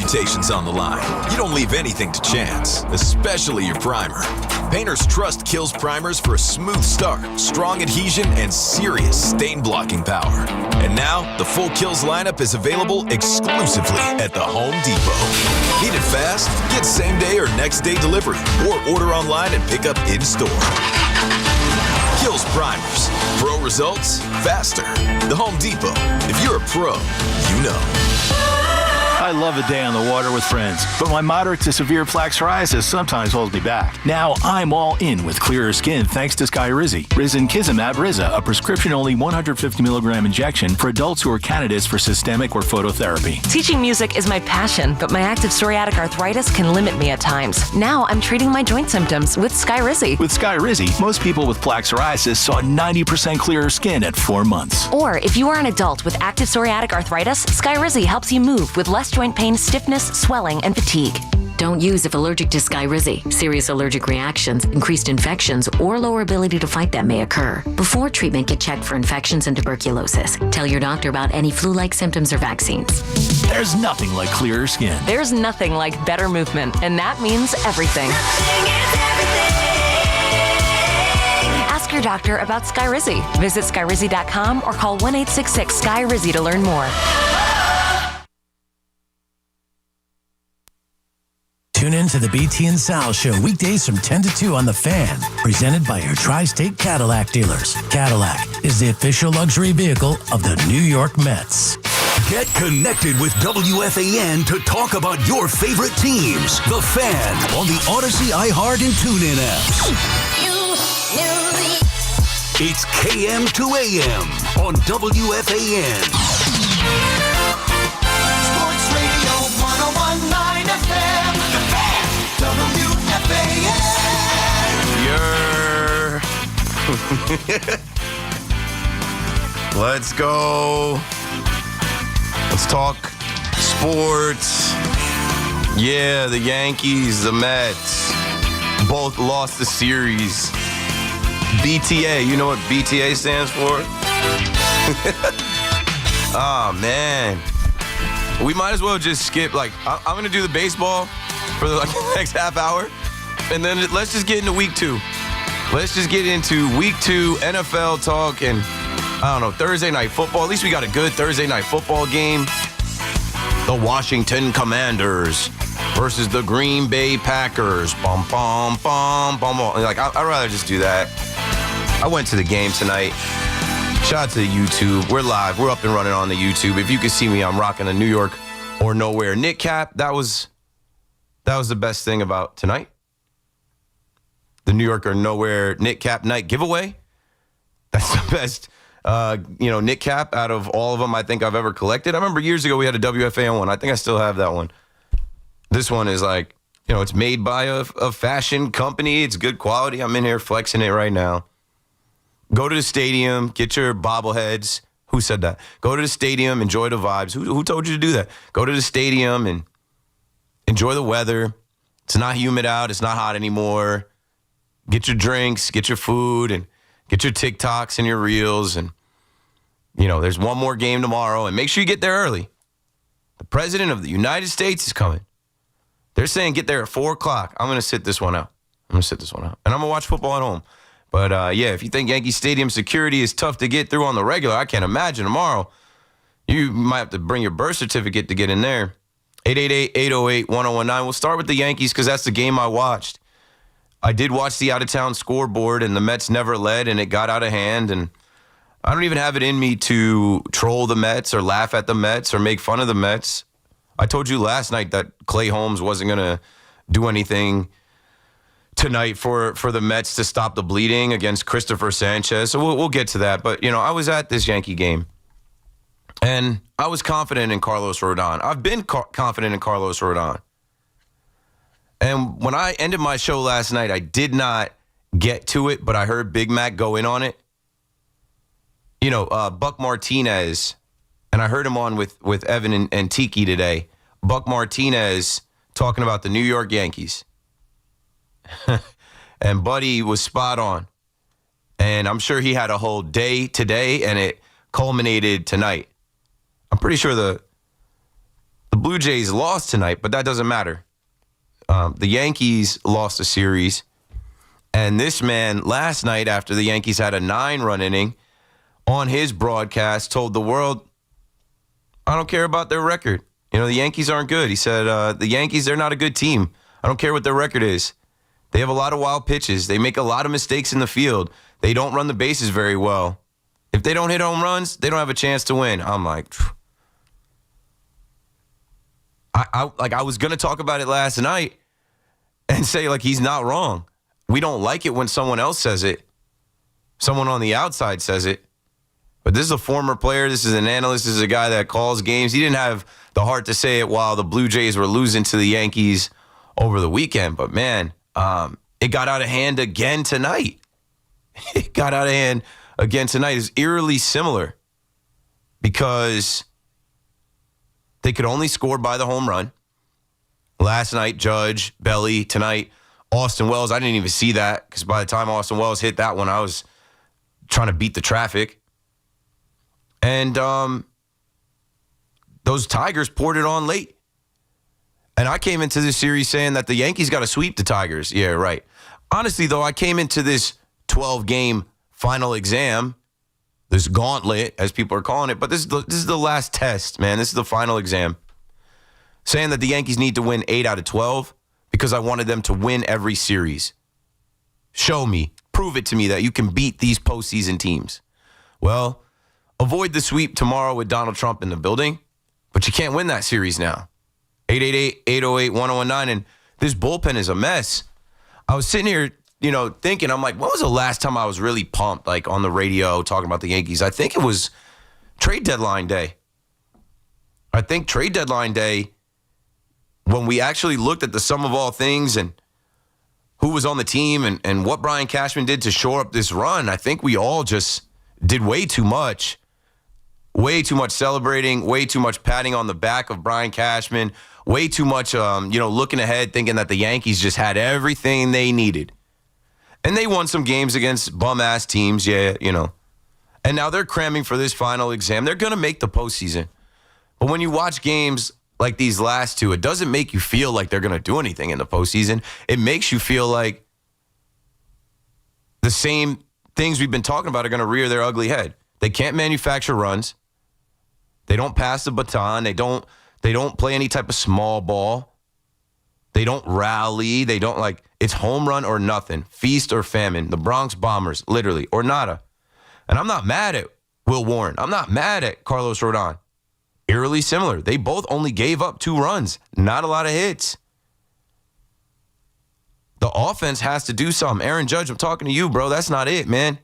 reputation's on the line, you don't leave anything to chance, especially your primer. Painters trust Kills primers for a smooth start, strong adhesion, and serious stain-blocking power. And now, the full Kills lineup is available exclusively at the Home Depot. Need it fast? Get same-day or next-day delivery, or order online and pick up in-store. Kills primers. Pro results faster. The Home Depot. If you're a pro, you know. I love a day on the water with friends, but my moderate to severe plaque psoriasis sometimes holds me back. Now I'm all in with clearer skin thanks to Skyrizzy. Risankizumab Riza, a prescription-only 150 milligram injection for adults who are candidates for systemic or phototherapy. Teaching music is my passion, but my active psoriatic arthritis can limit me at times. Now I'm treating my joint symptoms with Skyrizzy. With Skyrizzy, most people with plaque psoriasis saw 90% clearer skin at 4 months. Or if you are an adult with active psoriatic arthritis, Skyrizzy helps you move with less joint pain, stiffness, swelling, and fatigue. Don't use if allergic to Skyrizzy. Serious allergic reactions, increased infections, or lower ability to fight them may occur. Before treatment, get checked for infections and tuberculosis. Tell your doctor about any flu-like symptoms or vaccines. There's nothing like clearer skin. There's nothing like better movement, and that means everything. Ask your doctor about Skyrizzy. Visit Skyrizzy.com or call 1-866-SKY-RIZZY to learn more. Tune in to the BT and Sal Show weekdays from 10 to 2 on The Fan, presented by your Tri-State Cadillac dealers. Cadillac is the official luxury vehicle of the New York Mets. Get connected with WFAN to talk about your favorite teams. The Fan on the Odyssey, iHeart, and TuneIn apps. It's KM to AM on WFAN. Sports Radio 101.9 FM. The Fan. WFAN. Let's go. Let's talk sports. Yeah, the Yankees, the Mets, both lost the series. BTA, you know what BTA stands for? Oh, man. We might as well just skip, I'm going to do the baseball for the next half hour, and then let's just get into week 2. Let's just get into week 2 NFL talk and, Thursday night football. At least we got a good Thursday night football game. The Washington Commanders versus the Green Bay Packers. Bum, bum, bum, bum, bum. I'd rather just do that. I went to the game tonight. Shout out to the YouTube. We're live. We're up and running on the YouTube. If you can see me, I'm rocking a New York or Nowhere knit cap. That was the best thing about tonight. The New York or Nowhere knit cap night giveaway. That's the best, knit cap out of all of them I think I've ever collected. I remember years ago we had a WFAN one. I think I still have that one. This one is it's made by a fashion company. It's good quality. I'm in here flexing it right now. Go to the stadium, get your bobbleheads. Who said that? Go to the stadium, enjoy the vibes. Who told you to do that? Go to the stadium and enjoy the weather. It's not humid out. It's not hot anymore. Get your drinks, get your food, and get your TikToks and your reels. And, there's one more game tomorrow. And make sure you get there early. The President of the United States is coming. They're saying get there at 4 o'clock. I'm going to sit this one out. And I'm going to watch football at home. But, if you think Yankee Stadium security is tough to get through on the regular, I can't imagine tomorrow. You might have to bring your birth certificate to get in there. 888-808-1019. We'll start with the Yankees because that's the game I watched. I did watch the out-of-town scoreboard, and the Mets never led, and it got out of hand. And I don't even have it in me to troll the Mets or laugh at the Mets or make fun of the Mets. I told you last night that Clay Holmes wasn't going to do anything tonight for the Mets to stop the bleeding against Christopher Sanchez. So we'll get to that. But, I was at this Yankee game, and I was confident in Carlos Rodon. I've been confident in Carlos Rodon. And when I ended my show last night, I did not get to it, but I heard Big Mac go in on it. Buck Martinez, and I heard him on with Evan and Tiki today. Buck Martinez talking about the New York Yankees. And Buddy was spot on. And I'm sure he had a whole day today, and it culminated tonight. I'm pretty sure the The Blue Jays lost tonight, but that doesn't matter. The Yankees lost a series. And this man, last night, after the Yankees had a 9-run inning, on his broadcast, told the world, I don't care about their record. You know, the Yankees aren't good. He said, the Yankees, they're not a good team. I don't care what their record is. They have a lot of wild pitches. They make a lot of mistakes in the field. They don't run the bases very well. If they don't hit home runs, they don't have a chance to win. I'm like, I was going to talk about it last night and say, like, he's not wrong. We don't like it when someone else says it. Someone on the outside says it. But this is a former player. This is an analyst. This is a guy that calls games. He didn't have the heart to say it while the Blue Jays were losing to the Yankees over the weekend. But, man, it got out of hand again tonight. It got out of hand again tonight. It's eerily similar because they could only score by the home run. Last night, Judge, Belly. Tonight, Austin Wells. I didn't even see that because by the time Austin Wells hit that one, I was trying to beat the traffic. And those Tigers poured it on late. And I came into this series saying that the Yankees got to sweep the Tigers. Yeah, right. Honestly, though, I came into this 12-game final exam, this gauntlet, as people are calling it, but this is the last test, man. This is the final exam. Saying that the Yankees need to win 8 out of 12 because I wanted them to win every series. Show me, prove it to me that you can beat these postseason teams. Well, avoid the sweep tomorrow with Donald Trump in the building, but you can't win that series now. 888-808-1019, and this bullpen is a mess. I was sitting here, thinking, I'm like, when was the last time I was really pumped, like on the radio talking about the Yankees? I think it was trade deadline day. I think trade deadline day, when we actually looked at the sum of all things and who was on the team and what Brian Cashman did to shore up this run, I think we all just did way too much. Way too much celebrating, way too much patting on the back of Brian Cashman, way too much, looking ahead, thinking that the Yankees just had everything they needed. And they won some games against bum-ass teams, yeah. And now they're cramming for this final exam. They're going to make the postseason. But when you watch games like these last two, it doesn't make you feel like they're going to do anything in the postseason. It makes you feel like the same things we've been talking about are going to rear their ugly head. They can't manufacture runs. They don't pass the baton. They don't play any type of small ball. They don't rally. They don't it's home run or nothing. Feast or famine. The Bronx Bombers, literally, or nada. And I'm not mad at Will Warren. I'm not mad at Carlos Rodon. Eerily similar. They both only gave up 2 runs. Not a lot of hits. The offense has to do something. Aaron Judge, I'm talking to you, bro. That's not it, man.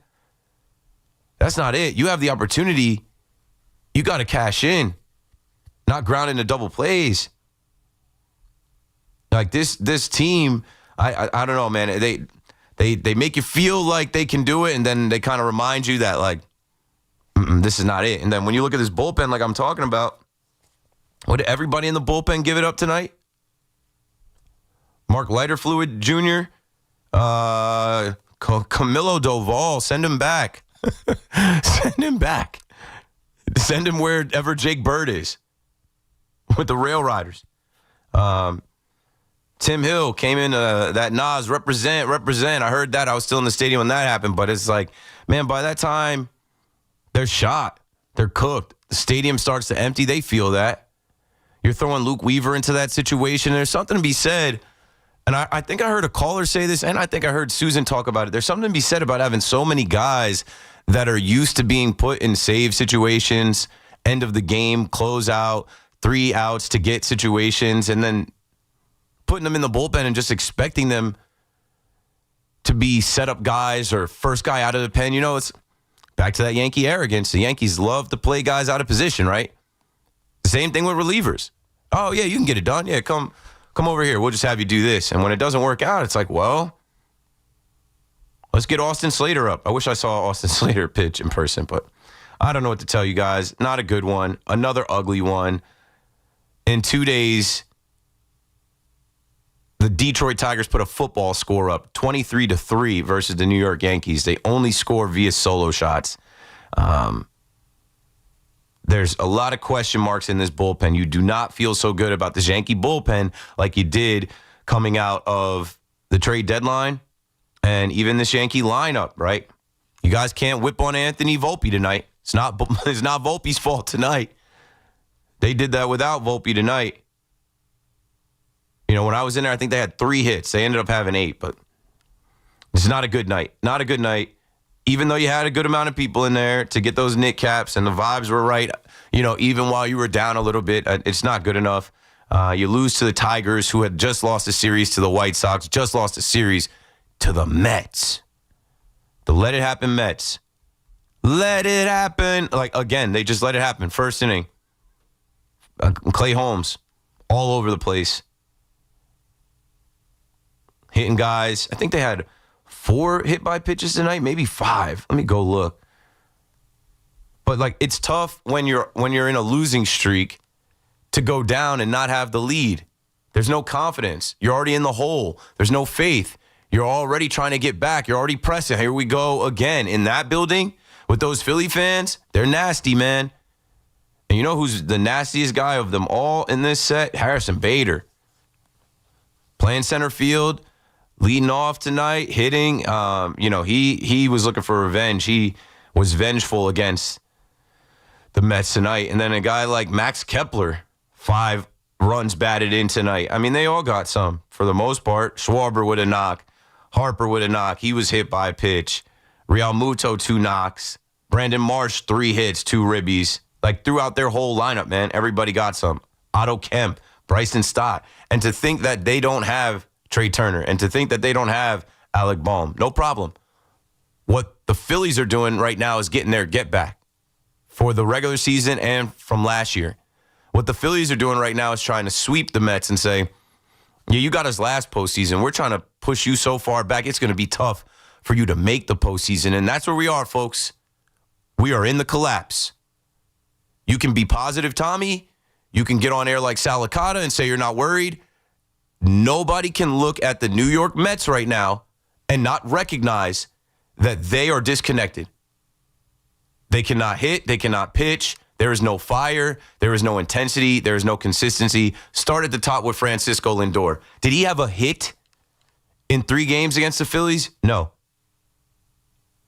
That's not it. You have the opportunity. You got to cash in. Not ground into double plays. Like this team, I don't know, man. They make you feel like they can do it, and then they kind of remind you that, this is not it. And then when you look at this bullpen like I'm talking about, what did everybody in the bullpen give it up tonight? Mark Lighterfluid Jr., Camilo Doval, send him back. Send him back. Send him wherever Jake Bird is with the Rail Riders. Tim Hill came in, that Nas, represent. I heard that. I was still in the stadium when that happened. But it's like, man, by that time, they're shot. They're cooked. The stadium starts to empty. They feel that. You're throwing Luke Weaver into that situation. There's something to be said. And I think I heard a caller say this, and I think I heard Susan talk about it. There's something to be said about having so many guys that are used to being put in save situations, end of the game, close out, 3 outs to get situations, and then putting them in the bullpen and just expecting them to be set-up guys or first guy out of the pen. It's back to that Yankee arrogance. The Yankees love to play guys out of position, right? The same thing with relievers. Oh, yeah, you can get it done. Yeah, come over here. We'll just have you do this. And when it doesn't work out, it's like, well, let's get Austin Slater up. I wish I saw Austin Slater pitch in person, but I don't know what to tell you guys. Not a good one. Another ugly one. In 2 days, the Detroit Tigers put a football score up, 23-3 versus the New York Yankees. They only score via solo shots. There's a lot of question marks in this bullpen. You do not feel so good about this Yankee bullpen like you did coming out of the trade deadline and even this Yankee lineup, right? You guys can't whip on Anthony Volpe tonight. It's not Volpe's fault tonight. They did that without Volpe tonight. You know, when I was in there, I think they had 3 hits. They ended up having 8, but it's not a good night. Not a good night. Even though you had a good amount of people in there to get those knit caps and the vibes were right, you know, even while you were down a little bit, it's not good enough. You lose to the Tigers, who had just lost a series to the White Sox, just lost a series to the Mets. The let it happen Mets. Let it happen. Like, again, they just let it happen. First inning. Clay Holmes, all over the place. Hitting guys. I think they had 4 hit by pitches tonight, maybe 5. Let me go look. But like, it's tough when you're in a losing streak to go down and not have the lead. There's no confidence. You're already in the hole. There's no faith. You're already trying to get back. You're already pressing. Here we go again. In that building with those Philly fans, they're nasty, man. And you know who's the nastiest guy of them all in this set? Harrison Bader. Playing center field. Leading off tonight, hitting, he was looking for revenge. He was vengeful against the Mets tonight. And then a guy like Max Kepler, 5 runs batted in tonight. I mean, they all got some for the most part. Schwarber with a knock. Harper with a knock. He was hit by a pitch. Real Muto, 2 knocks. Brandon Marsh, 3 hits, 2 ribbies. Like, throughout their whole lineup, man, everybody got some. Otto Kemp, Bryson Stott. And to think that they don't have Trey Turner, and to think that they don't have Alec Bohm, no problem. What the Phillies are doing right now is getting their get back for the regular season and from last year. What the Phillies are doing right now is trying to sweep the Mets and say, yeah, you got us last postseason. We're trying to push you so far back, it's going to be tough for you to make the postseason. And that's where we are, folks. We are in the collapse. You can be positive, Tommy. You can get on air like Salicata and say you're not worried. Nobody can look at the New York Mets right now and not recognize that they are disconnected. They cannot hit. They cannot pitch. There is no fire. There is no intensity. There is no consistency. Start at the top with Francisco Lindor. Did he have a hit in 3 games against the Phillies? No.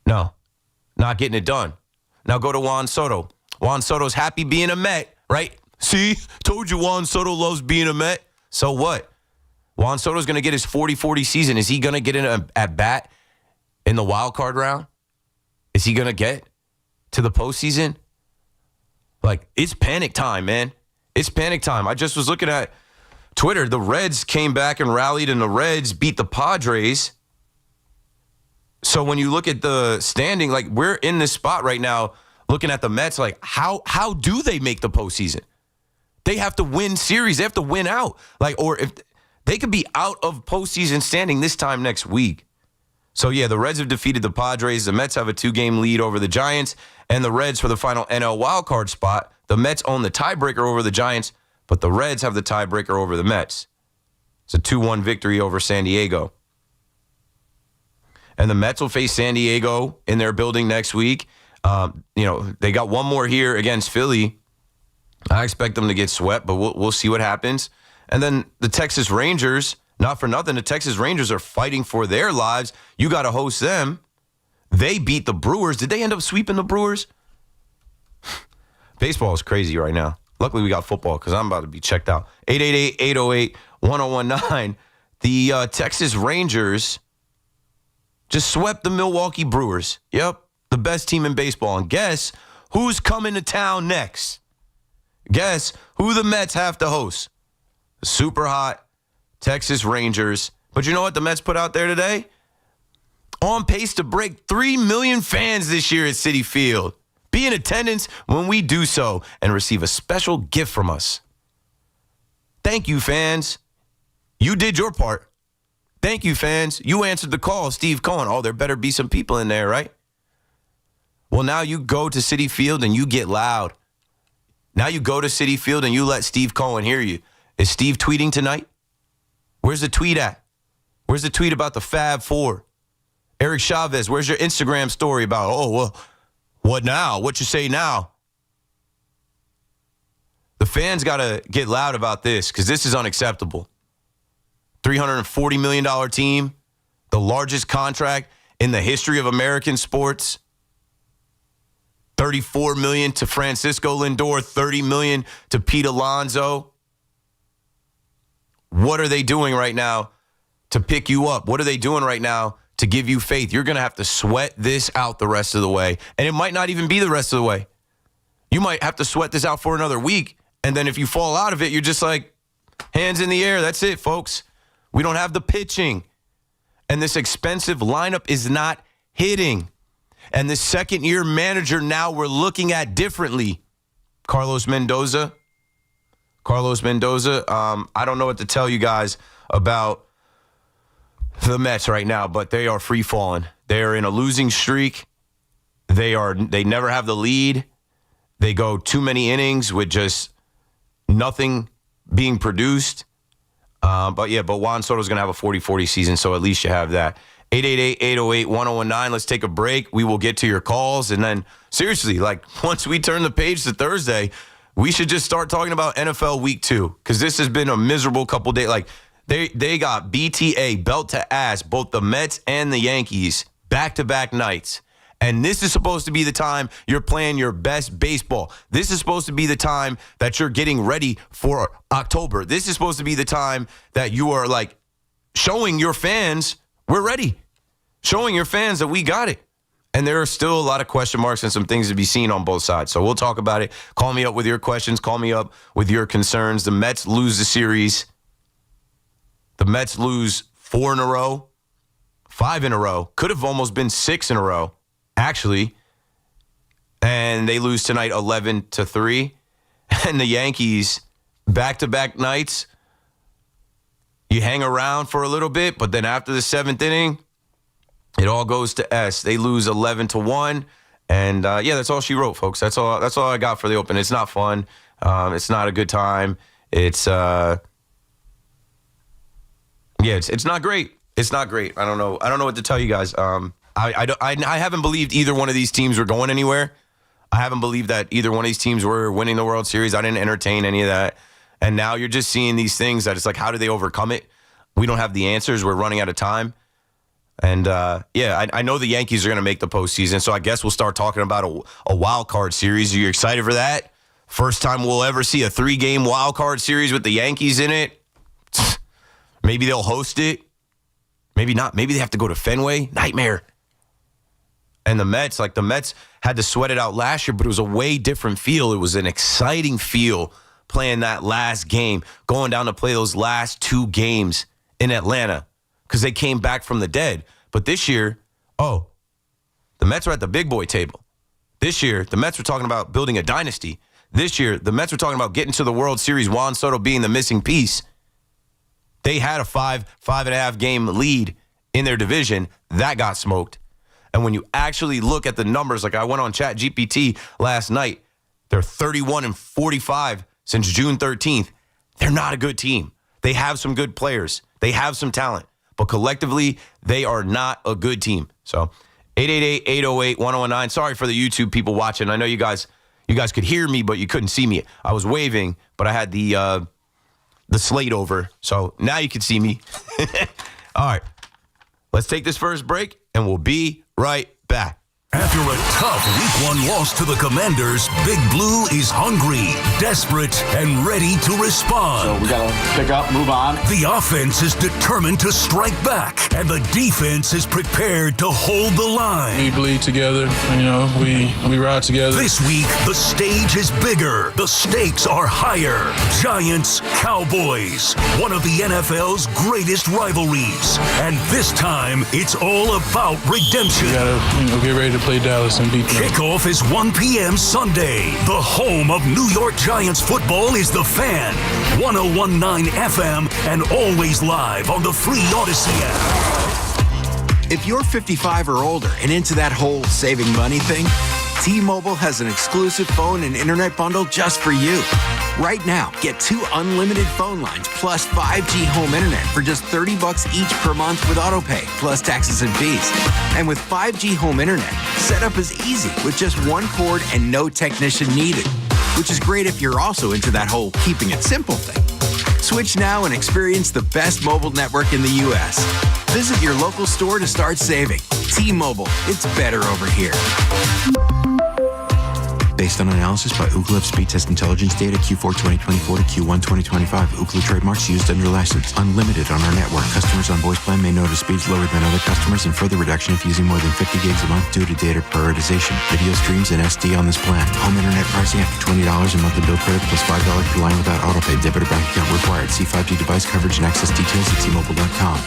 Not getting it done. Now go to Juan Soto. Juan Soto's happy being a Met, right? See? Told you Juan Soto loves being a Met. So what? Juan Soto's going to get his 40-40 season. Is he going to get in at bat in the wild card round? Is he going to get to the postseason? Like, it's panic time, man. It's panic time. I just was looking at Twitter. The Reds came back and rallied, and the Reds beat the Padres. So when you look at the standing, like, we're in this spot right now looking at the Mets, like, how do they make the postseason? They have to win series. They have to win out. Like, or if they could be out of postseason standing this time next week. So, yeah, the Reds have defeated the Padres. The Mets have a 2-game lead over the Giants. And the Reds for the final NL wildcard spot. The Mets own the tiebreaker over the Giants, but the Reds have the tiebreaker over the Mets. It's a 2-1 victory over San Diego. And the Mets will face San Diego in their building next week. They got one more here against Philly. I expect them to get swept, but we'll see what happens. And then the Texas Rangers, not for nothing, the Texas Rangers are fighting for their lives. You got to host them. They beat the Brewers. Did they end up sweeping the Brewers? Baseball is crazy right now. Luckily, we got football because I'm about to be checked out. 888-808-1019. The Texas Rangers just swept the Milwaukee Brewers. Yep, the best team in baseball. And guess who's coming to town next? Guess who the Mets have to host? The super hot Texas Rangers. But you know what the Mets put out there today? On pace to break 3 million fans this year at Citi Field. Be in attendance when we do so and receive a special gift from us. Thank you, fans. You did your part. Thank you, fans. You answered the call, Steve Cohen. Oh, there better be some people in there, right? Well, now you go to Citi Field and you get loud. Now you go to Citi Field and you let Steve Cohen hear you. Is Steve tweeting tonight? Where's the tweet at? Where's the tweet about the Fab Four? Eric Chavez, where's your Instagram story about? Oh, well, what now? What you say now? The fans got to get loud about this because this is unacceptable. $340 million team, the largest contract in the history of American sports. $34 million to Francisco Lindor, $30 million to Pete Alonso. What are they doing right now to pick you up? What are they doing right now to give you faith? You're going to have to sweat this out the rest of the way. And it might not even be the rest of the way. You might have to sweat this out for another week. And then if you fall out of it, you're just like, hands in the air. That's it, folks. We don't have the pitching. And this expensive lineup is not hitting. And this second-year manager now we're looking at differently. Carlos Mendoza. I don't know what to tell you guys about the Mets right now, but they are free-falling. They are in a losing streak. They never have the lead. They go too many innings with just nothing being produced. But Juan Soto's going to have a 40-40 season, so at least you have that. 888-808-1019. Let's take a break. We will get to your calls. And then, seriously, once we turn the page to Thursday, we should just start talking about NFL Week 2 because this has been a miserable couple days. They got BTA, belt to ass, both the Mets and the Yankees, back-to-back nights. And this is supposed to be the time you're playing your best baseball. This is supposed to be the time that you're getting ready for October. This is supposed to be the time that you are, showing your fans we're ready. Showing your fans that we got it. And there are still a lot of question marks and some things to be seen on both sides. So we'll talk about it. Call me up with your questions. Call me up with your concerns. The Mets lose the series. The Mets lose 4 in a row, 5 in a row. Could have almost been 6 in a row, actually. And they lose tonight 11-3. And the Yankees, back-to-back nights, you hang around for a little bit, but then after the 7th inning, it all goes to S. They lose 11-1. And, that's all she wrote, folks. That's all I got for the open. It's not fun. It's not a good time. It's not great. It's not great. I don't know what to tell you guys. I haven't believed either one of these teams were going anywhere. I haven't believed that either one of these teams were winning the World Series. I didn't entertain any of that. And now you're just seeing these things that it's like, how do they overcome it? We don't have the answers. We're running out of time. And, I know the Yankees are going to make the postseason, so I guess we'll start talking about a wild card series. Are you excited for that? First time we'll ever see a 3-game wild card series with the Yankees in it. Maybe they'll host it. Maybe not. Maybe they have to go to Fenway. Nightmare. And the Mets had to sweat it out last year, but it was a way different feel. It was an exciting feel playing that last game, going down to play those last 2 games in Atlanta because they came back from the dead. But this year, the Mets are at the big boy table. This year, the Mets were talking about building a dynasty. This year, the Mets were talking about getting to the World Series, Juan Soto being the missing piece. They had a 5.5 game lead in their division. That got smoked. And when you actually look at the numbers, I went on ChatGPT last night, they're 31-45 since June 13th. They're not a good team. They have some good players. They have some talent. But collectively, they are not a good team. So 888-808-1019. Sorry for the YouTube people watching. I know you guys could hear me, but you couldn't see me. I was waving, but I had the slate over. So now you can see me. All right. Let's take this first break, and we'll be right back. After a tough Week 1 loss to the Commanders, Big Blue is hungry, desperate, and ready to respond. So we got to pick up, move on. The offense is determined to strike back, and the defense is prepared to hold the line. We bleed together, we ride together. This week, the stage is bigger. The stakes are higher. Giants, Cowboys, one of the NFL's greatest rivalries. And this time, it's all about redemption. We got to get ready to play Dallas and beat them. Kickoff is 1 p.m. Sunday. The home of New York Giants football is The Fan. 101.9 FM and always live on the free Odyssey app. If you're 55 or older and into that whole saving money thing, T-Mobile has an exclusive phone and internet bundle just for you. Right now, get 2 unlimited phone lines plus 5G home internet for just $30 each per month with autopay, plus taxes and fees. And with 5G home internet, setup is easy with just 1 cord and no technician needed. which is great if you're also into that whole keeping it simple thing. Switch now and experience the best mobile network in the U.S. Visit your local store to start saving. T-Mobile, it's better over here. Based on analysis by Ookla of speed test intelligence data Q4 2024 to Q1 2025. Ookla trademarks used under license. Unlimited on our network. Customers on voice plan may notice speeds lower than other customers and further reduction if using more than 50 gigs a month due to data prioritization. Video streams and SD on this plan. Home internet pricing after $20 a monthly bill credit plus $5 per line without autopay. Debit or bank account required. See 5G device coverage and access details at T-Mobile.com.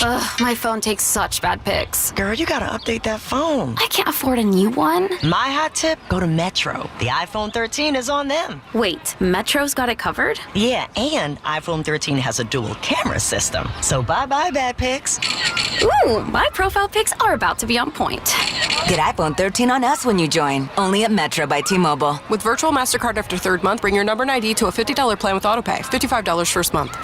Ugh, my phone takes such bad pics. Girl, you gotta update that phone. I can't afford a new one. My hot tip, go to Metro. The iPhone 13 is on them. Wait, Metro's got it covered? Yeah, and iPhone 13 has a dual camera system. So bye-bye bad pics. Ooh, my profile pics are about to be on point. Get iPhone 13 on us when you join. Only at Metro by T-Mobile. With virtual MasterCard after third month, bring your number and ID to a $50 plan with autopay. $55 first month.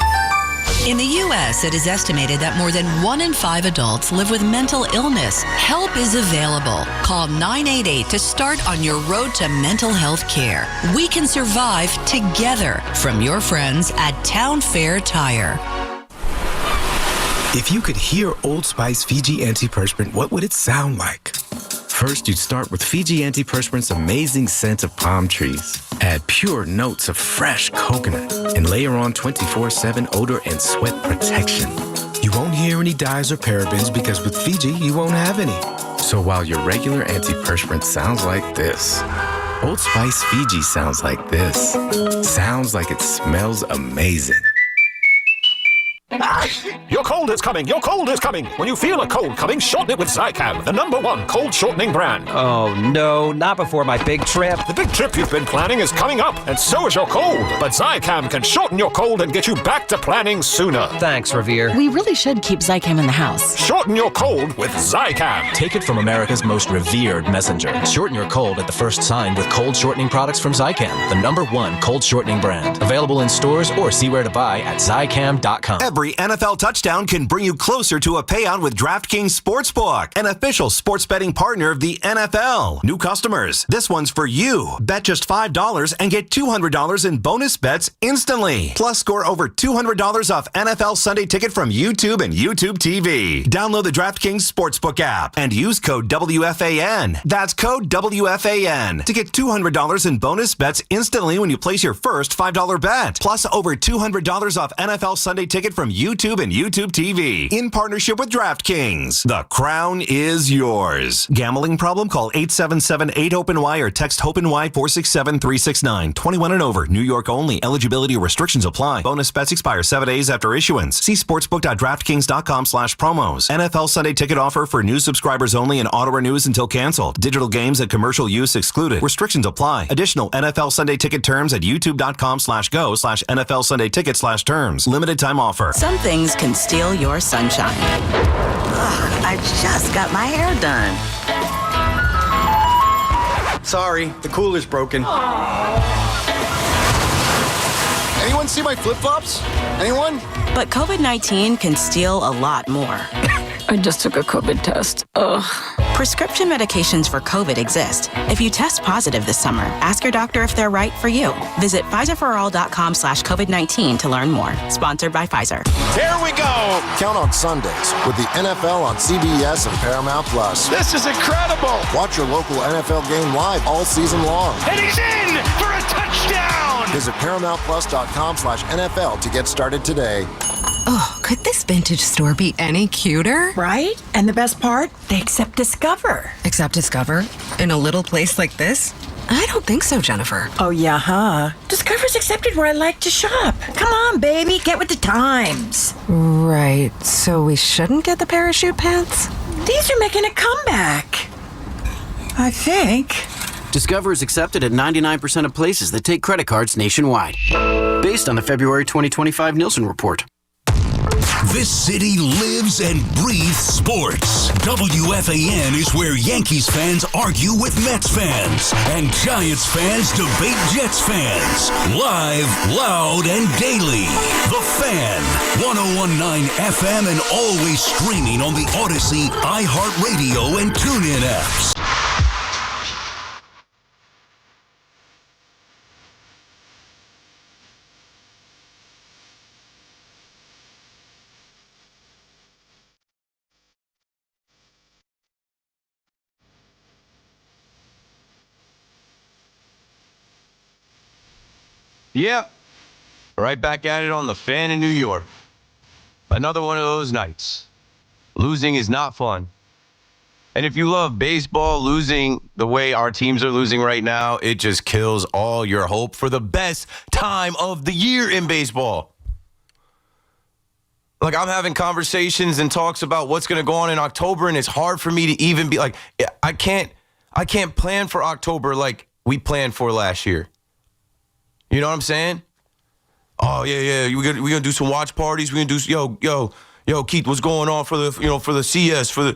In the U.S., it is estimated that more than 1 in 5 adults live with mental illness. Help is available. Call 988 to start on your road to mental health care. We can survive together. From your friends at Town Fair Tire. If you could hear Old Spice Fiji Antiperspirant, what would it sound like? First, you'd start with Fiji Antiperspirant's amazing scent of palm trees. Add pure notes of fresh coconut and layer on 24/7 odor and sweat protection. You won't hear any dyes or parabens because with Fiji, you won't have any. So while your regular antiperspirant sounds like this, Old Spice Fiji sounds like this. Sounds like it smells amazing. Your cold is coming! Your cold is coming! When you feel a cold coming, shorten it with Zicam, the #1 cold shortening brand. Oh no, not before my big trip. The big trip you've been planning is coming up, and so is your cold. But Zicam can shorten your cold and get you back to planning sooner. Thanks, Revere. We really should keep Zicam in the house. Shorten your cold with Zicam. Take it from America's most revered messenger. Shorten your cold at the first sign with cold shortening products from Zicam, the #1 cold shortening brand. Available in stores or see where to buy at Zicam.com. Every NFL touchdown can bring you closer to a payout with DraftKings Sportsbook, an official sports betting partner of the NFL. New customers, this one's for you. Bet just $5 and get $200 in bonus bets instantly. Plus, score over $200 off NFL Sunday Ticket from YouTube and YouTube TV. Download the DraftKings Sportsbook app and use code WFAN. That's code WFAN to get $200 in bonus bets instantly when you place your first $5 bet. Plus, over $200 off NFL Sunday Ticket from YouTube and YouTube TV in partnership with DraftKings. The crown is yours. Gambling problem? Call 877-8-HOPE-NY or text HOPE-NY 467-369. 21 and over. New York only. Eligibility restrictions apply. Bonus bets expire 7 days after issuance. See sportsbook.draftkings.com/promos. NFL Sunday Ticket offer for new subscribers only and auto renews until canceled. Digital games and commercial use excluded. Restrictions apply. Additional NFL Sunday Ticket terms at youtube.com/go/NFL Sunday Ticket/terms. Limited time offer. Some things can steal your sunshine. Ugh, I just got my hair done. Sorry, the cooler's broken. Anyone see my flip-flops? Anyone? But COVID-19 can steal a lot more. I just took a COVID test. Ugh. Prescription medications for COVID exist. If you test positive this summer, ask your doctor if they're right for you. Visit PfizerForAll.com/COVID-19 to learn more. Sponsored by Pfizer. Here we go! Count on Sundays with the NFL on CBS and Paramount Plus. This is incredible! Watch your local NFL game live all season long. And he's in for a touchdown! Visit ParamountPlus.com/NFL to get started today. Oh, could this vintage store be any cuter? Right? And the best part? They accept Discover. Accept Discover? In a little place like this? I don't think so, Jennifer. Oh, yeah, huh? Discover's accepted where I like to shop. Come on, baby, get with the times. Right, so we shouldn't get the parachute pants? These are making a comeback. I think. Discover is accepted at 99% of places that take credit cards nationwide. Based on the February 2025 Nielsen report. This city lives and breathes sports. WFAN is where Yankees fans argue with Mets fans, and Giants fans debate Jets fans. Live, loud, and daily. The Fan, 101.9 FM, and always streaming on the Odyssey, iHeartRadio, and TuneIn apps. Yep. Right back at it on the Fan in New York. Another one of those nights. Losing is not fun. And if you love baseball, losing the way our teams are losing right now, it just kills all your hope for the best time of the year in baseball. Like, I'm having conversations and talks about what's going to go on in October, and it's hard for me to even be like, I can't plan for October like we planned for last year. You know what I'm saying? Oh, yeah. We're gonna do some watch parties. We're gonna do yo, Keith, what's going on for the CS, for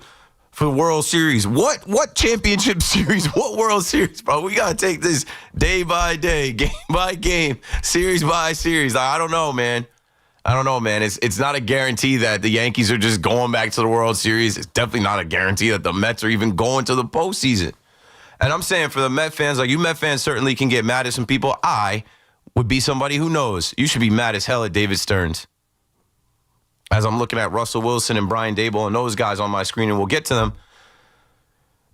the World Series? What championship series? What World Series, bro? We gotta take this day by day, game by game, series by series. I don't know, man. It's not a guarantee that the Yankees are just going back to the World Series. It's definitely not a guarantee that the Mets are even going to the postseason. And I'm saying for the Met fans, like, you Met fans certainly can get mad at some people. I would be somebody who knows. You should be mad as hell at David Stearns. As I'm looking at Russell Wilson and Brian Daboll and those guys on my screen, and we'll get to them.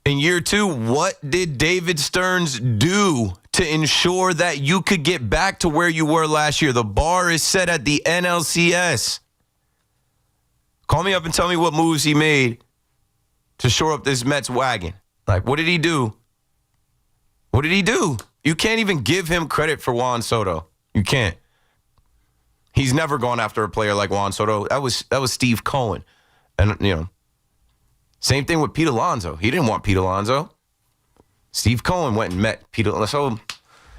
In year 2, what did David Stearns do to ensure that you could get back to where you were last year? The bar is set at the NLCS. Call me up and tell me what moves he made to shore up this Mets wagon. Like, what did he do? What did he do? You can't even give him credit for Juan Soto. You can't. He's never gone after a player like Juan Soto. That was Steve Cohen. And, same thing with Pete Alonso. He didn't want Pete Alonso. Steve Cohen went and met Pete Alonso. So,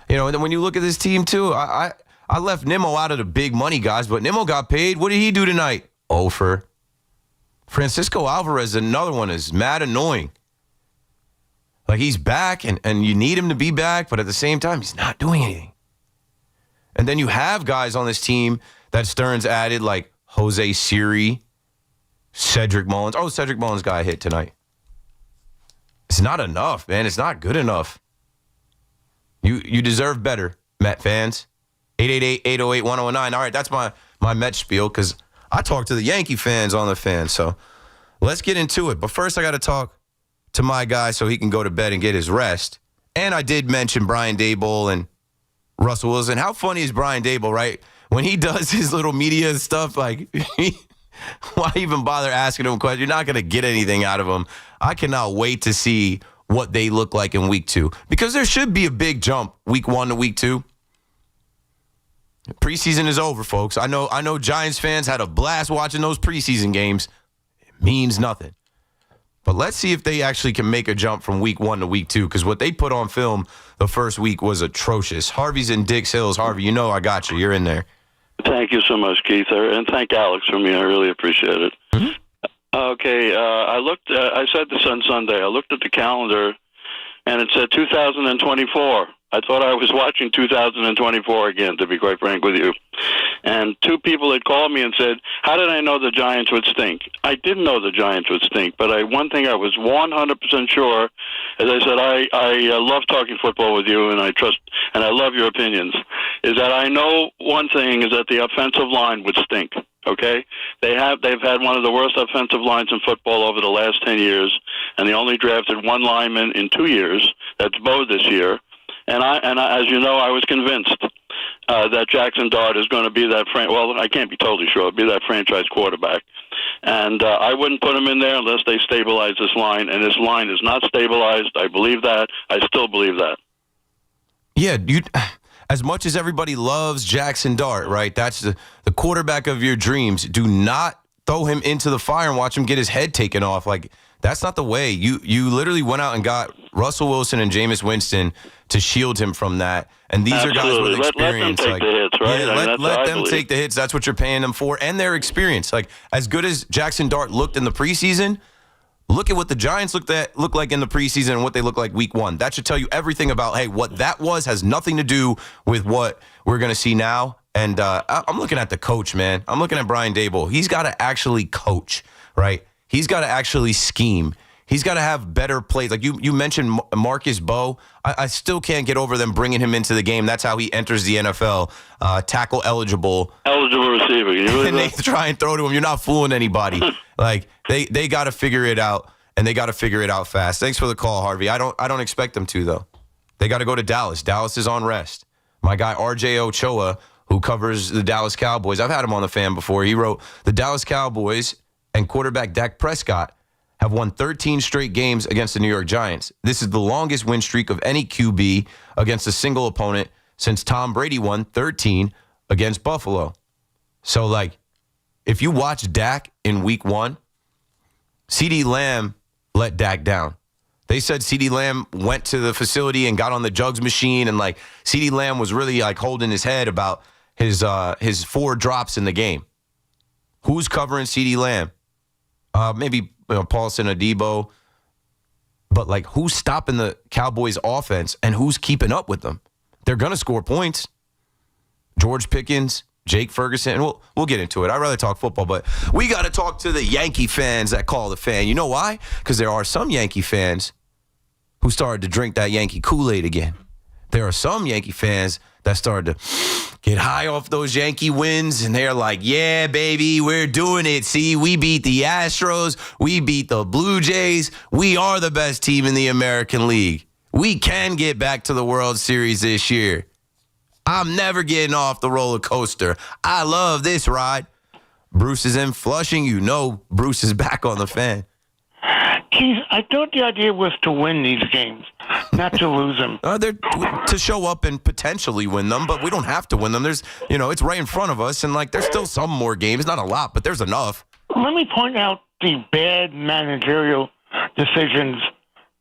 and then when you look at this team, too, I left Nimmo out of the big money guys, but Nimmo got paid. What did he do tonight? For Francisco Alvarez, another one, is mad annoying. Like, he's back, and you need him to be back, but at the same time, he's not doing anything. And then you have guys on this team that Stearns added, like Jose Siri, Cedric Mullins. Oh, Cedric Mullins got a hit tonight. It's not enough, man. It's not good enough. You deserve better, Met fans. 888-808-1009. All right, that's my Met spiel, because I talk to the Yankee fans on the fan. So let's get into it. But first, I got to talk to my guy so he can go to bed and get his rest. And I did mention Brian Daboll and Russell Wilson. How funny is Brian Daboll, right? When he does his little media stuff, like, why even bother asking him questions? You're not going to get anything out of him. I cannot wait to see what they look like in week 2, because there should be a big jump week 1 to week 2. Preseason is over, folks. I know Giants fans had a blast watching those preseason games. It means nothing. But let's see if they actually can make a jump from week 1 to week 2, because what they put on film the first week was atrocious. Harvey's in Dix Hills. Harvey, I got you. You're in there. Thank you so much, Keith, and thank Alex for me. I really appreciate it. Mm-hmm. Okay, I said this on Sunday. I looked at the calendar, and it said 2024. I thought I was watching 2024 again, to be quite frank with you. And 2 people had called me and said, how did I know the Giants would stink? I didn't know the Giants would stink, but one thing I was 100% sure, as I said, I love talking football with you, and I trust, and I love your opinions, is that I know one thing is that the offensive line would stink. Okay? They've had one of the worst offensive lines in football over the last 10 years, and they only drafted 1 lineman in 2 years. That's Bo this year. And I, as you know, I was convinced that Jackson Dart is going to be that I can't be totally sure, be that franchise quarterback. And I wouldn't put him in there unless they stabilize this line. And this line is not stabilized. I believe that. I still believe that. Yeah, as much as everybody loves Jackson Dart, right? That's the quarterback of your dreams. Do not throw him into the fire and watch him get his head taken off. Like, that's not the way. You literally went out and got Russell Wilson and Jameis Winston to shield him from that. And these are guys with experience. Let them take the hits, right? Yeah, let them take the hits. That's what you're paying them for, and their experience. Like, as good as Jackson Dart looked in the preseason, look at what the Giants look like in the preseason and what they look like week 1. That should tell you everything about, hey, what that was has nothing to do with what we're going to see now. And I'm looking at the coach, man. I'm looking at Brian Daboll. He's got to actually coach, right? He's got to actually scheme. He's got to have better plays. Like you mentioned Marcus Bo. I still can't get over them bringing him into the game. That's how he enters the NFL, tackle eligible. Eligible receiver. And they try and throw to him. You're not fooling anybody. Like, they got to figure it out, and they got to figure it out fast. Thanks for the call, Harvey. I don't expect them to, though. They got to go to Dallas. Dallas is on rest. My guy RJ Ochoa, who covers the Dallas Cowboys, I've had him on the fan before. He wrote, the Dallas Cowboys and quarterback Dak Prescott have won 13 straight games against the New York Giants. This is the longest win streak of any QB against a single opponent since Tom Brady won 13 against Buffalo. So, like, if you watch Dak in week 1, CeeDee Lamb let Dak down. They said CeeDee Lamb went to the facility and got on the jugs machine, and like CeeDee Lamb was really like holding his head about his 4 drops in the game. Who's covering CeeDee Lamb? Maybe Paulson Adebo, but like who's stopping the Cowboys offense and who's keeping up with them? They're gonna score points. George Pickens, Jake Ferguson, and we'll get into it. I'd rather talk football, but we got to talk to the Yankee fans that call the fan. You know why? Because there are some Yankee fans who started to drink that Yankee Kool-Aid again. There are some Yankee fans that started to get high off those Yankee wins, and they're like, yeah, baby, we're doing it. See, we beat the Astros. We beat the Blue Jays. We are the best team in the American League. We can get back to the World Series this year. I'm never getting off the roller coaster. I love this ride. Bruce is in Flushing. You know Bruce is back on the fan. Keith, I thought the idea was to win these games, not to lose them. They're to show up and potentially win them, but we don't have to win them. There's, it's right in front of us, and like there's still some more games. Not a lot, but there's enough. Let me point out the bad managerial decisions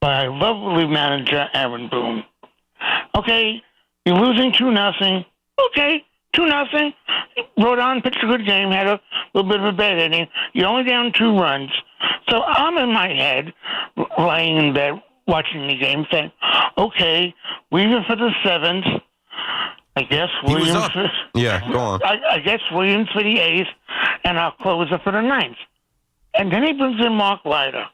by lovely manager Aaron Boone. Okay. You're losing 2-0. Okay, 2-0. Rodon pitched a good game, had a little bit of a bad inning. You're only down 2 runs. So I'm in my head, laying in bed, watching the game, saying, okay, Weaver for the 7th. I guess Williams. Yeah, go on. I guess Williams for the 8th, and our closer for the 9th. And then he brings in Mark Leiter.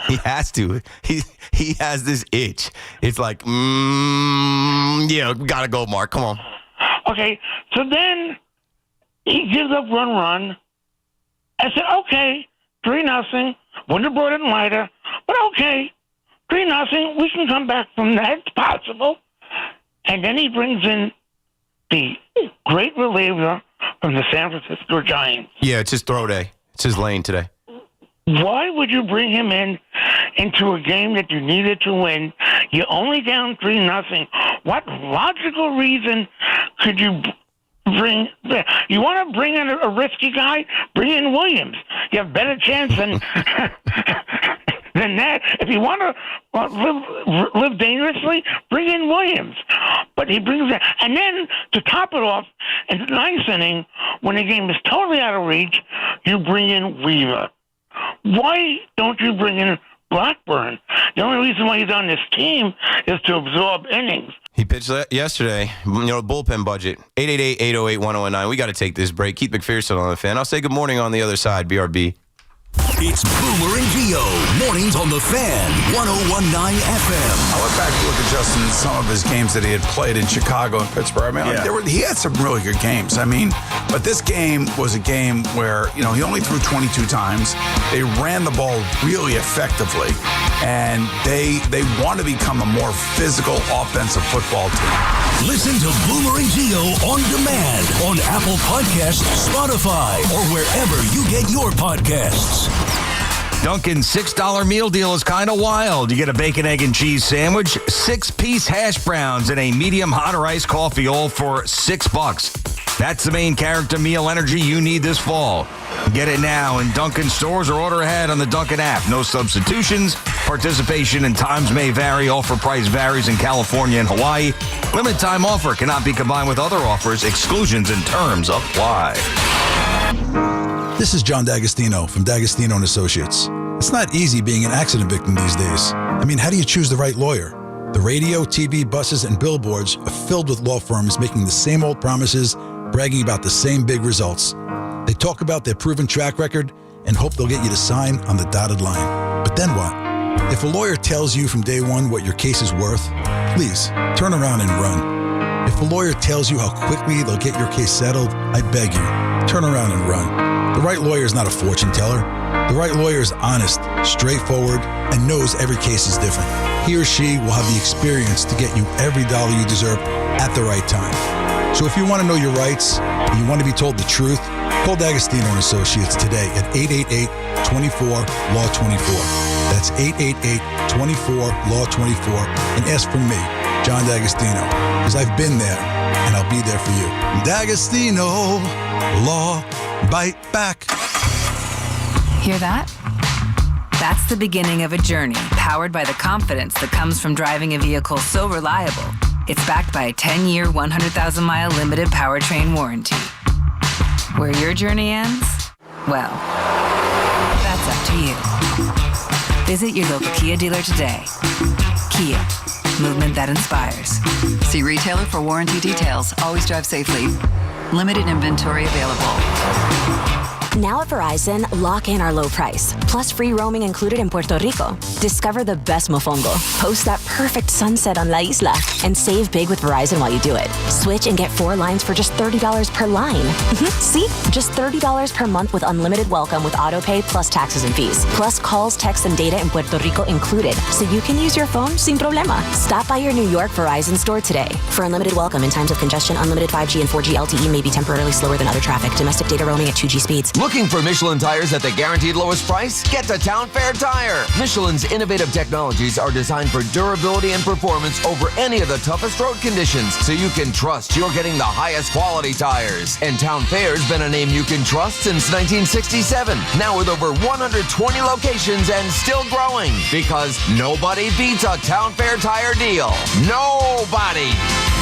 He has to. He has this itch. It's like, yeah, we got to go, Mark. Come on. Okay, so then he gives up run. I said, okay, 3-0. Wouldn't have brought in Leiter, but okay, 3-0. We can come back from that. It's possible. And then he brings in the great reliever from the San Francisco Giants. Yeah, it's his throw day. It's his lane today. Why would you bring him into a game that you needed to win? You're only down 3-0. What logical reason could you bring? You want to bring in a risky guy? Bring in Williams. You have better chance than that. If you want to live dangerously, bring in Williams. But he brings in, and then to top it off, in the 9th inning, when the game is totally out of reach, you bring in Weaver. Why don't you bring in Blackburn? The only reason why he's on this team is to absorb innings. He pitched yesterday, bullpen budget, 888-808-1019. We got to take this break. Keith McPherson on the fan. I'll say good morning on the other side, BRB. It's Boomer and Gio, mornings on the Fan, 101.9 FM. I went back to look at Justin in some of his games that he had played in Chicago and Pittsburgh. I mean, he had some really good games. I mean, but this game was a game where, he only threw 22 times. They ran the ball really effectively, and they want to become a more physical offensive football team. Listen to Boomer and Gio on demand on Apple Podcasts, Spotify, or wherever you get your podcasts. Dunkin's $6 meal deal is kind of wild. You get a bacon, egg, and cheese sandwich, 6-piece hash browns, and a medium hot or iced coffee, all for $6. That's the main character meal energy you need this fall. Get it now in Dunkin' stores or order ahead on the Dunkin' app. No substitutions. Participation and times may vary. Offer price varies in California and Hawaii. Limited time offer cannot be combined with other offers. Exclusions and terms apply. This is John D'Agostino from D'Agostino & Associates. It's not easy being an accident victim these days. I mean, how do you choose the right lawyer? The radio, TV, buses, and billboards are filled with law firms making the same old promises, bragging about the same big results. They talk about their proven track record and hope they'll get you to sign on the dotted line. But then what? If a lawyer tells you from day one what your case is worth, please turn around and run. If a lawyer tells you how quickly they'll get your case settled, I beg you, turn around and run. The right lawyer is not a fortune teller. The right lawyer is honest, straightforward, and knows every case is different. He or she will have the experience to get you every dollar you deserve at the right time. So if you want to know your rights and you want to be told the truth, call D'Agostino and Associates today at 888-24-LAW-24. That's 888-24-LAW-24 and ask for me, John D'Agostino, because I've been there and I'll be there for you. D'Agostino, Law, Bite Back. Hear that? That's the beginning of a journey powered by the confidence that comes from driving a vehicle so reliable. It's backed by a 10-year, 100,000-mile limited powertrain warranty. Where your journey ends? Well, that's up to you. Visit your local Kia dealer today. Kia, movement that inspires. See retailer for warranty details. Always drive safely. Limited inventory available. Now at Verizon, lock in our low price, plus free roaming included in Puerto Rico. Discover the best mofongo, post that perfect sunset on La Isla, and save big with Verizon while you do it. Switch and get 4 lines for just $30 per line. See? Just $30 per month with unlimited welcome with autopay plus taxes and fees. Plus calls, texts, and data in Puerto Rico included, so you can use your phone sin problema. Stop by your New York Verizon store today. For unlimited welcome in times of congestion, unlimited 5G and 4G LTE may be temporarily slower than other traffic. Domestic data roaming at 2G speeds. Looking for Michelin tires at the guaranteed lowest price? Get to Town Fair Tire. Michelin's innovative technologies are designed for durability and performance over any of the toughest road conditions, so you can trust you're getting the highest quality tires. And Town Fair's been a name you can trust since 1967. Now with over 120 locations and still growing, because nobody beats a Town Fair Tire deal. Nobody.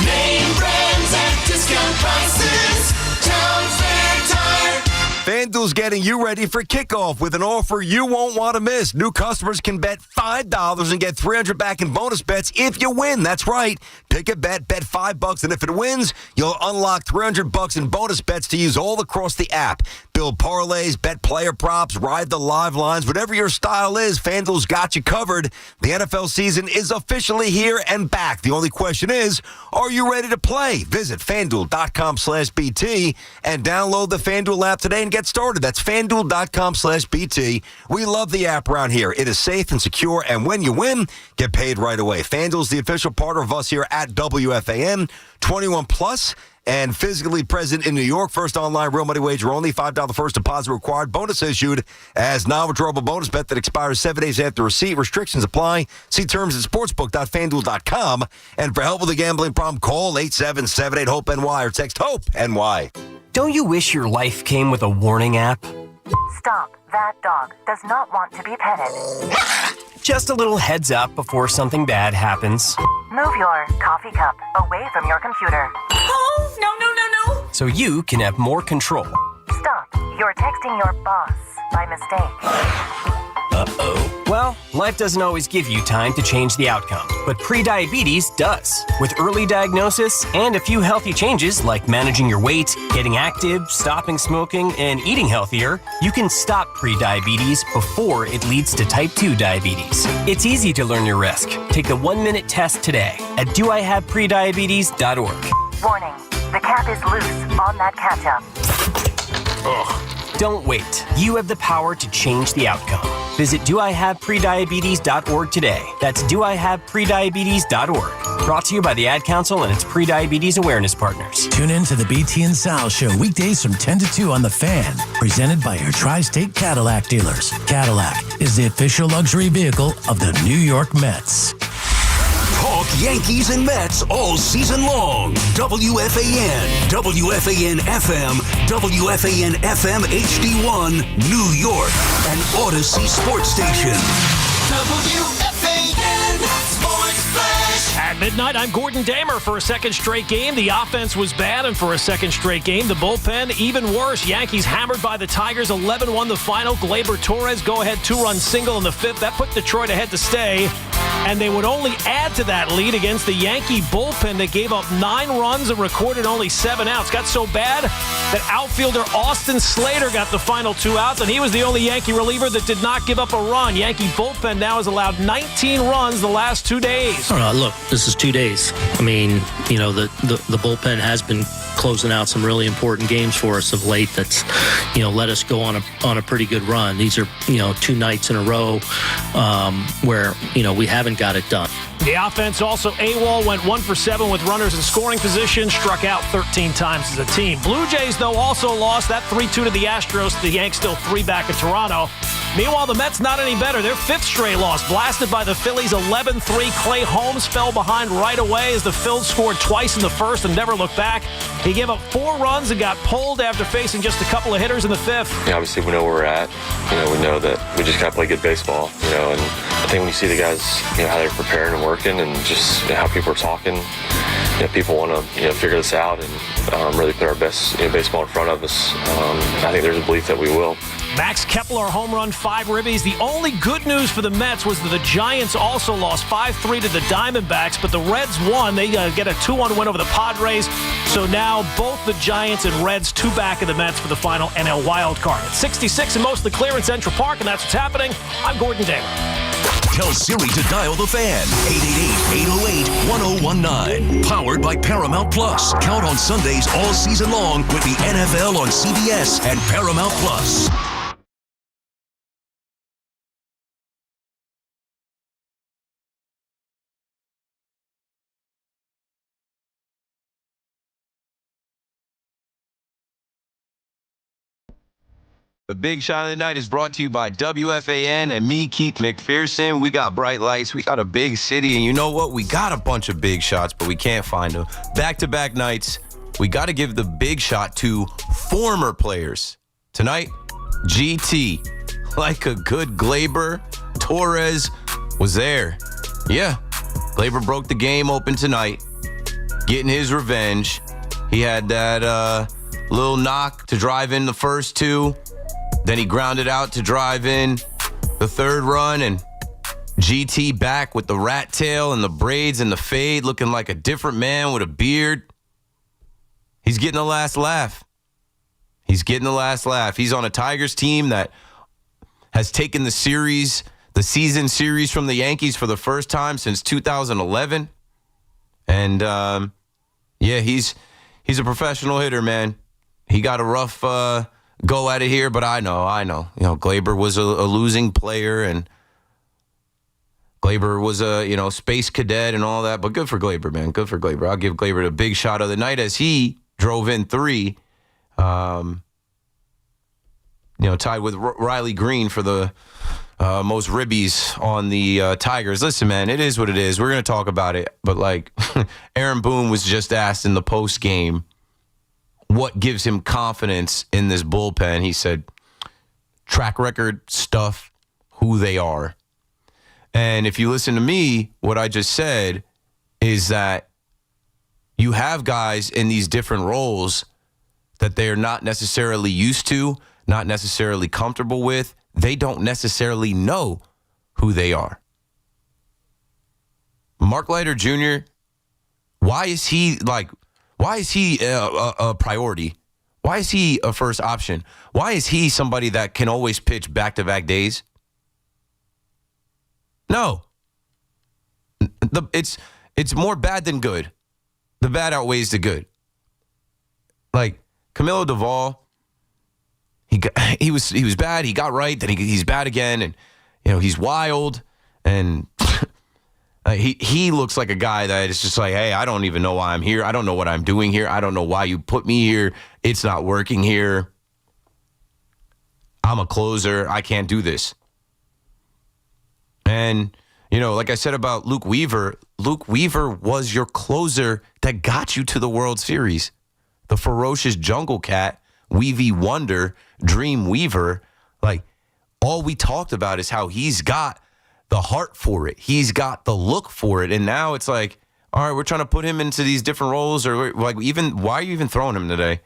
Name brands at discount prices. Town Fair Tire. FanDuel's getting you ready for kickoff with an offer you won't want to miss. New customers can bet $5 and get $300 back in bonus bets if you win. That's right. Pick a bet $5, and if it wins, you'll unlock $300 in bonus bets to use all across the app. Build parlays, bet player props, ride the live lines. Whatever your style is, FanDuel's got you covered. The NFL season is officially here and back. The only question is, are you ready to play? Visit FanDuel.com/BT and download the FanDuel app today and get started. That's FanDuel.com/BT. We love the app around here. It is safe and secure, and when you win, get paid right away. FanDuel's the official partner of us here at WFAN. 21 plus and physically present in New York. First online real money wager only. $5 first deposit required. Bonus issued as non-withdrawable bonus bet that expires 7 days after receipt. Restrictions apply. See terms at sportsbook.fanduel.com. And for help with a gambling problem, call 877-8-HOPE-NY or text HOPE-NY. Don't you wish your life came with a warning app? Stop. That dog does not want to be petted. Just a little heads up before something bad happens. Move your coffee cup away from your computer. Oh, no. So you can have more control. Stop. You're texting your boss by mistake. Uh-oh. Well, life doesn't always give you time to change the outcome, but prediabetes does. With early diagnosis and a few healthy changes like managing your weight, getting active, stopping smoking, and eating healthier, you can stop prediabetes before it leads to type 2 diabetes. It's easy to learn your risk. Take the 1-minute test today at doihaveprediabetes.org. Warning. The cap is loose on that ketchup. Ugh. Don't wait. You have the power to change the outcome. Visit doihaveprediabetes.org today. That's doihaveprediabetes.org. Brought to you by the Ad Council and its Prediabetes Awareness Partners. Tune in to the BT and Sal Show weekdays from 10 to 2 on The Fan. Presented by your Tri-State Cadillac dealers. Cadillac is the official luxury vehicle of the New York Mets. Talk Yankees and Mets all season long. WFAN, WFAN FM, WFAN FM HD1, New York, and Odyssey Sports Station. WFAN Sports Flash. At midnight, I'm Gordon Damer. For a second straight game, the offense was bad, and for a second straight game, the bullpen even worse. Yankees hammered by the Tigers, 11-1 the final. Gleyber Torres go-ahead 2-run single in the fifth. That put Detroit ahead to stay, and they would only add to that lead against the Yankee bullpen that gave up 9 runs and recorded only 7 outs. Got so bad that outfielder Austin Slater got the final 2 outs, and he was the only Yankee reliever that did not give up a run. Yankee bullpen now has allowed 19 runs the last 2 days. Look, this is 2 days. I mean, the bullpen has been closing out some really important games for us of late. That's, let us go on a pretty good run. These are, 2 nights in a row where, we haven't got it done. The offense also AWOL, went 1 for 7 with runners in scoring position, struck out 13 times as a team. Blue Jays, though, also lost that 3-2 to the Astros. The Yanks still 3 back at Toronto. Meanwhile, the Mets not any better. Their 5th straight loss, blasted by the Phillies 11-3. Clay Holmes fell behind right away as the Phils scored twice in the first and never looked back. He gave up 4 runs and got pulled after facing just a couple of hitters in the 5th. Yeah, obviously we know where we're at. We know that we just got to play good baseball. And I think when you see the guys, how they're preparing and working, and just how people are talking, people want to figure this out and really put our best baseball in front of us. I think there's a belief that we will. Max Kepler home run, 5 ribbies. The only good news for the Mets was that the Giants also lost 5-3 to the Diamondbacks, but the Reds won. They get a 2-1 win over the Padres. So now both the Giants and Reds 2 back of the Mets for the final NL wild card. It's 66 and mostly clear in Central Park, and that's what's happening. I'm Gordon Damer. Tell Siri to dial the fan. 888-808-1019. Powered by Paramount Plus. Count on Sundays all season long with the NFL on CBS and Paramount Plus. The Big Shot of the Night is brought to you by WFAN and me, Keith McPherson. We got bright lights. We got a big city. And you know what? We got a bunch of big shots, but we can't find them. Back-to-back nights, we got to give the big shot to former players. Tonight, GT. Like a good Glaber, Torres was there. Yeah, Glaber broke the game open tonight, getting his revenge. He had that little knock to drive in the first 2. Then he grounded out to drive in the 3rd run, and GT back with the rat tail and the braids and the fade, looking like a different man with a beard. He's getting the last laugh. He's getting the last laugh. He's on a Tigers team that has taken the season series from the Yankees for the first time since 2011. And, yeah, he's a professional hitter, man. He got a rough go at it here, but I know. Glaber was a losing player, and Glaber was a, space cadet and all that, but good for Glaber, man. Good for Glaber. I'll give Glaber the big shot of the night as he drove in 3, tied with Riley Green for the most ribbies on the Tigers. Listen, man, it is what it is. We're going to talk about it, but Aaron Boone was just asked in the post game what gives him confidence in this bullpen. He said, track record, stuff, who they are. And if you listen to me, what I just said is that you have guys in these different roles that they are not necessarily used to, not necessarily comfortable with. They don't necessarily know who they are. Mark Leiter Jr., why is he a priority? Why is he a first option? Why is he somebody that can always pitch back-to-back days? No. It's more bad than good. The bad outweighs the good. Camilo Duvall, he was bad. He got right. Then he's bad again, and he's wild, and he looks like a guy that is just like, hey, I don't even know why I'm here. I don't know what I'm doing here. I don't know why you put me here. It's not working here. I'm a closer. I can't do this. And, like I said about Luke Weaver was your closer that got you to the World Series. The ferocious jungle cat, Weavy Wonder, Dream Weaver. All we talked about is how he's got the heart for it. He's got the look for it. And now it's like, all right, we're trying to put him into these different roles. Or why are you even throwing him today?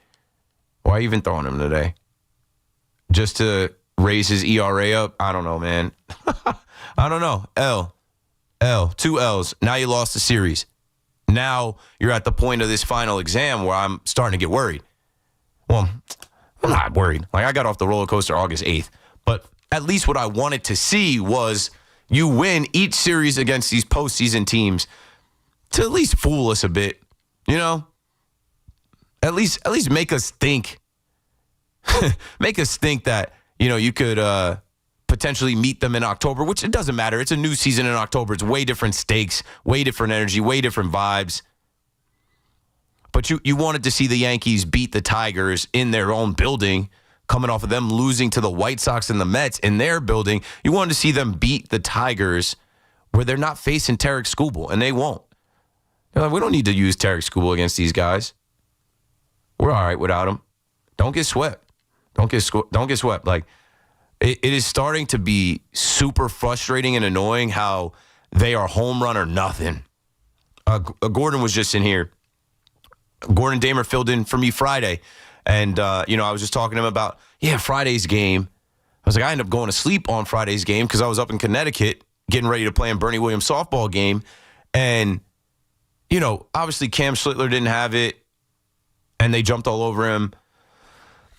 Why are you even throwing him today? Just to raise his ERA up? I don't know, man. I don't know. L, 2 L's. Now you lost the series. Now you're at the point of this final exam where I'm starting to get worried. Well, I'm not worried. I got off the roller coaster August 8th. But at least what I wanted to see was you win each series against these postseason teams to at least fool us a bit, At least make us think. Make us think that, you could potentially meet them in October, which it doesn't matter. It's a new season in October. It's way different stakes, way different energy, way different vibes. But you wanted to see the Yankees beat the Tigers in their own building, coming off of them losing to the White Sox and the Mets in their building. You wanted to see them beat the Tigers where they're not facing Tarek Skubal, and they won't. They're like, we don't need to use Tarek Skubal against these guys. We're all right without him. Don't get swept. Don't get swept. Like, it is starting to be super frustrating and annoying how they are home run or nothing. Gordon was just in here. Gordon Damer filled in for me Friday. And, I was just talking to him about, Friday's game. I was like, I ended up going to sleep on Friday's game because I was up in Connecticut getting ready to play in Bernie Williams softball game. And, obviously Cam Schlittler didn't have it. And they jumped all over him.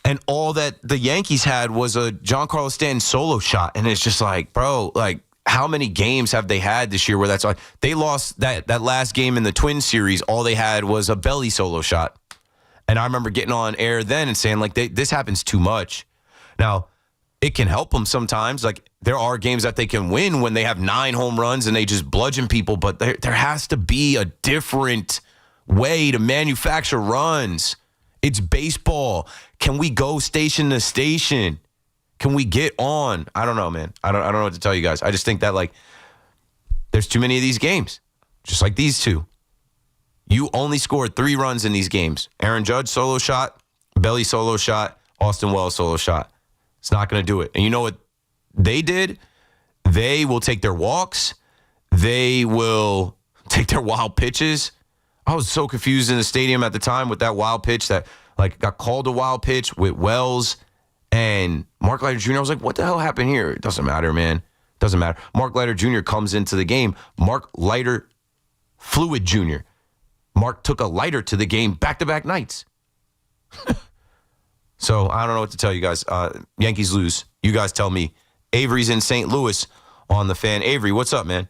And all that the Yankees had was a Giancarlo Stanton solo shot. And it's just like, bro, like, how many games have they had this year where that's like, they lost that last game in the Twins series. All they had was a belly solo shot. And I remember getting on air then and saying, like, this happens too much. Now, it can help them sometimes. Like, there are games that they can win when they have 9 home runs and they just bludgeon people. But there has to be a different way to manufacture runs. It's baseball. Can we go station to station? Can we get on? I don't know, man. I don't know what to tell you guys. I just think that, like, there's too many of these games, just like these two. You only scored 3 runs in these games. Aaron Judge solo shot, Belly solo shot, Austin Wells solo shot. It's not going to do it. And you know what they did? They will take their walks. They will take their wild pitches. I was so confused in the stadium at the time with that wild pitch that, like, got called a wild pitch with Wells and Mark Leiter Jr. I was like, what the hell happened here? It doesn't matter, man. It doesn't matter. Mark Leiter Jr. comes into the game. Mark Leiter Fluid Jr. Mark took a lighter to the game back-to-back nights. So I don't know what to tell you guys. Yankees lose. You guys tell me. Avery's in St. Louis on the Fan. Avery, what's up, man?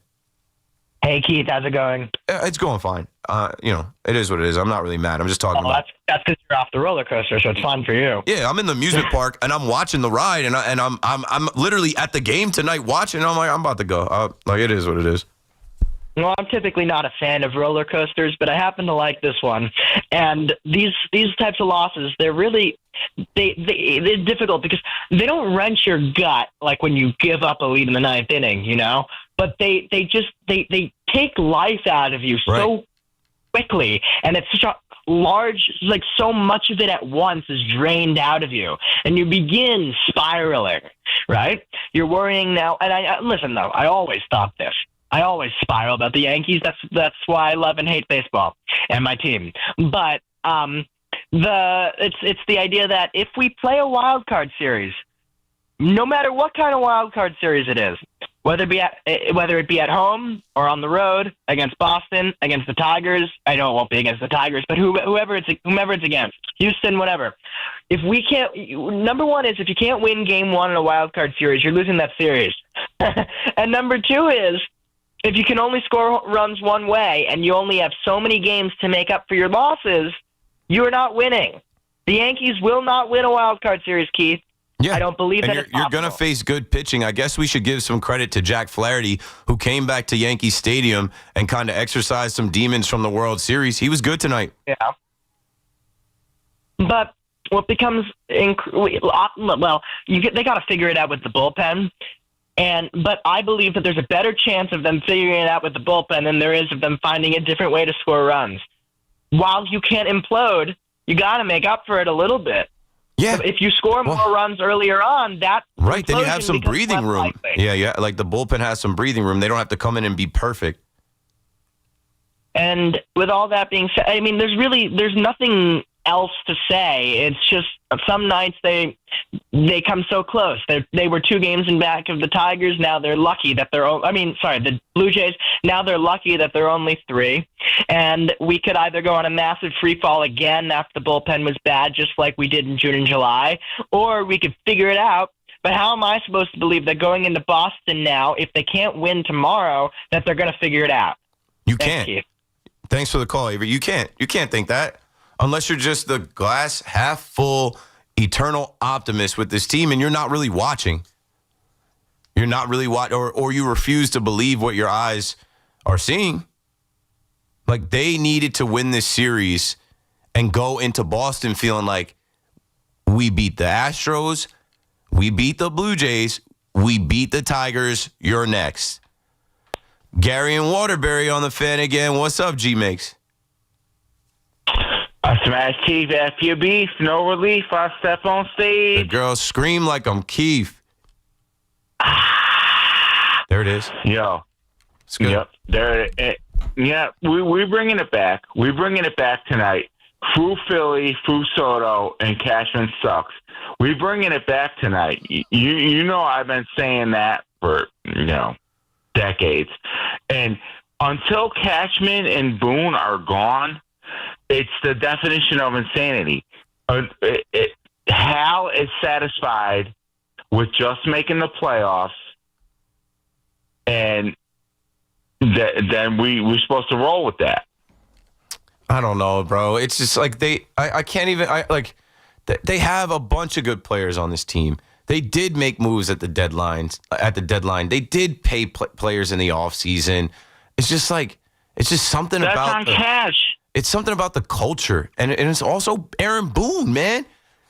Hey, Keith, how's it going? It's going fine. It is what it is. I'm not really mad. I'm just talking about. That's because you're off the roller coaster, so it's fun for you. Yeah, I'm in the amusement park and I'm watching the ride, and I'm literally at the game tonight watching. And I'm like, I'm about to go. Like, it is what it is. Well, I'm typically not a fan of roller coasters, but I happen to like this one. And these types of losses, they're really they're difficult because they don't wrench your gut like when you give up a lead in the 9th inning, But they take life out of you so quickly, and it's such a large, like, so much of it at once is drained out of you, and you begin spiraling. Right? You're worrying now, and I listen though. I always thought this. I always spiral about the Yankees. That's why I love and hate baseball and my team. But it's the idea that if we play a wild card series, no matter what kind of wild card series it is, whether it be at home or on the road against Boston, against the Tigers, I know it won't be against the Tigers, but whomever it's against, Houston, whatever. If we can't, number one is if you can't win game 1 in a wild card series, you're losing that series. And number 2 is, if you can only score runs one way and you only have so many games to make up for your losses, you're not winning. The Yankees will not win a wild card series, Keith. Yeah. I don't believe that you're going to face good pitching. I guess we should give some credit to Jack Flaherty, who came back to Yankee Stadium and kind of exorcised some demons from the World Series. He was good tonight. Yeah. But what becomes they got to figure it out with the bullpen. But I believe that there's a better chance of them figuring it out with the bullpen than there is of them finding a different way to score runs. While you can't implode, you got to make up for it a little bit. Yeah. If you score more runs earlier on, that right, then you have some breathing room. Likely. Yeah, like the bullpen has some breathing room. They don't have to come in and be perfect. And with all that being said, I mean, there's nothing else to say. It's just some nights they come so close. They were 2 games in back of the Tigers. Now they're lucky that the Blue Jays. Now they're lucky that they're only 3. And we could either go on a massive free fall again after the bullpen was bad, just like we did in June and July, or we could figure it out. But how am I supposed to believe that going into Boston now, if they can't win tomorrow, that they're going to figure it out? You can't. Thanks for the call, Avery. You can't think that. Unless you're just the glass half full, eternal optimist with this team, and you're not really watching. You're not really or you refuse to believe what your eyes are seeing. Like, they needed to win this series and go into Boston feeling like, we beat the Astros, we beat the Blue Jays, we beat the Tigers, you're next. Gary and Waterbury on the Fan again. What's up, G-Makes? I smash Keith after your beef. No relief. I step on stage. The girls scream like I'm Keith. There it is. Yo. It's good. Yep. There. Yeah. We're bringing it back. We're bringing it back tonight. Fu Philly, Fu Soto, and Cashman sucks. We're bringing it back tonight. You know I've been saying that for decades, and until Cashman and Boone are gone, it's the definition of insanity. Hal is satisfied with just making the playoffs, and then we're supposed to roll with that. I don't know, bro. It's just like I can't even, they have a bunch of good players on this team. They did make moves at the deadline. They did pay players in the offseason. It's just something That's about on cash. It's something about the culture. And it's also Aaron Boone, man.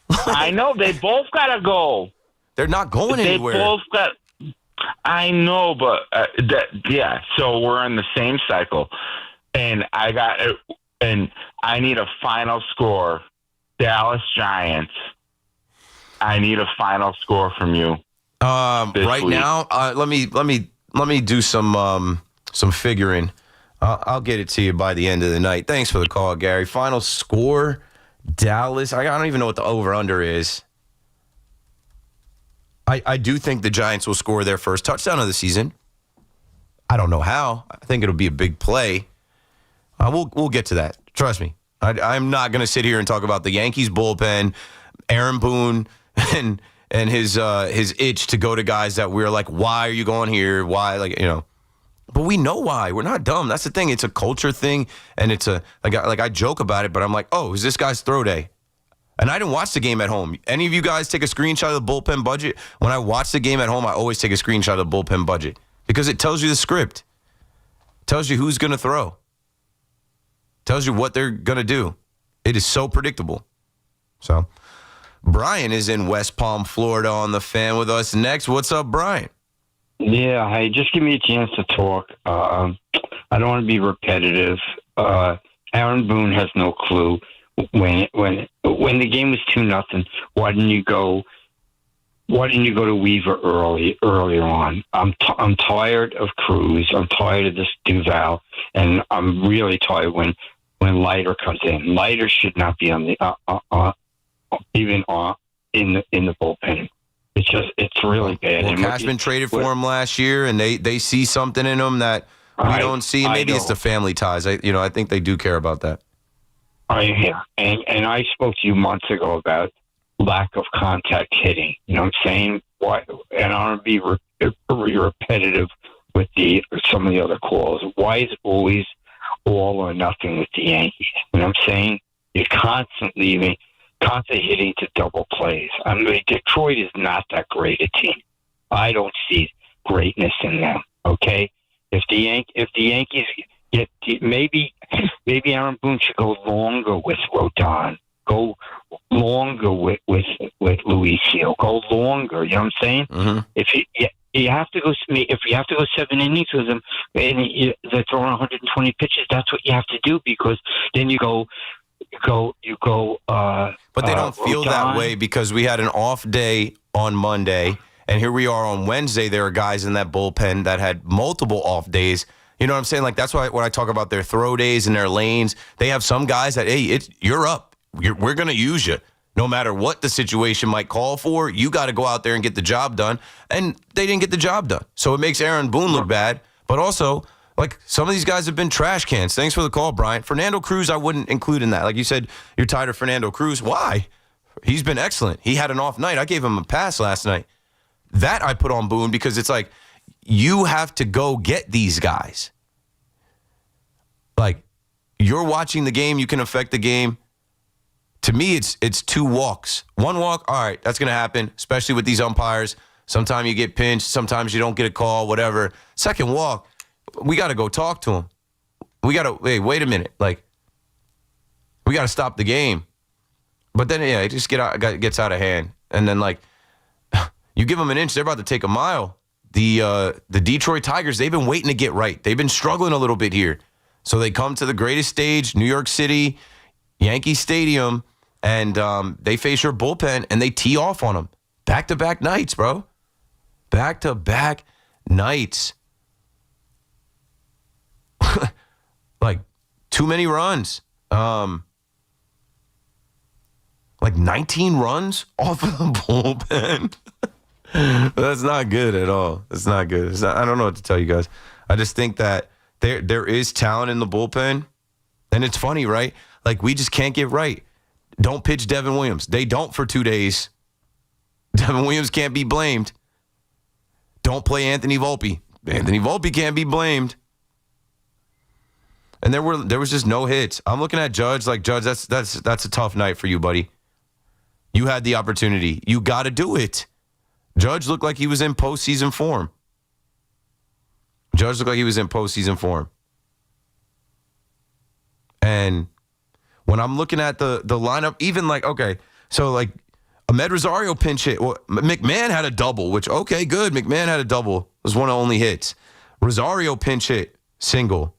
I know. They both got to go. They're not going anywhere. They both got. I know, but so we're in the same cycle. And I need a final score. Dallas Giants. I need a final score from you. Right week. now, let me do some figuring. I'll get it to you by the end of the night. Thanks for the call, Gary. Final score, Dallas. I don't even know what the over-under is. I do think the Giants will score their first touchdown of the season. I don't know how. I think it'll be a big play. We'll get to that. Trust me. I'm not going to sit here and talk about the Yankees bullpen, Aaron Boone, and his itch to go to guys that we're like, why are you going here? Why, But we know why. We're not dumb. That's the thing. It's a culture thing, and it's I joke about it, but I'm like, oh, is this guy's throw day? And I didn't watch the game at home. Any of you guys take a screenshot of the bullpen budget? When I watch the game at home, I always take a screenshot of the bullpen budget because it tells you the script. It tells you who's going to throw. Tells you what they're going to do. It is so predictable. So, Brian is in West Palm, Florida on the Fan with us next. What's up, Brian? Yeah, hey, just give me a chance to talk. I don't want to be repetitive. Aaron Boone has no clue. When the game was 2-0, why didn't you go to Weaver earlier on? I'm tired of Cruz. I'm tired of this Duval, and I'm really tired when Leiter comes in. Leiter should not be on the in the bullpen. It's really bad. Well, Cashman traded for him last year, and they see something in him that we don't see. Maybe it's the family ties. I think they do care about that. And I spoke to you months ago about lack of contact hitting. You know what I'm saying? Why? And I don't want to be repetitive with some of the other calls. Why is it always all or nothing with the Yankees? You know what I'm saying? You're constantly hitting to double plays. I mean, Detroit is not that great a team. I don't see greatness in them. Okay, if the Yankees get maybe Aaron Boone should go longer with Rodon, go longer with Luisio, go longer. You know what I'm saying? Mm-hmm. If you have to go 7 innings with them, and they're throwing 120 pitches, that's what you have to do because then you go. But they don't feel that way because we had an off day on Monday, and here we are on Wednesday. There are guys in that bullpen that had multiple off days. You know what I'm saying? Like, that's why when I talk about their throw days and their lanes, they have some guys that, hey, you're up. We're going to use you. No matter what the situation might call for, you got to go out there and get the job done. And they didn't get the job done. So it makes Aaron Boone look bad. But also, like, some of these guys have been trash cans. Thanks for the call, Brian. Fernando Cruz, I wouldn't include in that. Like you said, you're tired of Fernando Cruz. Why? He's been excellent. He had an off night. I gave him a pass last night. That I put on Boone because it's like, you have to go get these guys. Like, you're watching the game, you can affect the game. To me, it's 2 walks. 1 walk, all right, that's going to happen, especially with these umpires. Sometimes you get pinched. Sometimes you don't get a call, whatever. Second walk, we got to go talk to him. We got to, hey, wait a minute. Like, we got to stop the game. But then, yeah, it just gets out of hand. And then, like, you give them an inch, they're about to take a mile. The Detroit Tigers, they've been waiting to get right. They've been struggling a little bit here. So they come to the greatest stage, New York City, Yankee Stadium, and they face your bullpen, and they tee off on them. Back-to-back nights, bro. Back-to-back nights. Like, too many runs. Like 19 runs off of the bullpen. That's not good at all. It's not good. I don't know what to tell you guys. I just think that there is talent in the bullpen. And it's funny, right? Like, we just can't get right. Don't pitch Devin Williams. They don't for 2 days. Devin Williams can't be blamed. Don't play Anthony Volpe. Anthony Volpe can't be blamed. And there was just no hits. I'm looking at Judge like, Judge, that's a tough night for you, buddy. You had the opportunity. You got to do it. Judge looked like he was in postseason form. And when I'm looking at the lineup, even like, okay, so like Ahmed Rosario pinch hit. Well, McMahon had a double, which, okay, good. McMahon had a double. It was one of the only hits. Rosario pinch hit, single.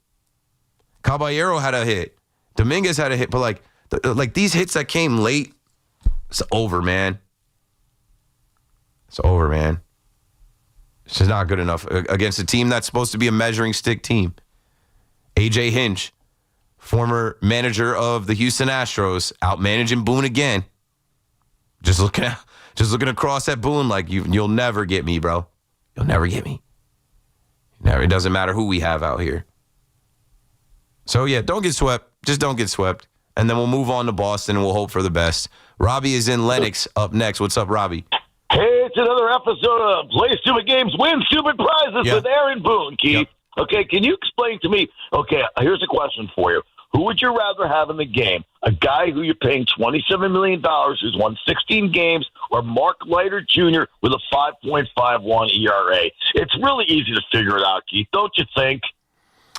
Caballero had a hit. Dominguez had a hit. But like these hits that came late, it's over, man. It's over, man. It's just not good enough against a team that's supposed to be a measuring stick team. AJ Hinch, former manager of the Houston Astros, out managing Boone again. Just looking across at Boone like you'll never get me, bro. You'll never get me. It doesn't matter who we have out here. So yeah, don't get swept. Just don't get swept. And then we'll move on to Boston and we'll hope for the best. Robbie is in Lenox up next. What's up, Robbie? Hey, it's another episode of Play Stupid Games, Win Stupid Prizes with Aaron Boone, Keith. Yep. Okay, can you explain to me? Okay, here's a question for you. Who would you rather have in the game? A guy who you're paying $27 million who's won 16 games, or Mark Leiter Jr. with a 5.51 ERA? It's really easy to figure it out, Keith, don't you think?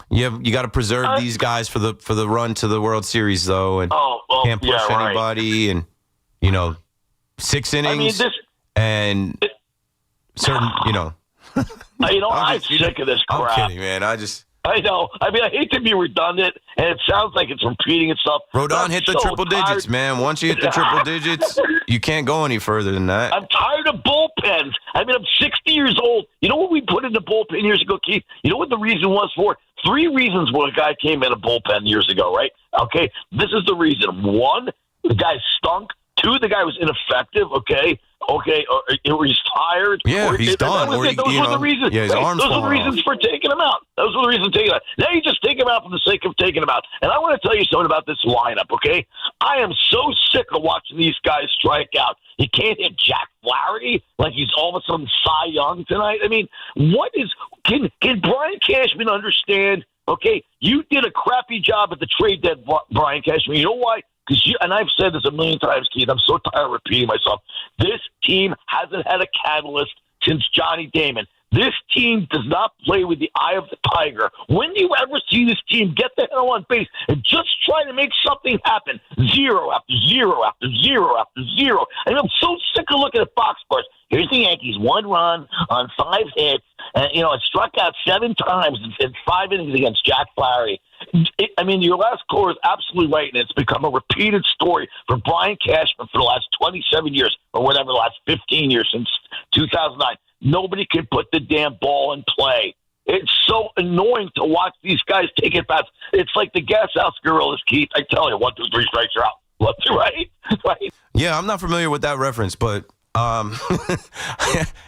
You got to preserve these guys for the run to the World Series, though, and can't push anybody. And 6 innings and certain, I'm sick of this crap. I'm kidding, man. I know. I mean, I hate to be redundant, and it sounds like it's repeating itself. Rodon hit the triple digits, man. Once you hit the triple digits, you can't go any further than that. I'm tired of bullpens. I mean, I'm 60 years old. You know what we put in the bullpen years ago, Keith? You know what the reason was for? 3 reasons when a guy came in a bullpen years ago, right? Okay, this is the reason. 1, the guy stunk. 2, the guy was ineffective, okay, or he's tired. Yeah, or he's done. Those were the reasons. Yeah, his arm's those were the reasons for taking him out. Those were the reasons taking him out. Now you just take him out for the sake of taking him out. And I want to tell you something about this lineup, okay? I am so sick of watching these guys strike out. You can't hit Jack Flaherty like he's all of a sudden Cy Young tonight. I mean, can Brian Cashman understand? Okay, you did a crappy job at the trade deadline, Brian Cashman. You know why? And I've said this a million times, Keith, I'm so tired of repeating myself. This team hasn't had a catalyst since Johnny Damon. This team does not play with the eye of the tiger. When do you ever see this team get the hell on base and just try to make something happen? 0 after 0 after 0 after 0. I mean, I'm so sick of looking at box scores. Here's the Yankees, 1 run on 5 hits. And, it struck out 7 times in 5 innings against Jack Flaherty. Your last caller is absolutely right, and it's become a repeated story for Brian Cashman for the last 27 years, or whatever, the last 15 years since 2009. Nobody can put the damn ball in play. It's so annoying to watch these guys take it bats. It's like the Gas House Gorillas, Keith. I tell you, 1, 2, 3 strikes, you're out. 1, 2, right? Yeah, I'm not familiar with that reference, but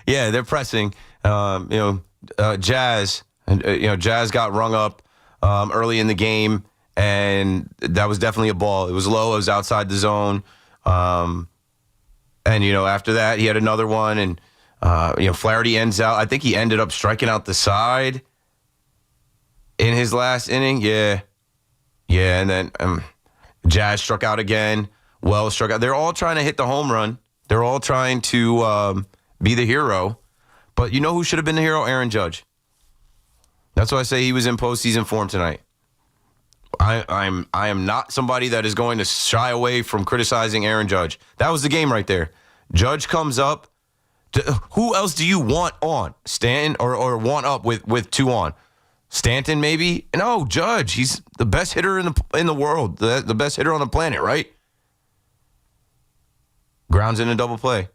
yeah, they're pressing. Jazz, Jazz got rung up early in the game, and that was definitely a ball. It was low. It was outside the zone. And after that, he had another one, and Flaherty ends out. I think he ended up striking out the side in his last inning. Yeah, and then Jazz struck out again. Wells struck out. They're all trying to hit the home run. They're all trying to be the hero. But you know who should have been the hero? Aaron Judge. That's why I say he was in postseason form tonight. I am not somebody that is going to shy away from criticizing Aaron Judge. That was the game right there. Judge comes up. Who else do you want on? Stanton or want up with 2 on? Stanton maybe? No, Judge. He's the best hitter in the world. The best hitter on the planet, right? Grounds in a double play.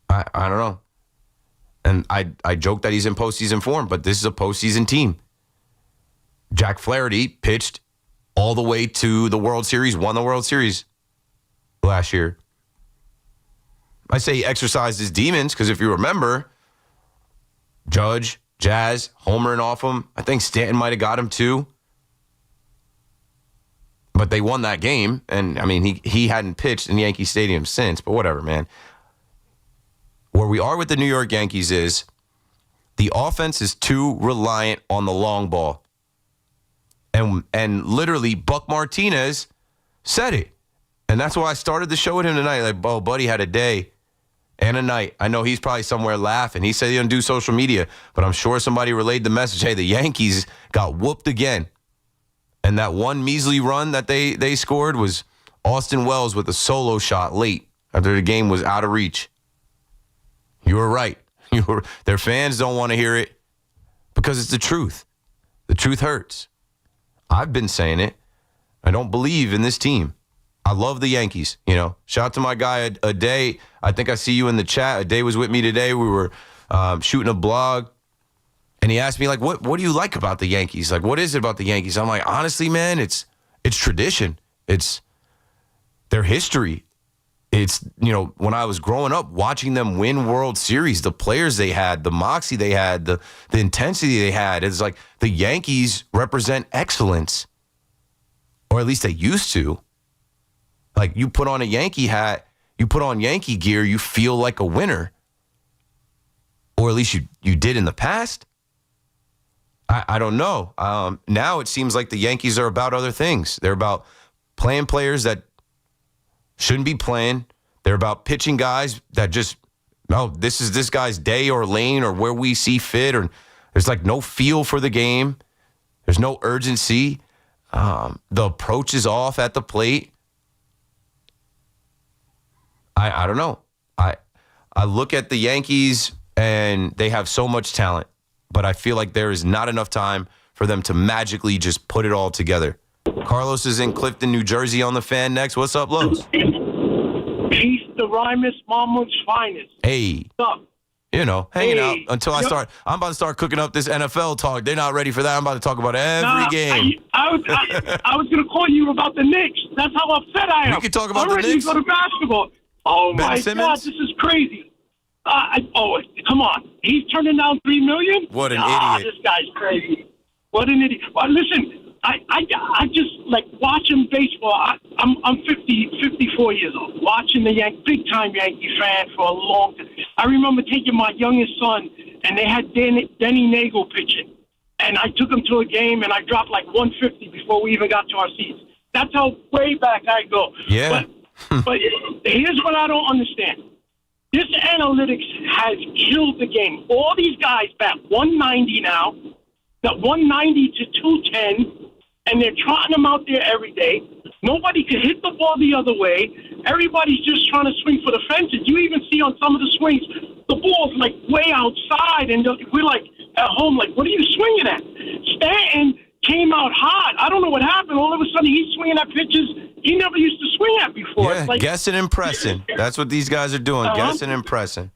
I don't know. And I joke that he's in postseason form, but this is a postseason team. Jack Flaherty pitched all the way to the World Series, won the World Series last year. I say he exercised his demons because if you remember, Judge, Jazz, homering off him. I think Stanton might have got him too. But they won that game. And, I mean, he hadn't pitched in Yankee Stadium since. But whatever, man. Where we are with the New York Yankees is the offense is too reliant on the long ball. And literally, Buck Martinez said it. And that's why I started the show with him tonight. Like, oh, buddy had a day and a night. I know he's probably somewhere laughing. He said he doesn't do social media, but I'm sure somebody relayed the message, hey, the Yankees got whooped again. And that one measly run that they scored was Austin Wells with a solo shot late after the game was out of reach. You were right. Their fans don't want to hear it because it's the truth. The truth hurts. I've been saying it. I don't believe in this team. I love the Yankees. You know, shout out to my guy, a day. I think I see you in the chat. A day was with me today. We were shooting a blog. And he asked me, like, what do you like about the Yankees? Like, what is it about the Yankees? I'm like, honestly, man, it's tradition. It's their history. It's, you know, when I was growing up, watching them win World Series, the players they had, the moxie they had, the intensity they had. It's like the Yankees represent excellence. Or at least they used to. Like, you put on a Yankee hat, you put on Yankee gear, you feel like a winner. Or at least you did in the past. I don't know. Now it seems like the Yankees are about other things. They're about playing players that shouldn't be playing. They're about pitching guys that just, this is this guy's day or lane or where we see fit. Or there's like no feel for the game. There's no urgency. The approach is off at the plate. I don't know. I look at the Yankees and they have so much talent, but I feel like there is not enough time for them to magically just put it all together. Carlos is in Clifton, New Jersey on the Fan next. What's up, Los? Peace to Rymus Mahmoud's finest. Hey. What's up? You know, hanging out until I start. I'm about to start cooking up this NFL talk. They're not ready for that. I'm about to talk about every game. I was going to call you about the Knicks. That's how upset I am. We can talk about I'm the ready Knicks. to go to basketball. Oh, Ben my Simmons? God, this is crazy. Come on. He's turning down $3 million? What an idiot. This guy's crazy. What an idiot. Well, listen, I just, like, watching baseball. I'm 54 years old, watching the big-time Yankee fan for a long time. I remember taking my youngest son, and they had Denny Nagel pitching. And I took him to a game, and I dropped like 150 before we even got to our seats. That's how way back I go. Yeah. But here's what I don't understand. This analytics has killed the game. All these guys bat 190 now, the 190 to 210, and they're trotting them out there every day. Nobody can hit the ball the other way. Everybody's just trying to swing for the fences. You even see on some of the swings, the ball's like way outside, and we're like at home, like, what are you swinging at? Stanton came out hot. I don't know what happened. All of a sudden, he's swinging at pitches he never used to swing at before. Yeah, it's like, guessing and pressing. That's what these guys are doing, guessing and pressing.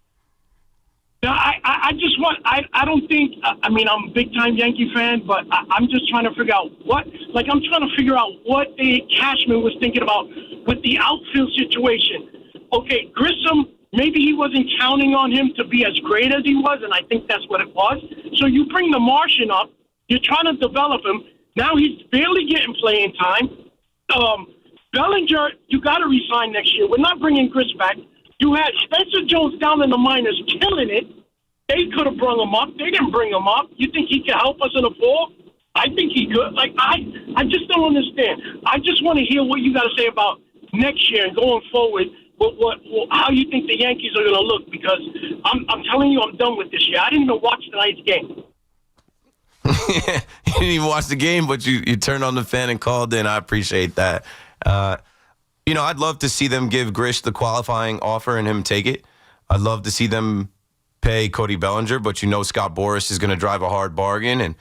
Now, I just want, I don't think, I mean, I'm a big-time Yankee fan, but I'm just trying to figure out what Cashman was thinking about with the outfield situation. Okay, Grissom, maybe he wasn't counting on him to be as great as he was, and I think that's what it was. So you bring the Martian up, you're trying to develop him. Now he's barely getting playing time. Bellinger, you got to resign next year. We're not bringing Chris back. You had Spencer Jones down in the minors killing it. They could have brought him up. They didn't bring him up. You think he could help us in the fall? I think he could. Like, I just don't understand. I just want to hear what you got to say about next year and going forward, how you think the Yankees are going to look, because I'm telling you, I'm done with this year. I didn't even watch tonight's game. You didn't even watch the game, but you turned on the fan and called in. I appreciate that. I'd love to see them give Grish the qualifying offer and him take it. I'd love to see them pay Cody Bellinger, but Scott Boras is going to drive a hard bargain. And,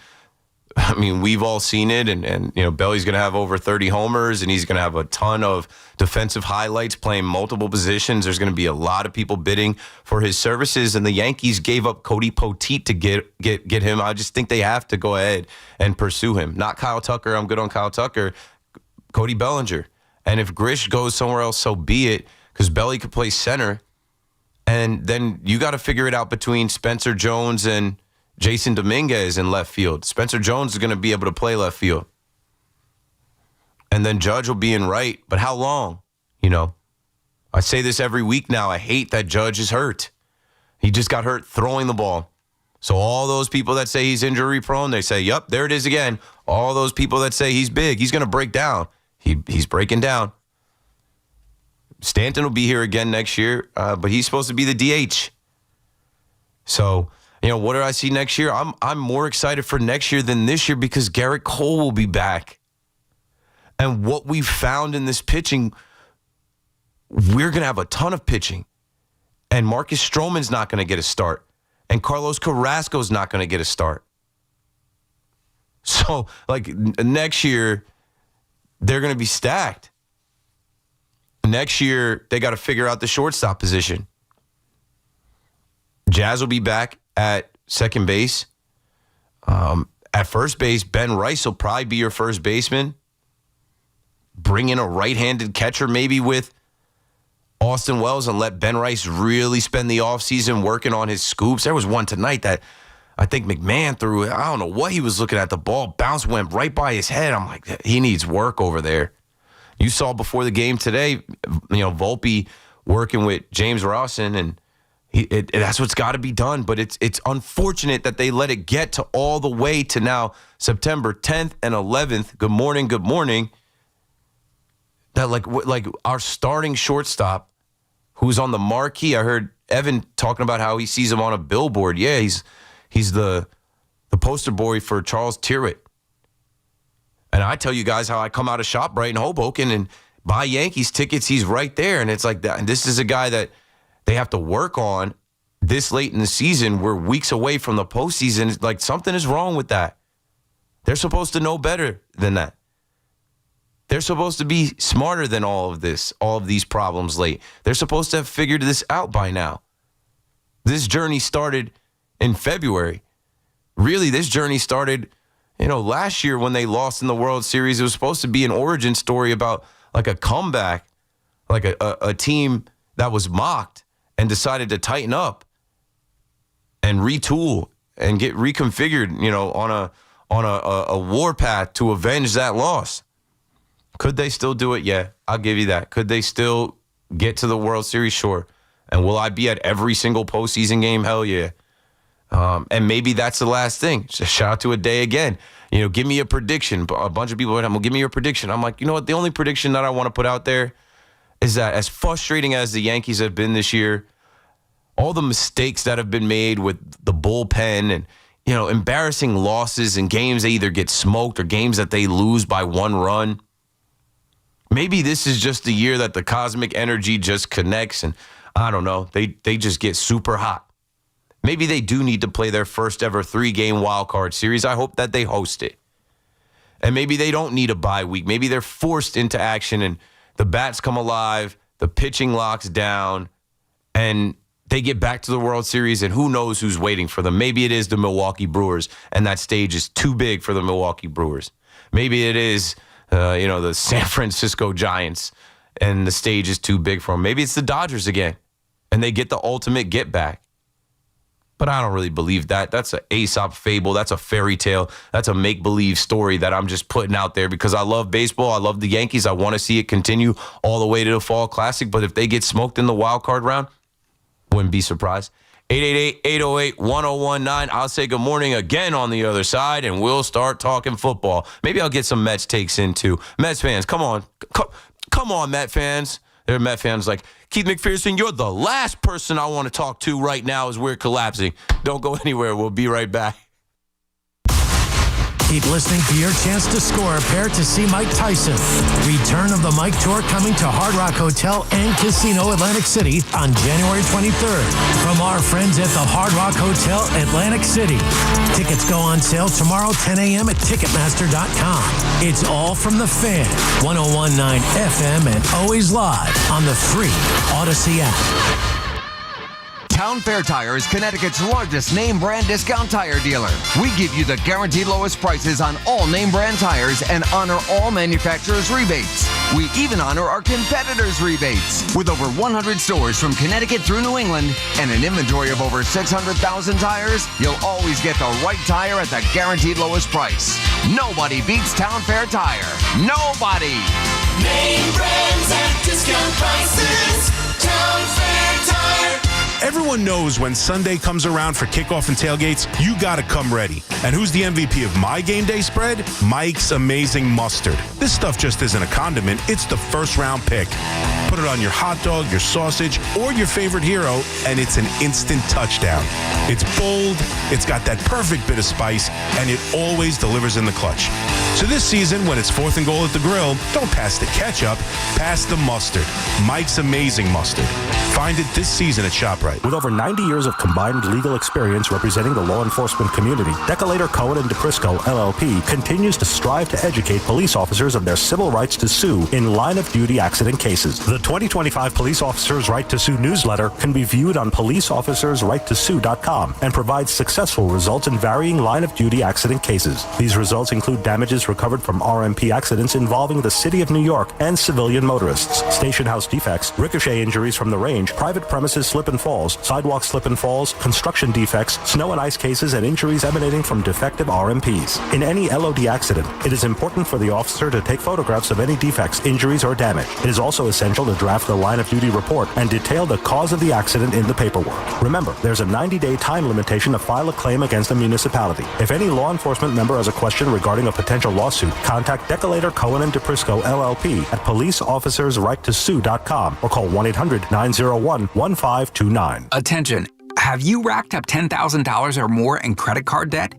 I mean, we've all seen it. And Belly's going to have over 30 homers, and he's going to have a ton of defensive highlights playing multiple positions. There's going to be a lot of people bidding for his services, and the Yankees gave up Cody Poteet to get him. I just think they have to go ahead and pursue him. Not Kyle Tucker. I'm good on Kyle Tucker. Cody Bellinger. And if Grish goes somewhere else, so be it, because Belly could play center. And then you got to figure it out between Spencer Jones and Jason Dominguez in left field. Spencer Jones is going to be able to play left field. And then Judge will be in right. But how long? I say this every week now. I hate that Judge is hurt. He just got hurt throwing the ball. So all those people that say he's injury prone, they say, yep, there it is again. All those people that say he's big, he's going to break down. He's breaking down. Stanton will be here again next year, but he's supposed to be the DH. So, what do I see next year? I'm more excited for next year than this year because Garrett Cole will be back. And what we've found in this pitching, we're going to have a ton of pitching. And Marcus Stroman's not going to get a start. And Carlos Carrasco's not going to get a start. So, next year, they're going to be stacked. Next year, they got to figure out the shortstop position. Jazz will be back at second base. At first base, Ben Rice will probably be your first baseman. Bring in a right-handed catcher maybe with Austin Wells and let Ben Rice really spend the offseason working on his scoops. There was one tonight that I think McMahon threw. I don't know what he was looking at. The ball bounce went right by his head. I'm like, he needs work over there. You saw before the game today, Volpe working with James Rawson, and that's what's got to be done. But it's unfortunate that they let it get to all the way to now September 10th and 11th. Good morning. That like our starting shortstop, who's on the marquee. I heard Evan talking about how he sees him on a billboard. Yeah, he's the poster boy for Charles Tyrwhitt. And I tell you guys how I come out of ShopRite in Hoboken and buy Yankees tickets. He's right there. And it's like that. And this is a guy that they have to work on this late in the season. We're weeks away from the postseason. Like, something is wrong with that. They're supposed to know better than that. They're supposed to be smarter than all of these problems late. They're supposed to have figured this out by now. This journey started in February. Really, this journey started last year when they lost in the World Series. It was supposed to be an origin story about like a comeback, like a team that was mocked and decided to tighten up and retool and get reconfigured, on a warpath to avenge that loss. Could they still do it? Yeah, I'll give you that. Could they still get to the World Series? Sure. And will I be at every single postseason game? Hell yeah. And maybe that's the last thing. Just shout out to a day again. Give me a prediction. A bunch of people are like, give me your prediction. I'm like, you know what? The only prediction that I want to put out there is that as frustrating as the Yankees have been this year, all the mistakes that have been made with the bullpen and, embarrassing losses and games they either get smoked or games that they lose by one run. Maybe this is just the year that the cosmic energy just connects and, I don't know, they just get super hot. Maybe they do need to play their first ever 3-game wild card series. I hope that they host it. And maybe they don't need a bye week. Maybe they're forced into action and the bats come alive, the pitching locks down, and they get back to the World Series, and who knows who's waiting for them. Maybe it is the Milwaukee Brewers, and that stage is too big for the Milwaukee Brewers. Maybe it is, the San Francisco Giants, and the stage is too big for them. Maybe it's the Dodgers again, and they get the ultimate get back. But I don't really believe that. That's an Aesop fable. That's a fairy tale. That's a make-believe story that I'm just putting out there because I love baseball. I love the Yankees. I want to see it continue all the way to the Fall Classic. But if they get smoked in the wild card round, wouldn't be surprised. 888-808-1019. I'll say good morning again on the other side, and we'll start talking football. Maybe I'll get some Mets takes in, too. Mets fans, come on. Come on, Met fans. There are Met fans like, Keith McPherson, you're the last person I want to talk to right now as we're collapsing. Don't go anywhere. We'll be right back. Keep listening for your chance to score a pair to see Mike Tyson. Return of the Mike Tour coming to Hard Rock Hotel and Casino Atlantic City on January 23rd. From our friends at the Hard Rock Hotel Atlantic City. Tickets go on sale tomorrow 10 a.m. at Ticketmaster.com. It's all from the Fan, 101.9 FM and always live on the free Odyssey app. Town Fair Tire is Connecticut's largest name brand discount tire dealer. We give you the guaranteed lowest prices on all name brand tires and honor all manufacturers' rebates. We even honor our competitors' rebates. With over 100 stores from Connecticut through New England and an inventory of over 600,000 tires, you'll always get the right tire at the guaranteed lowest price. Nobody beats Town Fair Tire. Nobody! Name brands at discount prices. Town Fair Tire. Everyone knows when Sunday comes around for kickoff and tailgates, you gotta come ready. And who's the MVP of my game day spread? Mike's Amazing Mustard. This stuff just isn't a condiment, it's the first round pick. Put it on your hot dog, your sausage, or your favorite hero, and it's an instant touchdown. It's bold, it's got that perfect bit of spice, and it always delivers in the clutch. So this season, when it's 4th and goal at the grill, don't pass the ketchup, pass the mustard. Mike's Amazing Mustard. Find it this season at ShopRite. With over 90 years of combined legal experience representing the law enforcement community, Decolator Cohen & DePrisco, LLP, continues to strive to educate police officers of their civil rights to sue in line-of-duty accident cases. The 2025 Police Officers' Right to Sue newsletter can be viewed on policeofficersrighttosue.com and provides successful results in varying line-of-duty accident cases. These results include damages recovered from RMP accidents involving the City of New York and civilian motorists, station house defects, ricochet injuries from the range, private premises slip and falls, sidewalk slip and falls, construction defects, snow and ice cases, and injuries emanating from defective RMPs. In any LOD accident, it is important for the officer to take photographs of any defects, injuries, or damage. It is also essential to draft the line-of-duty report and detail the cause of the accident in the paperwork. Remember, there's a 90-day time limitation to file a claim against a municipality. If any law enforcement member has a question regarding a potential lawsuit, contact Decolator Cohen & DePrisco, LLP at policeofficersrighttosue.com or call 1-800-901-1529. Attention. Have you racked up $10,000 or more in credit card debt?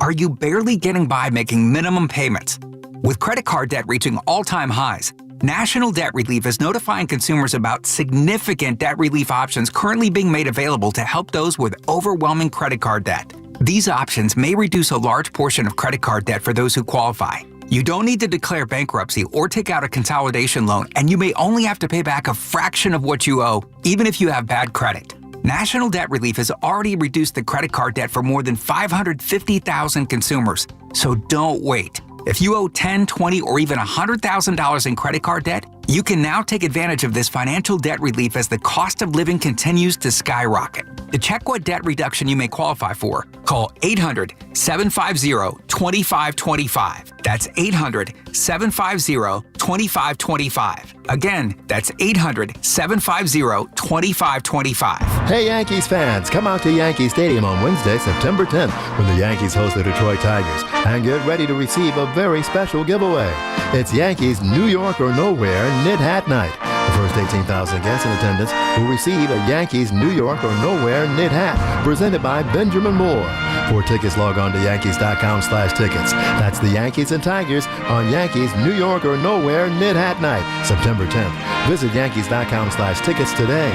Are you barely getting by making minimum payments? With credit card debt reaching all-time highs, National Debt Relief is notifying consumers about significant debt relief options currently being made available to help those with overwhelming credit card debt. These options may reduce a large portion of credit card debt for those who qualify. You don't need to declare bankruptcy or take out a consolidation loan, and you may only have to pay back a fraction of what you owe, even if you have bad credit. National Debt Relief has already reduced the credit card debt for more than 550,000 consumers, so don't wait. If you owe $10,000, $20,000, or even $100,000 in credit card debt, you can now take advantage of this financial debt relief as the cost of living continues to skyrocket. To check what debt reduction you may qualify for, call 800-750-2525. That's 800-750-2525. Again, that's 800-750-2525. Hey Yankees fans, come out to Yankee Stadium on Wednesday, September 10th, when the Yankees host the Detroit Tigers, and get ready to receive a very special giveaway. It's Yankees New York or Nowhere Knit Hat Night. The first 18,000 guests in attendance will receive a Yankees New York or Nowhere knit hat presented by Benjamin Moore. For tickets, log on to Yankees.com/tickets. That's the Yankees and Tigers on Yankees New York or Nowhere Knit Hat Night, September 10th. Visit Yankees.com/tickets today.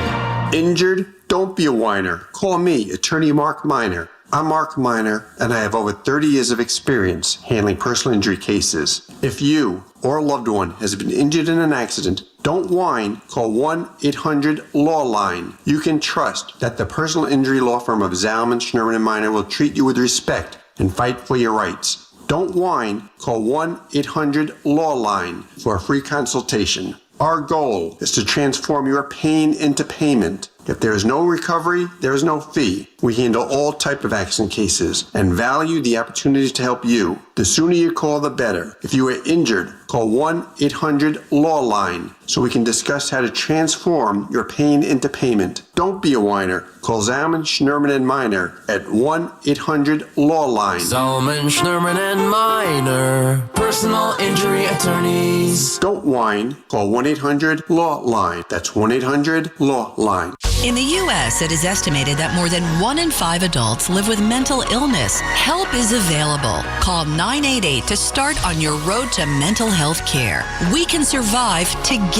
Injured? Don't be a whiner. Call me, attorney Mark Miner. I'm Mark Miner, and I have over 30 years of experience handling personal injury cases. If you or a loved one has been injured in an accident, don't whine. Call 1-800-LAW-LINE. You can trust that the personal injury law firm of Zalman, Schnurman, and Miner will treat you with respect and fight for your rights. Don't whine. Call 1-800-LAW-LINE for a free consultation. Our goal is to transform your pain into payment. If there is no recovery, there is no fee. We handle all type of accident cases and value the opportunities to help you. The sooner you call, the better. If you are injured, call 1-800-LAW-LINE so we can discuss how to transform your pain into payment. Don't be a whiner. Call Zalman, Schnerman, and Minor at 1-800-LAW-LINE. Zalman, Schnerman, and Minor, personal injury attorneys. Don't whine. Call 1-800-LAW-LINE. That's 1-800-LAW-LINE. In the U.S., it is estimated that more than 1 in 5 adults live with mental illness. Help is available. Call 988 to start on your road to mental health care. We can survive together.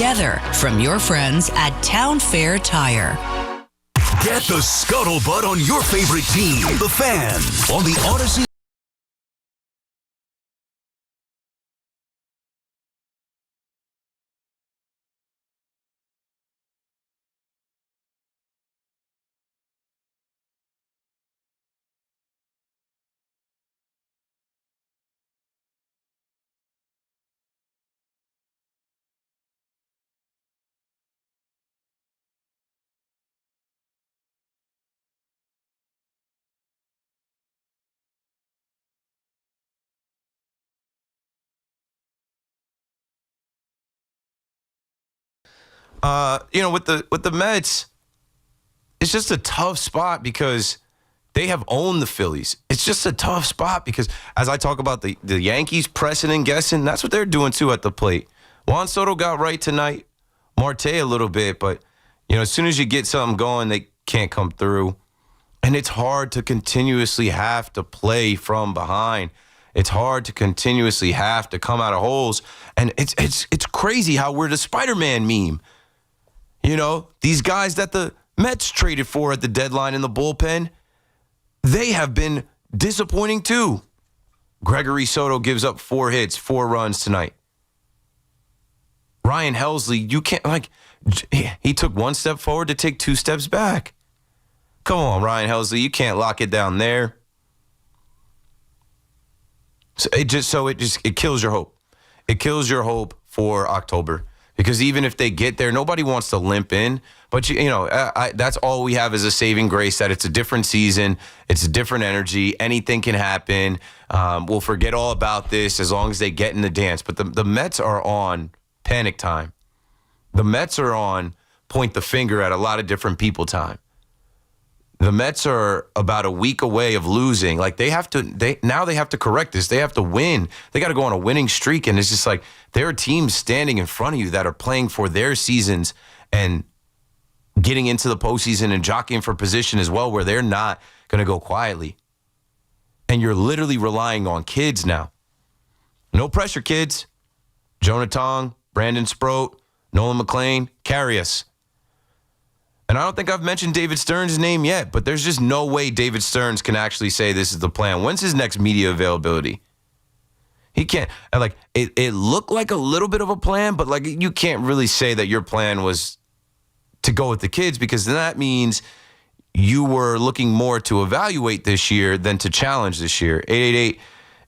From your friends at Town Fair Tire. Get the scuttlebutt on your favorite team, the Fan, on the Odyssey. With the Mets, it's just a tough spot because they have owned the Phillies. It's just a tough spot because as I talk about the Yankees pressing and guessing, that's what they're doing too at the plate. Juan Soto got right tonight, Marte a little bit, but as soon as you get something going, they can't come through. And it's hard to continuously have to play from behind. It's hard to continuously have to come out of holes. And it's crazy how we're the Spider-Man meme. These guys that the Mets traded for at the deadline in the bullpen, they have been disappointing too. Gregory Soto gives up 4 hits, 4 runs tonight. Ryan Helsley, you can't, he took 1 step forward to take 2 steps back. Come on, Ryan Helsley, you can't lock it down there. So it kills your hope. It kills your hope for October. Because even if they get there, nobody wants to limp in. But, that's all we have is a saving grace that it's a different season. It's a different energy. Anything can happen. We'll forget all about this as long as they get in the dance. But the Mets are on panic time. The Mets are on point the finger at a lot of different people time. The Mets are about a week away of losing. They have to correct this. They have to win. They got to go on a winning streak. And it's just there are teams standing in front of you that are playing for their seasons and getting into the postseason and jockeying for position as well, where they're not going to go quietly. And you're literally relying on kids now. No pressure, kids. Jonah Tong, Brandon Sproat, Nolan McLean, carry us. And I don't think I've mentioned David Stearns' name yet, but there's just no way David Stearns can actually say this is the plan. When's his next media availability? He can't. It looked like a little bit of a plan, but you can't really say that your plan was to go with the kids because then that means you were looking more to evaluate this year than to challenge this year.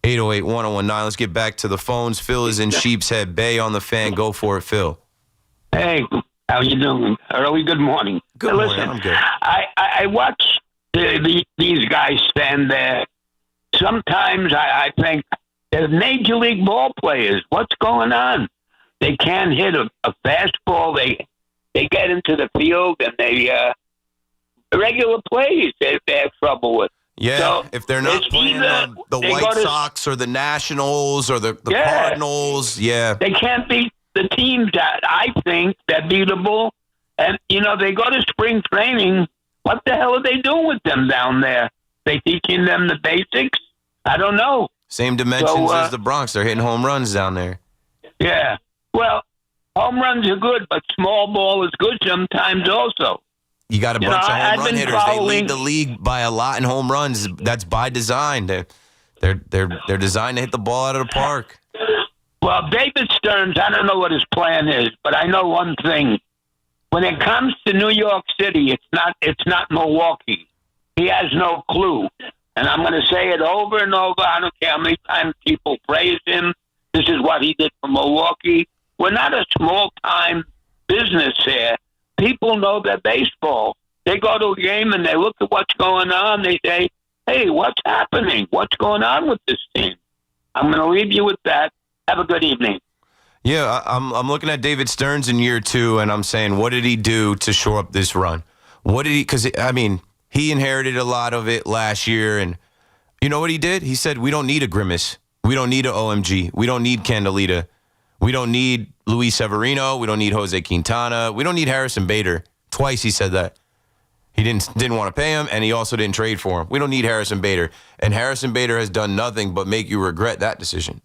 888-808-1019. Let's get back to the phones. Phil is in Sheepshead Bay on the Fan. Go for it, Phil. Hey, how you doing? Early good morning. Good morning. I'm good. I watch these guys stand there. Sometimes I think they're major league ball players. What's going on? They can't hit a fastball. They get into the field and they regular plays they have trouble with. Yeah, so if they're not playing the White Sox or the Nationals or the Cardinals, they can't beat the teams that I think they're beatable. And, they go to spring training. What the hell are they doing with them down there? They teaching them the basics? I don't know. Same dimensions as the Bronx. They're hitting home runs down there. Yeah. Well, home runs are good, but small ball is good sometimes also. You got a bunch of home run hitters. They lead the league by a lot in home runs. That's by design. They're designed to hit the ball out of the park. Well, David Stearns, I don't know what his plan is, but I know one thing. When it comes to New York City, it's not Milwaukee. He has no clue. And I'm going to say it over and over. I don't care how many times people praise him. This is what he did for Milwaukee. We're not a small-time business here. People know their baseball. they go to a game and they look at what's going on. They say, hey, what's happening? What's going on with this team? I'm going to leave you with that. Have a good evening. Yeah, I'm looking at David Stearns in year 2, and I'm saying, what did he do to shore up this run? What did he? Because, I mean, he inherited a lot of it last year, and you know what he did? He said, we don't need a Grimace. We don't need an OMG. We don't need Candelita. We don't need Luis Severino. We don't need Jose Quintana. We don't need Harrison Bader. Twice he said that. He didn't want to pay him, and he also didn't trade for him. We don't need Harrison Bader. And Harrison Bader has done nothing but make you regret that decision.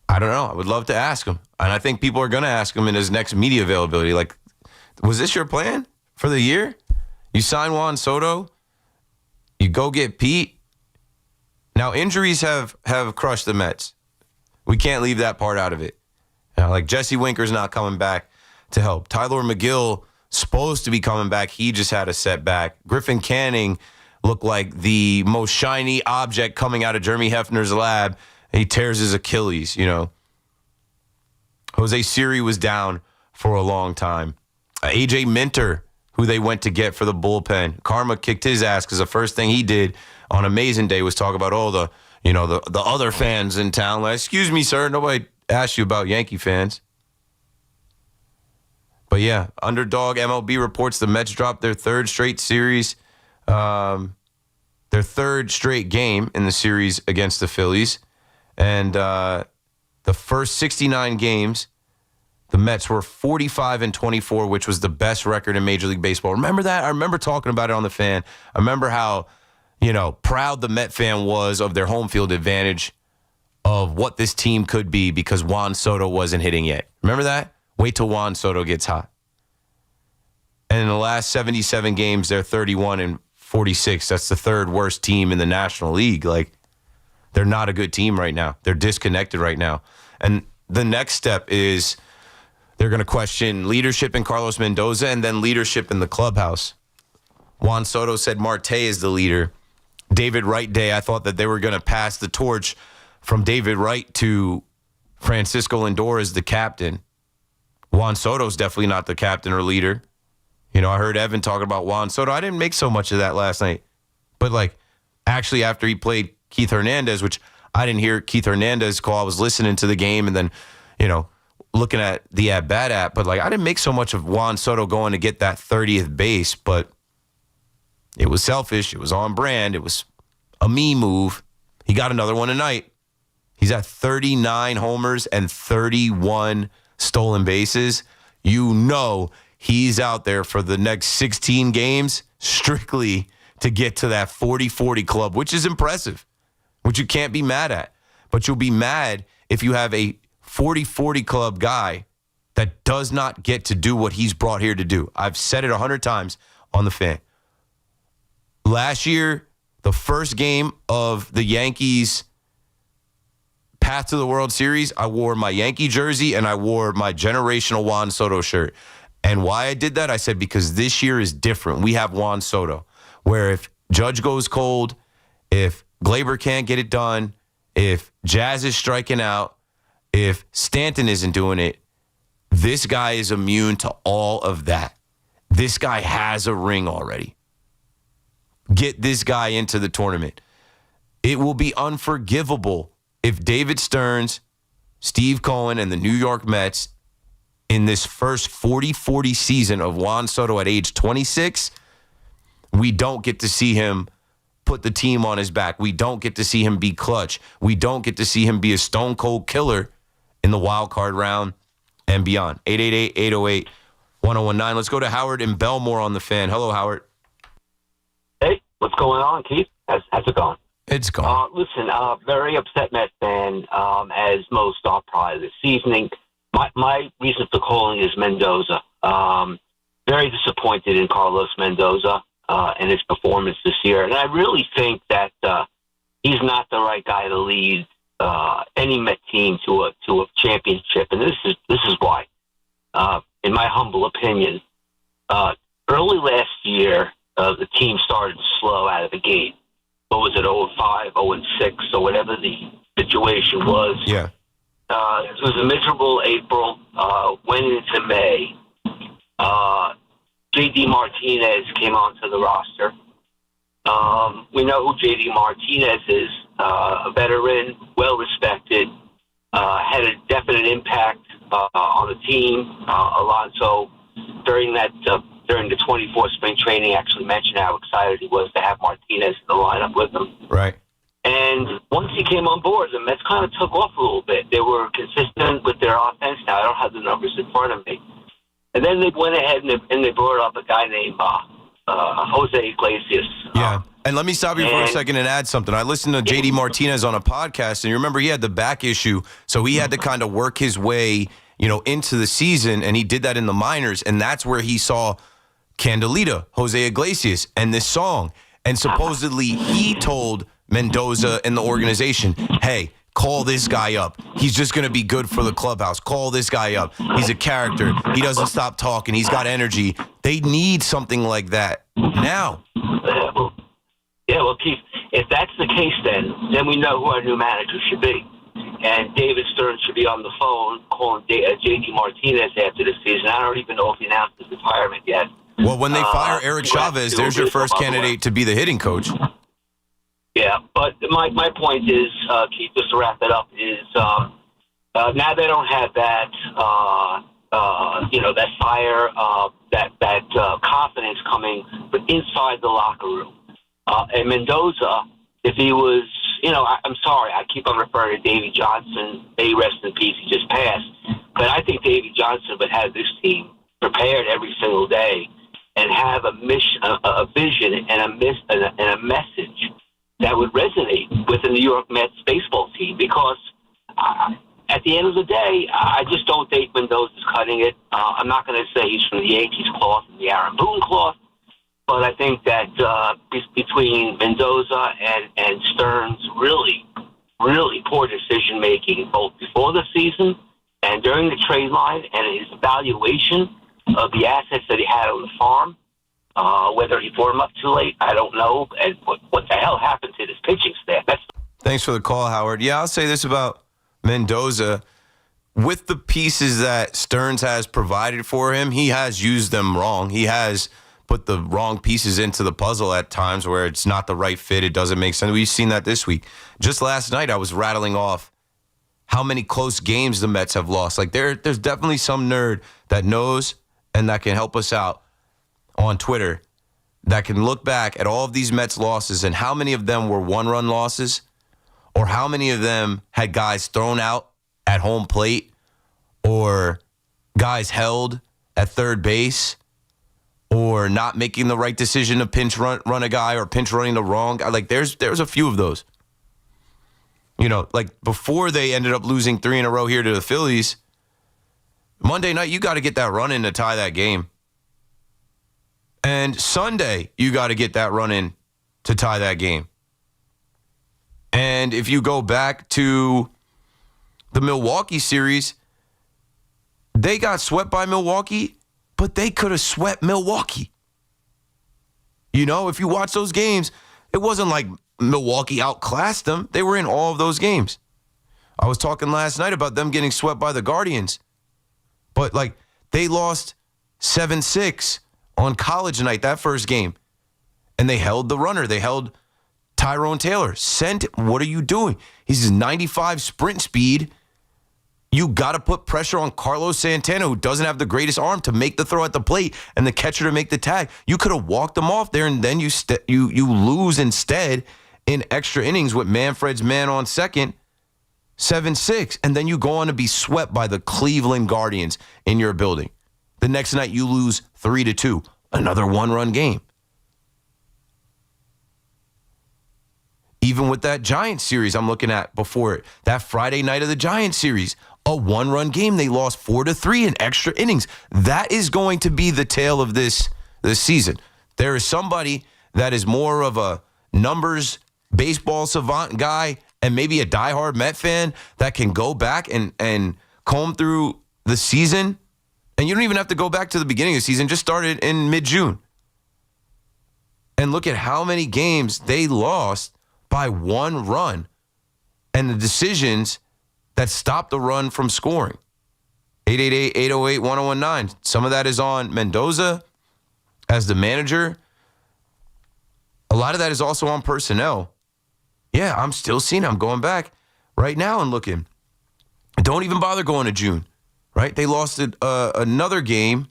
I don't know. I would love to ask him. And I think people are going to ask him in his next media availability. Like, was this your plan for the year? You sign Juan Soto. You go get Pete. Now, injuries have crushed the Mets. We can't leave that part out of it. Like, Jesse Winker's not coming back to help. Tyler McGill supposed to be coming back. He just had a setback. Griffin Canning looked like the most shiny object coming out of Jeremy Hefner's lab. He tears his Achilles, you know. Jose Siri was down for a long time. AJ Minter, who they went to get for the bullpen. Karma kicked his ass because the first thing he did on Amazing Day was talk about all the other fans in town. Like, excuse me, sir, nobody asked you about Yankee fans. But yeah, Underdog MLB reports the Mets dropped their third straight series, their third straight game in the series against the Phillies. And the first 69 games, the Mets were 45-24, which was the best record in Major League Baseball. Remember that? I remember talking about it on The Fan. I remember how, proud the Met fan was of their home field advantage, of what this team could be because Juan Soto wasn't hitting yet. Remember that? Wait till Juan Soto gets hot. And in the last 77 games, they're 31-46. That's the third worst team in the National League. Like, they're not a good team right now. They're disconnected right now. And the next step is they're going to question leadership in Carlos Mendoza and then leadership in the clubhouse. Juan Soto said Marte is the leader. David Wright Day, I thought that they were going to pass the torch from David Wright to Francisco Lindor as the captain. Juan Soto's definitely not the captain or leader. I heard Evan talking about Juan Soto. I didn't make so much of that last night. But, actually after he played Keith Hernandez, which I didn't hear Keith Hernandez call. I was listening to the game and then, looking at the at-bat app. But, I didn't make so much of Juan Soto going to get that 30th base. But it was selfish. It was on brand. It was a me move. He got another one tonight. He's at 39 homers and 31 stolen bases. He's out there for the next 16 games strictly to get to that 40-40 club, which is impressive, which you can't be mad at. But you'll be mad if you have a 40-40 club guy that does not get to do what he's brought here to do. I've said it 100 times on The Fan. Last year, the first game of the Yankees' path to the World Series, I wore my Yankee jersey and I wore my generational Juan Soto shirt. And why I did that, I said, because this year is different. We have Juan Soto, where if Judge goes cold, if Glaber can't get it done, if Jazz is striking out, if Stanton isn't doing it, this guy is immune to all of that. This guy has a ring already. Get this guy into the tournament. It will be unforgivable if David Stearns, Steve Cohen, and the New York Mets in this first 40-40 season of Juan Soto at age 26, we don't get to see him put the team on his back. We don't get to see him be clutch. We don't get to see him be a stone-cold killer in the wild card round and beyond. 888-808-1019. Let's go to Howard in Belmore on The Fan. Hello, Howard. Hey, what's going on, Keith? How's it going? It's gone. Listen, very upset Met fan, as most are probably this evening. My reason for calling is Mendoza. Very disappointed in Carlos Mendoza and his performance this year. And I really think that he's not the right guy to lead any Met team to a championship. And this is why. In my humble opinion, early last year, the team started slow out of the gate. What was it, 0-5, 0-6, or whatever the situation was. Yeah. It was a miserable April, went into May. J.D. Martinez came onto the roster. We know who J.D. Martinez is, a veteran, well-respected, had a definite impact on the team. Alonso, during the 24 spring training, actually mentioned how excited he was to have Martinez in the lineup with him. Right. And once he came on board, the Mets kind of took off a little bit. They were consistent with their offense. Now, I don't have the numbers in front of me. And then they went ahead and they brought up a guy named Jose Iglesias. Yeah. And let me stop you for a second and add something. I listened to J.D. Martinez on a podcast, and you remember he had the back issue, so he had to kind of work his way, into the season, and he did that in the minors, and that's where he saw Candelita, Jose Iglesias, and this song. And supposedly he told Mendoza and the organization, hey, call this guy up. He's just going to be good for the clubhouse. Call this guy up. He's a character. He doesn't stop talking. He's got energy. They need something like that now. Yeah, well, Keith, if that's the case, then we know who our new manager should be. And David Stern should be on the phone calling J.D. Martinez after the season. I don't even know if he announced his retirement yet. Well, when they fire Eric Chavez, there's your first candidate to be the hitting coach. Yeah, but my point is, Keith, just to wrap it up, is now they don't have that, that fire, that confidence coming from inside the locker room. And Mendoza, if he was, I'm sorry, I keep on referring to Davey Johnson. May he rest in peace, he just passed. But I think Davey Johnson would have this team prepared every single day and have a mission, a vision, and a message that would resonate with the New York Mets baseball team. Because at the end of the day, I just don't think Mendoza's cutting it. I'm not going to say he's from the Yankees cloth and the Aaron Boone cloth. But I think that between Mendoza and Stearns' really, really poor decision-making, both before the season and during the trade line, and his evaluation of the assets that he had on the farm, whether he brought them up too late, I don't know. And what the hell happened to this pitching staff? Thanks for the call, Howard. Yeah, I'll say this about Mendoza. With the pieces that Stearns has provided for him, he has used them wrong. He has put the wrong pieces into the puzzle at times where it's not the right fit. It doesn't make sense. We've seen that this week. Just last night, I was rattling off how many close games the Mets have lost. Like there's definitely some nerd that knows and that can help us out on Twitter that can look back at all of these Mets losses and how many of them were one-run losses or how many of them had guys thrown out at home plate or guys held at third base or not making the right decision to pinch run a guy or pinch running the wrong guy. Like there's a few of those. Like before they ended up losing 3 in a row here to the Phillies, Monday night you got to get that run in to tie that game. And Sunday you got to get that run in to tie that game. And if you go back to the Milwaukee series, they got swept by Milwaukee, but they could have swept Milwaukee. If you watch those games, it wasn't like Milwaukee outclassed them. They were in all of those games. I was talking last night about them getting swept by the Guardians. But, they lost 7-6 on college night, that first game. And they held the runner. They held Tyrone Taylor. What are you doing? He's 95 sprint speed. You got to put pressure on Carlos Santana, who doesn't have the greatest arm, to make the throw at the plate and the catcher to make the tag. You could have walked them off there, and then you lose instead in extra innings with Manfred's man on second, 7-6. And then you go on to be swept by the Cleveland Guardians in your building. The next night you lose 3-2, another one-run game. Even with that Giants series I'm looking at before it, that Friday night of the Giants series, a one-run game. They lost 4-3 in extra innings. That is going to be the tale of this season. There is somebody that is more of a numbers baseball savant guy and maybe a diehard Met fan that can go back and comb through the season. And you don't even have to go back to the beginning of the season. Just started in mid-June. And look at how many games they lost by one run and the decisions that stopped the run from scoring. 888-808-1019. Some of that is on Mendoza. as the manager, a lot of that is also on personnel. Yeah, I'm still seeing. I'm going back right now and looking. Don't even bother going to June, right? They lost another game.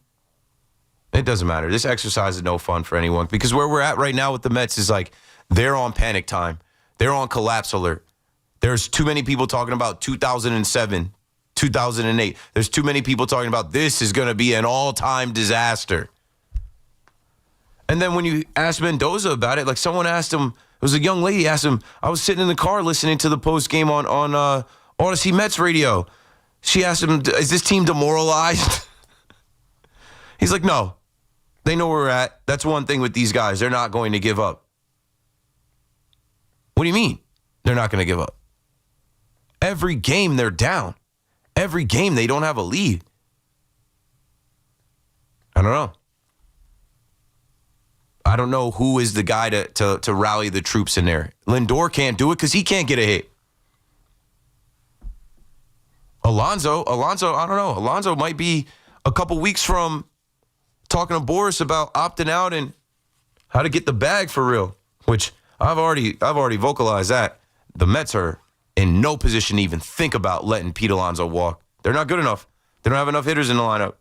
It doesn't matter. This exercise is no fun for anyone because where we're at right now with the Mets is like they're on panic time. They're on collapse alert. There's too many people talking about 2007, 2008. There's too many people talking about this is going to be an all-time disaster. And then when you ask Mendoza about it, like someone asked him, it was a young lady asked him, I was sitting in the car listening to the post game on Odyssey Mets radio. She asked him, is this team demoralized? He's like, no. They know where we're at. That's one thing with these guys. They're not going to give up. What do you mean they're not going to give up? Every game they're down. Every game they don't have a lead. I don't know. I don't know who is the guy to rally the troops in there. Lindor can't do it because he can't get a hit. Alonso, I don't know. Alonso might be a couple weeks from talking to Boris about opting out and how to get the bag for real, which I've already vocalized that. The Mets are in no position to even think about letting Pete Alonso walk. They're not good enough. They don't have enough hitters in the lineup.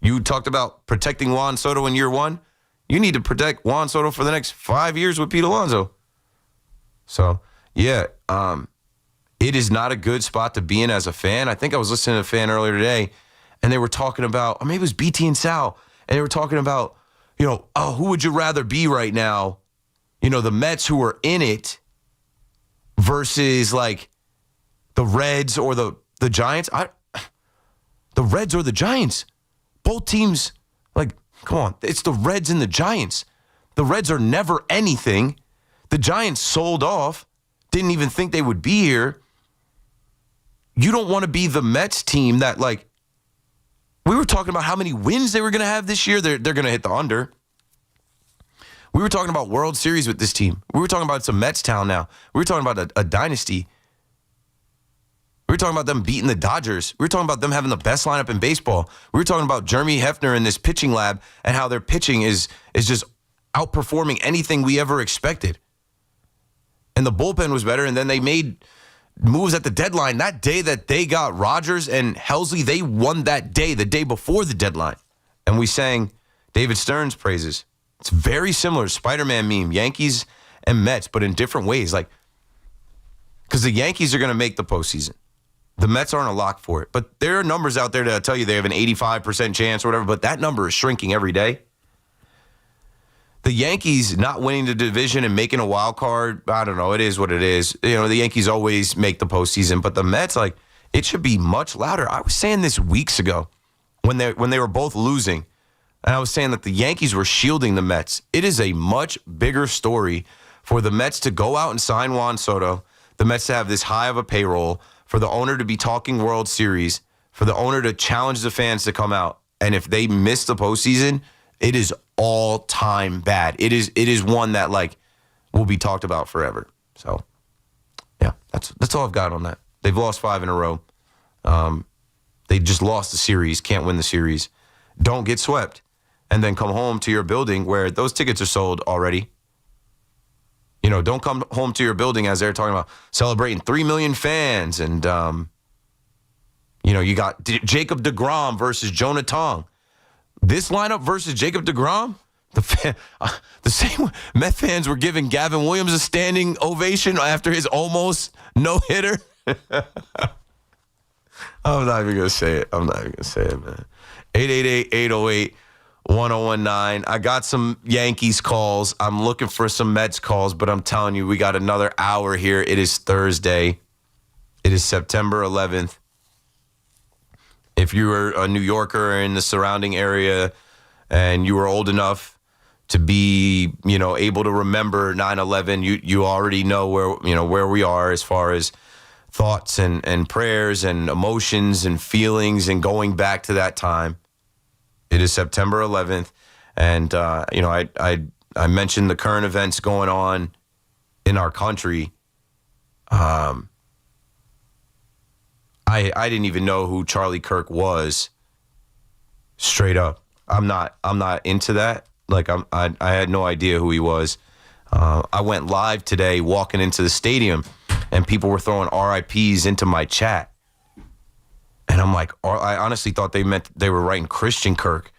You talked about protecting Juan Soto in year one. You need to protect Juan Soto for the next 5 years with Pete Alonso. So, yeah, it is not a good spot to be in as a fan. I think I was listening to a fan earlier today, and they were talking about, or maybe it was BT and Sal, and they were talking about, who would you rather be right now? The Mets who are in it versus, like, the Reds or the Giants. The Reds or the Giants. Both teams, like, come on. It's the Reds and the Giants. The Reds are never anything. The Giants sold off. Didn't even think they would be here. You don't want to be the Mets team that, like, we were talking about how many wins they were going to have this year. They're going to hit the under. We were talking about World Series with this team. We were talking about it's a Mets town now. We were talking about a dynasty. We were talking about them beating the Dodgers. We were talking about them having the best lineup in baseball. We were talking about Jeremy Hefner in this pitching lab and how their pitching is just outperforming anything we ever expected. And the bullpen was better, and then they made moves at the deadline. That day that they got Rodgers and Helsley, they won that day, the day before the deadline. And we sang David Stern's praises. It's very similar to Spider-Man meme, Yankees and Mets, but in different ways. Like, because the Yankees are going to make the postseason. The Mets aren't a lock for it. But there are numbers out there that tell you they have an 85% chance or whatever, but that number is shrinking every day. The Yankees not winning the division and making a wild card, I don't know. It is what it is. The Yankees always make the postseason, but the Mets, like, it should be much louder. I was saying this weeks ago when they were both losing, and I was saying that the Yankees were shielding the Mets. It is a much bigger story for the Mets to go out and sign Juan Soto, the Mets to have this high of a payroll, for the owner to be talking World Series, for the owner to challenge the fans to come out. And if they miss the postseason, it is all-time bad. It is one that, like, will be talked about forever. So, yeah, that's all I've got on that. They've lost 5 in a row. They just lost the series, can't win the series. Don't get swept. And then come home to your building where those tickets are sold already. Don't come home to your building as they're talking about celebrating 3 million fans. And, you got Jacob deGrom versus Jonah Tong. This lineup versus Jacob deGrom, the same Met fans were giving Gavin Williams a standing ovation after his almost no-hitter. I'm not even going to say it. Man. 888-808-1019. I got some Yankees calls. I'm looking for some Mets calls, but I'm telling you, we got another hour here. It is Thursday. It is September 11th. If you were a New Yorker in the surrounding area and you were old enough to be, able to remember 9/11, you already know where we are as far as thoughts and prayers and emotions and feelings and going back to that time. It is September 11th, and I mentioned the current events going on in our country. I didn't even know who Charlie Kirk was, straight up. I'm not into that. Like I had no idea who he was. I went live today walking into the stadium, and people were throwing RIPs into my chat. And I'm like, I honestly thought they were writing Christian Kirk.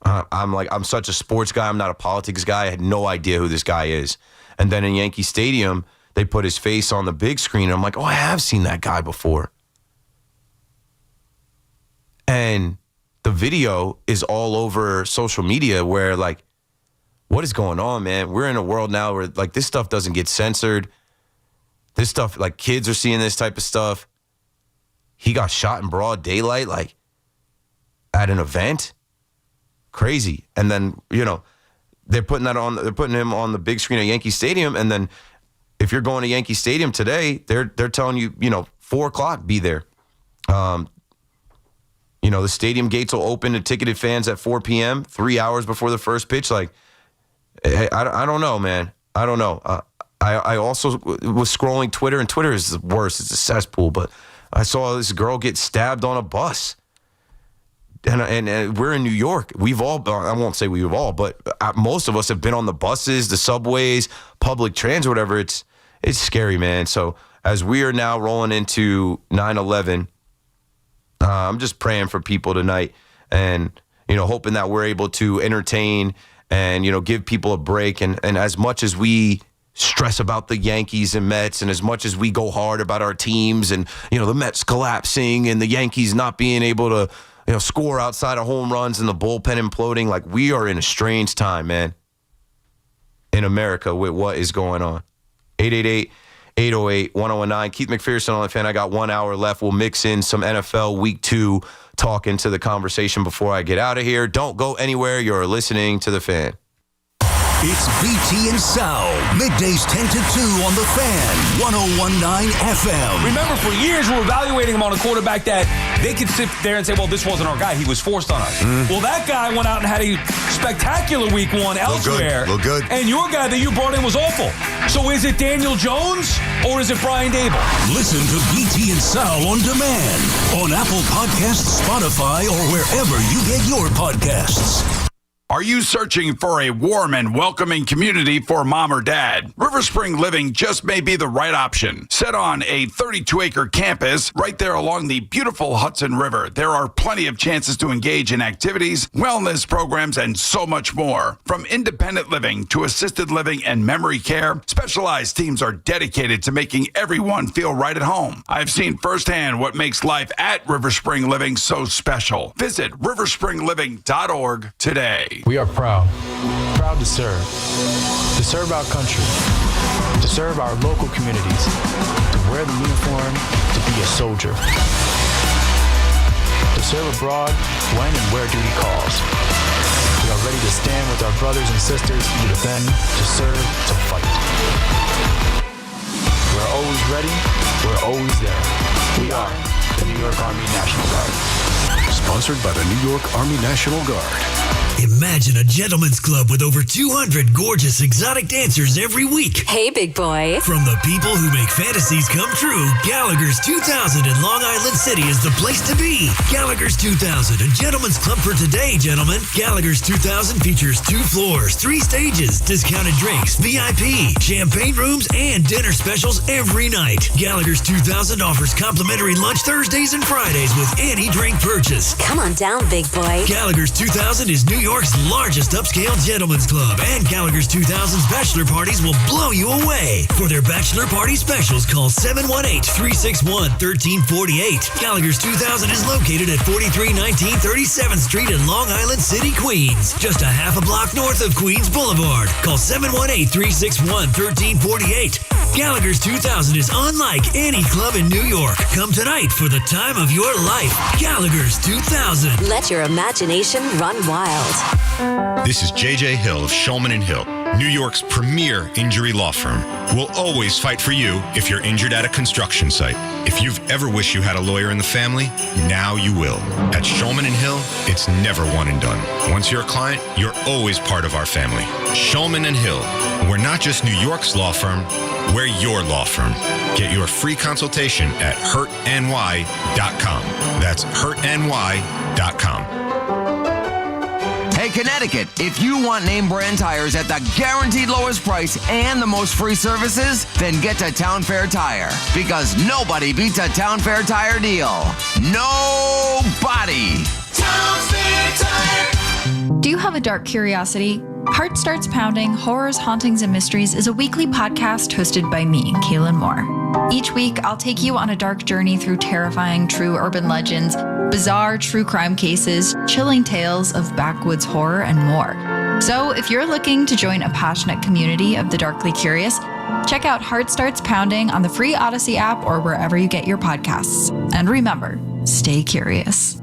I'm such a sports guy. I'm not a politics guy. I had no idea who this guy is. And then in Yankee Stadium, they put his face on the big screen. And I'm like, oh, I have seen that guy before. And the video is all over social media where, like, what is going on, man? We're in a world now where, like, this stuff doesn't get censored. This stuff, like, kids are seeing this type of stuff. He got shot in broad daylight, like, at an event. Crazy. And then, they're putting him on the big screen at Yankee Stadium. And then if you're going to Yankee Stadium today, they're telling you, 4:00, be there. The stadium gates will open to ticketed fans at 4 p.m., 3 hours before the first pitch. Like, I don't know, man. I don't know. I also was scrolling Twitter, and Twitter is the worst. It's a cesspool. But I saw this girl get stabbed on a bus. And we're in New York. We've all, I won't say we've all, but most of us have been on the buses, the subways, public transit, whatever. It's scary, man. So as we are now rolling into 9/11, I'm just praying for people tonight and, hoping that we're able to entertain and, give people a break. And as much as we stress about the Yankees and Mets, and as much as we go hard about our teams and, the Mets collapsing and the Yankees not being able to, score outside of home runs and the bullpen imploding, like, we are in a strange time, man, in America with what is going on. 888-808-1019. Keith McPherson on the Fan. I got 1 hour left. We'll mix in some NFL Week 2 talk into the conversation before I get out of here. Don't go anywhere. You're listening to The Fan. It's BT and Sal, middays 10 to 2 on The Fan, 101.9 FM. Remember, for years, we were evaluating him on a quarterback that they could sit there and say, well, this wasn't our guy. He was forced on us. Well, that guy went out and had a spectacular week 1 elsewhere. Look good. And your guy that you brought in was awful. So is it Daniel Jones or is it Brian Dable? Listen to BT and Sal on demand on Apple Podcasts, Spotify, or wherever you get your podcasts. Are you searching for a warm and welcoming community for mom or dad? River Spring Living just may be the right option. Set on a 32-acre campus right there along the beautiful Hudson River, there are plenty of chances to engage in activities, wellness programs, and so much more. From independent living to assisted living and memory care, specialized teams are dedicated to making everyone feel right at home. I've seen firsthand what makes life at River Spring Living so special. Visit riverspringliving.org today. We are proud to serve our country, to serve our local communities, to wear the uniform, to be a soldier, to serve abroad when and where duty calls. We are ready to stand with our brothers and sisters to defend, to serve, to fight. We're always ready, we're always there. We are the New York Army National Guard. Sponsored by the New York Army National Guard. Imagine a gentleman's club with over 200 gorgeous exotic dancers every week. Hey, big boy. From the people who make fantasies come true, Gallagher's 2000 in Long Island City is the place to be. Gallagher's 2000, a gentleman's club for today, gentlemen. Gallagher's 2000 features 2 floors, 3 stages, discounted drinks, VIP, champagne rooms, and dinner specials every night. Gallagher's 2000 offers complimentary lunch Thursdays and Fridays with any drink purchase. Come on down, big boy. Gallagher's 2000 is New York's largest upscale gentleman's club, and Gallagher's 2000's bachelor parties will blow you away. For their bachelor party specials, call 718-361-1348. Gallagher's 2000 is located at 4319 37th Street in Long Island City, Queens, just a half a block north of Queens Boulevard. Call 718-361-1348. Gallagher's 2000 is unlike any club in New York. Come tonight for the time of your life. Gallagher's 2000. Let your imagination run wild. This is J.J. Hill of Shulman & Hill, New York's premier injury law firm. We'll always fight for you if you're injured at a construction site. If you've ever wished you had a lawyer in the family, now you will. At Shulman & Hill, it's never one and done. Once you're a client, you're always part of our family. Shulman & Hill. We're not just New York's law firm, we're your law firm. Get your free consultation at hurtny.com. That's hurtny.com. Hey, Connecticut, if you want name brand tires at the guaranteed lowest price and the most free services, then get to Town Fair Tire. Because nobody beats a Town Fair Tire deal. Nobody. Town Fair Tire. Do you have a dark curiosity? Heart Starts Pounding, Horrors, Hauntings, and Mysteries is a weekly podcast hosted by me, Kaylin Moore. Each week, I'll take you on a dark journey through terrifying true urban legends, bizarre true crime cases, chilling tales of backwoods horror, and more. So if you're looking to join a passionate community of the darkly curious, check out Heart Starts Pounding on the free Odyssey app or wherever you get your podcasts. And remember, stay curious.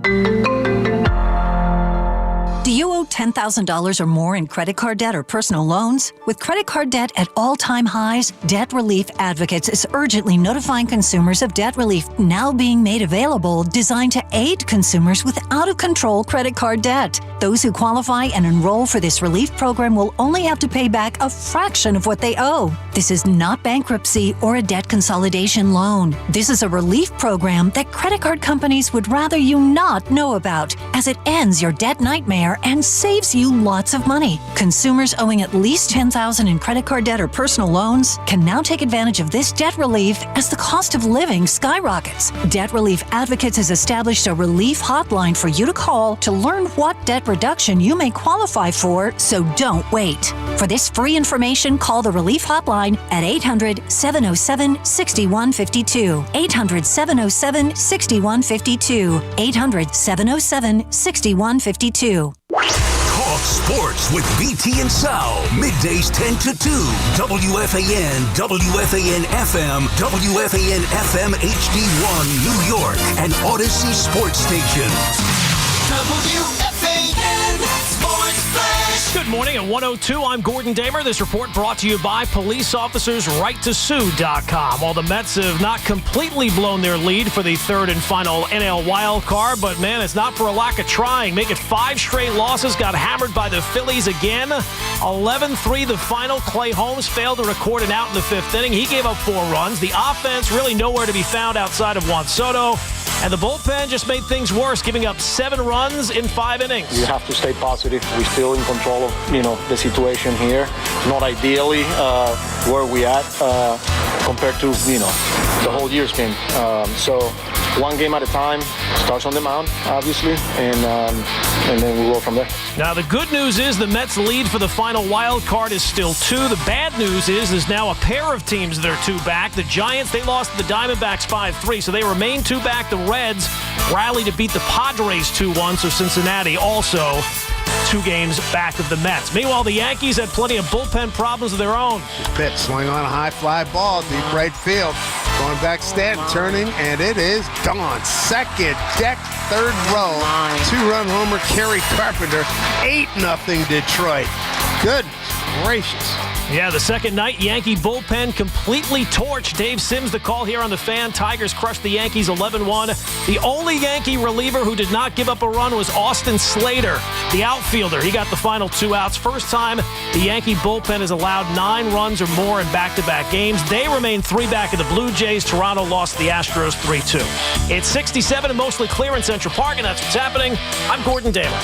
Do you owe $10,000 or more in credit card debt or personal loans? With credit card debt at all-time highs, Debt Relief Advocates is urgently notifying consumers of debt relief now being made available, designed to aid consumers with out-of-control credit card debt. Those who qualify and enroll for this relief program will only have to pay back a fraction of what they owe. This is not bankruptcy or a debt consolidation loan. This is a relief program that credit card companies would rather you not know about, as it ends your debt nightmare and saves you lots of money. Consumers owing at least $10,000 in credit card debt or personal loans can now take advantage of this debt relief as the cost of living skyrockets. Debt Relief Advocates has established a relief hotline for you to call to learn what debt reduction you may qualify for, so don't wait. For this free information, call the relief hotline at 800-707-6152. 800-707-6152. 800-707-6152. Talk sports with BT and Sal. Middays 10 to 2. WFAN, WFAN FM, WFAN FM HD1 New York, and Odyssey Sports Station. WFAN Sports Flash. Good morning at 1:02. I'm Gordon Damer. This report brought to you by policeofficersrighttosue.com. While the Mets have not completely blown their lead for the third and final NL wild card, but man, it's not for a lack of trying. Make it 5 straight losses, got hammered by the Phillies again. 11-3 the final. Clay Holmes failed to record an out in the 5th inning. He gave up 4 runs. The offense really nowhere to be found outside of Juan Soto. And the bullpen just made things worse, giving up 7 runs in 5 innings. You have to stay positive. We're still in control of, the situation here. Not ideally where we at compared to, the whole year's game. So one game at a time. Starts on the mound, obviously, and then we'll go from there. Now, the good news is the Mets' lead for the final wild card is still 2. The bad news is there's now a pair of teams that are 2 back. The Giants, they lost to the Diamondbacks 5-3, so they remain 2 back. The Reds rallied to beat the Padres 2-1, so Cincinnati also 2 games back of the Mets. Meanwhile, the Yankees had plenty of bullpen problems of their own. Pitch, swing on a high fly ball, deep right field. Going back, Stanton turning, and it is gone. Second deck, third row. 2-run homer, Kerry Carpenter. 8-0 Detroit. Goodness gracious. Yeah, the second night, Yankee bullpen completely torched. Dave Sims, the call here on the Fan. Tigers crushed the Yankees 11-1. The only Yankee reliever who did not give up a run was Austin Slater, the outfielder. He got the final 2 outs. First time the Yankee bullpen has allowed 9 runs or more in back-to-back games. They remain 3 back of the Blue Jays. Toronto lost to the Astros 3-2. It's 67 and mostly clear in Central Park, and that's what's happening. I'm Gordon Damer.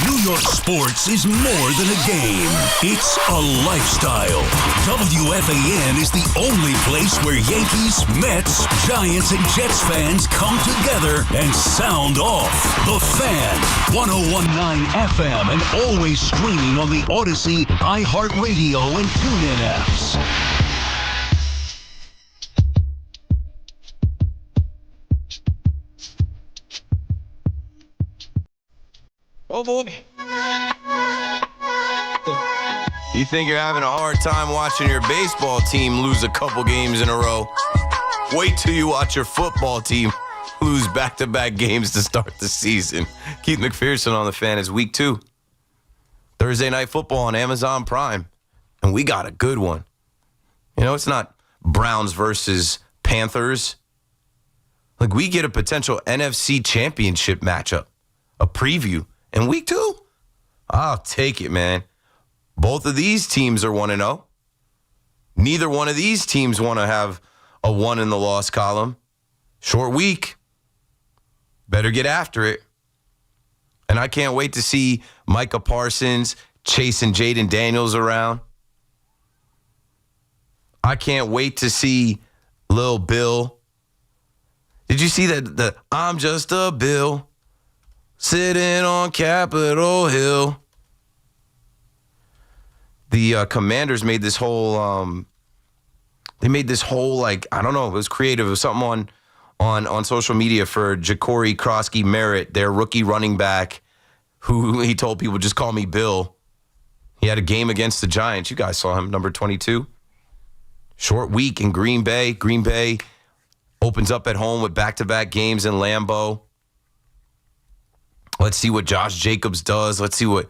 New York sports is more than a game. It's a lifestyle. WFAN is the only place where Yankees, Mets, Giants, and Jets fans come together and sound off. The Fan, 101.9 FM, and always streaming on the Odyssey, iHeartRadio, and TuneIn apps. Oh, boy. You think you're having a hard time watching your baseball team lose a couple games in a row? Wait till you watch your football team lose back-to-back games to start the season. Keith McPherson on the Fan is week 2. Thursday Night Football on Amazon Prime. And we got a good one. It's not Browns versus Panthers. Like, we get a potential NFC championship matchup, a preview. In week 2, I'll take it, man. Both of these teams are 1-0. Neither one of these teams want to have a 1 in the loss column. Short week. Better get after it. And I can't wait to see Micah Parsons chasing Jaden Daniels around. I can't wait to see Lil Bill. Did you see that? I'm just a Bill sitting on Capitol Hill. The Commanders made this whole, like, I don't know, it was creative. It was something on social media for Ja'Cory Krosky Merritt, their rookie running back, who he told people, just call me Bill. He had a game against the Giants. You guys saw him, number 22. Short week in Green Bay. Green Bay opens up at home with back-to-back games in Lambeau. Let's see what Josh Jacobs does. Let's see what,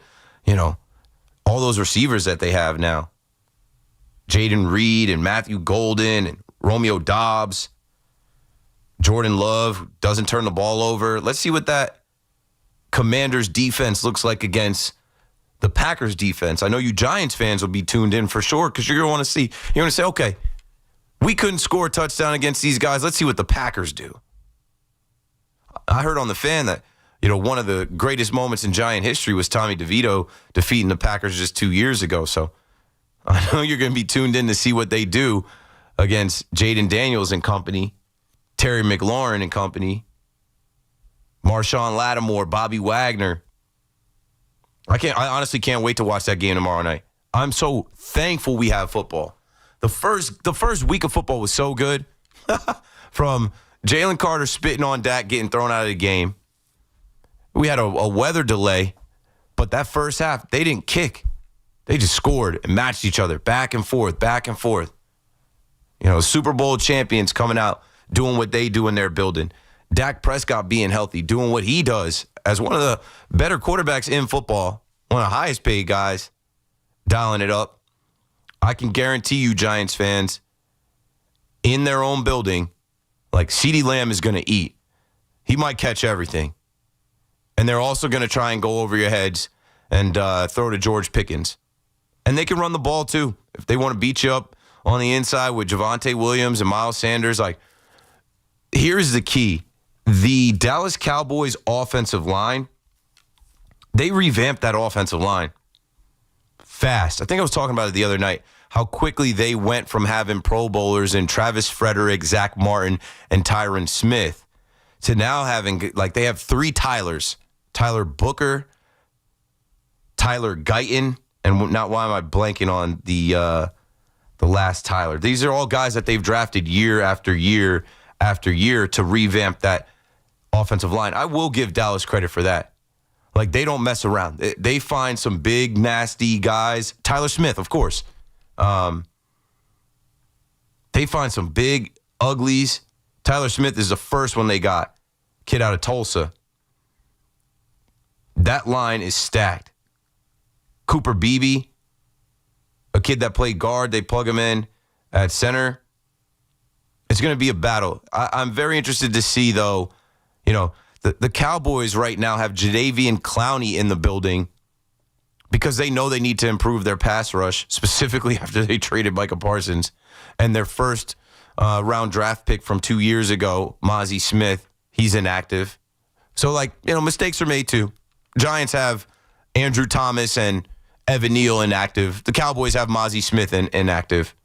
all those receivers that they have now. Jaden Reed and Matthew Golden and Romeo Doubs. Jordan Love doesn't turn the ball over. Let's see what that Commanders defense looks like against the Packers defense. I know you Giants fans will be tuned in for sure because you're going to want to see. You're going to say, okay, we couldn't score a touchdown against these guys. Let's see what the Packers do. I heard on the Fan that, one of the greatest moments in Giant history was Tommy DeVito defeating the Packers just 2 years ago. So I know you're going to be tuned in to see what they do against Jaden Daniels and company, Terry McLaurin and company, Marshawn Lattimore, Bobby Wagner. I honestly can't wait to watch that game tomorrow night. I'm so thankful we have football. The first week of football was so good. From Jalen Carter spitting on Dak, getting thrown out of the game. We had a weather delay, but that first half, they didn't kick. They just scored and matched each other back and forth, back and forth. Super Bowl champions coming out, doing what they do in their building. Dak Prescott being healthy, doing what he does as one of the better quarterbacks in football, one of the highest paid guys, dialing it up. I can guarantee you, Giants fans, in their own building, like CeeDee Lamb is going to eat. He might catch everything. And they're also going to try and go over your heads and throw to George Pickens. And they can run the ball, too. If they want to beat you up on the inside with Javonte Williams and Miles Sanders, here's the key. The Dallas Cowboys offensive line, they revamped that offensive line fast. I think I was talking about it the other night, how quickly they went from having Pro Bowlers in Travis Frederick, Zach Martin, and Tyron Smith to now having, they have three Tylers. Tyler Booker, Tyler Guyton, and now why am I blanking on the last Tyler? These are all guys that they've drafted year after year after year to revamp that offensive line. I will give Dallas credit for that. They don't mess around. They find some big, nasty guys. Tyler Smith, of course. They find some big uglies. Tyler Smith is the first one they got. Kid out of Tulsa. That line is stacked. Cooper Beebe, a kid that played guard. They plug him in at center. It's going to be a battle. I'm very interested to see, though, the Cowboys right now have Jadeveon Clowney in the building because they know they need to improve their pass rush, specifically after they traded Micah Parsons. And their first round draft pick from 2 years ago, Mozzie Smith, he's inactive. So, mistakes are made, too. Giants have Andrew Thomas and Evan Neal inactive. The Cowboys have Mozzie Smith inactive.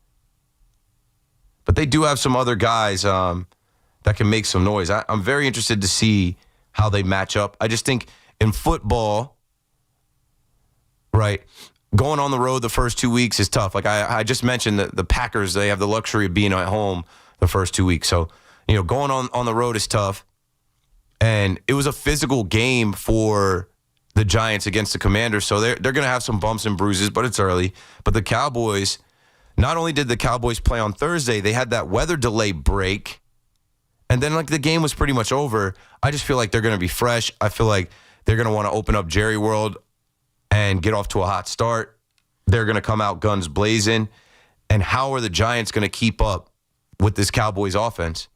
But they do have some other guys that can make some noise. I'm very interested to see how they match up. I just think in football, right, going on the road the first 2 weeks is tough. I just mentioned that the Packers, they have the luxury of being at home the first 2 weeks. So, going on the road is tough. And it was a physical game for the Giants against the Commanders. So they're going to have some bumps and bruises, but it's early. But the Cowboys, not only did the Cowboys play on Thursday, they had that weather delay break. And then the game was pretty much over. I just feel like they're going to be fresh. I feel like they're going to want to open up Jerry World and get off to a hot start. They're going to come out guns blazing. And how are the Giants going to keep up with this Cowboys offense?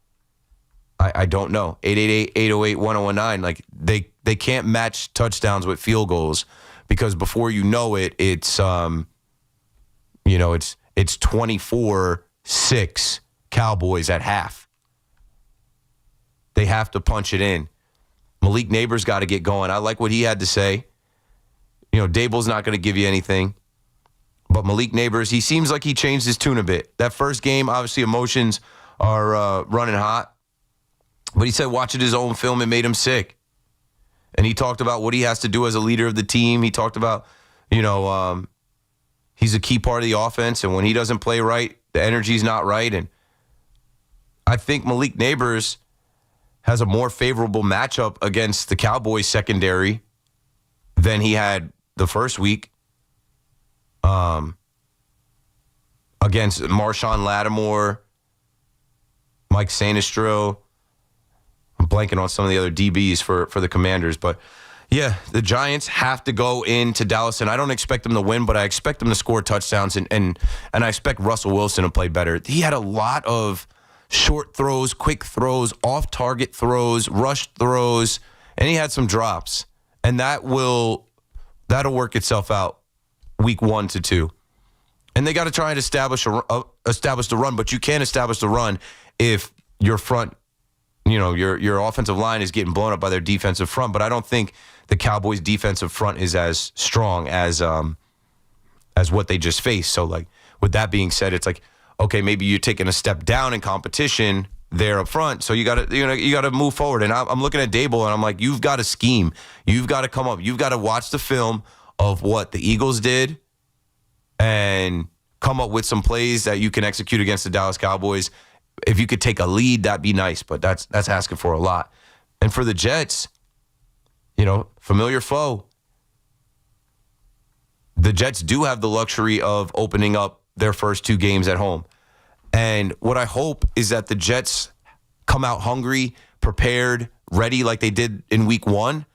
I don't know. 888-808-1019. They can't match touchdowns with field goals because before you know it, it's 24-6 Cowboys at half. They have to punch it in. Malik Neighbors got to get going. I like what he had to say. Dable's not going to give you anything. But Malik Neighbors, he seems like he changed his tune a bit. That first game, obviously emotions are running hot. But he said watching his own film, it made him sick. And he talked about what he has to do as a leader of the team. He talked about, he's a key part of the offense. And when he doesn't play right, the energy's not right. And I think Malik Neighbors has a more favorable matchup against the Cowboys secondary than he had the first week against Marshawn Lattimore, Mike Sanistro. I'm blanking on some of the other DBs for the Commanders. But, yeah, the Giants have to go into Dallas, and I don't expect them to win, but I expect them to score touchdowns, and I expect Russell Wilson to play better. He had a lot of short throws, quick throws, off-target throws, rushed throws, and he had some drops. And that'll work itself out week 1 to 2. And they got to try and establish the run, but you can't establish the run if your front, your offensive line is getting blown up by their defensive front. But I don't think the Cowboys' defensive front is as strong as what they just faced. So, with that being said, it's like, okay, maybe you're taking a step down in competition there up front. So you got to move forward. And I'm looking at Dable, and I'm like, you've got to scheme. You've got to come up. You've got to watch the film of what the Eagles did and come up with some plays that you can execute against the Dallas Cowboys. If you could take a lead, that'd be nice, but that's asking for a lot. And for the Jets, familiar foe. The Jets do have the luxury of opening up their first 2 games at home. And what I hope is that the Jets come out hungry, prepared, ready like they did in week 1,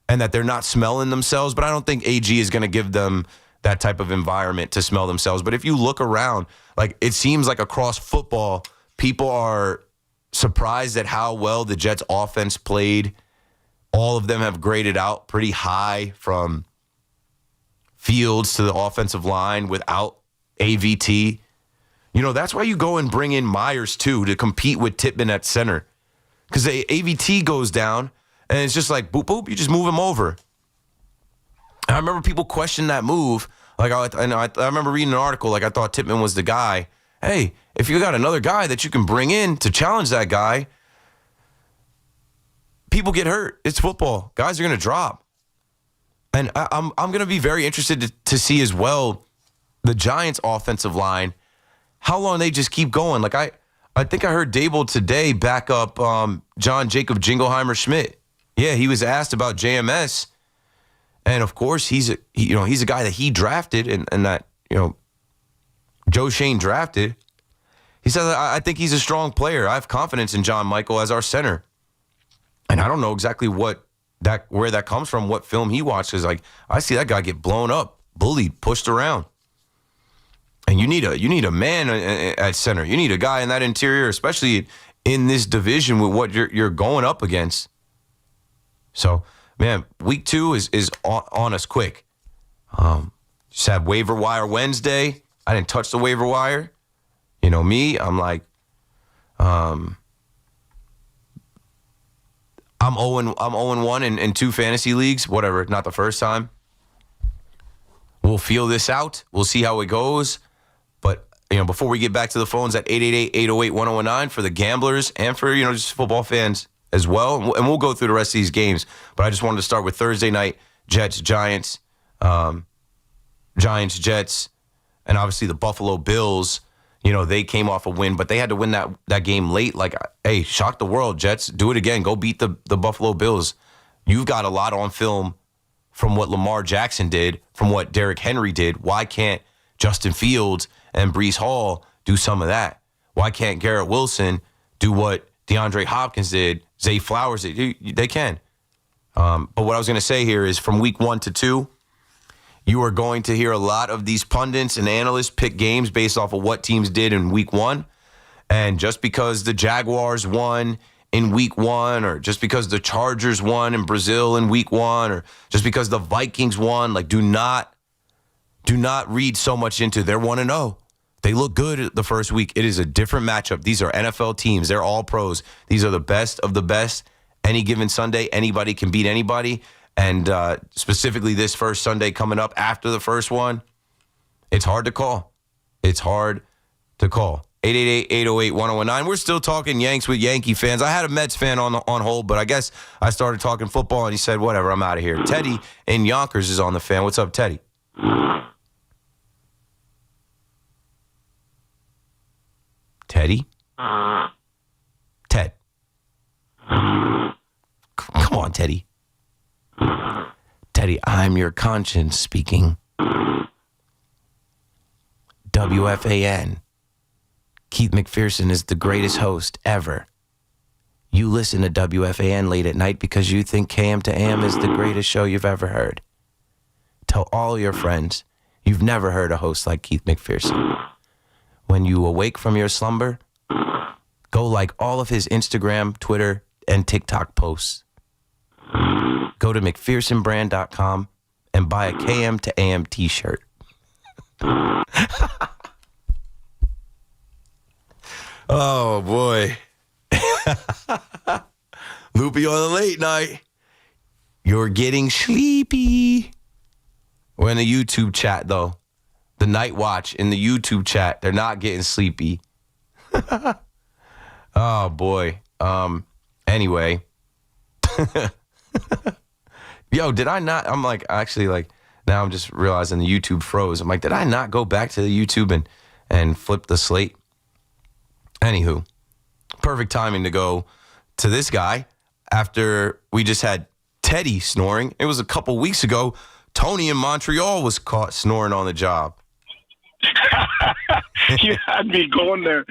and that they're not smelling themselves. But I don't think AG is going to give them that type of environment to smell themselves. But if you look around, it seems like across football, people are surprised at how well the Jets offense played. All of them have graded out pretty high, from Fields to the offensive line without AVT. That's why you go and bring in Myers, too, to compete with Tippmann at center. Because the AVT goes down, and it's just like, boop, boop, you just move him over. And I remember people question that move. I remember reading an article, I thought Tippmann was the guy. Hey, if you got another guy that you can bring in to challenge that guy, people get hurt. It's football. Guys are going to drop. And I'm going to be very interested to see as well the Giants' offensive line, how long they just keep going. I think I heard Dable today back up John Jacob Jingleheimer Schmidt. Yeah, he was asked about JMS, and of course he's a guy that he drafted and that Joe Shane drafted. He says, I think he's a strong player. I have confidence in John Michael as our center. And I don't know exactly where that comes from, what film he watched. Because I see that guy get blown up, bullied, pushed around. And you need a man at center. You need a guy in that interior, especially in this division with what you're going up against. So, man, week 2 is on us quick. Just had waiver wire Wednesday. I didn't touch the waiver wire. Me, I'm like, I'm 0-1 in 2 fantasy leagues. Whatever, not the first time. We'll feel this out. We'll see how it goes. But, before we get back to the phones at 888-808-1019 for the gamblers and for, just football fans as well. And we'll go through the rest of these games. But I just wanted to start with Thursday night, Jets, Giants, Jets, and obviously the Buffalo Bills. They came off a win, but they had to win that game late. Hey, shock the world, Jets. Do it again. Go beat the Buffalo Bills. You've got a lot on film from what Lamar Jackson did, from what Derrick Henry did. Why can't Justin Fields and Breece Hall do some of that? Why can't Garrett Wilson do what DeAndre Hopkins did, Zay Flowers did? They can. But what I was going to say here is from week 1 to 2, you are going to hear a lot of these pundits and analysts pick games based off of what teams did in week 1. And just because the Jaguars won in week 1, or just because the Chargers won in Brazil in week 1, or just because the Vikings won, do not read so much into they're 1-0. They look good the first week. It is a different matchup. These are NFL teams. They're all pros. These are the best of the best. any given Sunday, anybody can beat anybody. And specifically this first Sunday coming up after the first one, it's hard to call. It's hard to call. 888-808-1019. We're still talking Yanks with Yankee fans. I had a Mets fan on hold, but I guess I started talking football, and he said, whatever, I'm out of here. Teddy in Yonkers is on the fan. What's up, Teddy? Teddy? Ted. Come on, Teddy. Teddy, I'm your conscience speaking. WFAN. Keith McPherson is the greatest host ever. You listen to WFAN late at night because you think KM to AM is the greatest show you've ever heard. Tell all your friends you've never heard a host like Keith McPherson. When you awake from your slumber, go like all of his Instagram, Twitter, and TikTok posts. Go to McPhersonBrand.com and buy a KM to AM t-shirt. Oh, boy. Loopy on the late night. You're getting sleepy. We're in the YouTube chat, though. The Night Watch in the YouTube chat. They're not getting sleepy. Oh, boy. Anyway. Yo, did I not? I'm like, actually, like, now I'm just realizing the YouTube froze. I'm like, did I not go back to the YouTube and flip the slate? Anywho, perfect timing to go to this guy after we just had Teddy snoring. It was a couple weeks ago. Tony in Montreal was caught snoring on the job. You had me going there.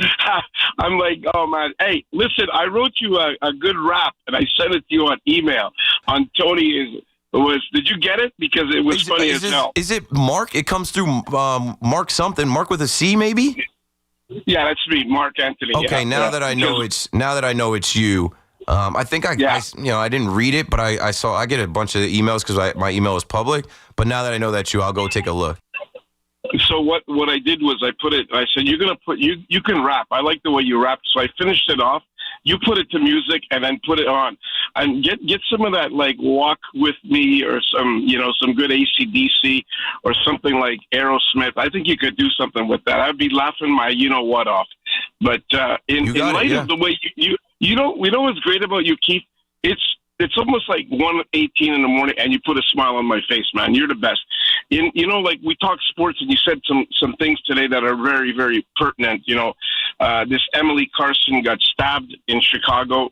I'm like, oh, man. Hey, listen, I wrote you a good rap, and I sent it to you on email on Tony. Did you get it? Because it was funny as hell. Is it Mark? It comes through Mark something. Mark with a C, maybe? Yeah, that's me, Mark Anthony. Okay, now that I know it's you. I think I didn't read it, but I get a bunch of emails because my email is public. But now that I know that's you, I'll go take a look. So what I did was I said, you're going to put, you can rap. I like the way you rap. So I finished it off. You put it to music and then put it on and get some of that, like Walk With Me or some good AC/DC or something like Aerosmith. I think you could do something with that. I'd be laughing my, what off. But in light of the way you know what's great about you, Keith? It's almost like 1:18 in the morning, and you put a smile on my face, man. You're the best. Like we talk sports, and you said some things today that are very, very pertinent. This Emily Carson got stabbed in Chicago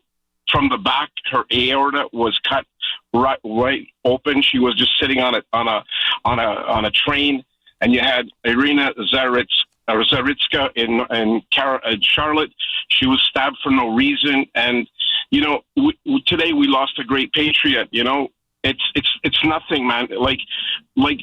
from the back. Her aorta was cut right open. She was just sitting on a train, and you had Irina Zaritska in Charlotte. She was stabbed for no reason, and today we lost a great patriot. It's nothing, man. Like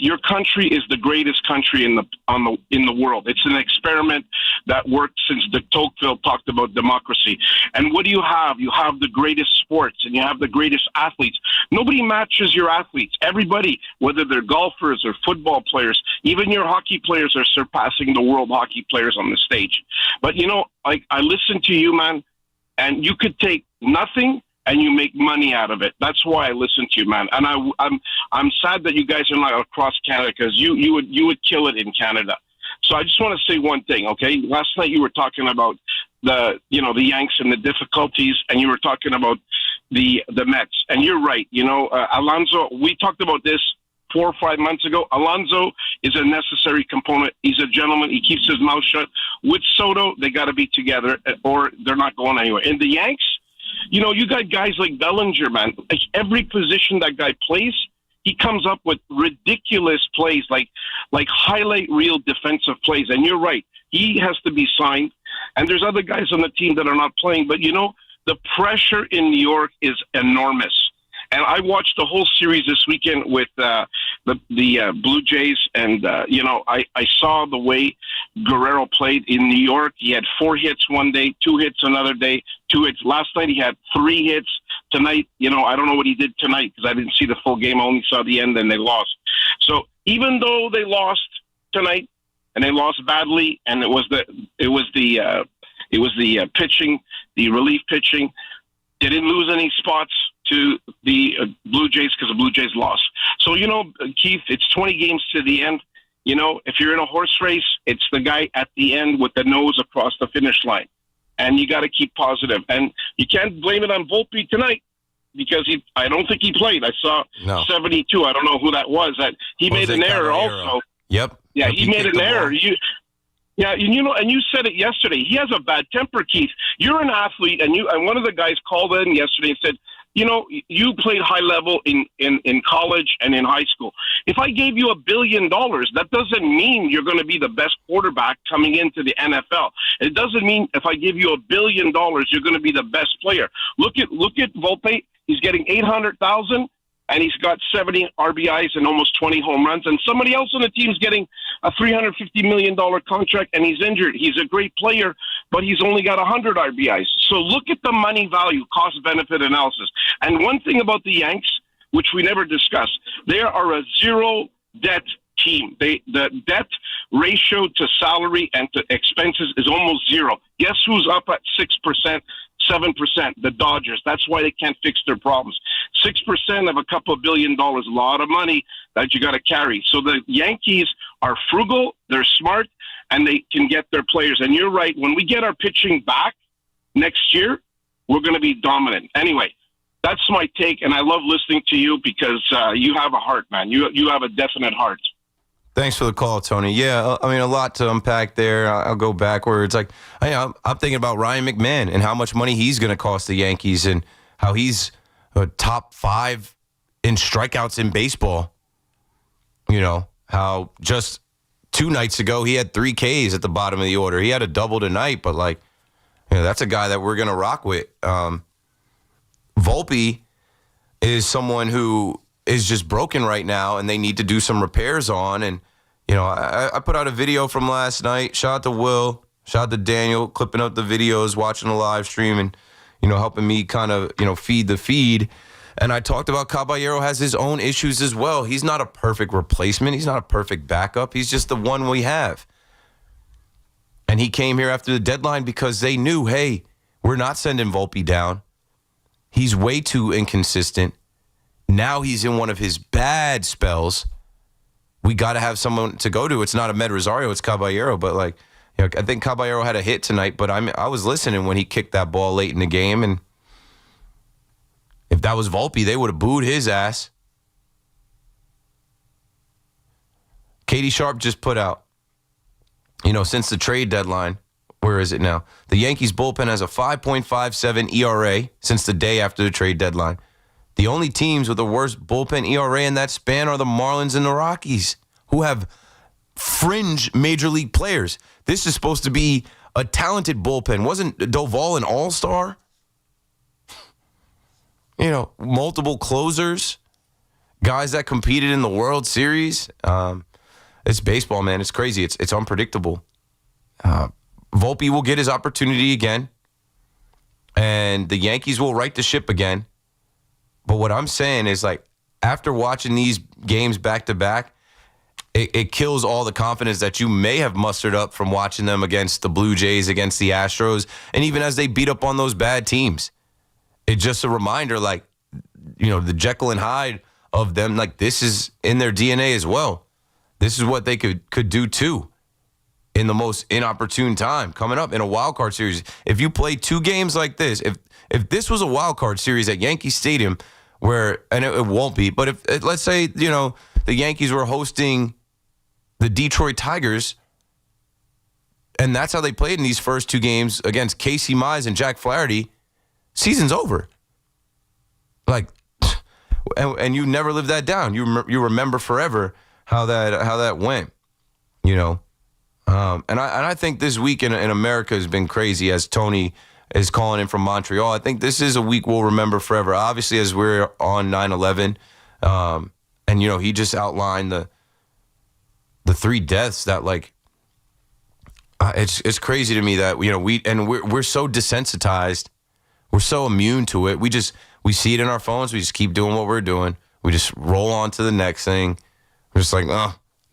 your country is the greatest country in the world. It's an experiment that worked since de Tocqueville talked about democracy. And what do you have? You have the greatest sports, and you have the greatest athletes. Nobody matches your athletes. Everybody, whether they're golfers or football players, even your hockey players are surpassing the world hockey players on the stage. But I listen to you, man, and you could take nothing and you make money out of it. That's why I listen to you, man. And I'm sad that you guys are not across Canada because you would kill it in Canada. So I just want to say one thing, okay? Last night you were talking about the Yanks and the difficulties, and you were talking about the Mets. And you're right. Alonso, we talked about this 4 or 5 months ago. Alonso is a necessary component. He's a gentleman. He keeps his mouth shut. With Soto, they got to be together or they're not going anywhere. In the Yanks, you got guys like Bellinger, man. Like every position that guy plays, he comes up with ridiculous plays, like highlight reel defensive plays. And you're right. He has to be signed. And there's other guys on the team that are not playing. But, the pressure in New York is enormous. And I watched the whole series this weekend with the Blue Jays, and I saw the way Guerrero played in New York. He had 4 hits one day, 2 hits another day, 2 hits. Last night he had 3 hits. Tonight, I don't know what he did tonight because I didn't see the full game. I only saw the end, and they lost. So even though they lost tonight and they lost badly, and it was the pitching, the relief pitching. They didn't lose any spots to the Blue Jays because the Blue Jays lost. So, Keith, it's 20 games to the end. If you're in a horse race, it's the guy at the end with the nose across the finish line. And you got to keep positive. And you can't blame it on Volpe tonight because I don't think he played. I saw 72. I don't know who that was. That he made an error also. Yep. Yeah, he made an error. And you said it yesterday. He has a bad temper, Keith. You're an athlete, and one of the guys called in yesterday and said, you played high level in college and in high school. If I gave you $1 billion, that doesn't mean you're going to be the best quarterback coming into the NFL. It doesn't mean if I give you $1 billion, you're going to be the best player. Look at Volpe. He's getting $800,000. And he's got 70 RBIs and almost 20 home runs. And somebody else on the team's getting a $350 million contract, and he's injured. He's a great player, but he's only got 100 RBIs. So look at the money value, cost-benefit analysis. And one thing about the Yanks, which we never discussed, they are a zero-debt team. The debt ratio to salary and to expenses is almost zero. Guess who's up at 6%? 7%, the Dodgers. That's why they can't fix their problems. 6% of a couple of $1 billion, a lot of money that you got to carry. So the Yankees are frugal, they're smart, and they can get their players. And you're right, when we get our pitching back next year, we're going to be dominant. Anyway, that's my take, and I love listening to you because you have a heart, man. You have a definite heart. Thanks for the call, Tony. Yeah, I mean, a lot to unpack there. I'll go backwards. I'm thinking about Ryan McMahon and how much money he's going to cost the Yankees and how he's a top 5 in strikeouts in baseball. How just 2 nights ago he had 3 Ks at the bottom of the order. He had a double tonight, but that's a guy that we're going to rock with. Volpe is someone who is just broken right now, and they need to do some repairs on. And, I put out a video from last night. Shout out to Will. Shout out to Daniel, clipping up the videos, watching the live stream, and, helping me kind of, feed the feed. And I talked about Caballero has his own issues as well. He's not a perfect replacement. He's not a perfect backup. He's just the one we have. And he came here after the deadline because they knew, hey, we're not sending Volpe down. He's way too inconsistent. Now he's in one of his bad spells. We got to have someone to go to. It's not Ahmed Rosario, it's Caballero. But I think Caballero had a hit tonight. But I was listening when he kicked that ball late in the game, and if that was Volpe, they would have booed his ass. Katie Sharp just put out, since the trade deadline, where is it now? The Yankees bullpen has a 5.57 ERA since the day after the trade deadline. The only teams with the worst bullpen ERA in that span are the Marlins and the Rockies, who have fringe major league players. This is supposed to be a talented bullpen. Wasn't Doval an all-star? Multiple closers, guys that competed in the World Series. It's baseball, man. It's crazy. It's unpredictable. Volpe will get his opportunity again, and the Yankees will right the ship again. But what I'm saying is, after watching these games back-to-back, it kills all the confidence that you may have mustered up from watching them against the Blue Jays, against the Astros, and even as they beat up on those bad teams. It's just a reminder, the Jekyll and Hyde of them, this is in their DNA as well. This is what they could do, too, in the most inopportune time, coming up in a wild card series. If you play 2 games like this, if this was a wild card series at Yankee Stadium, and it won't be, but if let's say, the Yankees were hosting the Detroit Tigers, and that's how they played in these first 2 games against Casey Mize and Jack Flaherty, season's over. And you never live that down. You remember forever how that went, And I think this week in America has been crazy, as Tony is calling in from Montreal. I think this is a week we'll remember forever. Obviously, as we're on 9/11, and he just outlined the 3 deaths that it's crazy to me that we're so desensitized, we're so immune to it. We see it in our phones. We just keep doing what we're doing. We just roll on to the next thing. We're just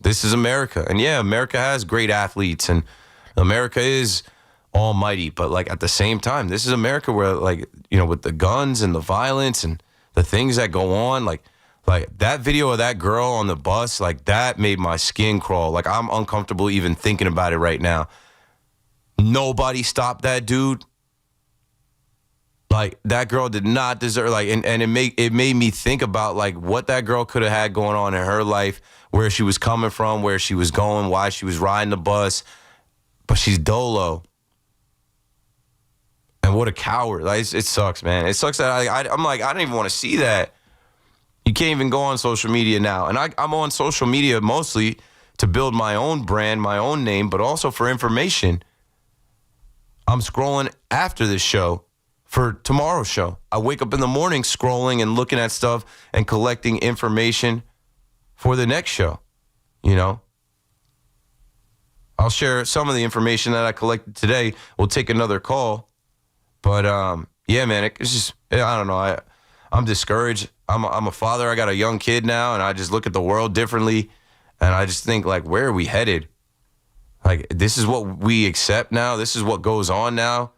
this is America, and yeah, America has great athletes, and America is almighty. But like at the same time, this is America where like, you know, with the guns and the violence and the things that go on, like that video of that girl on the bus, like that made my skin crawl. Like I'm uncomfortable even thinking about it right now. Nobody stopped that dude. Like that girl did not deserve, like, and it made me think about like what that girl could have had going on in her life, where she was coming from, where she was going, why she was riding the bus. But she's dolo. And what a coward. Like, it sucks, man. It sucks that I'm like, I don't even want to see that. You can't even go on social media now. And I'm on social media mostly to build my own brand, my own name, but also for information. I'm scrolling after this show for tomorrow's show. I wake up in the morning scrolling and looking at stuff and collecting information for the next show, you know? I'll share some of the information that I collected today. We'll take another call. But, yeah, man, it's just, I don't know. I'm discouraged. I'm a father. I got a young kid now, and I just look at the world differently. And I just think, like, where are we headed? Like, this is what we accept now. This is what goes on now.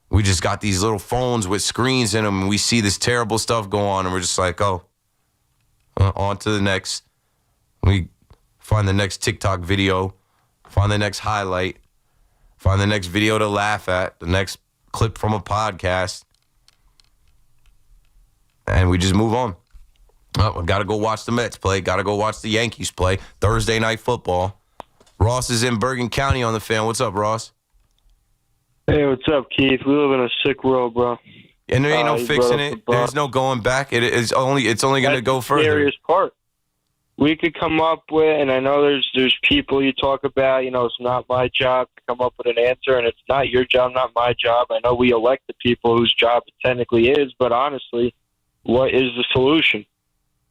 We just got these little phones with screens in them, and we see this terrible stuff go on, and we're just like, oh, on to the next. We find the next TikTok video, find the next highlight, find the next video to laugh at, the next clip from a podcast, and we just move on. Oh, I got to go watch the Mets play. Got to go watch the Yankees play. Thursday night football. Ross is in Bergen County on the fan. What's up, Ross? Hey, what's up, Keith? We live in a sick world, bro. And there ain't no fixing it. There's no going back. It's only going to go further. That's the scariest part. We could come up with, and I know there's people you talk about, you know, it's not my job to come up with an answer, and it's not your job, not my job. I know we elect the people whose job it technically is, but honestly, what is the solution?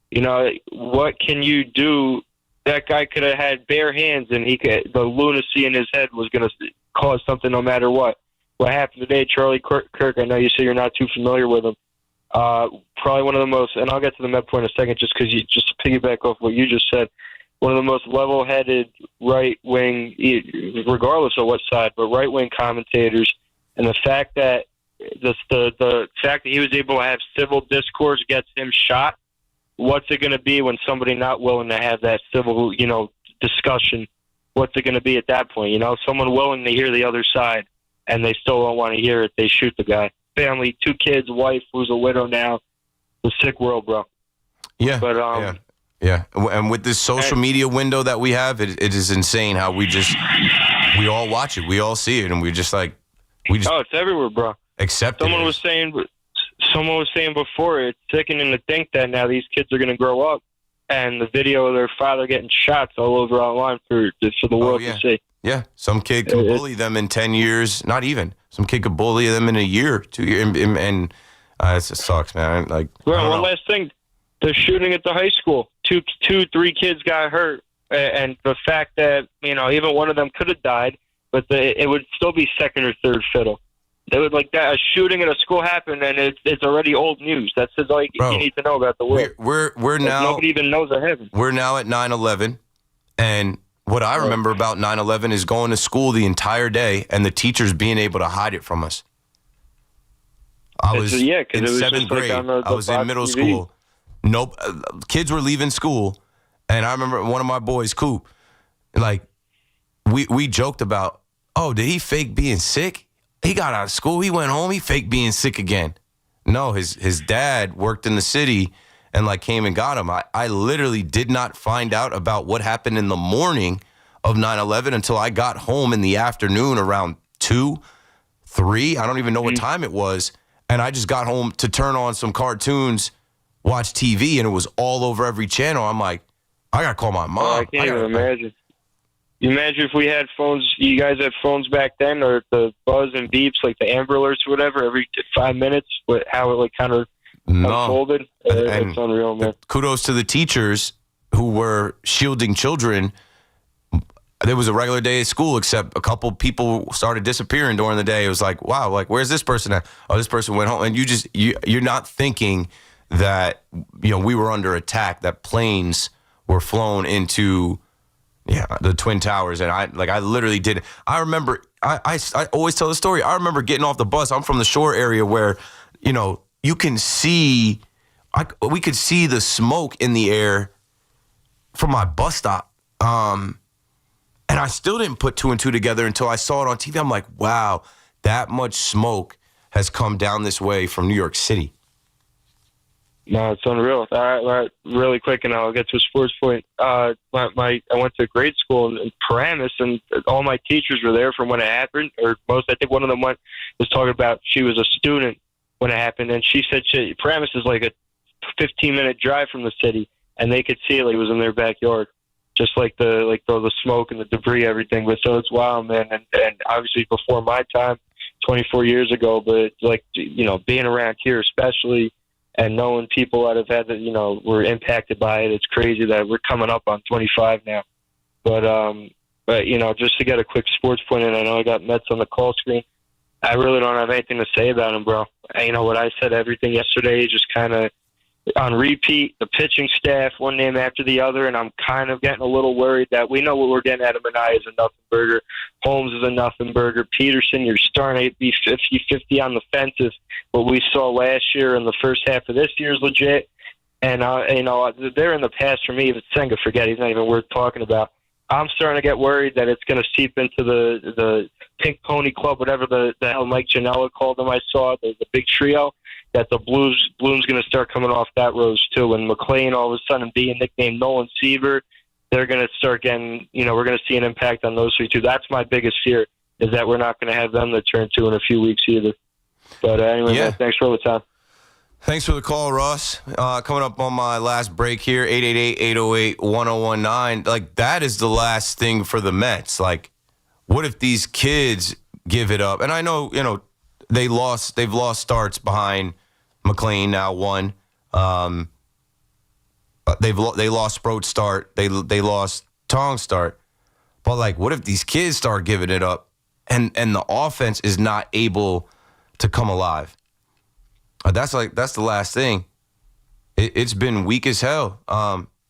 You know, what can you do? That guy could have had bare hands, and the lunacy in his head was going to cause something no matter what. What happened today, Charlie Kirk, I know you say you're not too familiar with him. Probably one of the most, and I'll get to the Met point in a second just because just to piggyback off what you just said, one of the most level-headed right-wing, regardless of what side, but right-wing commentators, and the fact that the fact that he was able to have civil discourse gets him shot. What's it going to be when somebody not willing to have that civil, you know, discussion? What's it going to be at that point? You know, someone willing to hear the other side, and they still don't want to hear it. They shoot the guy. Family, 2 kids, wife who's a widow now. It's a sick world, bro. Yeah. But yeah. And with this social media window that we have, it is insane how we all watch it, we all see it, and we just it's everywhere, bro. Accept Someone was saying before, it's sickening to think that now these kids are going to grow up, and the video of their father getting shots all over online for the world to see. Yeah, some kid can bully them in 10 years, not even. Some kid could bully them in a year, 2 years, and it just sucks, man. Like, one last thing, the shooting at the high school, 3 kids got hurt, and the fact that, you know, even one of them could have died, but it would still be second or third fiddle. They would like that. A shooting at a school happened, and it's already old news. That's just all you need to know about the world. We're now, nobody even knows that happened. We're now at 9/11, and what I remember about 9/11 is going to school the entire day and the teachers being able to hide it from us. I was in 7th grade. I was in middle school. Nope, kids were leaving school, and I remember one of my boys, Coop, like we joked about, oh, did he fake being sick? He got out of school, he went home, he faked being sick again. No, his dad worked in the city and like came and got him. I literally did not find out about what happened in the morning of 9/11 until I got home in the afternoon around 2, 3. I don't even know what time it was. And I just got home to turn on some cartoons, watch TV, and it was all over every channel. I'm like, I got to call my mom. I can't even imagine. You imagine if we had phones, you guys had phones back then, or the buzz and beeps, like the Amber Alerts or whatever, every 5 minutes, but how it like kind of unfolded. It's unreal, man. Kudos to the teachers who were shielding children. There was a regular day at school, except a couple people started disappearing during the day. It was like, wow, like where's this person at? Oh, this person went home. And you're not thinking that, you know, we were under attack, that planes were flown into, Yeah, the Twin Towers, and I literally did. I remember. I always tell the story. I remember getting off the bus. I'm from the shore area where, you can see. We could see the smoke in the air from my bus stop. And I still didn't put two and two together until I saw it on TV. I'm like, wow, that much smoke has come down this way from New York City. No, it's unreal. All right, really quick, and I'll get to a sports point. I went to grade school in Paramus, and all my teachers were there from when it happened, or most. I think one of them was talking about she was a student when it happened, and she said Paramus is like a 15-minute drive from the city, and they could see it like it was in their backyard, just like the smoke and the debris, everything. But so it's wild, man, and obviously before my time, 24 years ago. But being around here, especially, and knowing people that have had that, were impacted by it, it's crazy that we're coming up on 25 now. But just to get a quick sports point in, I know I got Mets on the call screen. I really don't have anything to say about him, bro. What I said, everything yesterday, just kind of on repeat, the pitching staff, one name after the other, and I'm kind of getting a little worried that we know what we're getting out of Minaya is a nothing burger. Holmes is a nothing burger. Peterson, you're starting to be 50-50 on the fence. If what we saw last year and the first half of this year is legit. And, they're in the past for me. If it's Senga, forget, he's not even worth talking about. I'm starting to get worried that it's going to seep into the Pink Pony Club, whatever the hell Mike Gianella called them. I saw the big trio. That the Bloom's going to start coming off that rose too. And McLean all of a sudden being nicknamed Nolan Seaver, they're going to start getting, we're going to see an impact on those three too. That's my biggest fear, is that we're not going to have them to turn to in a few weeks either. But anyway, man, thanks for all the time. Thanks for the call, Ross. Coming up on my last break here, 888-808-1019. Like, that is the last thing for the Mets. Like, what if these kids give it up? And I know, they've lost starts behind McLean now one. They lost Sproat's start. They lost Tong's start. But like, what if these kids start giving it up and the offense is not able to come alive? That's the last thing. It's been weak as hell.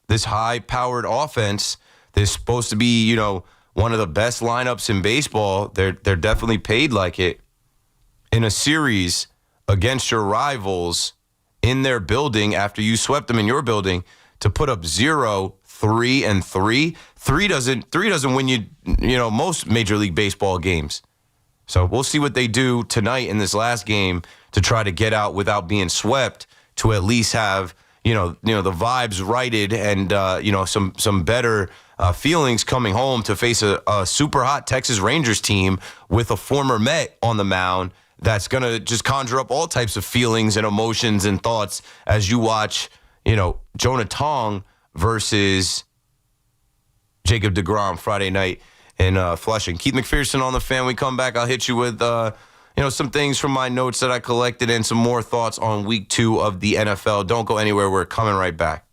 This high-powered offense, they're supposed to be, one of the best lineups in baseball. They're definitely paid like it. In a series against your rivals in their building after you swept them in your building, to put up 0, 3, and 3. Three doesn't win you most Major League Baseball games. So we'll see what they do tonight in this last game to try to get out without being swept, to at least have the vibes righted and some better feelings coming home to face a super hot Texas Rangers team with a former Met on the mound. That's going to just conjure up all types of feelings and emotions and thoughts as you watch, Jonah Tong versus Jacob deGrom Friday night in Flushing. Keith McPherson on the Fan. We come back, I'll hit you with, some things from my notes that I collected and some more thoughts on week 2 of the NFL. Don't go anywhere. We're coming right back.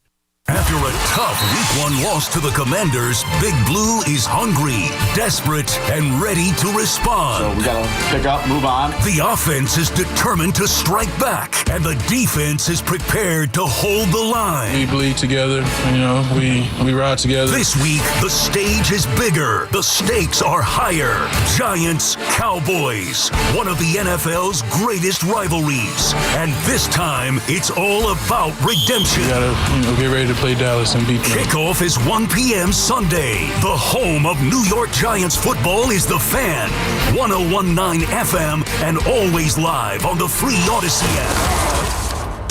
After a tough Week 1 loss to the Commanders, Big Blue is hungry, desperate, and ready to respond. So we got to pick up, move on. The offense is determined to strike back, and the defense is prepared to hold the line. We bleed together, we ride together. This week, the stage is bigger, the stakes are higher. Giants, Cowboys, one of the NFL's greatest rivalries. And this time, it's all about redemption. We got to get ready to play Dallas and beat them. Kickoff is 1 p.m. Sunday. The home of New York Giants football is The Fan. 101.9 FM and always live on the free Odyssey app.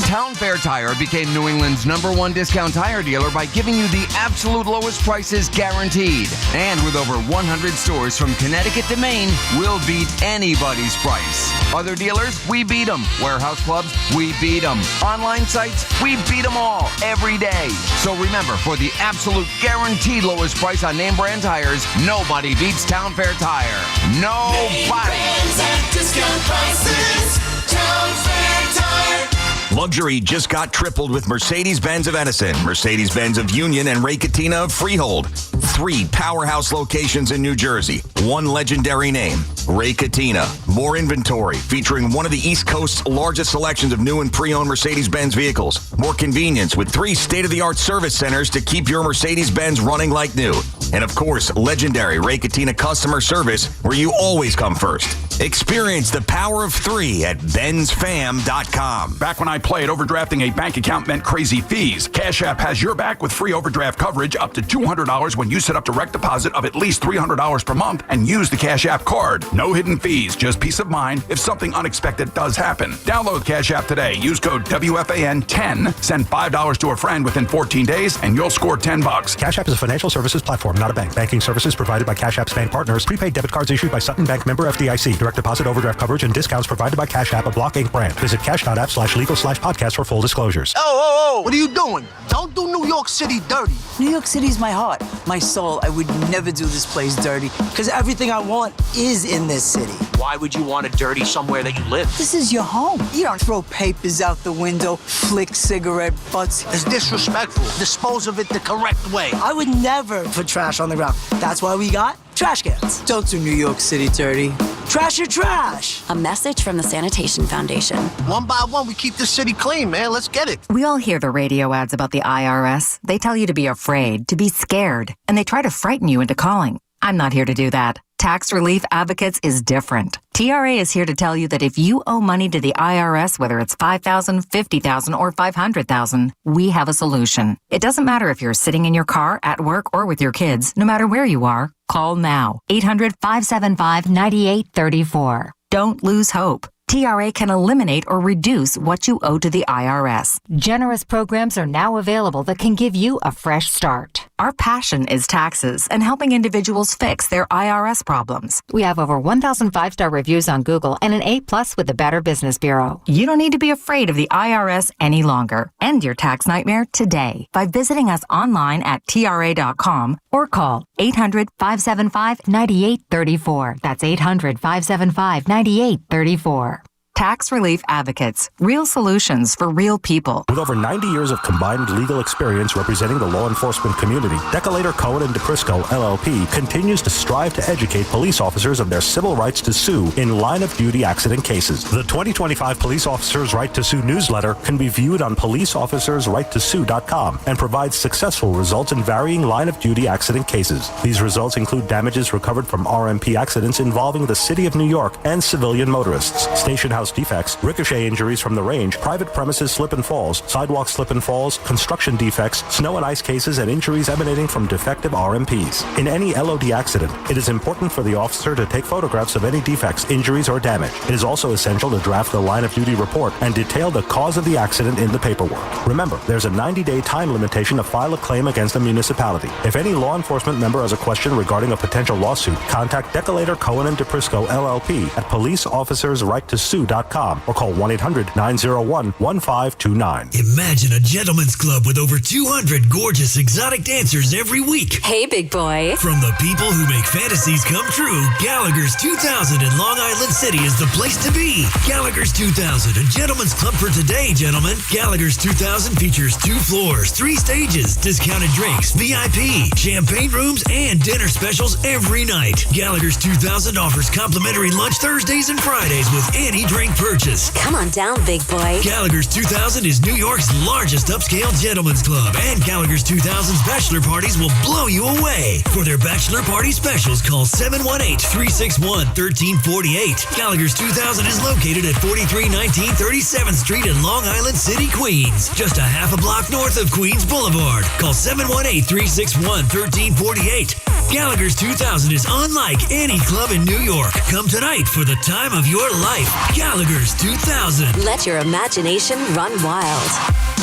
Town Fair Tire became New England's #1 discount tire dealer by giving you the absolute lowest prices guaranteed. And with over 100 stores from Connecticut to Maine, we'll beat anybody's price. Other dealers, we beat them. Warehouse clubs, we beat them. Online sites, we beat them all every day. So remember, for the absolute guaranteed lowest price on name brand tires, nobody beats Town Fair Tire. Nobody. Brands at discount prices. Town Fair Tire. Luxury just got tripled with Mercedes-Benz of Edison, Mercedes-Benz of Union, and Ray Cattina of Freehold. 3 powerhouse locations in New Jersey. 1 legendary name, Ray Cattina. More inventory, featuring one of the East Coast's largest selections of new and pre-owned Mercedes-Benz vehicles. More convenience with 3 state-of-the-art service centers to keep your Mercedes-Benz running like new. And of course, legendary Ray Catena customer service, where you always come first. Experience the power of 3 at bensfam.com. Back when I played, overdrafting a bank account meant crazy fees. Cash App has your back with free overdraft coverage up to $200 when you set up direct deposit of at least $300 per month and use the Cash App card. No hidden fees, just peace of mind if something unexpected does happen. Download Cash App today. Use code WFAN10. Send $5 to a friend within 14 days and you'll score $10. Cash App is a financial services platform, not a bank. Banking services provided by Cash App's bank partners. Prepaid debit cards issued by Sutton Bank, member FDIC. Direct deposit, overdraft coverage, and discounts provided by Cash App, a Block Inc. brand. Visit cash.app/legal/podcast for full disclosures. Oh, what are you doing? Don't do New York City dirty. New York City's my heart, my soul. I would never do this place dirty because everything I want is in this city. Why would you want to dirty somewhere that you live? This is your home. You don't throw papers out the window, flick cigarette butts. It's disrespectful. Dispose of it the correct way. I would never put trash on the ground. That's why we got trash cans. Don't do New York City dirty. Trash your trash. A message from the Sanitation Foundation. One by one, we keep the city clean, man. Let's get it. We all hear the radio ads about the IRS. They tell you to be afraid, to be scared, and they try to frighten you into calling. I'm not here to do that. Tax Relief Advocates is different. TRA is here to tell you that if you owe money to the IRS, whether it's $5,000, $50,000, or $500,000, we have a solution. It doesn't matter if you're sitting in your car, at work, or with your kids. No matter where you are, call now. 800-575-9834. Don't lose hope. TRA can eliminate or reduce what you owe to the IRS. Generous programs are now available that can give you a fresh start. Our passion is taxes and helping individuals fix their IRS problems. We have over 1,000 5-star reviews on Google and an A+ with the Better Business Bureau. You don't need to be afraid of the IRS any longer. End your tax nightmare today by visiting us online at TRA.com or call 800-575-9834. That's 800-575-9834. Tax Relief Advocates. Real solutions for real people. With over 90 years of combined legal experience representing the law enforcement community, Decolator Cohen and DePrisco, LLP, continues to strive to educate police officers of their civil rights to sue in line-of-duty accident cases. The 2025 Police Officers' Right to Sue newsletter can be viewed on policeofficersrighttosue.com and provides successful results in varying line-of-duty accident cases. These results include damages recovered from RMP accidents involving the City of New York and civilian motorists, station house defects, ricochet injuries from the range, private premises slip and falls, sidewalk slip and falls, construction defects, snow and ice cases, and injuries emanating from defective RMPs. In any LOD accident, it is important for the officer to take photographs of any defects, injuries, or damage. It is also essential to draft the line-of-duty report and detail the cause of the accident in the paperwork. Remember, there's a 90-day time limitation to file a claim against a municipality. If any law enforcement member has a question regarding a potential lawsuit, contact Decolator Cohen and DePrisco, LLP at policeofficersrighttosue.com or call 1-800-901-1529. Imagine a gentleman's club with over 200 gorgeous exotic dancers every week. Hey, big boy. From the people who make fantasies come true, Gallagher's 2000 in Long Island City is the place to be. Gallagher's 2000, a gentleman's club for today, gentlemen. Gallagher's 2000 features 2 floors, 3 stages, discounted drinks, VIP, champagne rooms, and dinner specials every night. Gallagher's 2000 offers complimentary lunch Thursdays and Fridays with any drink purchase. Come on down, big boy. Gallagher's 2000 is New York's largest upscale gentleman's club, and Gallagher's 2000's bachelor parties will blow you away. For their bachelor party specials, call 718-361-1348. Gallagher's 2000 is located at 4319 37th Street in Long Island City, Queens, just a half a block north of Queens Boulevard. Call 718-361-1348. Gallagher's 2000 is unlike any club in New York. Come tonight for the time of your life. Gallagher's 2000. Let your imagination run wild.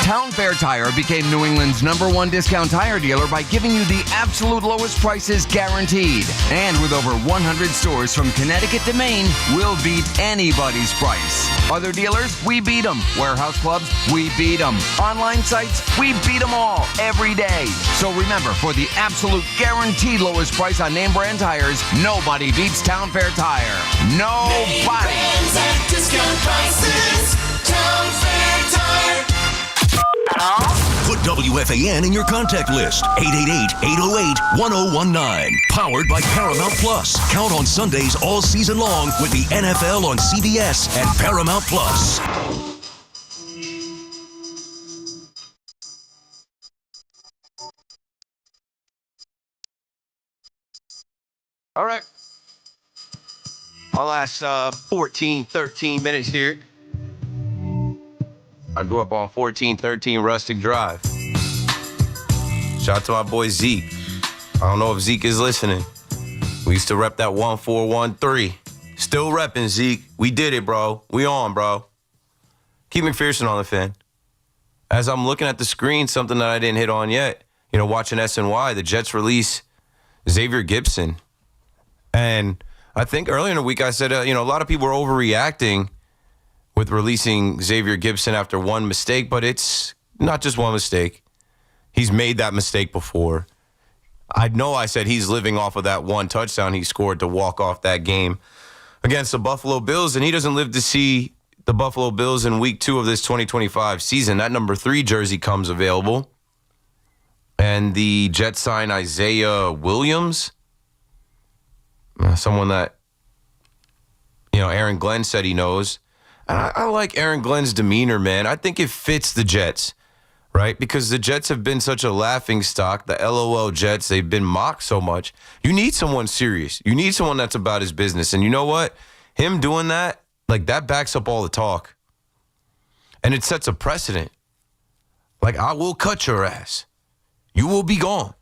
Town Fair Tire became New England's #1 discount tire dealer by giving you the absolute lowest prices guaranteed. And with over 100 stores from Connecticut to Maine, we'll beat anybody's price. Other dealers, we beat them. Warehouse clubs, we beat them. Online sites, we beat them all every day. So remember, for the absolute guaranteed lowest price on name brand tires, nobody beats Town Fair Tire. Nobody. Brands at discount prices. Town Fair Tire. Put WFAN in your contact list. 888-808-1019. Powered by Paramount Plus. Count on Sundays all season long with the NFL on CBS and Paramount Plus. All right. Our last 14, 13 minutes here. I grew up on 1413 Rustic Drive. Shout out to my boy Zeke. I don't know if Zeke is listening. We used to rep that 1413. Still repping, Zeke. We did it, bro. We on, bro. Keep McPherson on the fan. As I'm looking at the screen, something that I didn't hit on yet, watching SNY, the Jets release Xavier Gipson. And I think earlier in the week I said, a lot of people were overreacting with releasing Xavier Gipson after one mistake, but it's not just one mistake. He's made that mistake before. I know I said he's living off of that one touchdown he scored to walk off that game against the Buffalo Bills, and he doesn't live to see the Buffalo Bills in week 2 of this 2025 season. That number 3 jersey comes available, and the Jets sign Isaiah Williams, someone that, Aaron Glenn said he knows. And I like Aaron Glenn's demeanor, man. I think it fits the Jets, right? Because the Jets have been such a laughing stock. The LOL Jets, they've been mocked so much. You need someone serious. You need someone that's about his business. And you know what? Him doing that, that backs up all the talk. And it sets a precedent. I will cut your ass. You will be gone.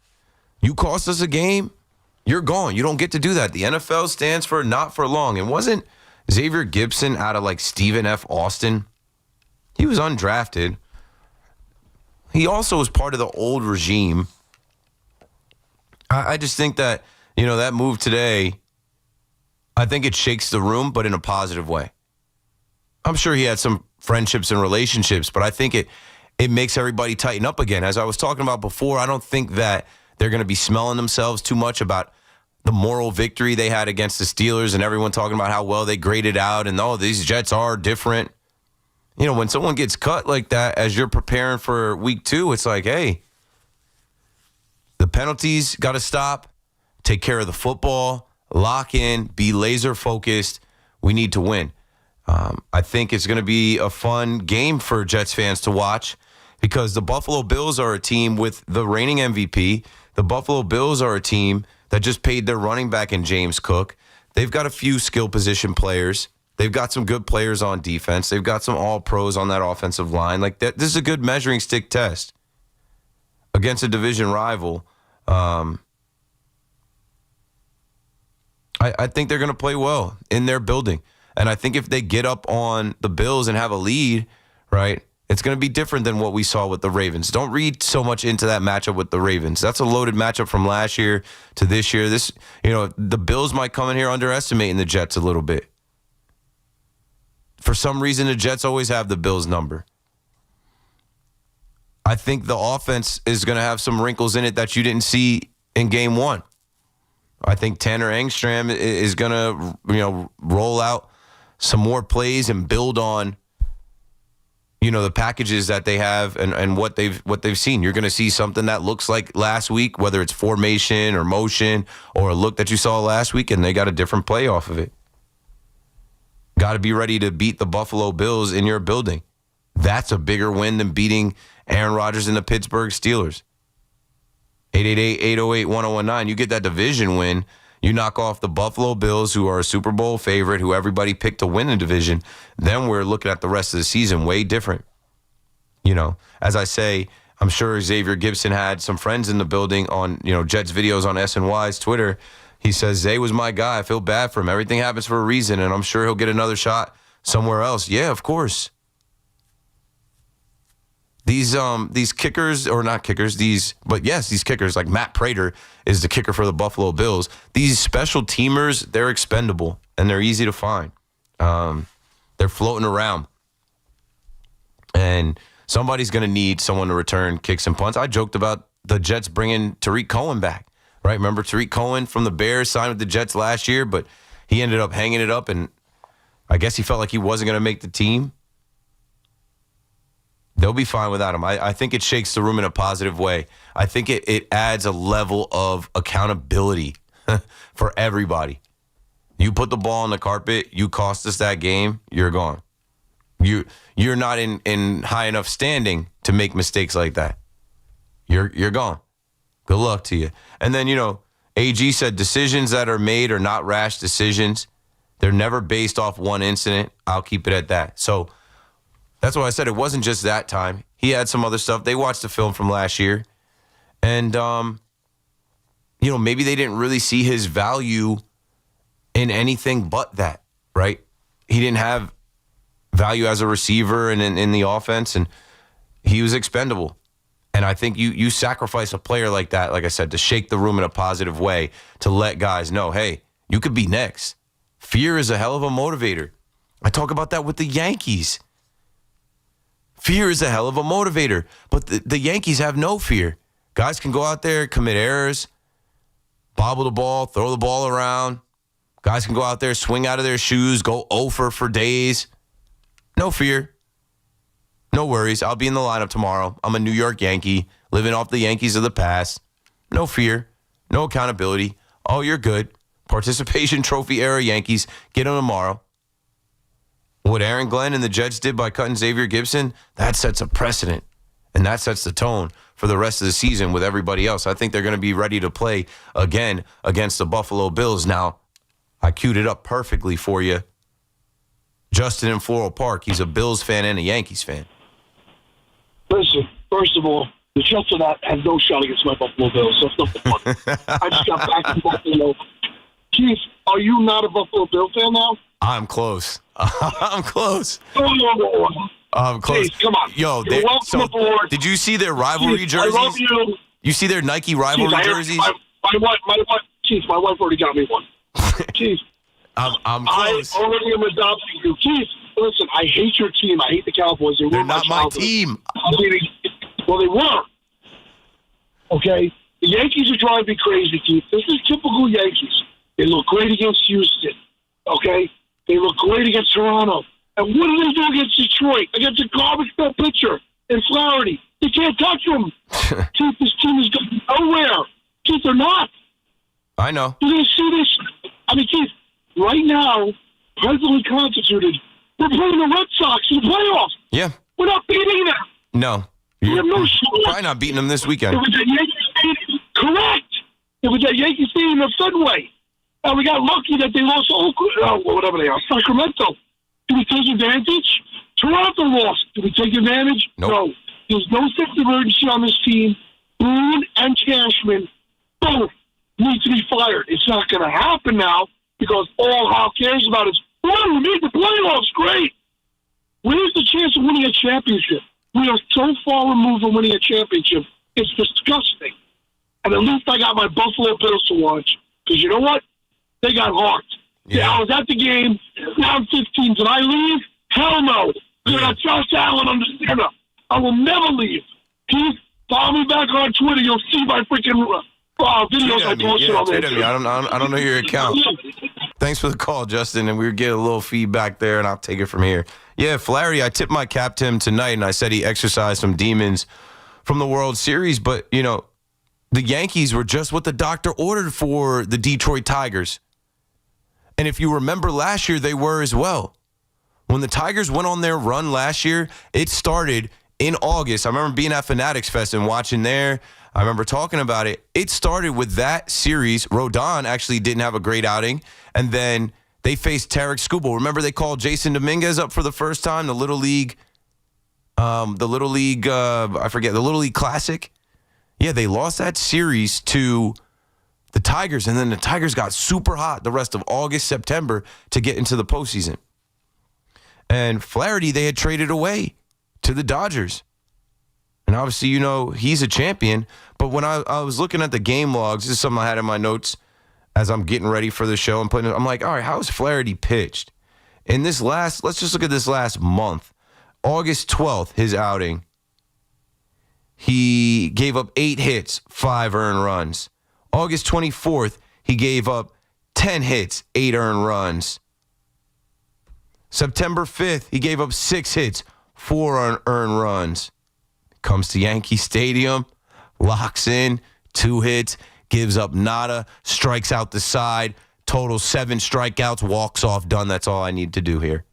You cost us a game, you're gone. You don't get to do that. The NFL stands for not for long. And wasn't Xavier Gipson out of Stephen F. Austin? He was undrafted. He also was part of the old regime. I just think that, that move today, I think it shakes the room, but in a positive way. I'm sure he had some friendships and relationships, but I think it makes everybody tighten up again. As I was talking about before, I don't think that they're going to be smelling themselves too much about the moral victory they had against the Steelers and everyone talking about how well they graded out and, these Jets are different. When someone gets cut like that, as you're preparing for week 2, it's hey, the penalties got to stop, take care of the football, lock in, be laser focused. We need to win. I think it's going to be a fun game for Jets fans to watch because the Buffalo Bills are a team with the reigning MVP. The Buffalo Bills are a team that just paid their running back in James Cook. They've got a few skill position players. They've got some good players on defense. They've got some all-pros on that offensive line. This is a good measuring stick test against a division rival. I think they're going to play well in their building. And I think if they get up on the Bills and have a lead, right, it's going to be different than what we saw with the Ravens. Don't read so much into that matchup with the Ravens. That's a loaded matchup from last year to this year. The Bills might come in here underestimating the Jets a little bit. For some reason, the Jets always have the Bills number. I think the offense is going to have some wrinkles in it that you didn't see in game 1. I think Tanner Engstrom is going to, roll out some more plays and build on, the packages that they have and what they've seen. You're going to see something that looks like last week, whether it's formation or motion or a look that you saw last week, and they got a different play off of it. Got to be ready to beat the Buffalo Bills in your building. That's a bigger win than beating Aaron Rodgers and the Pittsburgh Steelers. 888-808-1019. You get that division win. You knock off the Buffalo Bills, who are a Super Bowl favorite, who everybody picked to win the division. Then we're looking at the rest of the season way different. As I say, I'm sure Xavier Gipson had some friends in the building on, Jets videos on SNY's Twitter. He says, Zay was my guy. I feel bad for him. Everything happens for a reason, and I'm sure he'll get another shot somewhere else. Yeah, of course. These kickers, or not kickers, these kickers, like Matt Prater is the kicker for the Buffalo Bills. These special teamers, they're expendable, and they're easy to find. They're floating around. And somebody's going to need someone to return kicks and punts. I joked about the Jets bringing Tariq Cohen back, right? Remember Tariq Cohen from the Bears signed with the Jets last year, but he ended up hanging it up, and I guess he felt like he wasn't going to make the team. They'll be fine without him. I think it shakes the room in a positive way. I think it adds a level of accountability for everybody. You put the ball on the carpet, you cost us that game, you're gone. You're not in high enough standing to make mistakes like that. You're gone. Good luck to you. And then, AG said decisions that are made are not rash decisions. They're never based off one incident. I'll keep it at that. So that's why I said it wasn't just that time. He had some other stuff. They watched the film from last year. And, maybe they didn't really see his value in anything but that, right? He didn't have value as a receiver and in the offense, and he was expendable. And I think you sacrifice a player like that, like I said, to shake the room in a positive way, to let guys know, hey, you could be next. Fear is a hell of a motivator. I talk about that with the Yankees. Fear is a hell of a motivator, but the Yankees have no fear. Guys can go out there, commit errors, bobble the ball, throw the ball around. Guys can go out there, swing out of their shoes, go over for days. No fear. No worries. I'll be in the lineup tomorrow. I'm a New York Yankee, living off the Yankees of the past. No fear. No accountability. Oh, you're good. Participation trophy era Yankees. Get them tomorrow. What Aaron Glenn and the Jets did by cutting Xavier Gipson, that sets a precedent. And that sets the tone for the rest of the season with everybody else. I think they're going to be ready to play again against the Buffalo Bills. Now, I queued it up perfectly for you. Justin in Floral Park. He's a Bills fan and a Yankees fan. Listen, first of all, the Jets have no shot against my Buffalo Bills, so it's not the fun. I just got back from Buffalo. Keith, are you not a Buffalo Bill fan now? I'm close. I'm close. Oh, I'm close. Keith, come on. Yo, You're welcome aboard. Did you see their rivalry Keith, jerseys? I love you. You see their Nike rivalry jerseys? My wife, Keith, my wife already got me one. Keith, I'm close. I already am adopting you. Keith, listen, I hate your team. I hate the Cowboys. They're not my team. Well, they were. Okay? The Yankees are driving me crazy, Keith. This is typical Yankees. They look great against Houston. Okay? They look great against Toronto. And what do they do against Detroit? Against a garbage ball pitcher in Flaherty. They can't touch him. Keith, this team is going nowhere. Keith, they're not. I know. You're going to see this. I mean, Keith, right now, presently constituted, we're playing the Red Sox in the playoffs. Yeah. We're not beating them. No. We have no shot. Probably not beating them this weekend. It was at Yankee Stadium. Correct. It was at Yankee Stadium in Fenway. And we got lucky that they lost to Oakland, whatever they are, Sacramento. Did we take advantage? Toronto lost. Did we take advantage? Nope. No. There's no sense of urgency on this team. Boone and Cashman both need to be fired. It's not going to happen now because all Hal cares about is, we made the playoffs. Great. Where's the chance of winning a championship? We are so far removed from winning a championship. It's disgusting. And at least I got my Buffalo Bills to watch. Because you know what? They got heart. Yeah. I was at the game, down 15. Did I leave? Hell no. I got Josh Allen on the center. I will never leave. Keith, follow me back on Twitter. You'll see my freaking videos I posted on there. I don't know your account. Thanks for the call, Justin, and we get a little feedback there, and I'll take it from here. Yeah, Flaherty, I tipped my cap to him tonight, and I said he exercised some demons from the World Series, but, the Yankees were just what the doctor ordered for the Detroit Tigers. And if you remember last year, they were as well. When the Tigers went on their run last year, it started in August. I remember being at Fanatics Fest and watching there. I remember talking about it. It started with that series. Rodon actually didn't have a great outing. And then they faced Tarek Skubal. Remember they called Jason Dominguez up for the first time, the Little League Classic. Yeah, they lost that series to the Tigers, and then the Tigers got super hot the rest of August, September to get into the postseason. And Flaherty, they had traded away to the Dodgers. And obviously, he's a champion. But when I was looking at the game logs, this is something I had in my notes as I'm getting ready for the show. I'm like, all right, how has Flaherty pitched? In this let's just look at this last month. August 12th, his outing. He gave up 8 hits, 5 earned runs. August 24th, he gave up 10 hits, 8 earned runs. September 5th, he gave up 6 hits, 4 earned runs. Comes to Yankee Stadium, locks in, 2 hits, gives up nada, strikes out the side, total 7 strikeouts, walks off, done. That's all I need to do here.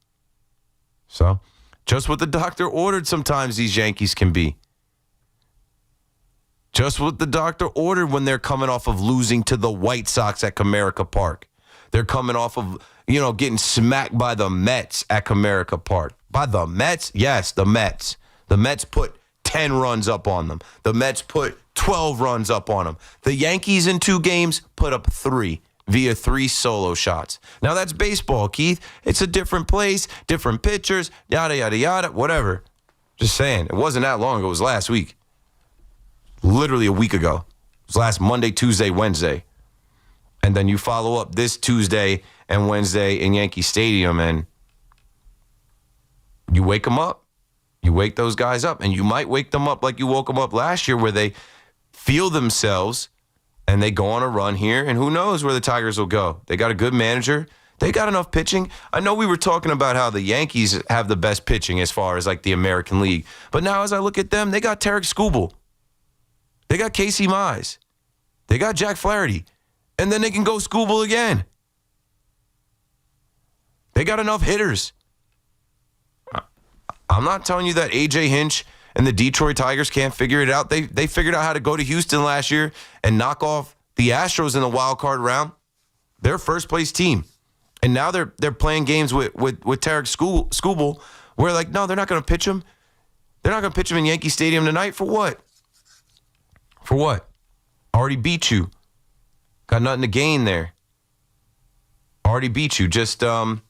So, just what the doctor ordered sometimes these Yankees can be. Just what the doctor ordered when they're coming off of losing to the White Sox at Comerica Park. They're coming off of, getting smacked by the Mets at Comerica Park. By the Mets? Yes, the Mets. The Mets put 10 runs up on them. The Mets put 12 runs up on them. The Yankees in 2 games put up 3 via 3 solo shots. Now, that's baseball, Keith. It's a different place, different pitchers, yada, yada, yada, whatever. Just saying. It wasn't that long ago. It was last week. Literally a week ago. It was last Monday, Tuesday, Wednesday. And then you follow up this Tuesday and Wednesday in Yankee Stadium, and you wake them up. You wake those guys up, and you might wake them up like you woke them up last year where they feel themselves and they go on a run here, and who knows where the Tigers will go. They got a good manager. They got enough pitching. I know we were talking about how the Yankees have the best pitching as far as like the American League, but now as I look at them, they got Tarek Skubal. They got Casey Mize. They got Jack Flaherty. And then they can go Skubal again. They got enough hitters. I'm not telling you that A.J. Hinch and the Detroit Tigers can't figure it out. They figured out how to go to Houston last year and knock off the Astros in the wild card round. They're first place team. And now they're playing games with Tarek Skubal where like, no, they're not going to pitch him. They're not going to pitch him in Yankee Stadium tonight. For what? For what? Already beat you. Got nothing to gain there. Already beat you. Just, took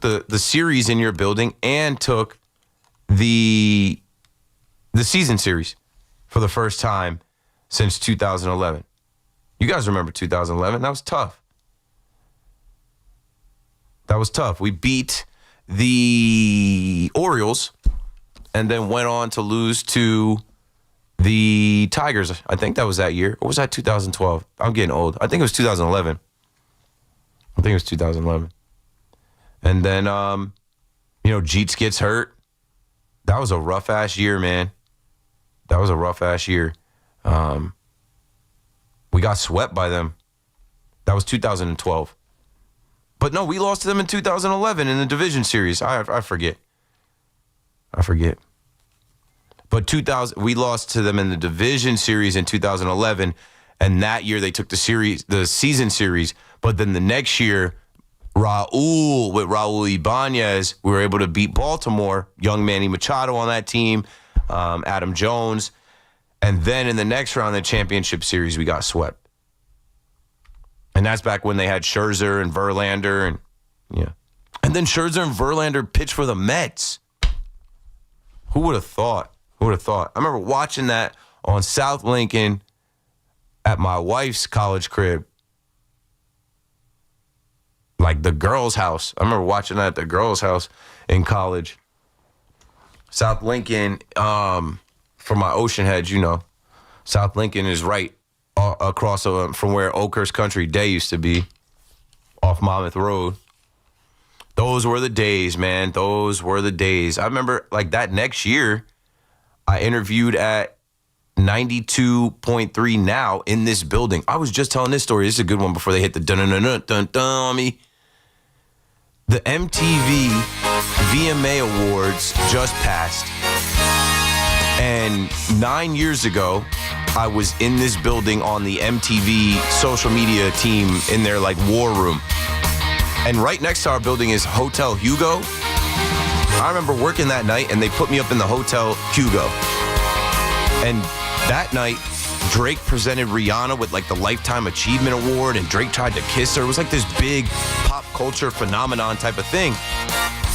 the series in your building and took the season series for the first time since 2011. You guys remember 2011? That was tough. That was tough. We beat the Orioles and then went on to lose to the Tigers. I think that was that year. Or was that 2012? I'm getting old. I think it was 2011. And then, Jeets gets hurt. That was a rough-ass year, man. That was a rough-ass year. We got swept by them. That was 2012. But no, we lost to them in 2011 in the division series. I forget. But we lost to them in the division series in 2011, and that year they took the season series. But then the next year, Raul Ibanez, we were able to beat Baltimore. Young Manny Machado on that team, Adam Jones, and then in the next round of the championship series, we got swept. And that's back when they had Scherzer and Verlander, and then Scherzer and Verlander pitched for the Mets. Who would have thought? I remember watching that on South Lincoln at my wife's college crib. Like the girls' house. I remember watching that at the girls' house in college. South Lincoln, for my Ocean heads, South Lincoln is right across from where Oakhurst Country Day used to be, off Monmouth Road. Those were the days, man. Those were the days. I remember, like, that next year, I interviewed at 92.3 Now in this building. I was just telling this story. This is a good one before they hit the dun-dun-dun-dun-dun on me. The MTV VMA Awards just passed. And 9 years ago, I was in this building on the MTV social media team in their, war room. And right next to our building is Hotel Hugo. I remember working that night, and they put me up in the Hotel Hugo. And that night, Drake presented Rihanna with, the Lifetime Achievement Award, and Drake tried to kiss her. It was like this big pop culture phenomenon type of thing.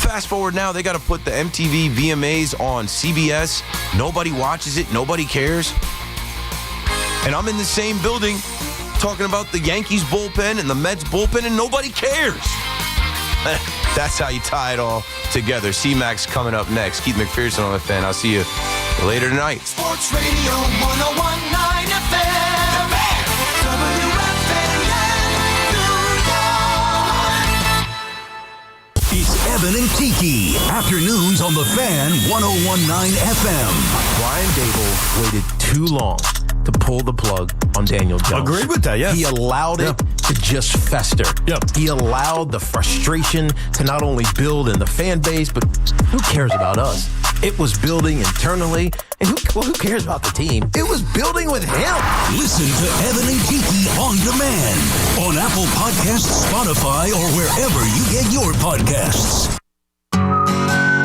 Fast forward now, they got to put the MTV VMAs on CBS. Nobody watches it. Nobody cares. And I'm in the same building talking about the Yankees bullpen and the Mets bullpen, and nobody cares. That's how you tie it all together. C-Max coming up next. Keith McPherson on the Fan. I'll see you later tonight. Sports Radio 101.9 FM. WFAN New York. It's Evan and Kiki. Afternoons on the Fan 101.9 FM. Brian Dable waited too long to pull the plug on Daniel Jones. Agreed with that, yes. He allowed it to just fester. Yep. He allowed the frustration to not only build in the fan base, but who cares about us? It was building internally, Who cares about the team? It was building with him. Listen to Evan and Kiki on demand on Apple Podcasts, Spotify, or wherever you get your podcasts.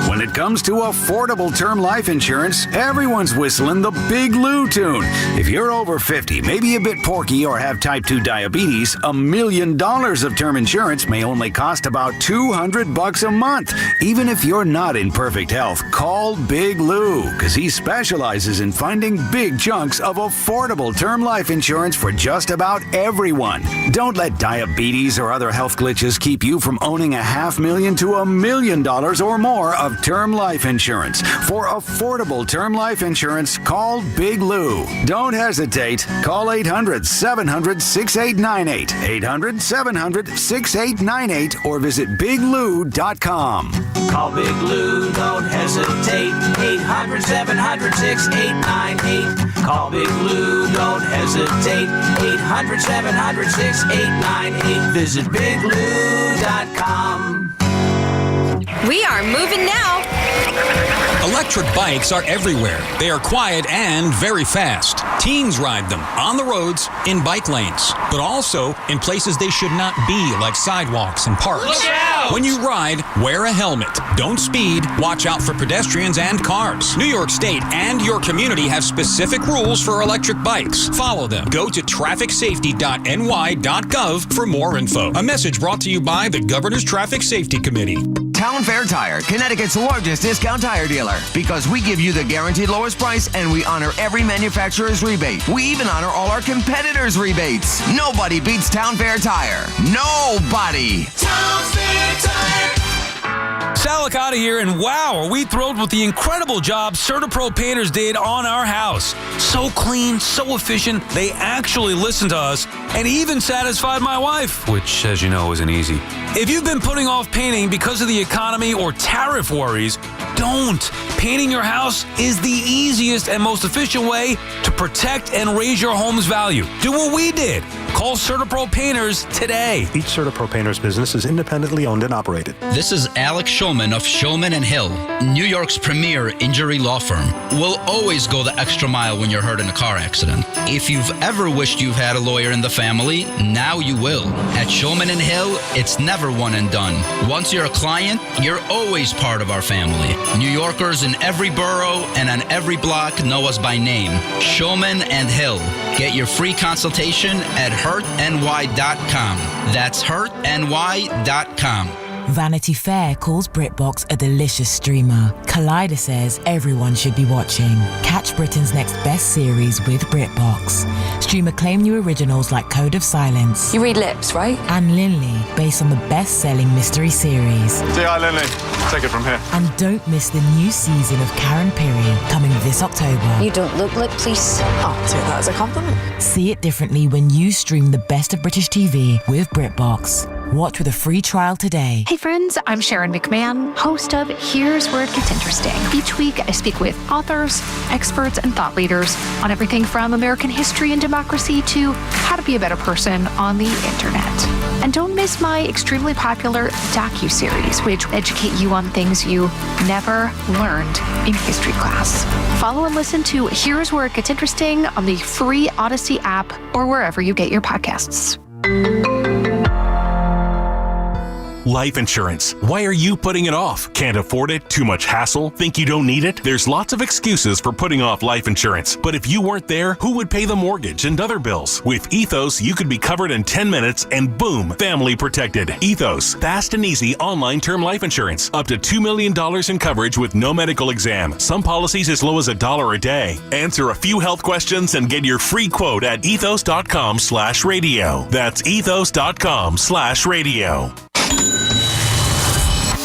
When it comes to affordable term life insurance, everyone's whistling the Big Lou tune. If you're over 50, maybe a bit porky, or have type 2 diabetes, $1 million of term insurance may only cost about $200 a month. Even if you're not in perfect health, call Big Lou, because he specializes in finding big chunks of affordable term life insurance for just about everyone. Don't let diabetes or other health glitches keep you from owning $500,000 to $1 million or more of term life insurance. For affordable term life insurance, call Big Lou. Don't hesitate. Call 800-700-6898. 800-700-6898 or visit biglou.com. Call Big Lou, don't hesitate. 800-700-6898. Call Big Lou, don't hesitate. 800-700-6898. Visit biglou.com. We are moving now. Electric bikes are everywhere. They are quiet and very fast. Teens ride them on the roads, in bike lanes, but also in places they should not be, like sidewalks and parks. Look out! When you ride, wear a helmet. Don't speed. Watch out for pedestrians and cars. New York State and your community have specific rules for electric bikes. Follow them. Go to trafficsafety.ny.gov for more info. A message brought to you by the Governor's Traffic Safety Committee. Town Fair Tire, Connecticut's largest discount tire dealer. Because we give you the guaranteed lowest price and we honor every manufacturer's rebate. We even honor all our competitors' rebates. Nobody beats Town Fair Tire. Nobody. Town Fair Tire. Sal Licata here, and wow, are we thrilled with the incredible job CertaPro Painters did on our house. So clean, so efficient, they actually listened to us and even satisfied my wife, which, as you know, isn't easy. If you've been putting off painting because of the economy or tariff worries, don't. Painting your house is the easiest and most efficient way to protect and raise your home's value. Do what we did. Call CertaPro Painters today. Each CertaPro Painters business is independently owned and operated. This is Alex Shulman of Shulman & Hill, New York's premier injury law firm. We'll always go the extra mile when you're hurt in a car accident. If you've ever wished you've had a lawyer in the family, now you will. At Shulman & Hill, it's never one and done. Once you're a client, you're always part of our family. New Yorkers in every borough and on every block know us by name. Shulman & Hill. Get your free consultation at hurtny.com. That's hurtny.com. Vanity Fair calls BritBox a delicious streamer. Collider says everyone should be watching. Catch Britain's next best series with BritBox. Stream acclaimed new originals like Code of Silence. You read lips, right? And Linley, based on the best-selling mystery series. Say hi, Linley. Take it from here. And don't miss the new season of Karen Pirie coming this October. You don't look like police. I'll take that as a compliment. See it differently when you stream the best of British TV with BritBox. Watch with a free trial today. Hey friends, I'm Sharon McMahon, host of Here's Where It Gets Interesting. Each week I speak with authors, experts, and thought leaders on everything from American history and democracy to how to be a better person on the internet. And don't miss my extremely popular docu-series, which educate you on things you never learned in history class. Follow and listen to Here's Where It Gets Interesting on the free Odyssey app or wherever you get your podcasts. Life insurance. Why are you putting it off? Can't afford it? Too much hassle? Think you don't need it? There's lots of excuses for putting off life insurance. But if you weren't there, who would pay the mortgage and other bills? With Ethos, you could be covered in 10 minutes and boom, family protected. Ethos, fast and easy online term life insurance. Up to $2 million in coverage with no medical exam. Some policies as low as $1 a day. Answer a few health questions and get your free quote at ethos.com/radio. That's ethos.com/radio.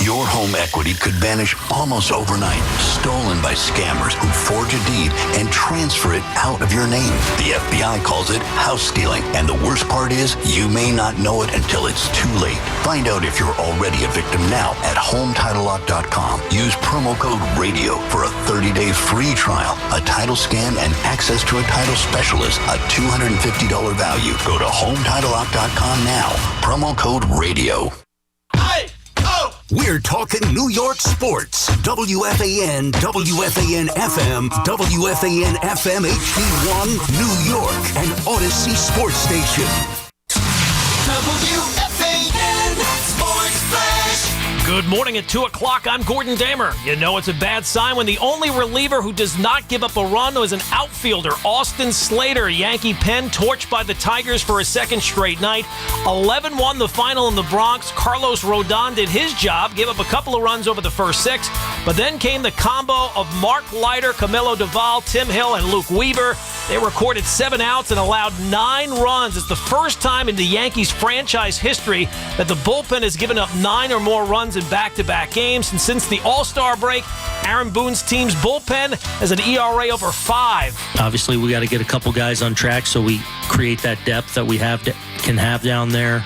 Your home equity could vanish almost overnight, stolen by scammers who forge a deed and transfer it out of your name. The FBI calls it house stealing, and the worst part is you may not know it until it's too late. Find out if you're already a victim now at HomeTitleLock.com. Use promo code RADIO for a 30-day free trial, a title scan, and access to a title specialist, a $250 value. Go to HomeTitleLock.com now. Promo code RADIO. We're talking New York sports. WFAN, WFAN FM, WFAN FM HD1, New York, and Odyssey Sports Station. WFAN Sports Flash. Good morning at 2 o'clock. I'm Gordon Damer. You know it's a bad sign when the only reliever who does not give up a run was an outfielder, Austin Slater. Yankee pen torched by the Tigers for a second straight night. 11-1 the final in the Bronx. Carlos Rodon did his job, gave up a couple of runs over the first 6, but then came the combo of Mark Leiter, Camilo Doval, Tim Hill, and Luke Weaver. They recorded 7 outs and allowed 9 runs. It's the first time in the Yankees franchise history that the bullpen has given up 9 or more runs in back-to-back games. And since the All-Star break, Aaron Boone's team's bullpen has an ERA over 5. Obviously, we got to get a couple guys on track so we create that depth that we can have down there.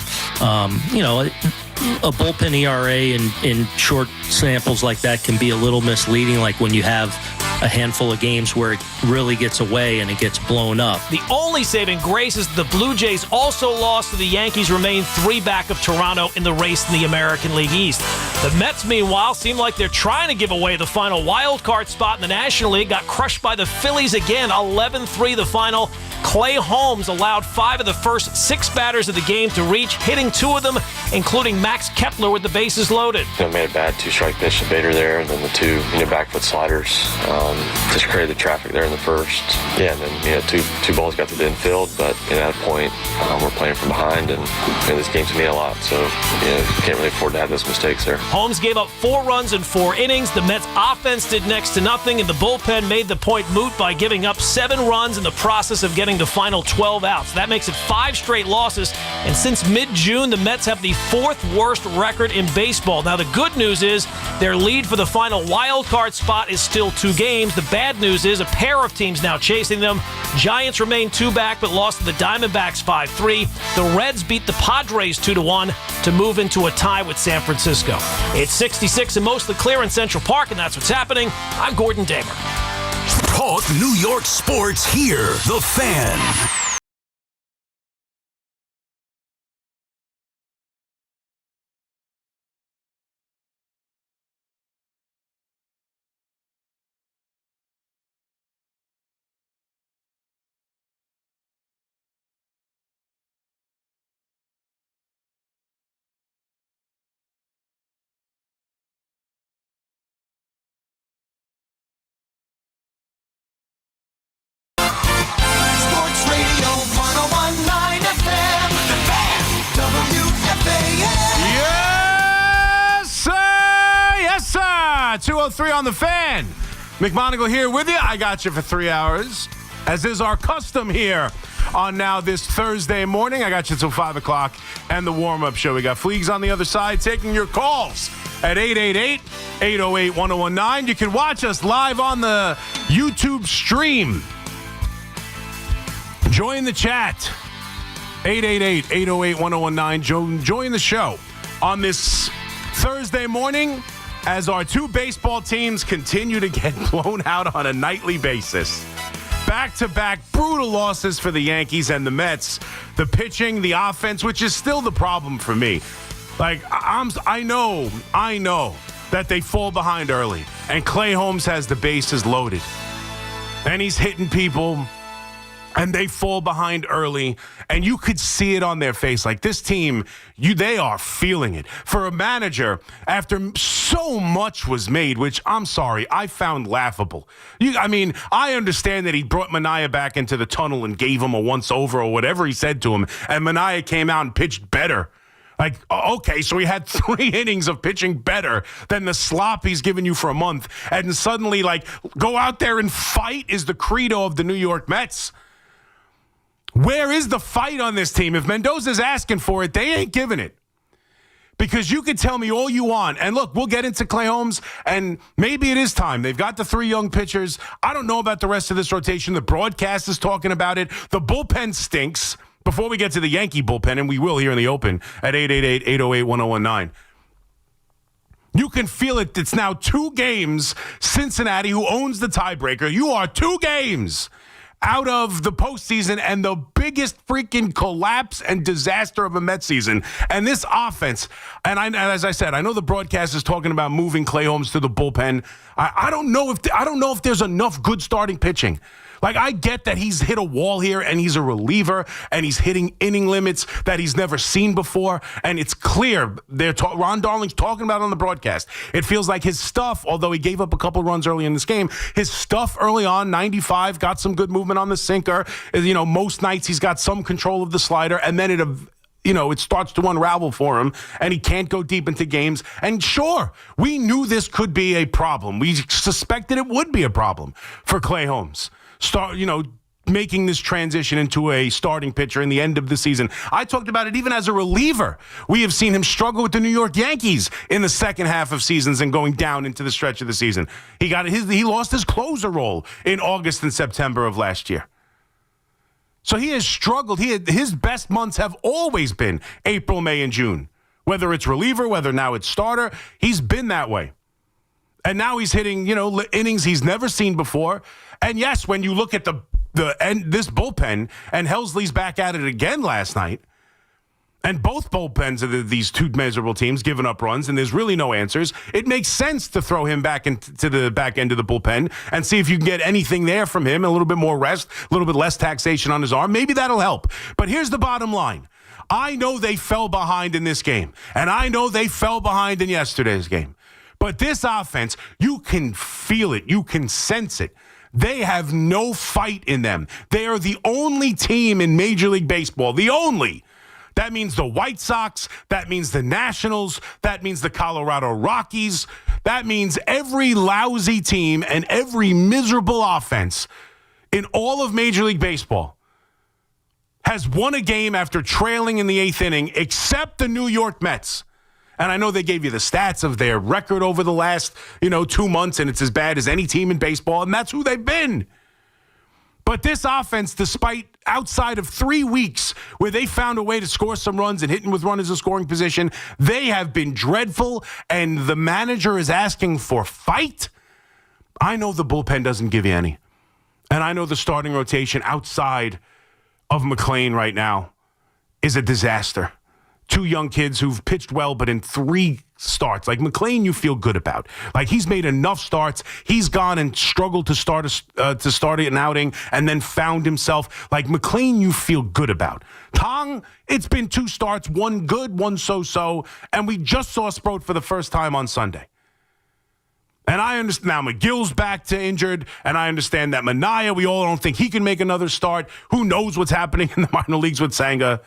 A bullpen ERA in short samples like that can be a little misleading, like when you have a handful of games where it really gets away and it gets blown up. The only saving grace is the Blue Jays also lost to the Yankees, remain 3 back of Toronto in the race in the American League East. The Mets, meanwhile, seem like they're trying to give away the final wild card spot in the National League. Got crushed by the Phillies again, 11-3 the final. Clay Holmes allowed 5 of the first 6 batters of the game to reach, hitting 2 of them, including Max Kepler with the bases loaded. Made a bad 2-strike pitch to Bader there, and then the 2 back foot sliders. Just created the traffic there in the first. Yeah, and then two balls got to the infield, but at that point we're playing from behind, and this game to me a lot, so can't really afford to have those mistakes there. Holmes gave up 4 runs in 4 innings. The Mets offense did next to nothing, and the bullpen made the point moot by giving up 7 runs in the process of getting the final 12 outs. That makes it 5 straight losses, and since mid-June, the Mets have the 4th worst record in baseball. Now, the good news is their lead for the final wild card spot is still 2 games. The bad news is a pair of teams now chasing them. Giants remain 2 back, but lost to the Diamondbacks 5-3. The Reds beat the Padres 2-1 to move into a tie with San Francisco. It's 66 and mostly clear in Central Park, and that's what's happening. I'm Gordon Damer. Talk New York sports here. The Fan. Yes, sir! Yes, sir! 203 on the Fan. McMonigle here with you. I got you for 3 hours, as is our custom here on now this Thursday morning. I got you till 5 o'clock and the warm-up show. We got Fleegs on the other side taking your calls at 888-808-1019. You can watch us live on the YouTube stream. Join the chat. 888-808-1019. Join the show on this Thursday morning as our 2 baseball teams continue to get blown out on a nightly basis. Back-to-back brutal losses for the Yankees and the Mets. The pitching, the offense, which is still the problem for me. Like, I know that they fall behind early, and Clay Holmes has the bases loaded, and he's hitting people, and they fall behind early, and you could see it on their face. Like, this team, they are feeling it. For a manager, after so much was made, which I'm sorry, I found laughable. I understand that he brought Manaea back into the tunnel and gave him a once-over or whatever he said to him, and Manaea came out and pitched better. Like, okay, so he had 3 innings of pitching better than the slop he's given you for a month, and suddenly, go out there and fight is the credo of the New York Mets. Where is the fight on this team? If Mendoza's asking for it, they ain't giving it. Because you can tell me all you want. And look, we'll get into Clay Holmes, and maybe it is time. They've got the 3 young pitchers. I don't know about the rest of this rotation. The broadcast is talking about it. The bullpen stinks. Before we get to the Yankee bullpen, and we will here in the open at 888-808-1019. You can feel it. It's now 2 games. Cincinnati, who owns the tiebreaker. You are 2 games out of the postseason and the biggest freaking collapse and disaster of a Mets season. And this offense, as I said, I know the broadcast is talking about moving Clay Holmes to the bullpen. I don't know if there's enough good starting pitching. Like, I get that he's hit a wall here and he's a reliever and he's hitting inning limits that he's never seen before. And it's clear, Ron Darling's talking about it on the broadcast. It feels like his stuff, although he gave up a couple runs early in this game, his stuff early on, 95, got some good movement on the sinker. You know, most nights he's got some control of the slider, and then it starts to unravel for him, and he can't go deep into games. And sure, we knew this could be a problem. We suspected it would be a problem for Clay Holmes. Making this transition into a starting pitcher in the end of the season. I talked about it even as a reliever. We have seen him struggle with the New York Yankees in the second half of seasons and going down into the stretch of the season. He lost his closer role in August and September of last year. So he has struggled. His best months have always been April, May, and June. Whether it's reliever, whether now it's starter, he's been that way. And now he's hitting, innings he's never seen before. And yes, when you look at this bullpen, and Helsley's back at it again last night, and both bullpens of these two miserable teams giving up runs, and there's really no answers, it makes sense to throw him back into the back end of the bullpen and see if you can get anything there from him, a little bit more rest, a little bit less taxation on his arm. Maybe that'll help. But here's the bottom line. I know they fell behind in this game, and I know they fell behind in yesterday's game. But this offense, you can feel it. You can sense it. They have no fight in them. They are the only team in Major League Baseball. The only. That means the White Sox. That means the Nationals. That means the Colorado Rockies. That means every lousy team and every miserable offense in all of Major League Baseball has won a game after trailing in the 8th inning, except the New York Mets. And I know they gave you the stats of their record over the last, 2 months, and it's as bad as any team in baseball, and that's who they've been. But this offense, despite outside of 3 weeks where they found a way to score some runs and hitting with runners in scoring position, they have been dreadful, and the manager is asking for fight. I know the bullpen doesn't give you any. And I know the starting rotation outside of McLean right now is a disaster. 2 young kids who've pitched well, but in 3 starts. Like McLean, you feel good about. Like, he's made enough starts. He's gone and struggled to start an outing and then found himself. Like McLean, you feel good about. Tong, it's been 2 starts, 1 good, 1 so-so, and we just saw Sproat for the first time on Sunday. And I understand now McGill's back to injured, and I understand that Manaea, we all don't think he can make another start. Who knows what's happening in the minor leagues with Senga?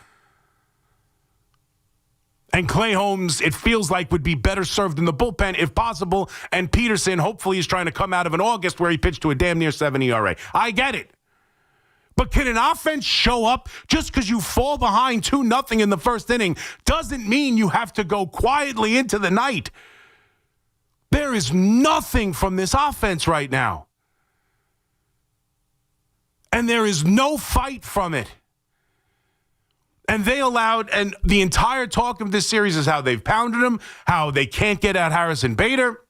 And Clay Holmes, it feels like, would be better served in the bullpen if possible. And Peterson, hopefully, is trying to come out of an August where he pitched to a damn near 7 ERA. I get it. But can an offense show up just because you fall behind 2-0 in the first inning doesn't mean you have to go quietly into the night. There is nothing from this offense right now. And there is no fight from it. And they allowed, and the entire talk of this series is how they've pounded him, how they can't get out Harrison Bader.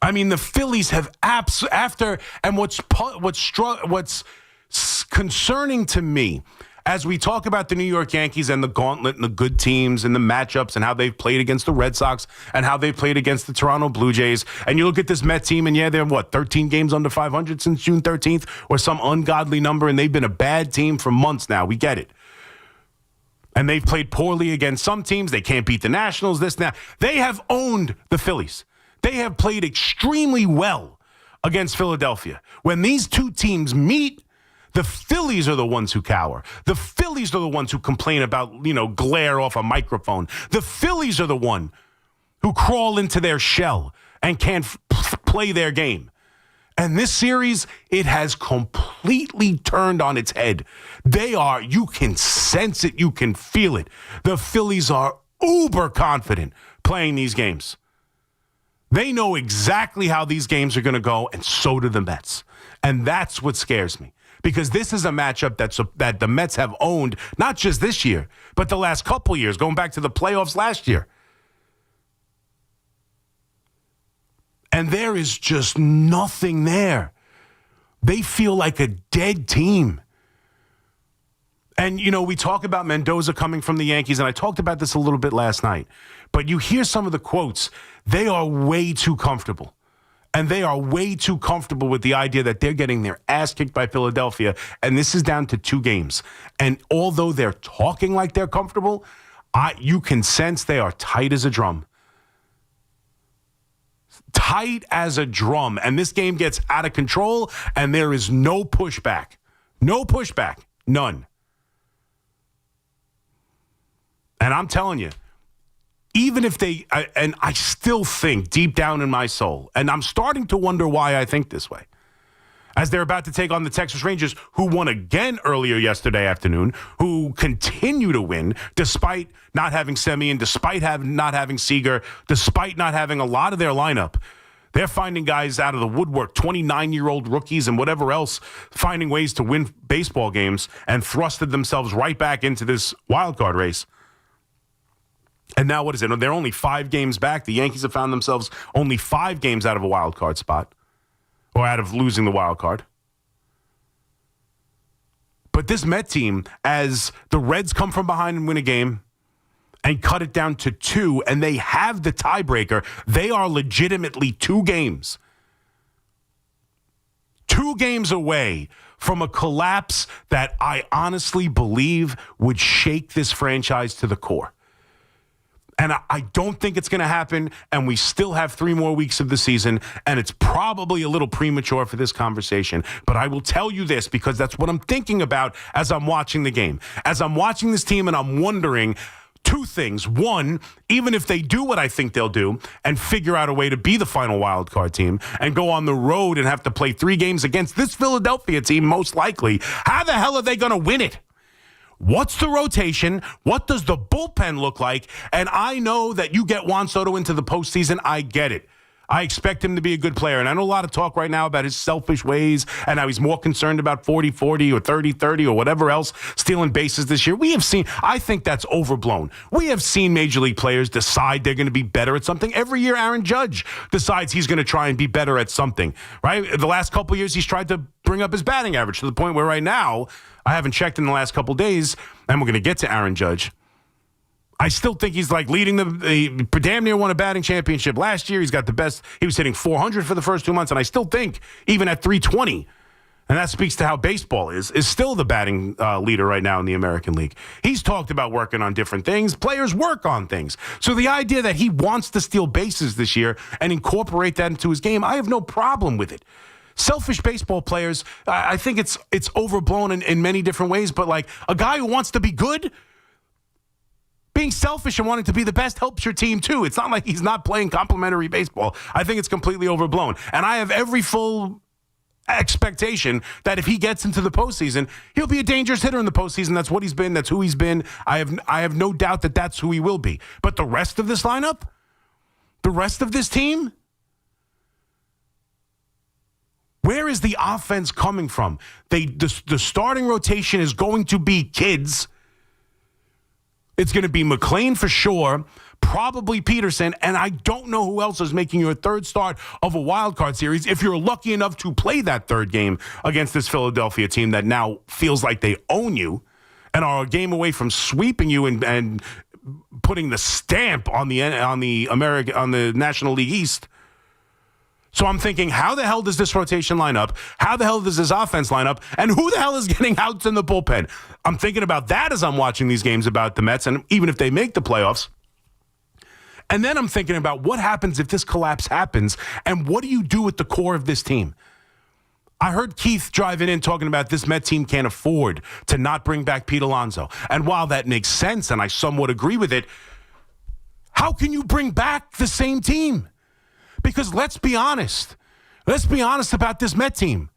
I mean, the Phillies have and what's concerning to me as we talk about the New York Yankees and the gauntlet and the good teams and the matchups and how they've played against the Red Sox and how they've played against the Toronto Blue Jays. And you look at this Met team and they're 13 games under 500 since June 13th or some ungodly number, and they've been a bad team for months now. We get it. And they've played poorly against some teams. They can't beat the Nationals, this and that. They have owned the Phillies. They have played extremely well against Philadelphia. When these two teams meet, the Phillies are the ones who cower. The Phillies are the ones who complain about, glare off a microphone. The Phillies are the one who crawl into their shell and can't play their game. And this series, it has completely turned on its head. You can sense it, you can feel it. The Phillies are uber confident playing these games. They know exactly how these games are going to go, and so do the Mets. And that's what scares me. Because this is a matchup that the Mets have owned, not just this year, but the last couple years, going back to the playoffs last year. And there is just nothing there. They feel like a dead team. And, we talk about Mendoza coming from the Yankees, and I talked about this a little bit last night. But you hear some of the quotes. They are way too comfortable. And they are way too comfortable with the idea that they're getting their ass kicked by Philadelphia, and this is down to 2 games. And although they're talking like they're comfortable, you can sense they are tight as a drum. Tight as a drum. And this game gets out of control, and there is no pushback. No pushback. None. And I'm telling you, even if and I still think deep down in my soul, and I'm starting to wonder why I think this way, as they're about to take on the Texas Rangers, who won again earlier yesterday afternoon, who continue to win despite not having Semien, despite not having Seager, despite not having a lot of their lineup. They're finding guys out of the woodwork, 29-year-old rookies and whatever else, finding ways to win baseball games and thrusted themselves right back into this wild card race. And now what is it? They're only 5 games back. The Yankees have found themselves only 5 games out of a wild card spot, or out of losing the wild card. But this Met team, as the Reds come from behind and win a game and cut it down to 2, and they have the tiebreaker, they are legitimately 2 games. 2 games away from a collapse that I honestly believe would shake this franchise to the core. And I don't think it's going to happen, and we still have 3 more weeks of the season, and it's probably a little premature for this conversation. But I will tell you this, because that's what I'm thinking about as I'm watching the game. As I'm watching this team, and I'm wondering 2 things. 1, even if they do what I think they'll do and figure out a way to be the final wild card team and go on the road and have to play 3 games against this Philadelphia team, most likely, how the hell are they going to win it? What's the rotation? What does the bullpen look like? And I know that you get Juan Soto into the postseason. I get it. I expect him to be a good player. And I know a lot of talk right now about his selfish ways and how he's more concerned about 40-40 or 30-30 or whatever else, stealing bases this year. I think that's overblown. We have seen Major League players decide they're going to be better at something. Every year, Aaron Judge decides he's going to try and be better at something, right? The last couple of years, he's tried to bring up his batting average to the point where right now, I haven't checked in the last couple of days, and we're going to get to Aaron Judge. I still think he's like leading the damn near won a batting championship last year. He's got the best. He was hitting 400 for the first 2 months, and I still think even at 320, and that speaks to how baseball is still the batting leader right now in the American League. He's talked about working on different things. Players work on things. So the idea that he wants to steal bases this year and incorporate that into his game, I have no problem with it. Selfish baseball players, I think it's overblown in many different ways, but like a guy who wants to be good, being selfish and wanting to be the best helps your team too. It's not like he's not playing complimentary baseball. I think it's completely overblown. And I have every full expectation that if he gets into the postseason, he'll be a dangerous hitter in the postseason. That's what he's been. That's who he's been. I have no doubt that that's who he will be. But the rest of this lineup, the rest of this team, where is the offense coming from? The starting rotation is going to be kids. It's going to be McLean for sure, probably Peterson, and I don't know who else is making your 3rd start of a wild card series if you're lucky enough to play that 3rd game against this Philadelphia team that now feels like they own you and are a game away from sweeping you and putting the stamp on the National League East. So I'm thinking, how the hell does this rotation line up? How the hell does this offense line up? And who the hell is getting outs in the bullpen? I'm thinking about that as I'm watching these games about the Mets, and even if they make the playoffs. And then I'm thinking about what happens if this collapse happens, and what do you do with the core of this team? I heard Keith driving in talking about this Met team can't afford to not bring back Pete Alonso. And while that makes sense, and I somewhat agree with it, how can you bring back the same team? Because let's be honest. Let's be honest about this Met team.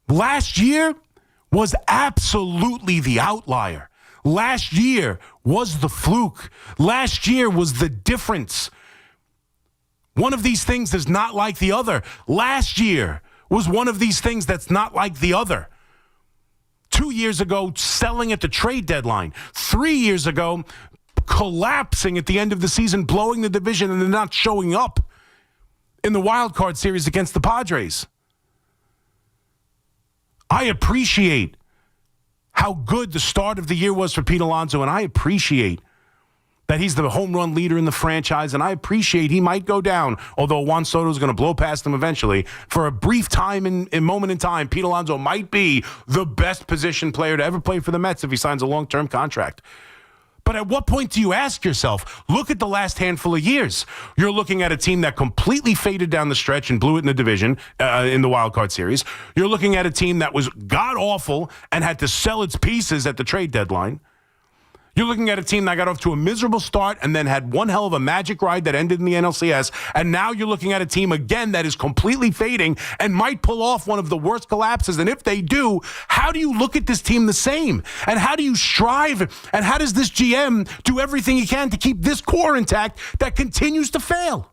Last year was absolutely the outlier. Last year was the fluke. Last year was the difference. One of these things is not like the other. Last year was one of these things that's not like the other. 2 years ago, selling at the trade deadline. 3 years ago, collapsing at the end of the season, blowing the division, and then not showing up in the wild card series against the Padres. I appreciate how good the start of the year was for Pete Alonso, and I appreciate that he's the home run leader in the franchise, and I appreciate he might go down, although Juan Soto is going to blow past him eventually. For a brief time, in moment in time, Pete Alonso might be the best position player to ever play for the Mets if he signs a long-term contract. But at what point do you ask yourself, look at the last handful of years. You're looking at a team that completely faded down the stretch and blew it in the division, in the wild card series. You're looking at a team that was god-awful and had to sell its pieces at the trade deadline. You're looking at a team that got off to a miserable start and then had one hell of a magic ride that ended in the NLCS. And now you're looking at a team again that is completely fading and might pull off one of the worst collapses. And if they do, how do you look at this team the same? And how do you strive? And how does this GM do everything he can to keep this core intact that continues to fail?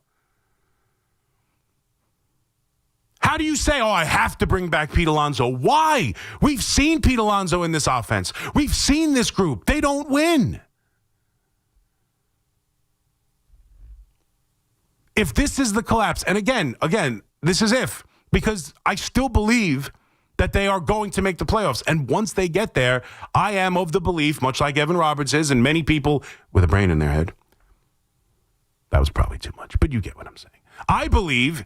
How do you say, I have to bring back Pete Alonso? Why? We've seen Pete Alonso in this offense. We've seen this group. They don't win. If this is the collapse, and again, this is because I still believe that they are going to make the playoffs. And once they get there, I am of the belief, much like Evan Roberts is, and many people with a brain in their head. That was probably too much, but you get what I'm saying. I believe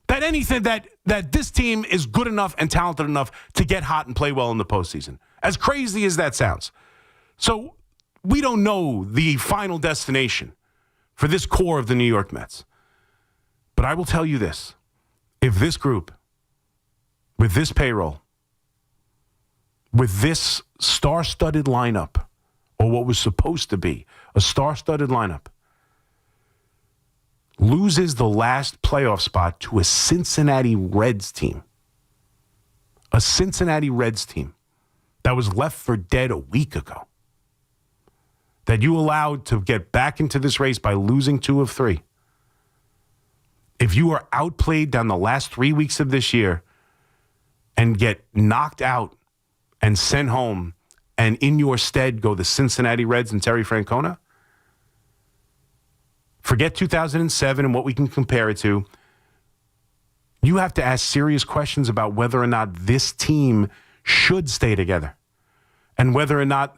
that anything that this team is good enough and talented enough to get hot and play well in the postseason. As crazy as that sounds. So we don't know the final destination for this core of the New York Mets. But I will tell you this. If this group, with this payroll, with this star-studded lineup, or what was supposed to be a star-studded lineup, loses the last playoff spot to a Cincinnati Reds team. A Cincinnati Reds team that was left for dead a week ago. That you allowed to get back into this race by losing 2 of 3. If you are outplayed down the last 3 weeks of this year and get knocked out and sent home, and in your stead go the Cincinnati Reds and Terry Francona, forget 2007 and what we can compare it to. You have to ask serious questions about whether or not this team should stay together and whether or not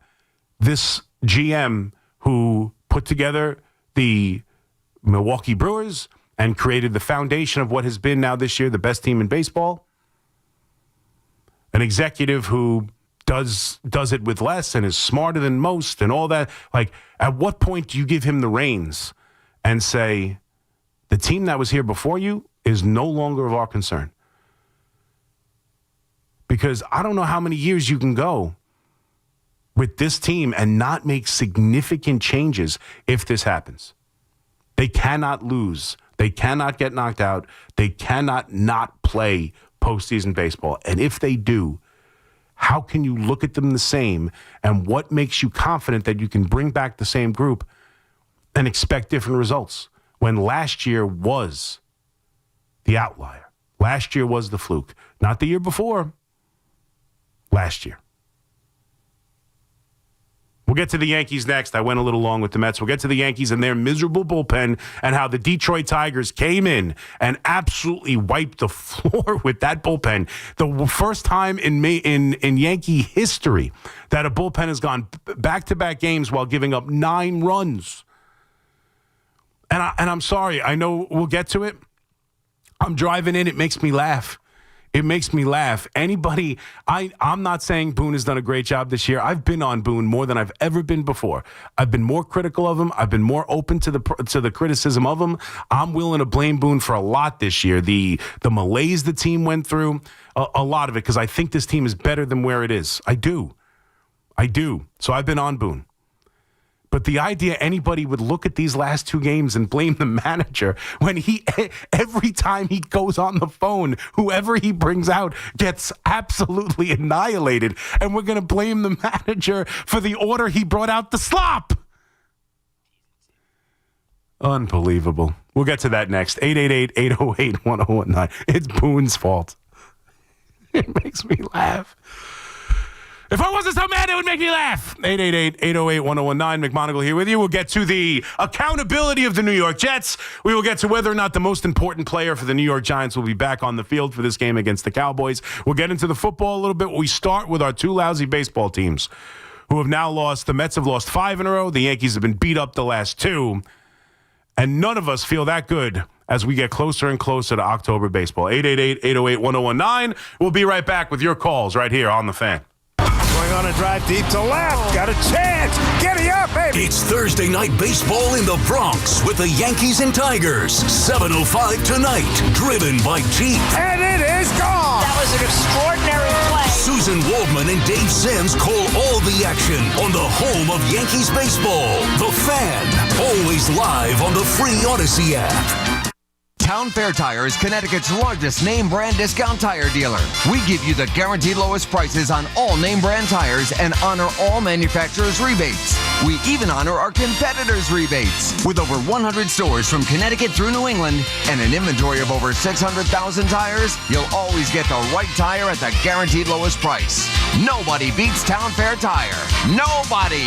this GM who put together the Milwaukee Brewers and created the foundation of what has been now this year the best team in baseball, an executive who does it with less and is smarter than most and all that, like, at what point do you give him the reins and say, the team that was here before you is no longer of our concern? Because I don't know how many years you can go with this team and not make significant changes if this happens. They cannot lose. They cannot get knocked out. They cannot not play postseason baseball. And if they do, how can you look at them the same? And what makes you confident that you can bring back the same group and expect different results when last year was the outlier? Last year was the fluke. Not the year before. Last year. We'll get to the Yankees next. I went a little long with the Mets. We'll get to the Yankees and their miserable bullpen and how the Detroit Tigers came in and absolutely wiped the floor with that bullpen. The first time in Yankee history that a bullpen has gone back-to-back games while giving up 9 runs. And I'm sorry. I know we'll get to it. I'm driving in. It makes me laugh. It makes me laugh. Anybody, I'm not saying Boone has done a great job this year. I've been on Boone more than I've ever been before. I've been more critical of him. I've been more open to the criticism of him. I'm willing to blame Boone for a lot this year. The malaise the team went through, a lot of it, because I think this team is better than where it is. I do. So I've been on Boone. But the idea anybody would look at these last 2 games and blame the manager when every time he goes on the phone, whoever he brings out gets absolutely annihilated. And we're going to blame the manager for the order he brought out the slop. Unbelievable. We'll get to that next. 888-808-1019. It's Boone's fault. It makes me laugh. If I wasn't so mad, it would make me laugh. 888-808-1019. McMonigle here with you. We'll get to the accountability of the New York Jets. We will get to whether or not the most important player for the New York Giants will be back on the field for this game against the Cowboys. We'll get into the football a little bit. We start with our two lousy baseball teams who have now lost. The Mets have lost 5 in a row. The Yankees have been beat up the last 2. And none of us feel that good as we get closer and closer to October baseball. 888-808-1019. We'll be right back with your calls right here on The Fan. Going on a drive deep to left. Got a chance. Giddy up, baby. It's Thursday night baseball in the Bronx with the Yankees and Tigers. 7:05 tonight. Driven by Jeep. And it is gone. That was an extraordinary play. Susan Waldman and Dave Sims call all the action on the home of Yankees baseball. The Fan. Always live on the free Odyssey app. Town Fair Tire is Connecticut's largest name brand discount tire dealer. We give you the guaranteed lowest prices on all name brand tires and honor all manufacturers' rebates. We even honor our competitors' rebates. With over 100 stores from Connecticut through New England and an inventory of over 600,000 tires, you'll always get the right tire at the guaranteed lowest price. Nobody beats Town Fair Tire. Nobody!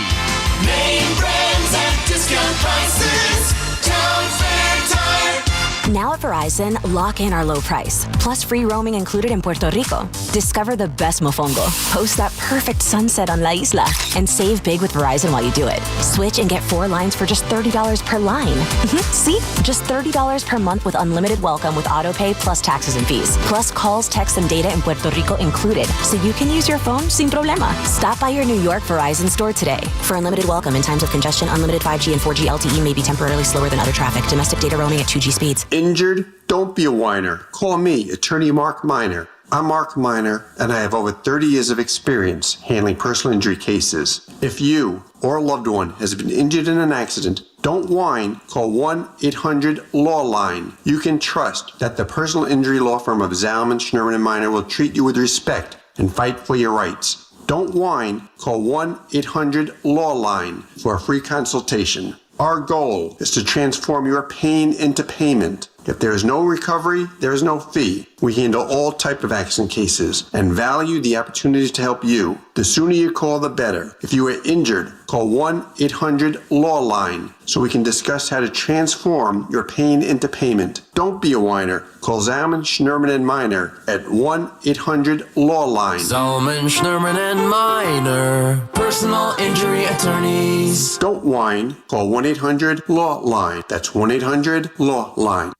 Name brands at discount prices. Town Fair Tire. Now at Verizon, lock in our low price, plus free roaming included in Puerto Rico. Discover the best mofongo, post that perfect sunset on La Isla, and save big with Verizon while you do it. Switch and get 4 lines for just $30 per line. See? Just $30 per month with unlimited welcome with autopay plus taxes and fees. Plus calls, texts, and data in Puerto Rico included, so you can use your phone sin problema. Stop by your New York Verizon store today. For unlimited welcome in times of congestion, unlimited 5G and 4G LTE may be temporarily slower than other traffic. Domestic data roaming at 2G speeds. Injured? Don't be a whiner. Call me, attorney Mark Miner. I'm Mark Miner, and I have over 30 years of experience handling personal injury cases. If you or a loved one has been injured in an accident, don't whine. Call 1-800-LAW-LINE. You can trust that the personal injury law firm of Zalman, Schnurman, and Miner will treat you with respect and fight for your rights. Don't whine. Call 1-800-LAW-LINE for a free consultation. Our goal is to transform your pain into payment. If there is no recovery, there is no fee. We handle all type of accident cases and value the opportunities to help you. The sooner you call, the better. If you are injured, call 1-800-LAW-LINE so we can discuss how to transform your pain into payment. Don't be a whiner. Call Zalman, Schnurman, and Miner at 1-800-LAW-LINE. Zalman, Schnurman, and Miner, personal injury attorneys. Don't whine. Call 1-800-LAW-LINE. That's 1-800-LAW-LINE.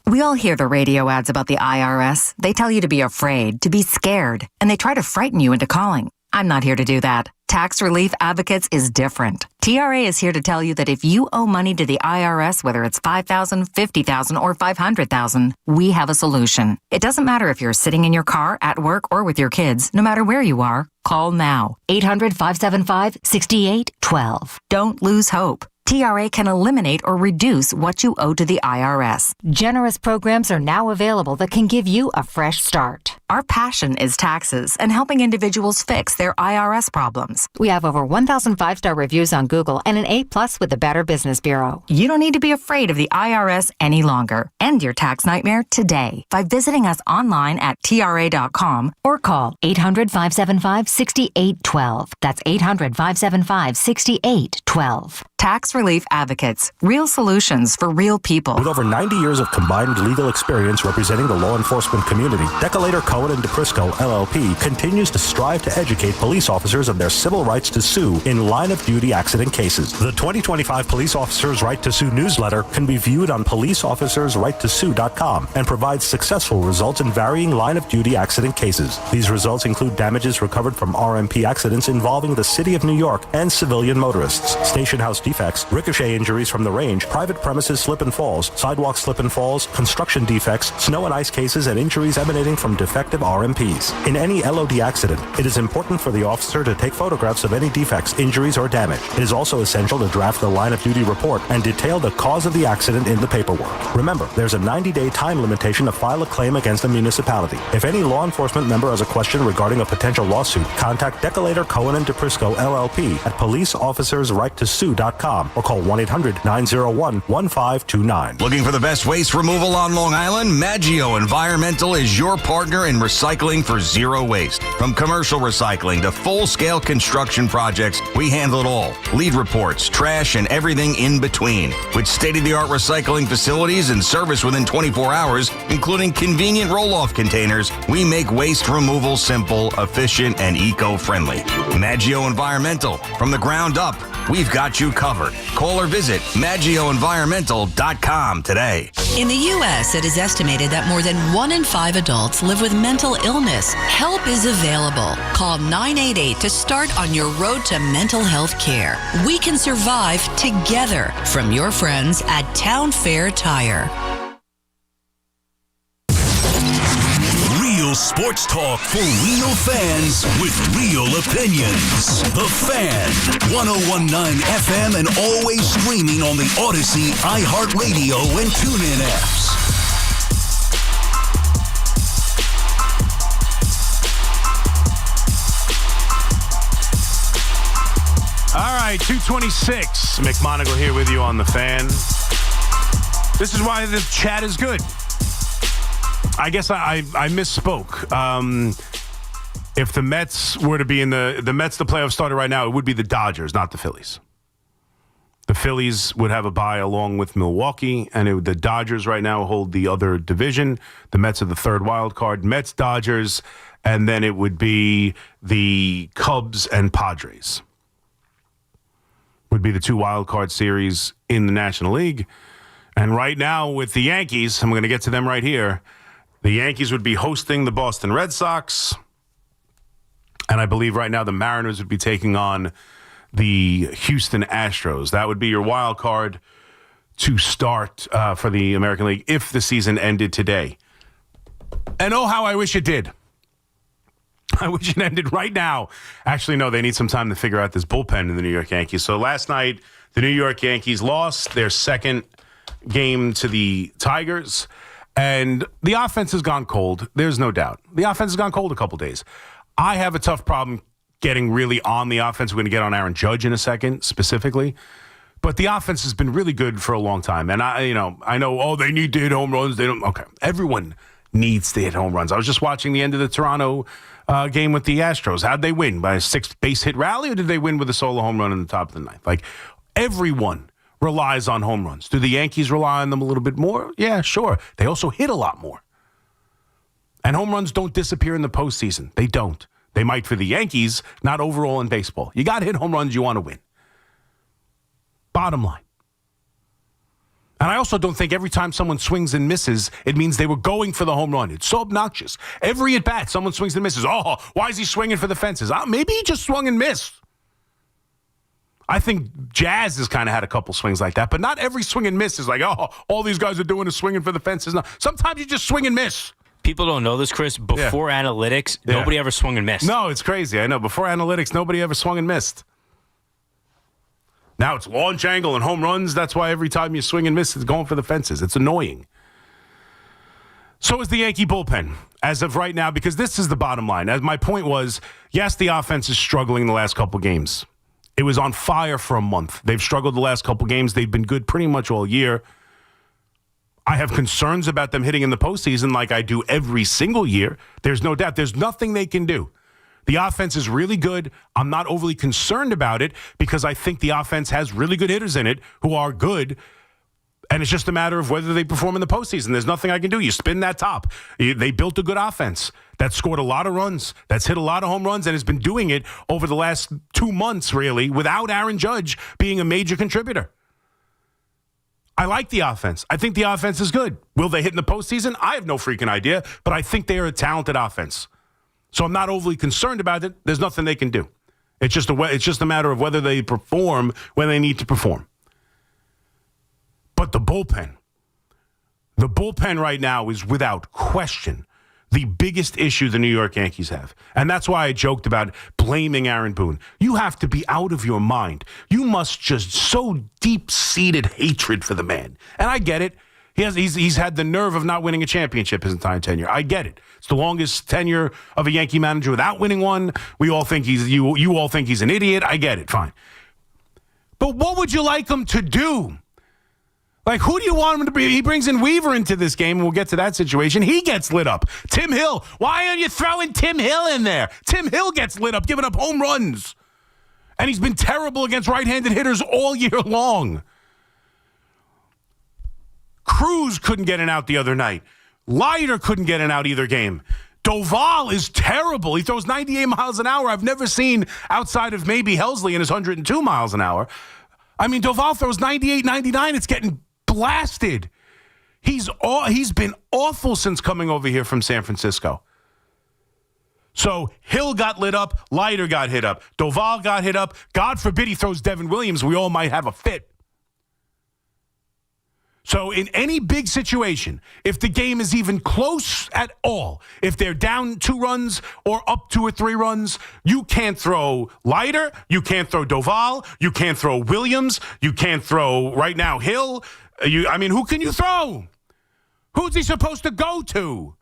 We all hear the radio ads about the IRS. They tell you to be afraid, to be scared, and they try to frighten you into calling. I'm not here to do that. Tax Relief Advocates is different. TRA is here to tell you that if you owe money to the IRS, whether it's $5,000, $50,000, or $500,000, we have a solution. It doesn't matter if you're sitting in your car, at work, or with your kids. No matter where you are, call now. 800-575-6812. Don't lose hope. TRA can eliminate or reduce what you owe to the IRS. Generous programs are now available that can give you a fresh start. Our passion is taxes and helping individuals fix their IRS problems. We have over 1,000 5-star reviews on Google and an A+ with the Better Business Bureau. You don't need to be afraid of the IRS any longer. End your tax nightmare today by visiting us online at TRA.com or call 800-575-6812. That's 800-575-6812. Tax Relief Advocates. Real solutions for real people. With over 90 years of combined legal experience representing the law enforcement community, Decolator Cohen and DePrisco, LLP, continues to strive to educate police officers of their civil rights to sue in line-of-duty accident cases. The 2025 Police Officers' Right to Sue newsletter can be viewed on policeofficersrighttosue.com and provides successful results in varying line-of-duty accident cases. These results include damages recovered from RMP accidents involving the City of New York and civilian motorists, station house defects, ricochet injuries from the range, private premises slip and falls, sidewalk slip and falls, construction defects, snow and ice cases, and injuries emanating from defective RMPs. In any LOD accident, it is important for the officer to take photographs of any defects, injuries, or damage. It is also essential to draft the line-of-duty report and detail the cause of the accident in the paperwork. Remember, there's a 90-day time limitation to file a claim against a municipality. If any law enforcement member has a question regarding a potential lawsuit, contact Decolator Cohen and DePrisco, LLP at policeofficersrighttosue.com or call 1-800-901-1529. Looking for the best waste removal on Long Island? Maggio Environmental is your partner in recycling for zero waste. From commercial recycling to full-scale construction projects, we handle it all. Lead reports, trash, and everything in between. With state-of-the-art recycling facilities and service within 24 hours, including convenient roll-off containers, we make waste removal simple, efficient, and eco-friendly. Maggio Environmental. From the ground up, we've got you covered. Call or visit maggioenvironmental.com today. In the U.S., it is estimated that more than 1 in 5 adults live with mental illness. Help is available. Call 988 to start on your road to mental health care. We can survive together. From your friends at Town Fair Tire. Real sports talk for real fans with real opinions. The Fan, 101.9 FM, and always streaming on the Odyssey, iHeartRadio, and TuneIn apps. All right, 2:26. McMonigle here with you on The Fan. This is why the chat is good. I guess I misspoke. If the Mets were to be in the Mets, the playoff started right now, it would be the Dodgers, not the Phillies. The Phillies would have a bye along with Milwaukee, and the Dodgers right now hold the other division. The Mets are the third wild card. Mets, Dodgers, and then it would be the Cubs and Padres. Would be the 2 wild card series in the National League. And right now with the Yankees, I'm going to get to them right here. The Yankees would be hosting the Boston Red Sox. And I believe right now the Mariners would be taking on the Houston Astros. That would be your wild card to start for the American League if the season ended today. And oh, how I wish it did. I wish it ended right now. Actually, no, they need some time to figure out this bullpen in the New York Yankees. So last night, the New York Yankees lost their second game to the Tigers. And the offense has gone cold. There's no doubt. The offense has gone cold a couple days. I have a tough problem getting really on the offense. We're going to get on Aaron Judge in a second, specifically. But the offense has been really good for a long time. And I know, they need to hit home runs. They don't. Okay. Everyone needs to hit home runs. I was just watching the end of the Toronto game with the Astros. How'd they win? By a 6-base hit rally, or did they win with a solo home run in the top of the ninth? Like, everyone relies on home runs. Do the Yankees rely on them a little bit more? Yeah, sure. They also hit a lot more. And home runs don't disappear in the postseason. They don't. They might for the Yankees, not overall in baseball. You got to hit home runs, you want to win. Bottom line. And I also don't think every time someone swings and misses, it means they were going for the home run. It's so obnoxious. Every at-bat, someone swings and misses. Oh, why is he swinging for the fences? Maybe he just swung and missed. I think Jazz has kind of had a couple swings like that, but not every swing and miss is like, oh, all these guys are doing is swinging for the fences. No, sometimes you just swing and miss. People don't know this, Chris. Before analytics, nobody ever swung and missed. No, it's crazy. I know. Before analytics, nobody ever swung and missed. Now it's launch angle and home runs. That's why every time you swing and miss, it's going for the fences. It's annoying. So is the Yankee bullpen as of right now, because this is the bottom line. As my point was, yes, the offense is struggling the last couple games. It was on fire for a month. They've struggled the last couple games. They've been good pretty much all year. I have concerns about them hitting in the postseason like I do every single year. There's no doubt. There's nothing they can do. The offense is really good. I'm not overly concerned about it because I think the offense has really good hitters in it who are good. And it's just a matter of whether they perform in the postseason. There's nothing I can do. You spin that top. They built a good offense that scored a lot of runs, that's hit a lot of home runs, and has been doing it over the last 2 months, really, without Aaron Judge being a major contributor. I like the offense. I think the offense is good. Will they hit in the postseason? I have no freaking idea, but I think they are a talented offense. So I'm not overly concerned about it. There's nothing they can do. It's just a matter of whether they perform when they need to perform. But the bullpen right now is without question the biggest issue the New York Yankees have. And that's why I joked about blaming Aaron Boone. You have to be out of your mind. You must just so deep-seated hatred for the man. And I get it. He's had the nerve of not winning a championship his entire tenure. I get it. It's the longest tenure of a Yankee manager without winning one. We all think you all think he's an idiot. I get it. Fine. But what would you like him to do? Like, who do you want him to be? He brings in Weaver into this game, and we'll get to that situation. He gets lit up. Tim Hill. Why are you throwing Tim Hill in there? Tim Hill gets lit up, giving up home runs. And he's been terrible against right-handed hitters all year long. Cruz couldn't get an out the other night. Leiter couldn't get an out either game. Doval is terrible. He throws 98 miles an hour. I've never seen outside of maybe Helsley and his 102 miles an hour. I mean, Doval throws 98, 99. It's getting blasted. He's been awful since coming over here from San Francisco. So Hill got lit up. Leiter got hit up. Doval got hit up. God forbid he throws Devin Williams. We all might have a fit. So in any big situation, if the game is even close at all, if they're down 2 runs or up 2 or 3 runs, you can't throw Leiter, you can't throw Doval, you can't throw Williams, you can't throw, right now, Hill. Who can you throw? Who's he supposed to go to?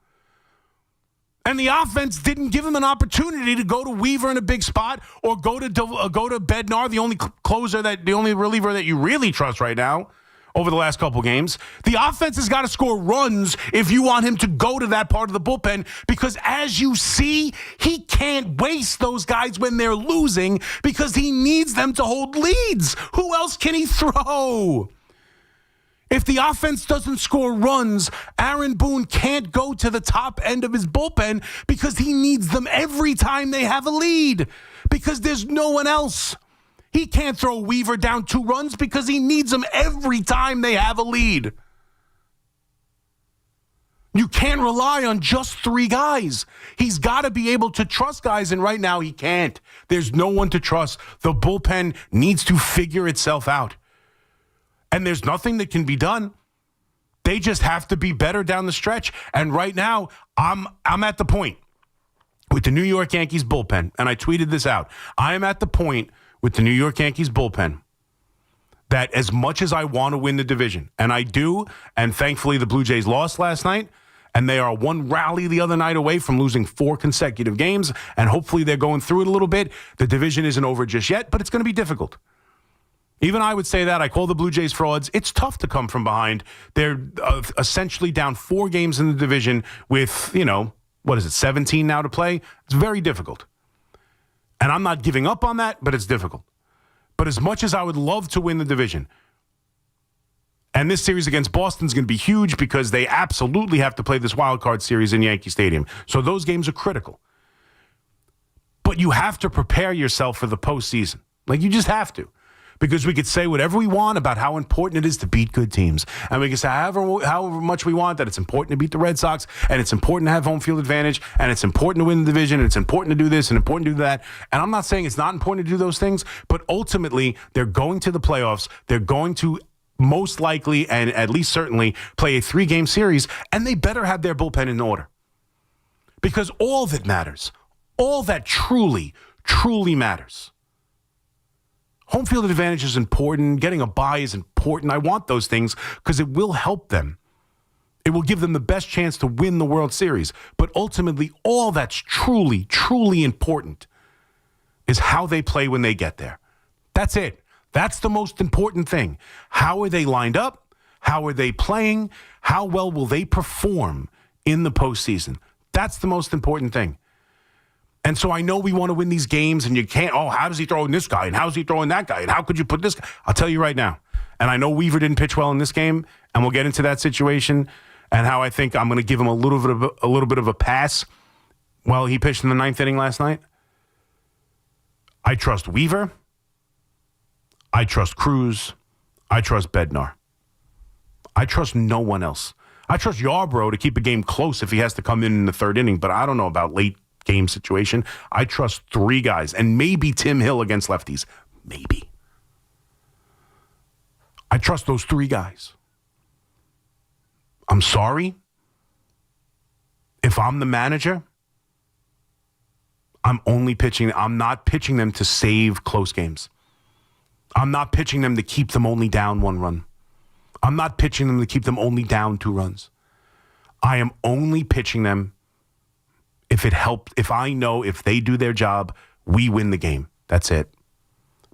And the offense didn't give him an opportunity to go to Weaver in a big spot or go to Bednar, the only reliever that you really trust right now. Over the last couple games, the offense has got to score runs if you want him to go to that part of the bullpen, because as you see, he can't waste those guys when they're losing because he needs them to hold leads. Who else can he throw? If the offense doesn't score runs, Aaron Boone can't go to the top end of his bullpen because he needs them every time they have a lead because there's no one else. He can't throw Weaver down 2 runs because he needs them every time they have a lead. You can't rely on just 3 guys. He's got to be able to trust guys, and right now he can't. There's no one to trust. The bullpen needs to figure itself out. And there's nothing that can be done. They just have to be better down the stretch. And right now, I'm at the point with the New York Yankees bullpen, and I tweeted this out. I am at the point with the New York Yankees bullpen that as much as I want to win the division, and I do, and thankfully the Blue Jays lost last night, and they are 1 rally the other night away from losing 4 consecutive games, and hopefully they're going through it a little bit. The division isn't over just yet, but it's going to be difficult. Even I would say that. I call the Blue Jays frauds. It's tough to come from behind. They're essentially down 4 games in the division with, 17 now to play? It's very difficult. And I'm not giving up on that, but it's difficult. But as much as I would love to win the division, and this series against Boston is going to be huge because they absolutely have to play this wild card series in Yankee Stadium. So those games are critical. But you have to prepare yourself for the postseason. Like, you just have to. Because we could say whatever we want about how important it is to beat good teams. And we can say however much we want that it's important to beat the Red Sox, and it's important to have home field advantage, and it's important to win the division, and it's important to do this and important to do that. And I'm not saying it's not important to do those things, but ultimately they're going to the playoffs. They're going to most likely and at least certainly play a 3-game series, and they better have their bullpen in order. Because all that matters, all that truly, truly matters. Home field advantage is important. Getting a bye is important. I want those things because it will help them. It will give them the best chance to win the World Series. But ultimately, all that's truly, truly important is how they play when they get there. That's it. That's the most important thing. How are they lined up? How are they playing? How well will they perform in the postseason? That's the most important thing. And so I know we want to win these games, and you can't, how does he throw in this guy, and how's he throwing that guy, and how could you put this guy? I'll tell you right now. And I know Weaver didn't pitch well in this game, and we'll get into that situation and how I think I'm going to give him a little bit of a pass while he pitched in the 9th inning last night. I trust Weaver. I trust Cruz. I trust Bednar. I trust no one else. I trust Yarbrough to keep a game close if he has to come in the 3rd inning, but I don't know about late game situation. I trust 3 guys, and maybe Tim Hill against lefties. Maybe. I trust those 3 guys. I'm sorry. If I'm the manager, I'm not pitching them to save close games. I'm not pitching them to keep them only down 1 run. I'm not pitching them to keep them only down 2 runs. I am only pitching them if I know if they do their job, we win the game. That's it.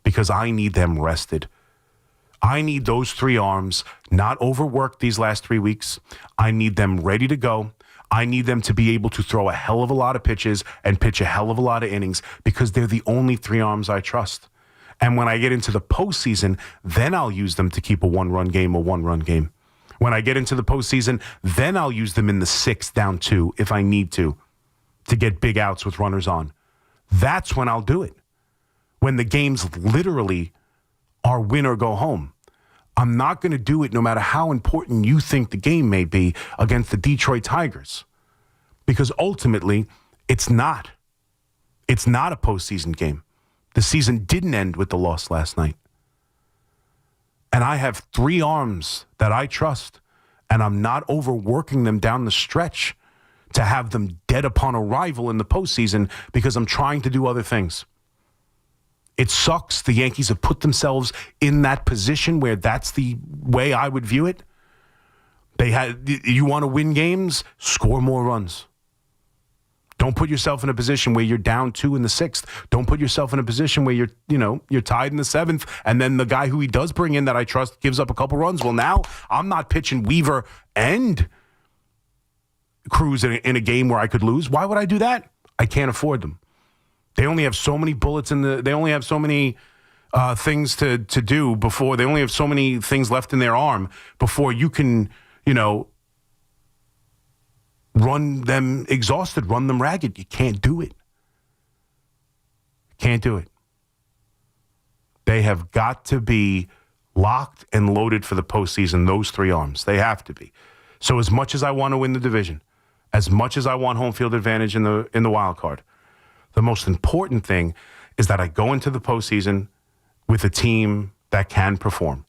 Because I need them rested. I need those three arms not overworked these last 3 weeks. I need them ready to go. I need them to be able to throw a hell of a lot of pitches and pitch a hell of a lot of innings because they're the only three arms I trust. And when I get into the postseason, then I'll use them to keep a one-run game. When I get into the postseason, then I'll use them in the 6th down 2 if I need to get big outs with runners on. That's when I'll do it. When the games literally are win or go home. I'm not going to do it no matter how important you think the game may be against the Detroit Tigers. Because ultimately, it's not. It's not a postseason game. The season didn't end with the loss last night. And I have three arms that I trust, and I'm not overworking them down the stretch to have them dead upon arrival in the postseason because I'm trying to do other things. It sucks. The Yankees have put themselves in that position where that's the way I would view it. You want to win games? Score more runs. Don't put yourself in a position where you're down 2 in the 6th. Don't put yourself in a position where you're tied in the 7th, and then the guy who he does bring in that I trust gives up a couple runs. Well, now I'm not pitching Weaver and Cruz in a game where I could lose. Why would I do that? I can't afford them. They only have so many bullets they only have so many things to do before. They only have so many things left in their arm before you can, run them exhausted, run them ragged. You can't do it. Can't do it. They have got to be locked and loaded for the postseason, those three arms. They have to be. So as much as I want to win the division, as much as I want home field advantage in the wild card, the most important thing is that I go into the postseason with a team that can perform.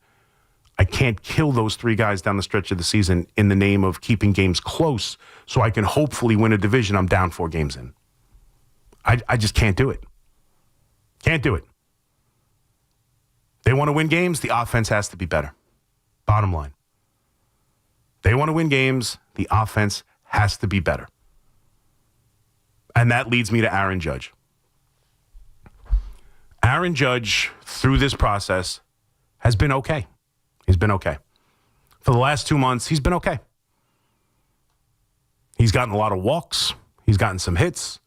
I can't kill those three guys down the stretch of the season in the name of keeping games close so I can hopefully win a division I'm down 4 games in. I just can't do it. Can't do it. They want to win games, the offense has to be better. Bottom line. They want to win games, the offense has to be better. And that leads me to Aaron Judge. Aaron Judge, through this process, has been okay. He's been okay. For the last 2 months, he's been okay. He's gotten a lot of walks. He's gotten some hits.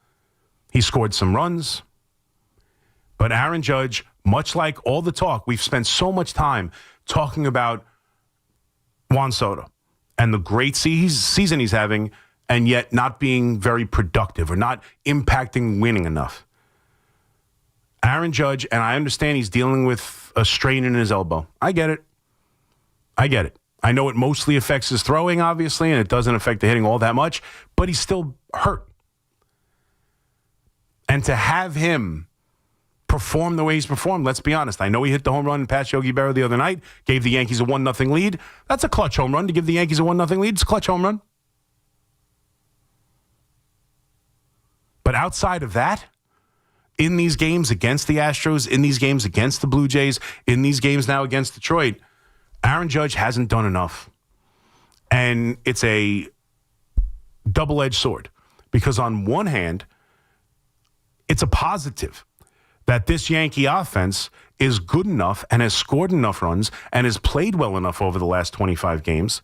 He scored some runs. But Aaron Judge, much like all the talk, we've spent so much time talking about Juan Soto and the great season he's having, and yet not being very productive or not impacting winning enough. Aaron Judge, and I understand he's dealing with a strain in his elbow. I get it. I know it mostly affects his throwing, obviously, and it doesn't affect the hitting all that much, but he's still hurt. And to have him perform the way he's performed, let's be honest. I know he hit the home run past Yogi Berra the other night, gave the Yankees a 1-0 lead. That's a clutch home run. To give the Yankees a 1-0 lead, it's a clutch home run. But outside of that, in these games against the Astros, in these games against the Blue Jays, in these games now against Detroit, Aaron Judge hasn't done enough. And it's a double-edged sword. Because on one hand, it's a positive that this Yankee offense is good enough and has scored enough runs and has played well enough over the last 25 games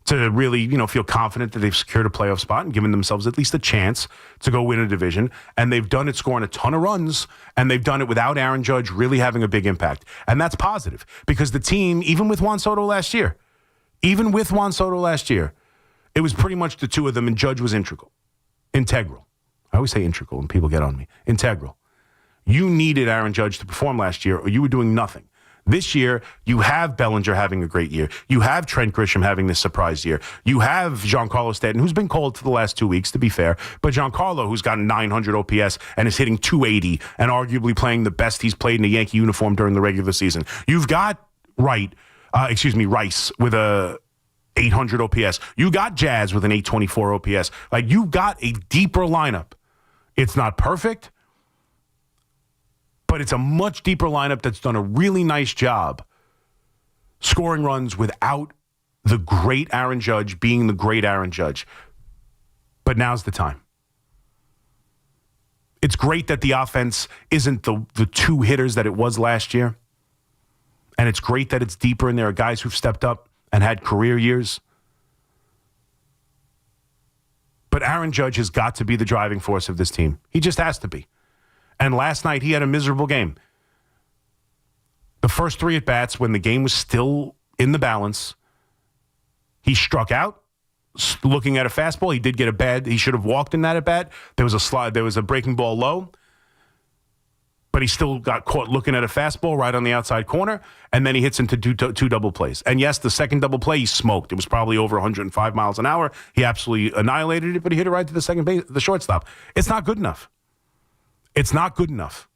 to really, feel confident that they've secured a playoff spot and given themselves at least a chance to go win a division. And they've done it scoring a ton of runs, and they've done it without Aaron Judge really having a big impact. And that's positive because the team, even with Juan Soto last year, it was pretty much the two of them, and Judge was integral. I always say integral, and people get on me. Integral. You needed Aaron Judge to perform last year, or you were doing nothing. This year, you have Bellinger having a great year. You have Trent Grisham having this surprise year. You have Giancarlo Stanton, who's been called for the last 2 weeks, to be fair. But Giancarlo, who's got 900 OPS and is hitting 280 and arguably playing the best he's played in a Yankee uniform during the regular season. You've got Rice with a 800 OPS. You got Jazz with an 824 OPS. You got a deeper lineup. It's not perfect, but it's a much deeper lineup that's done a really nice job scoring runs without the great Aaron Judge being the great Aaron Judge. But now's the time. It's great that the offense isn't the two hitters that it was last year. And it's great that it's deeper, and there are guys who've stepped up and had career years. But Aaron Judge has got to be the driving force of this team. He just has to be. And last night, he had a miserable game. The first 3 at-bats, when the game was still in the balance, he struck out, looking at a fastball. He did get a bad. He should have walked in that at-bat. There was a slide. There was a breaking ball low. But he still got caught looking at a fastball right on the outside corner, and then he hits into two double plays. And yes, the second double play, he smoked. It was probably over 105 miles an hour. He absolutely annihilated it, but he hit it right to the second base, the shortstop. It's not good enough. It's not good enough.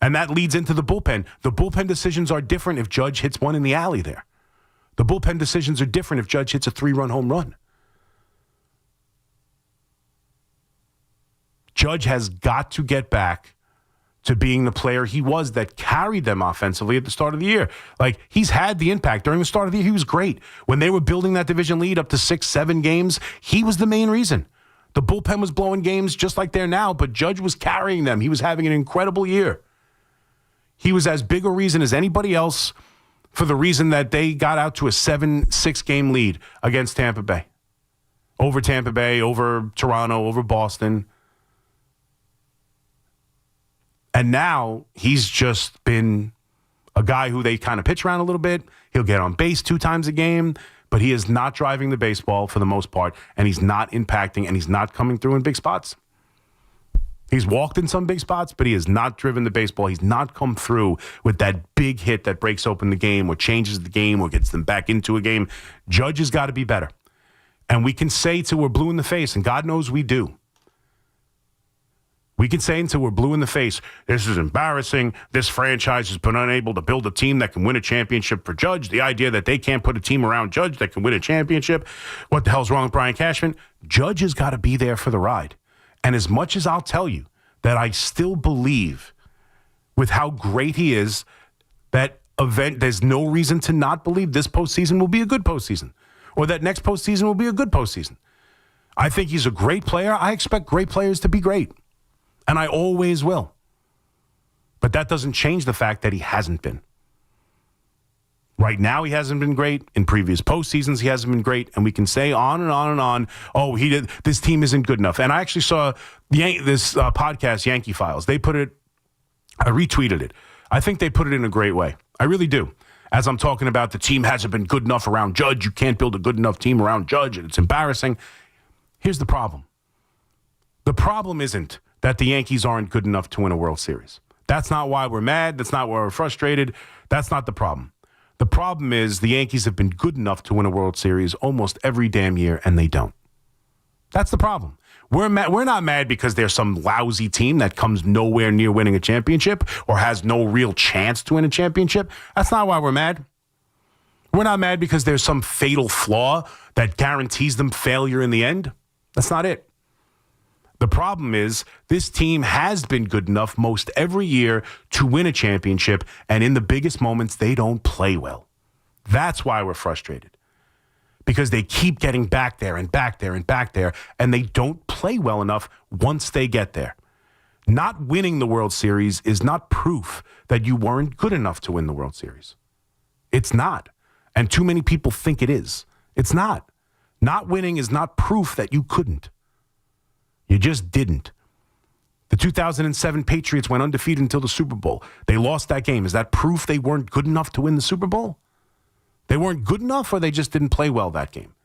And that leads into the bullpen. The bullpen decisions are different if Judge hits one in the alley there. The bullpen decisions are different if Judge hits a 3-run home run. Judge has got to get back to being the player he was that carried them offensively at the start of the year. Like, he's had the impact. During the start of the year, he was great. When they were building that division lead up to 6-7 games, he was the main reason. The bullpen was blowing games just like they're now, but Judge was carrying them. He was having an incredible year. He was as big a reason as anybody else for the reason that they got out to a 7-6 game lead against Tampa Bay. Over Tampa Bay, over Toronto, over Boston. And now he's just been a guy who they kind of pitch around a little bit. He'll get on base 2 times a game, but he is not driving the baseball for the most part, and he's not impacting, and he's not coming through in big spots. He's walked in some big spots, but he has not driven the baseball. He's not come through with that big hit that breaks open the game or changes the game or gets them back into a game. Judge has got to be better. And we can say till we're blue in the face, and God knows we do. We can say until we're blue in the face, this is embarrassing. This franchise has been unable to build a team that can win a championship for Judge. The idea that they can't put a team around Judge that can win a championship. What the hell's wrong with Brian Cashman? Judge has got to be there for the ride. And as much as I'll tell you that I still believe with how great he is, that event, there's no reason to not believe this postseason will be a good postseason or that next postseason will be a good postseason. I think he's a great player. I expect great players to be great. And I always will. But that doesn't change the fact that he hasn't been. Right now, he hasn't been great. In previous postseasons, he hasn't been great. And we can say on and on and on, oh, this team isn't good enough. And I actually saw this podcast, Yankee Files. They put it, I retweeted it. I think they put it in a great way. I really do. As I'm talking about the team hasn't been good enough around Judge. You can't build a good enough team around Judge, and it's embarrassing. Here's the problem. The problem isn't that the Yankees aren't good enough to win a World Series. That's not why we're mad. That's not why we're frustrated. That's not the problem. The problem is the Yankees have been good enough to win a World Series almost every damn year, and they don't. That's the problem. We're not mad because there's some lousy team that comes nowhere near winning a championship or has no real chance to win a championship. That's not why we're mad. We're not mad because there's some fatal flaw that guarantees them failure in the end. That's not it. The problem is this team has been good enough most every year to win a championship, and in the biggest moments, they don't play well. That's why we're frustrated. Because they keep getting back there and back there and back there, and they don't play well enough once they get there. Not winning the World Series is not proof that you weren't good enough to win the World Series. It's not. And too many people think it is. It's not. Not winning is not proof that you couldn't. You just didn't. The 2007 Patriots went undefeated until the Super Bowl. They lost that game. Is that proof they weren't good enough to win the Super Bowl? They weren't good enough, or they just didn't play well that game?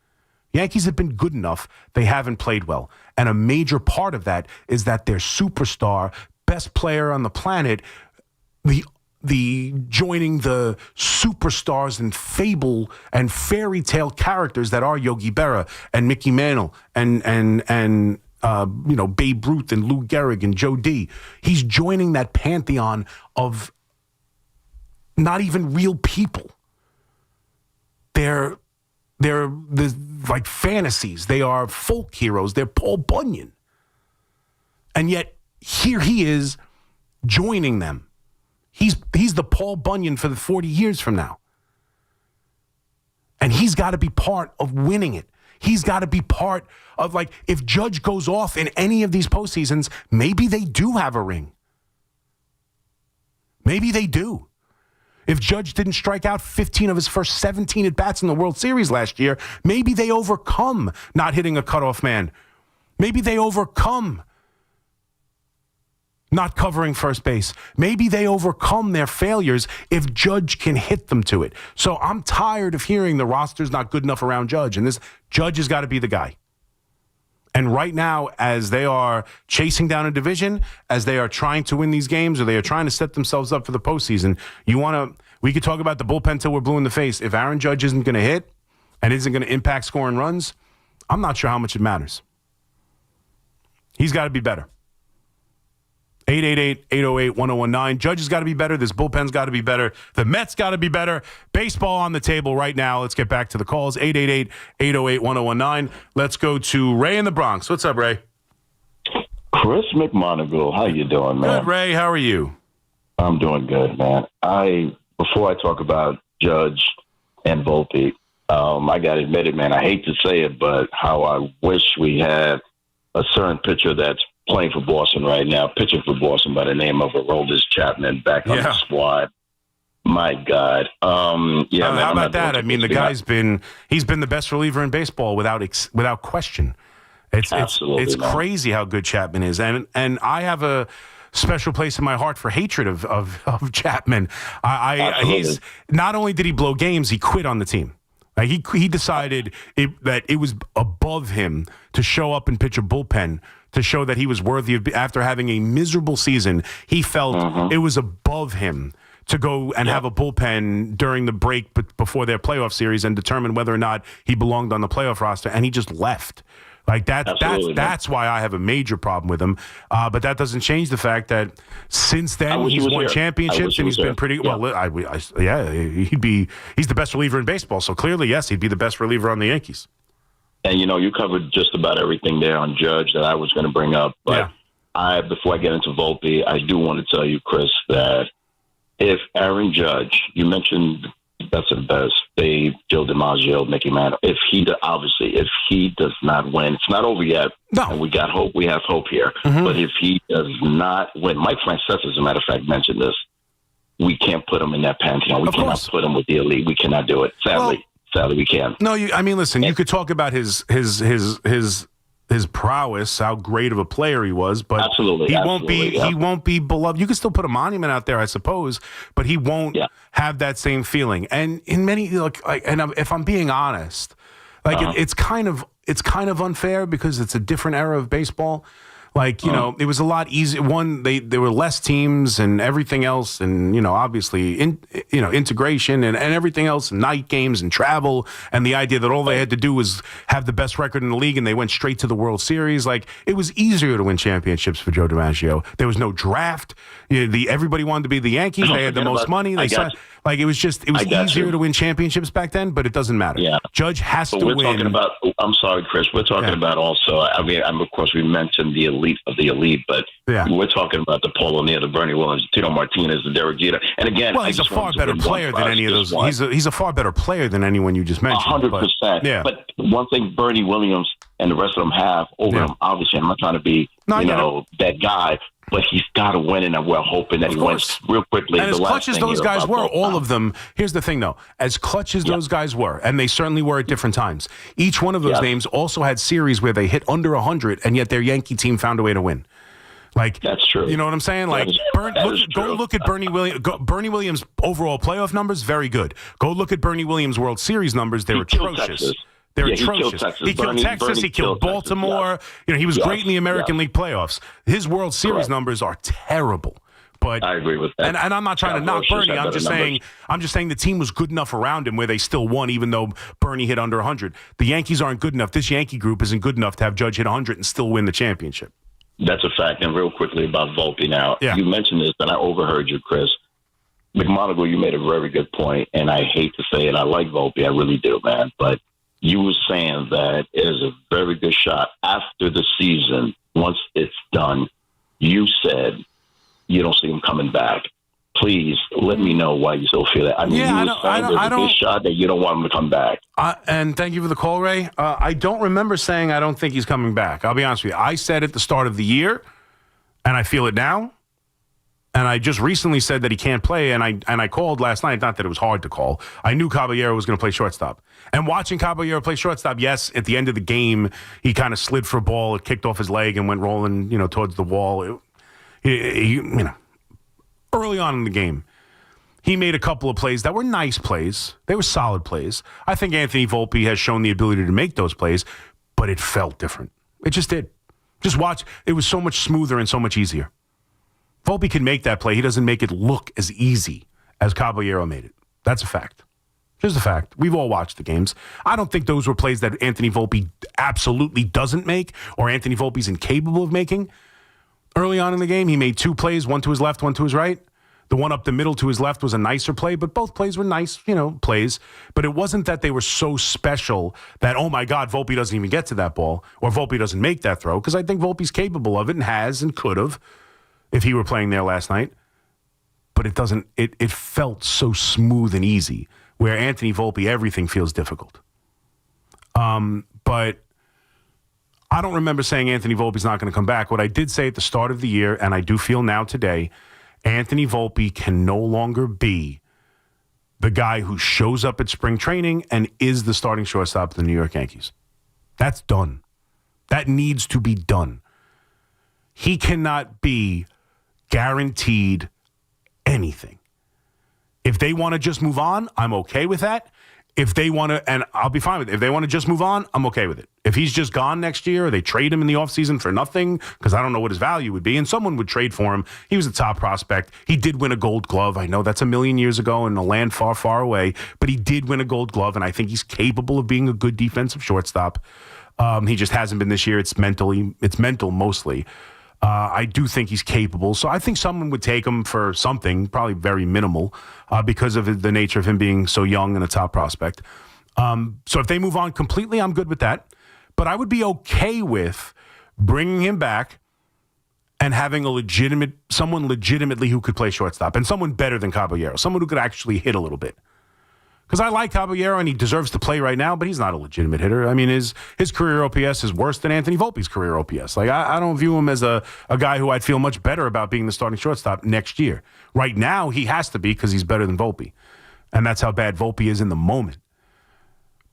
Yankees have been good enough. They haven't played well. And a major part of that is that their superstar, best player on the planet, the joining the superstars and fable and fairy tale characters that are Yogi Berra and Mickey Mantle and Babe Ruth and Lou Gehrig and Joe D. He's joining that pantheon of not even real people. They're like fantasies. They are folk heroes. They're Paul Bunyan. And yet here he is joining them. He's the Paul Bunyan for the 40 years from now. And he's got to be part of winning it. He's got to be part of, like, if Judge goes off in any of these postseasons, maybe they do have a ring. Maybe they do. If Judge didn't strike out 15 of his first 17 at-bats in the World Series last year, maybe they overcome not hitting a cutoff man. Maybe they overcome not covering first base. Maybe they overcome their failures if Judge can hit them to it. So I'm tired of hearing the roster's not good enough around Judge, and this Judge has got to be the guy. And right now, as they are chasing down a division, as they are trying to win these games, or they are trying to set themselves up for the postseason, we could talk about the bullpen till we're blue in the face. If Aaron Judge isn't going to hit and isn't going to impact scoring runs, I'm not sure how much it matters. He's got to be better. 888-808-1019. Judge has got to be better. This bullpen's got to be better. The Mets got to be better. Baseball on the table right now. Let's get back to the calls. 888-808-1019. Let's go to Ray in the Bronx. What's up, Ray? Chris McMonigle. How you doing, man? Good, Ray. How are you? I'm doing good, man. Before I talk about Judge and Volpe, I got to admit it, man. I hate to say it, but how I wish we had a certain pitcher that's playing for Boston right now, pitching for Boston by the name of Aroldis Chapman back on the squad. My God. Man, how about that? I mean, the guy's he's been the best reliever in baseball without question. It's crazy how good Chapman is. And I have a special place in my heart for hatred of Chapman. He's not only did he blow games, he quit on the team. He decided that it was above him to show up and pitch a bullpen to show that he was worthy of, after having a miserable season, he felt it was above him to go and have a bullpen during the break before their playoff series and determine whether or not he belonged on the playoff roster, and he just left. Like that's why I have a major problem with him. But that doesn't change the fact that since then he's won championships and he's been pretty well. He's the best reliever in baseball. So clearly, yes, he'd be the best reliever on the Yankees. And you covered just about everything there on Judge that I was going to bring up. But before I get into Volpe, I do want to tell you, Chris, that if Aaron Judge, you mentioned that's the best. Joe DiMaggio, Mickey Mantle. If he does not win, it's not over yet. No, and we got hope. We have hope here. But if he does not win, Mike Francesa, as a matter of fact, mentioned this. We can't put him in that pantheon. We cannot put him with the elite. We cannot do it. Sadly, we can. No, listen. You could talk about his prowess, how great of a player he was, but he won't be beloved. You can still put a monument out there, I suppose, but he won't have that same feeling. And in many, if I'm being honest, it's kind of unfair because it's a different era of baseball. It was a lot easier. One, there were less teams and everything else, and obviously, integration and everything else, night games and travel, and the idea that all they had to do was have the best record in the league, and they went straight to the World Series. It was easier to win championships for Joe DiMaggio. There was no draft. Everybody wanted to be the Yankees. They had the most money. It was easier to win championships back then, but it doesn't matter. Yeah. Judge has to win. Talking about. I'm sorry, Chris. We're talking about also. Of course, we mentioned the elite of the elite, but we're talking about the Paul O'Neill, the Bernie Williams, Tito Martinez, the Derek Jeter, and again, he's a far better player than any of those. He's a far better player than anyone you just mentioned. 100%. Yeah. But one thing Bernie Williams and the rest of them have over him. Obviously, I'm not trying to be that guy. But he's got to win, and we're hoping that he wins real quickly. And as clutch as those guys were, all of them, here's the thing, though. As clutch as those guys were, and they certainly were at different times, each one of those names also had series where they hit under 100, and yet their Yankee team found a way to win. That's true. You know what I'm saying? Go look at Bernie Williams. Bernie Williams' overall playoff numbers, very good. Go look at Bernie Williams' World Series numbers. They're atrocious. They're atrocious. He killed Texas. He killed Baltimore. He was great in the American League playoffs. His World Series numbers are terrible. But I agree with that. And I'm not trying to knock Bernie. I'm just saying the team was good enough around him where they still won, even though Bernie hit under 100. The Yankees aren't good enough. This Yankee group isn't good enough to have Judge hit 100 and still win the championship. That's a fact. And real quickly about Volpe now. Yeah. You mentioned this, and I overheard you, Chris. McMonigle, you made a very good point, and I hate to say it. I like Volpe. I really do, man. But you were saying that it is a very good shot after the season. Once it's done, you said you don't see him coming back. Please let me know why you still feel that. There's a good shot that you don't want him to come back. And thank you for the call, Ray. I don't remember saying I don't think he's coming back. I'll be honest with you. I said at the start of the year, and I feel it now. And I just recently said that he can't play, and I called last night. Not that it was hard to call. I knew Caballero was going to play shortstop. And watching Caballero play shortstop, yes, at the end of the game, he kind of slid for a ball. It kicked off his leg and went rolling, towards the wall. Early on in the game, he made a couple of plays that were nice plays. They were solid plays. I think Anthony Volpe has shown the ability to make those plays, but it felt different. It just did. Just watch. It was so much smoother and so much easier. Volpe can make that play. He doesn't make it look as easy as Caballero made it. That's a fact. Just a fact. We've all watched the games. I don't think those were plays that Anthony Volpe absolutely doesn't make or Anthony Volpe's incapable of making. Early on in the game, he made 2 plays, one to his left, one to his right. The one up the middle to his left was a nicer play, but both plays were nice, plays. But it wasn't that they were so special that, oh my God, Volpe doesn't even get to that ball or Volpe doesn't make that throw, because I think Volpe's capable of it and has and could have if he were playing there last night. But it felt so smooth and easy, where Anthony Volpe, everything feels difficult. But I don't remember saying Anthony Volpe's not going to come back. What I did say at the start of the year, and I do feel now today, Anthony Volpe can no longer be the guy who shows up at spring training and is the starting shortstop of the New York Yankees. That's done. That needs to be done. He cannot be guaranteed anything. If they want to just move on, I'm okay with that. If they want to, and I'll be fine with it. If they want to just move on, I'm okay with it. If he's just gone next year or they trade him in the offseason for nothing, because I don't know what his value would be, and someone would trade for him. He was a top prospect. He did win a Gold Glove. I know that's a million years ago in a land far, far away, but he did win a Gold Glove, and I think he's capable of being a good defensive shortstop. He just hasn't been this year. It's mental mostly. I do think he's capable. So I think someone would take him for something, probably very minimal, because of the nature of him being so young and a top prospect. So if they move on completely, I'm good with that. But I would be okay with bringing him back and having someone legitimately who could play shortstop, and someone better than Caballero, someone who could actually hit a little bit. Because I like Caballero, and he deserves to play right now, but he's not a legitimate hitter. I mean, his career OPS is worse than Anthony Volpe's career OPS. Like, I don't view him as a guy who I'd feel much better about being the starting shortstop next year. Right now, he has to be, because he's better than Volpe. And that's how bad Volpe is in the moment.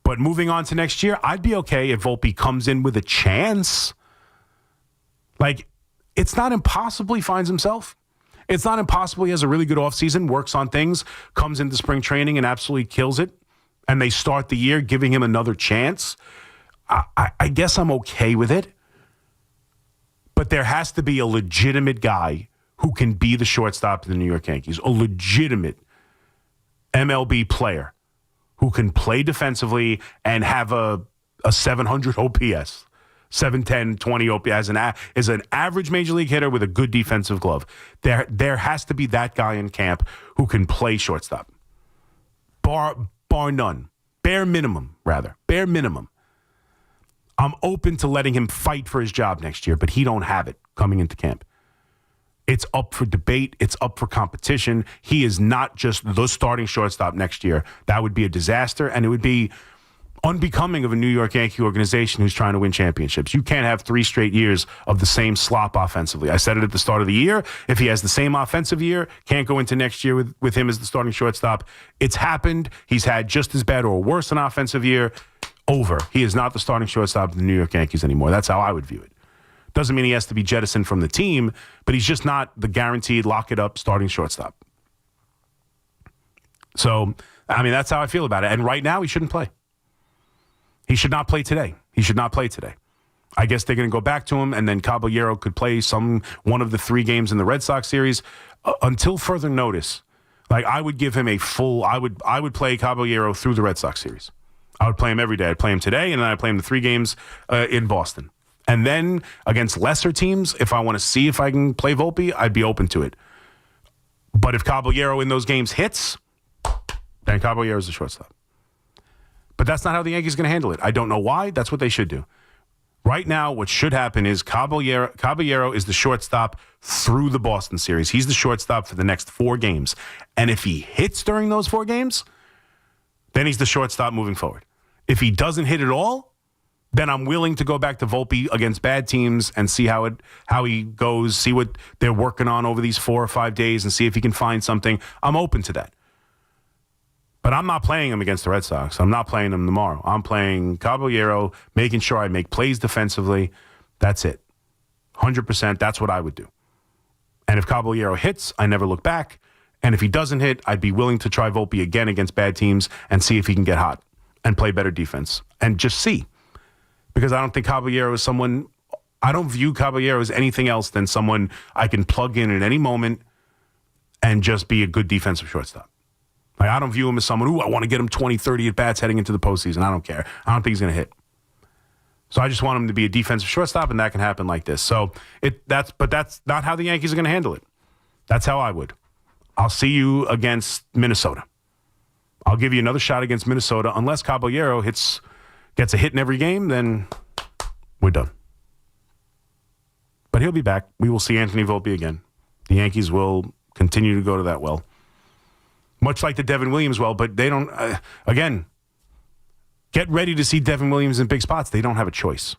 But moving on to next year, I'd be okay if Volpe comes in with a chance. Like, it's not impossible he finds himself. It's not impossible he has a really good offseason, works on things, comes into spring training and absolutely kills it, and they start the year giving him another chance. I guess I'm okay with it. But there has to be a legitimate guy who can be the shortstop of the New York Yankees, a legitimate MLB player who can play defensively and have a 700 OPS. 710, 20 OPS is an average major league hitter with a good defensive glove. There has to be that guy in camp who can play shortstop. Bar none. Bare minimum. I'm open to letting him fight for his job next year, but he don't have it coming into camp. It's up for debate. It's up for competition. He is not just the starting shortstop next year. That would be a disaster, and it would be unbecoming of a New York Yankee organization who's trying to win championships. You can't have 3 straight years of the same slop offensively. I said it at the start of the year. If he has the same offensive year, can't go into next year with him as the starting shortstop. It's happened. He's had just as bad or worse an offensive year. Over. He is not the starting shortstop of the New York Yankees anymore. That's how I would view it. Doesn't mean he has to be jettisoned from the team, but he's just not the guaranteed lock-it-up starting shortstop. So, I mean, that's how I feel about it. And right now, he shouldn't play. He should not play today. I guess they're going to go back to him, and then Caballero could play one of the 3 games in the Red Sox series until further notice. Like, I would give him I would play Caballero through the Red Sox series. I would play him every day. I'd play him today, and then I'd play him the 3 games in Boston. And then against lesser teams, if I want to see if I can play Volpe, I'd be open to it. But if Caballero in those games hits, then Caballero's the shortstop. But that's not how the Yankees are going to handle it. I don't know why. That's what they should do. Right now, what should happen is Caballero is the shortstop through the Boston series. He's the shortstop for the next 4 games. And if he hits during those 4 games, then he's the shortstop moving forward. If he doesn't hit at all, then I'm willing to go back to Volpe against bad teams and see how he goes, see what they're working on over these 4 or 5 days and see if he can find something. I'm open to that. But I'm not playing him against the Red Sox. I'm not playing him tomorrow. I'm playing Caballero, making sure I make plays defensively. That's it. 100%, that's what I would do. And if Caballero hits, I never look back. And if he doesn't hit, I'd be willing to try Volpe again against bad teams and see if he can get hot and play better defense. And just see. Because I don't think Caballero is someone, I don't view Caballero as anything else than someone I can plug in at any moment and just be a good defensive shortstop. Like, I don't view him as someone, I want to get him 20, 30 at-bats heading into the postseason. I don't care. I don't think he's going to hit. So I just want him to be a defensive shortstop, and that can happen like this. So that's not how the Yankees are going to handle it. That's how I would. I'll see you against Minnesota. I'll give you another shot against Minnesota. Unless Caballero gets a hit in every game, then we're done. But he'll be back. We will see Anthony Volpe again. The Yankees will continue to go to that well. Much like the Devin Williams well, but they don't, again, get ready to see Devin Williams in big spots. They don't have a choice.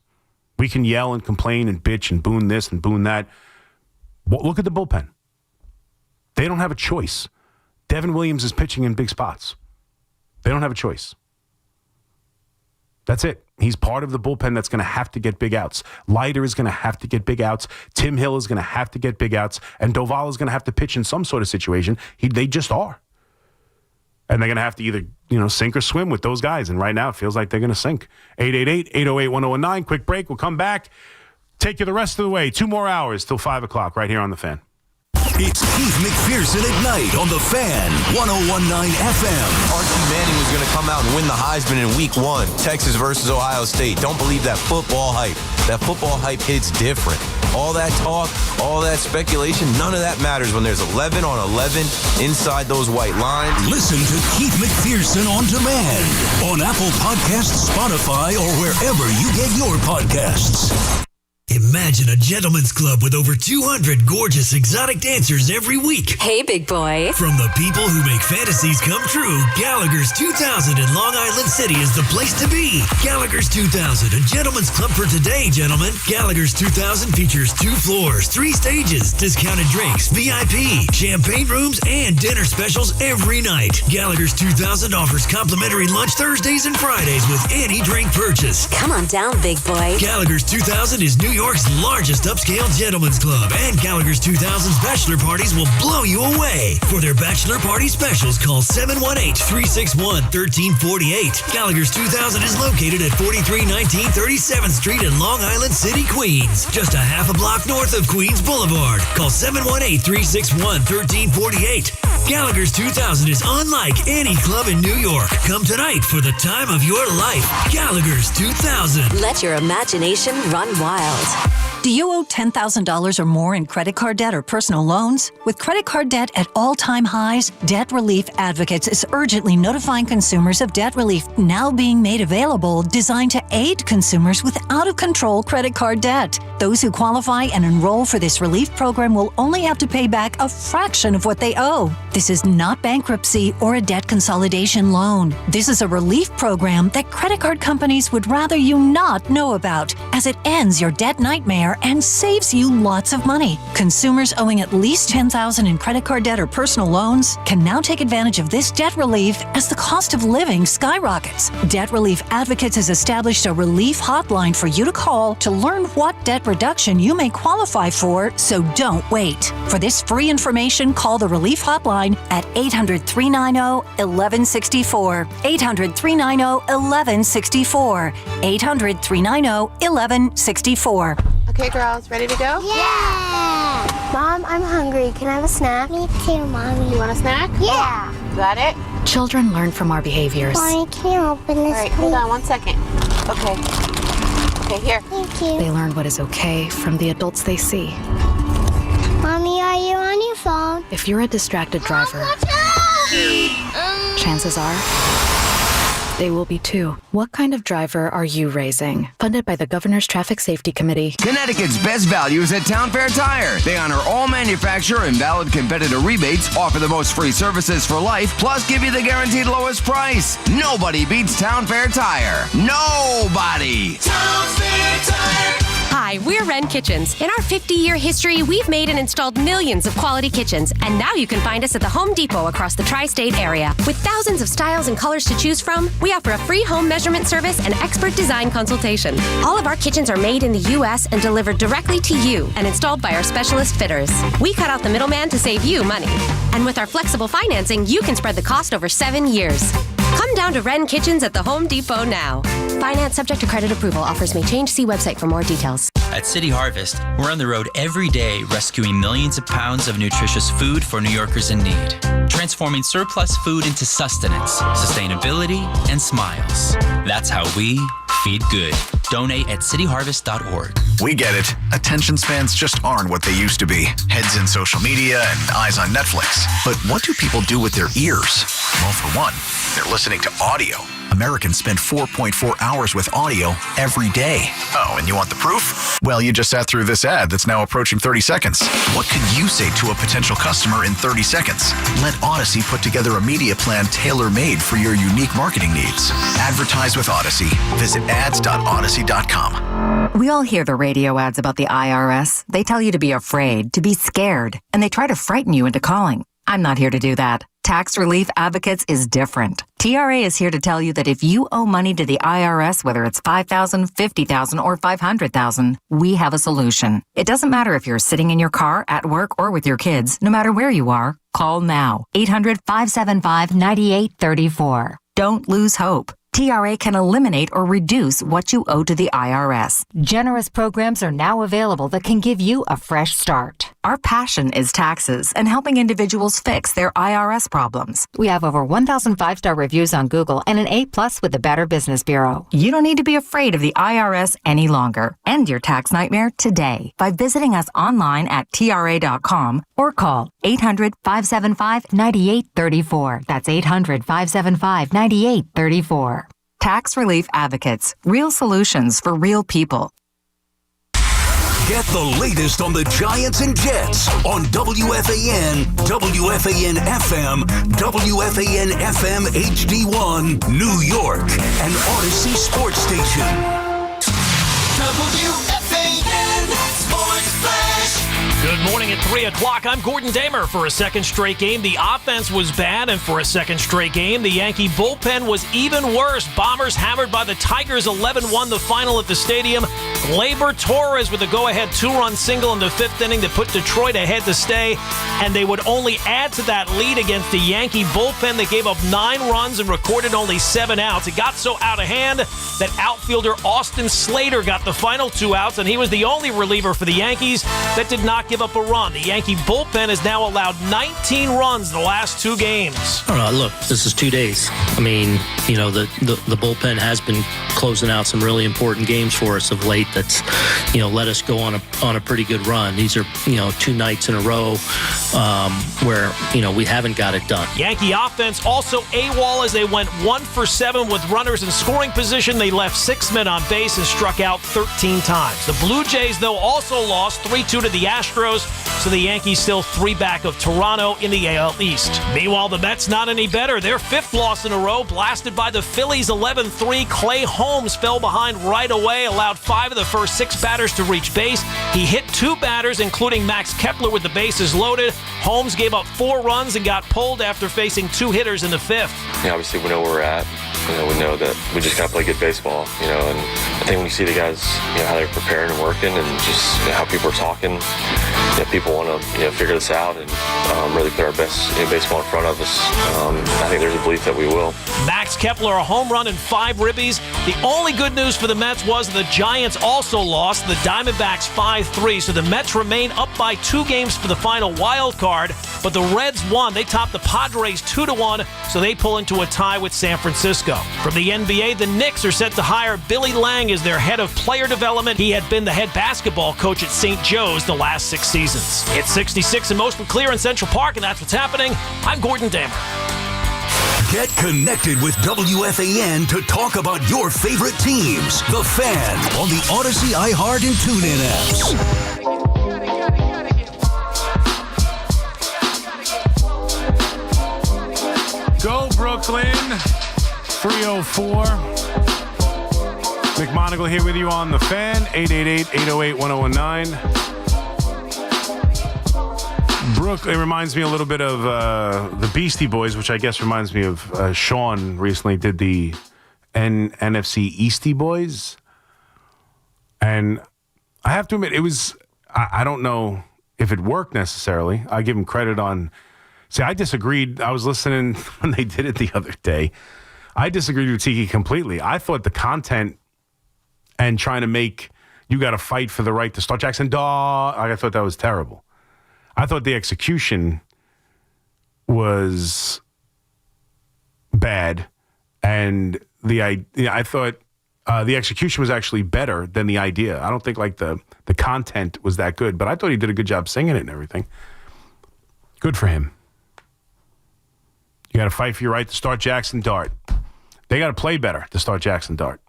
We can yell and complain and bitch and boon this and boon that. Look at the bullpen. They don't have a choice. Devin Williams is pitching in big spots. They don't have a choice. That's it. He's part of the bullpen that's going to have to get big outs. Leiter is going to have to get big outs. Tim Hill is going to have to get big outs. And Doval is going to have to pitch in some sort of situation. They just are. And they're going to have to either, sink or swim with those guys. And right now, it feels like they're going to sink. 888-808-1019. Quick break. We'll come back. Take you the rest of the way. 2 more hours till 5 o'clock right here on The Fan. It's Keith McPherson at night on The Fan, 101.9 FM. Archie Manning was going to come out and win the Heisman in week 1, Texas versus Ohio State. Don't believe that football hype. That football hype hits different. All that talk, all that speculation, none of that matters when there's 11 on 11 inside those white lines. Listen to Keith McPherson on demand on Apple Podcasts, Spotify, or wherever you get your podcasts. Imagine a gentleman's club with over 200 gorgeous exotic dancers every week. Hey, big boy. From the people who make fantasies come true, Gallagher's 2000 in Long Island City is the place to be. Gallagher's 2000, a gentleman's club for today, gentlemen. Gallagher's 2000 features 2 floors, 3 stages, discounted drinks, VIP, champagne rooms, and dinner specials every night. Gallagher's 2000 offers complimentary lunch Thursdays and Fridays with any drink purchase. Come on down, big boy. Gallagher's 2000 is New York's largest upscale gentleman's club, and Gallagher's 2000's bachelor parties will blow you away. For their bachelor party specials, call 718-361-1348. Gallagher's 2000 is located at 4319 37th Street in Long Island City, Queens, just a half a block north of Queens Boulevard. Call 718-361-1348. Gallagher's 2000 is unlike any club in New York. Come tonight for the time of your life. Gallagher's 2000. Let your imagination run wild. Do you owe $10,000 or more in credit card debt or personal loans? With credit card debt at all-time highs, Debt Relief Advocates is urgently notifying consumers of debt relief now being made available, designed to aid consumers with out-of-control credit card debt. Those who qualify and enroll for this relief program will only have to pay back a fraction of what they owe. This is not bankruptcy or a debt consolidation loan. This is a relief program that credit card companies would rather you not know about, as it ends your debt nightmare and saves you lots of money. Consumers owing at least $10,000 in credit card debt or personal loans can now take advantage of this debt relief as the cost of living skyrockets. Debt Relief Advocates has established a relief hotline for you to call to learn what debt reduction you may qualify for, so don't wait. For this free information, call the relief hotline at 800-390-1164. 800-390-1164. 800-390-1164. Okay, girls, ready to go? Yeah! Mom, I'm hungry. Can I have a snack? Me too, Mommy. You want a snack? Yeah. Got it? Children learn from our behaviors. Mommy, can you open this, All right, hold on 1 second. Okay. Okay, here. Thank you. They learn what is okay from the adults they see. Mommy, are you on your phone? If you're a distracted driver, chances are They will be too. What kind of driver are you raising? Funded by the Governor's Traffic Safety Committee. Connecticut's best values at Town Fair Tire. They honor all manufacturer and valid competitor rebates, offer the most free services for life, plus give you the guaranteed lowest price. Nobody beats Town Fair Tire. Nobody. Town Fair Tire. Hi, we're Wren Kitchens. In our 50-year history, we've made and installed millions of quality kitchens, and now you can find us at the Home Depot across the tri-state area. With thousands of styles and colors to choose from, we offer a free home measurement service and expert design consultation. All of our kitchens are made in the U.S. and delivered directly to you and installed by our specialist fitters. We cut out the middleman to save you money. And with our flexible financing, you can spread the cost over 7 years. Come down to Wren Kitchens at the Home Depot now. Finance subject to credit approval. Offers may change. See website for more details. At City Harvest, we're on the road every day rescuing millions of pounds of nutritious food for New Yorkers in need. Transforming surplus food into sustenance, sustainability, and smiles. That's how we feed good. Donate at cityharvest.org. We get it. Attention spans just aren't what they used to be. Heads in social media and eyes on Netflix. But what do people do with their ears? Well, for one, they're listening to audio. Americans spend 4.4 hours with audio every day. Oh, and you want the proof? Well, you just sat through this ad that's now approaching 30 seconds. What could you say to a potential customer in 30 seconds? Let Odyssey put together a media plan tailor-made for your unique marketing needs. Advertise with Odyssey. Visit ads.odyssey.com. We all hear the radio ads about the IRS. They tell you to be afraid, to be scared, and they try to frighten you into calling. I'm not here to do that. Tax Relief Advocates is different. TRA is here to tell you that if you owe money to the IRS, whether it's $5,000, $50,000, or $500,000, we have a solution. It doesn't matter if you're sitting in your car, at work, or with your kids. No matter where you are, call now. 800-575-9834. Don't lose hope. TRA can eliminate or reduce what you owe to the IRS. Generous programs are now available that can give you a fresh start. Our passion is taxes and helping individuals fix their IRS problems. We have over 1,000 5-star reviews on Google and an A+ with the Better Business Bureau. You don't need to be afraid of the IRS any longer. End your tax nightmare today by visiting us online at TRA.com or call 800-575-9834. That's 800-575-9834. Tax Relief Advocates. Real solutions for real people. Get the latest on the Giants and Jets on WFAN, WFAN FM, WFAN FM HD1, New York, and Odyssey Sports Station. WFAN Sports Flash. Good morning at 3 o'clock. I'm Gordon Damer. For a second straight game, the offense was bad, and for a second straight game, the Yankee bullpen was even worse. Bombers hammered by the Tigers 11-1 the final at the stadium. Gleyber Torres with a go-ahead 2-run single in the 5th inning that put Detroit ahead to stay, and they would only add to that lead against the Yankee bullpen that gave up 9 runs and recorded only 7 outs. It got so out of hand that outfielder Austin Slater got the final 2 outs, and he was the only reliever for the Yankees that did not give up a run. The Yankee bullpen has now allowed 19 runs in the last 2 games. Look, this is 2 days. I mean, you know, the bullpen has been closing out some really important games for us of late that's, you know, let us go on a pretty good run. These are, you know, 2 nights in a row where, you know, we haven't got it done. Yankee offense also AWOL as they went 1 for 7 with runners in scoring position. They left 6 men on base and struck out 13 times. The Blue Jays, though, also lost 3-2 to the Astros, so the Yankees still 3 back of Toronto in the AL East. Meanwhile, the Mets not any better. Their 5th loss in a row, blasted by the Phillies 11-3. Clay Holmes fell behind right away, allowed 5 of the first 6 batters to reach base. He hit 2 batters, including Max Kepler with the bases loaded. Holmes gave up 4 runs and got pulled after facing 2 hitters in the 5th. Yeah, obviously we know where we're at. You know, we know that we just gotta play good baseball, you know, and I think when you see the guys, you know, how they're preparing and working and just, you know, how people are talking, you know, people want to, you know, figure this out and really put our best baseball in front of us. I think there's a belief that we will. Max Kepler, a home run and 5 ribbies. The only good news for the Mets was the Giants also lost. The Diamondbacks 5-3, so the Mets remain up by 2 games for the final wild card, but the Reds won. They topped the Padres 2-1, so they pull into a tie with San Francisco. From the NBA, the Knicks are set to hire Billy Lang as their head of player development. He had been the head basketball coach at St. Joe's the last 6 seasons. It's 66 and mostly clear in Central Park, and that's what's happening. I'm Gordon Damer. Get connected with WFAN to talk about your favorite teams. The Fan on the Odyssey, iHeart, and TuneIn apps. Go Brooklyn. 304. McMonigle here with you on The Fan. 888-808-1019. Brooke, it reminds me a little bit of the Beastie Boys, which I guess reminds me of Sean recently did the NFC Eastie Boys. And I have to admit, it was, I don't know if it worked necessarily. I give him credit on, see, I disagreed. I was listening when they did it the other day. I disagreed with Tiki completely. I thought the content and trying to make, you got to fight for the right to start Jackson, I thought that was terrible. I thought the execution was bad, and I thought the execution was actually better than the idea. I don't think like the content was that good, but I thought he did a good job singing it and everything. Good for him. You got to fight for your right to start Jackson Dart. They got to play better to start Jackson Dart.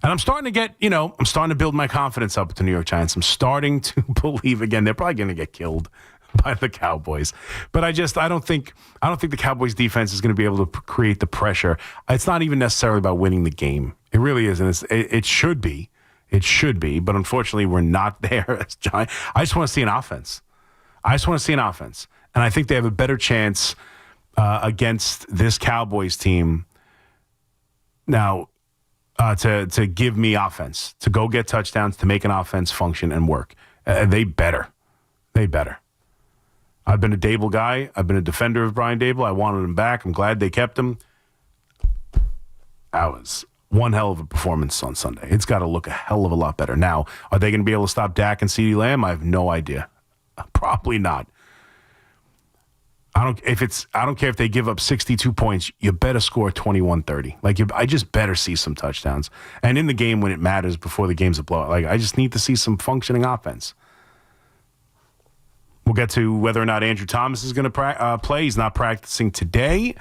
And I'm starting to get, I'm starting to build my confidence up with the New York Giants. I'm starting to believe again. They're probably going to get killed by the Cowboys. But I don't think the Cowboys defense is going to be able to create the pressure. It's not even necessarily about winning the game. It really isn't. It should be. It should be. But unfortunately, we're not there as Giants. I just want to see an offense. And I think they have a better chance against this Cowboys team now. To give me offense, to go get touchdowns, to make an offense function and work. They better. I've been a Dable guy. I've been a defender of Brian Dable. I wanted him back. I'm glad they kept him. That was one hell of a performance on Sunday. It's got to look a hell of a lot better. Now, are they going to be able to stop Dak and CeeDee Lamb? I have no idea. Probably not. I don't care if they give up 62 points. You better score 21-30. I just better see some touchdowns. And in the game when it matters before the game's a blowout, I just need to see some functioning offense. We'll get to whether or not Andrew Thomas is going to play. He's not practicing today.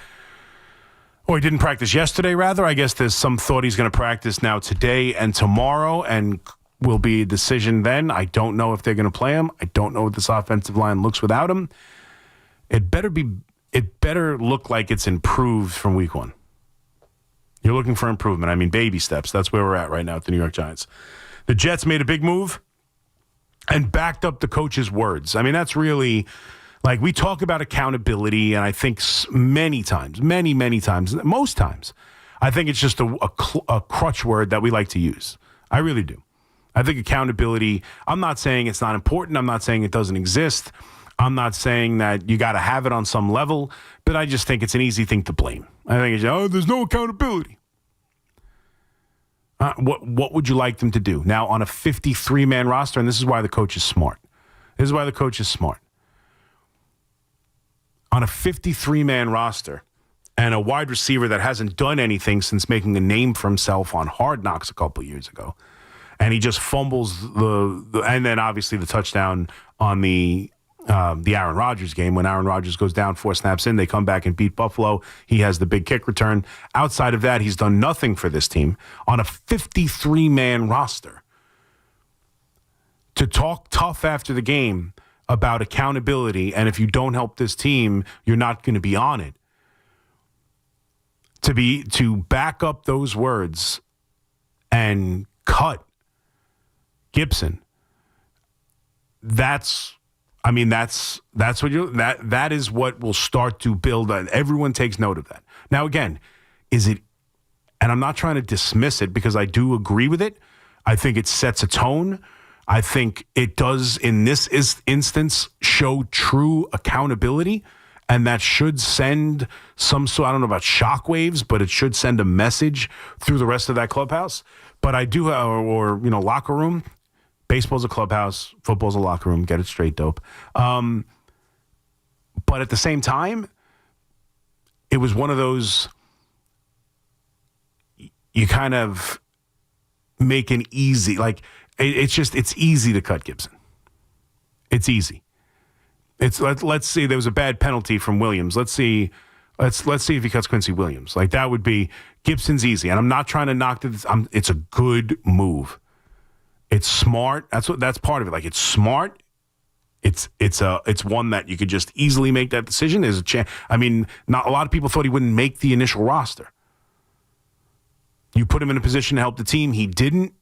Or he didn't practice yesterday, rather. I guess there's some thought he's going to practice now today and tomorrow, and will be a decision then. I don't know if they're going to play him. I don't know what this offensive line looks without him. It better look like it's improved from week one. You're looking for improvement. I mean, baby steps. That's where we're at right now with the New York Giants. The Jets made a big move and backed up the coach's words. I mean, that's really, we talk about accountability, and I think many times, most times, I think it's just a crutch word that we like to use. I really do. I think accountability, I'm not saying it's not important. I'm not saying it doesn't exist. I'm not saying that you got to have it on some level, but I just think it's an easy thing to blame. I think it's, there's no accountability. What would you like them to do? Now, on a 53-man roster, and this is why the coach is smart. On a 53-man roster and a wide receiver that hasn't done anything since making a name for himself on Hard Knocks a couple of years ago, and he just fumbles and then obviously the touchdown on the Aaron Rodgers game, when Aaron Rodgers goes down 4 snaps in, they come back and beat Buffalo. He has the big kick return. Outside of that, he's done nothing for this team on a 53-man roster. To talk tough after the game about accountability, and if you don't help this team, you're not going to be on it. To back up those words and cut Gipson, that's what that is what will start to build. Everyone takes note of that. Now, again, and I'm not trying to dismiss it because I do agree with it. I think it sets a tone. I think it does, in this instance, show true accountability, and that should send some sort, I don't know about shockwaves, but it should send a message through the rest of that clubhouse. But I do, locker room. Baseball's a clubhouse. Football's a locker room. Get it straight, dope. But at the same time, it was one of those, you kind of make an easy, it's easy to cut Gipson. It's easy. Let's see, there was a bad penalty from Williams. Let's see Let's see if he cuts Quincy Williams. Like, that would be Gipson's easy. And I'm not trying to knock this. It's a good move. It's smart. That's part of it. Like, it's smart. It's one that you could just easily make that decision. There's a chance. I mean, not a lot of people thought he wouldn't make the initial roster. You put him in a position to help the team. He didn't.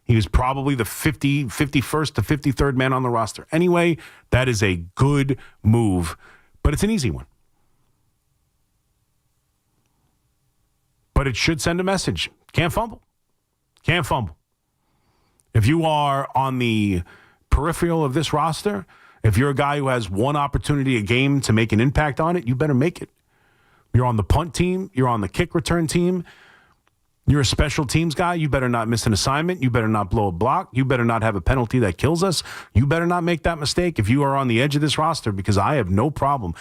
He was probably the 51st to 53rd man on the roster. Anyway, that is a good move, but it's an easy one. But it should send a message. Can't fumble. Can't fumble. If you are on the peripheral of this roster, if you're a guy who has one opportunity a game to make an impact on it, you better make it. You're on the punt team. You're on the kick return team. You're a special teams guy. You better not miss an assignment. You better not blow a block. You better not have a penalty that kills us. You better not make that mistake if you are on the edge of this roster, because I have no problem.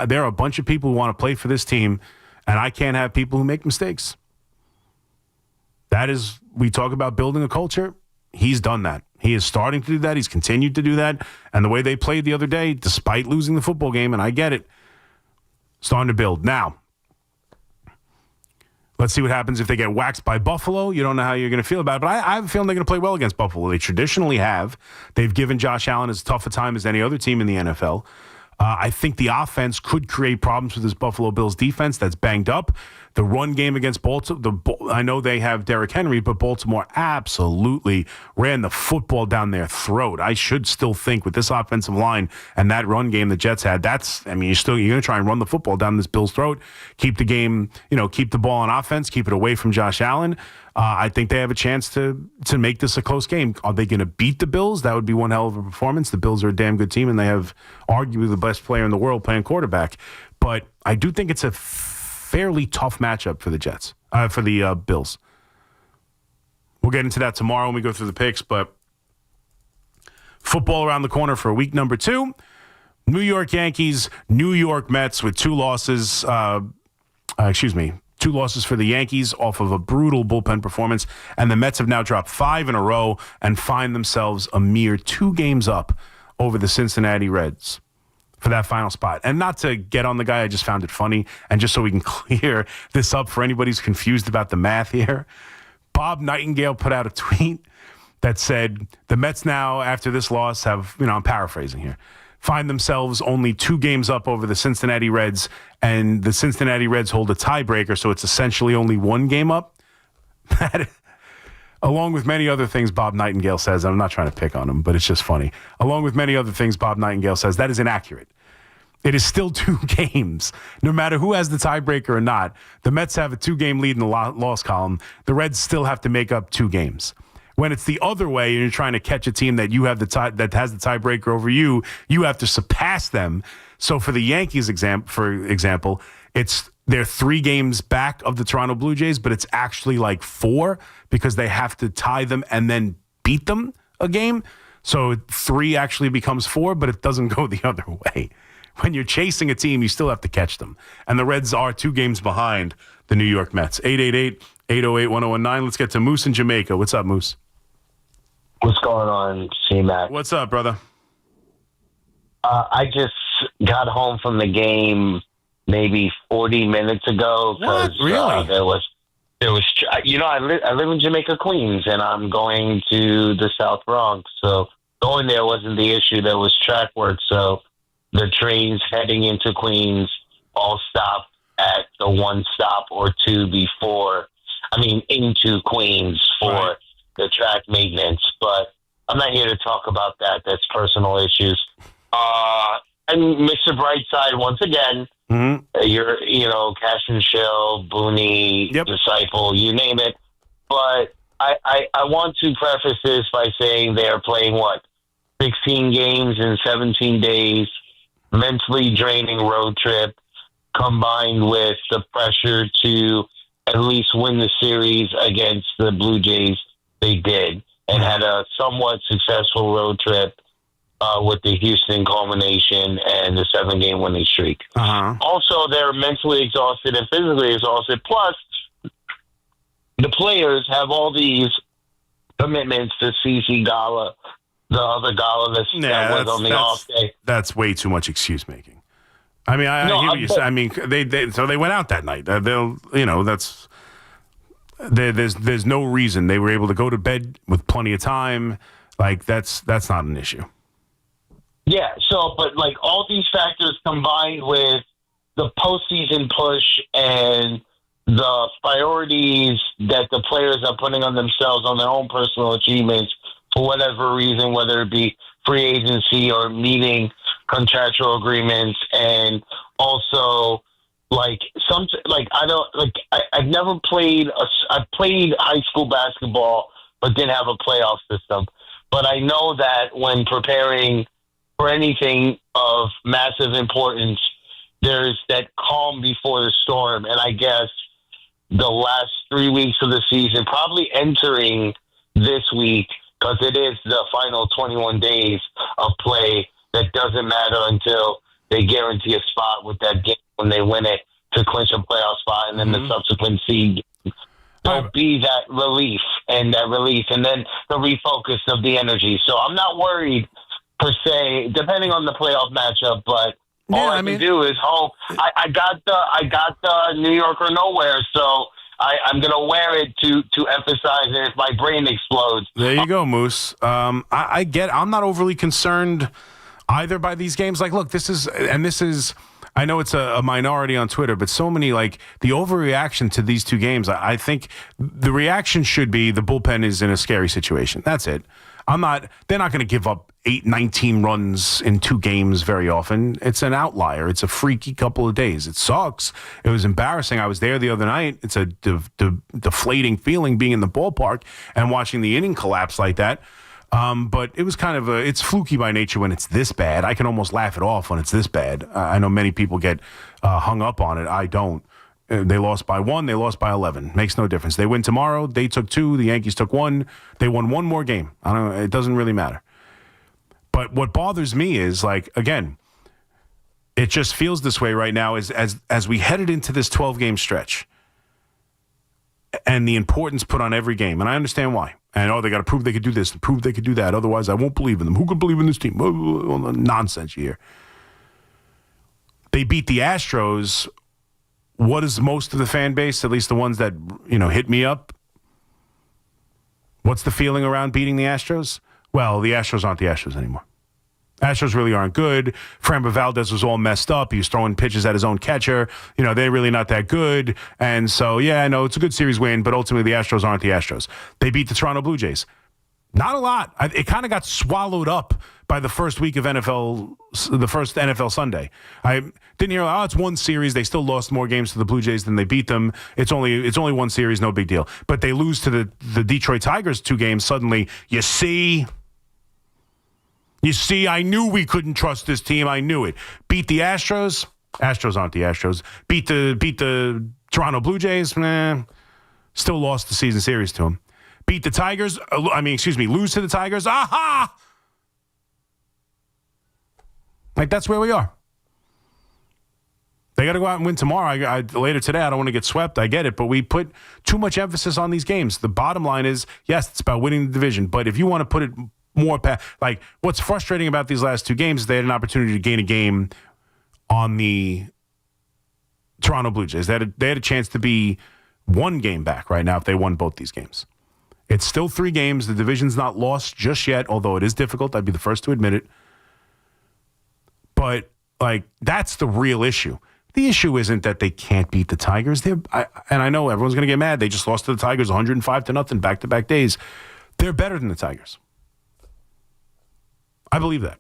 There are a bunch of people who want to play for this team, and I can't have people who make mistakes. That is, we talk about building a culture. He's done that. He is starting to do that. He's continued to do that. And the way they played the other day, despite losing the football game, and I get it, starting to build. Now, let's see what happens if they get waxed by Buffalo. You don't know how you're going to feel about it, but I have a feeling they're going to play well against Buffalo. They traditionally have. They've given Josh Allen as tough a time as any other team in the NFL. I think the offense could create problems with this Buffalo Bills defense that's banged up. The run game against Baltimore, I know they have Derrick Henry, but Baltimore absolutely ran the football down their throat. I should still think with this offensive line and that run game the Jets had, you're going to try and run the football down this Bills' throat, keep the game, keep the ball on offense, keep it away from Josh Allen. I think they have a chance to make this a close game. Are they going to beat the Bills? That would be one hell of a performance. The Bills are a damn good team, and they have arguably the best player in the world playing quarterback. But I do think it's a fairly tough matchup for the Jets, for the Bills. We'll get into that tomorrow when we go through the picks, but football around the corner for week number 2. New York Yankees, New York Mets with 2 losses. 2 losses for the Yankees off of a brutal bullpen performance, and the Mets have now dropped 5 in a row and find themselves a mere 2 games up over the Cincinnati Reds for that final spot. And not to get on the guy, I just found it funny, and just so we can clear this up for anybody who's confused about the math here, Bob Nightingale put out a tweet that said, the Mets now, after this loss, have, I'm paraphrasing here, find themselves only 2 games up over the Cincinnati Reds, and the Cincinnati Reds hold a tiebreaker, so it's essentially only 1 game up. That, along with many other things Bob Nightingale says, I'm not trying to pick on him, but it's just funny. Along with many other things Bob Nightingale says, that is inaccurate. It is still 2 games. No matter who has the tiebreaker or not, the Mets have a 2-game lead in the loss column. The Reds still have to make up 2 games. When it's the other way and you're trying to catch a team that you have that has the tiebreaker over you, you have to surpass them. So for the Yankees, for example, they're 3 games back of the Toronto Blue Jays, but it's actually like 4 because they have to tie them and then beat them a game. So 3 actually becomes 4, but it doesn't go the other way. When you're chasing a team, you still have to catch them. And the Reds are 2 games behind the New York Mets. 888-808-1019. Let's get to Moose in Jamaica. What's up, Moose? What's going on, C-Mac? What's up, brother? I just got home from the game maybe 40 minutes ago. What? Really? There was, I live in Jamaica, Queens, and I'm going to the South Bronx. So going there wasn't the issue. There was track work. So the trains heading into Queens all stopped at the 1 stop or 2 into Queens for the track maintenance, but I'm not here to talk about that. That's personal issues. And Mr. Brightside, once again, you're, Cash and Shell, Booney, Disciple, you name it. But I want to preface this by saying they are playing, 16 games in 17 days, mentally draining road trip, combined with the pressure to at least win the series against the Blue Jays. They did, and had a somewhat successful road trip with the Houston culmination and the 7-game winning streak. Also, they're mentally exhausted and physically exhausted. Plus, the players have all these commitments to CC Gala, the other Gala that was on the off day. That's way too much excuse making. I mean, I hear what you say. I mean, so they went out that night. There's no reason they were able to go to bed with plenty of time. Like that's not an issue. Yeah. So, but like all these factors combined with the postseason push and the priorities that the players are putting on themselves on their own personal achievements for whatever reason, whether it be free agency or meeting contractual agreements, and also I've never played I've played high school basketball but didn't have a playoff system. But I know that when preparing for anything of massive importance, there's that calm before the storm. And I guess the last 3 weeks of the season, probably entering this week, because it is the final 21 days of play, that doesn't matter until they guarantee a spot with that game when they win it to clinch a playoff spot, and then the subsequent seed. There'll be that relief and then the refocus of the energy. So I'm not worried per se, depending on the playoff matchup, but all I can do is hope. I got the New York or nowhere, so I'm going to wear it to emphasize it if my brain explodes. There you go, Moose. I'm not overly concerned either by these games. Like, look, this is, I know it's a minority on Twitter, but so many, like, the overreaction to these two games, I think the reaction should be the bullpen is in a scary situation. That's it. They're not going to give up 19 runs in two games very often. It's an outlier. It's a freaky couple of days. It sucks. It was embarrassing. I was there the other night. It's a deflating feeling being in the ballpark and watching the inning collapse like that. But it was kind of it's fluky by nature when it's this bad. I can almost laugh it off when it's this bad. I know many people get hung up on it. I don't. They lost by 1. They lost by 11. Makes no difference. They win tomorrow. They took 2. The Yankees took 1. They won one more game. I don't know. It doesn't really matter. But what bothers me is, like, again, it just feels this way right now as we headed into this 12-game stretch and the importance put on every game. And I understand why. And, they got to prove they could do this and prove they could do that. Otherwise, I won't believe in them. Who could believe in this team? Nonsense you hear. They beat the Astros. What is most of the fan base, at least the ones that, hit me up? What's the feeling around beating the Astros? Well, the Astros aren't the Astros anymore. Astros really aren't good. Framber Valdez was all messed up. He was throwing pitches at his own catcher. They're really not that good. And so, yeah, I know it's a good series win, but ultimately the Astros aren't the Astros. They beat the Toronto Blue Jays. Not a lot. It kind of got swallowed up by the first week of the first NFL Sunday. I didn't hear, it's one series. They still lost more games to the Blue Jays than they beat them. It's only one series, no big deal. But they lose to the Detroit Tigers 2 games. Suddenly, you see, I knew we couldn't trust this team. I knew it. Beat the Astros. Astros aren't the Astros. Beat the Toronto Blue Jays. Still lost the season series to them. Beat the Tigers. Lose to the Tigers. Aha! Like, that's where we are. They got to go out and win tomorrow. Later today, I don't want to get swept. I get it. But we put too much emphasis on these games. The bottom line is, yes, it's about winning the division. But if you want to put it more like, what's frustrating about these last 2 games is they had an opportunity to gain a game on the Toronto Blue Jays. They had a chance to be 1 game back right now if they won both these games. It's still 3 games. The division's not lost just yet, although it is difficult. I'd be the first to admit it. But, that's the real issue. The issue isn't that they can't beat the Tigers. And I know everyone's going to get mad. They just lost to the Tigers 105-0 back-to-back days. They're better than the Tigers. I believe that.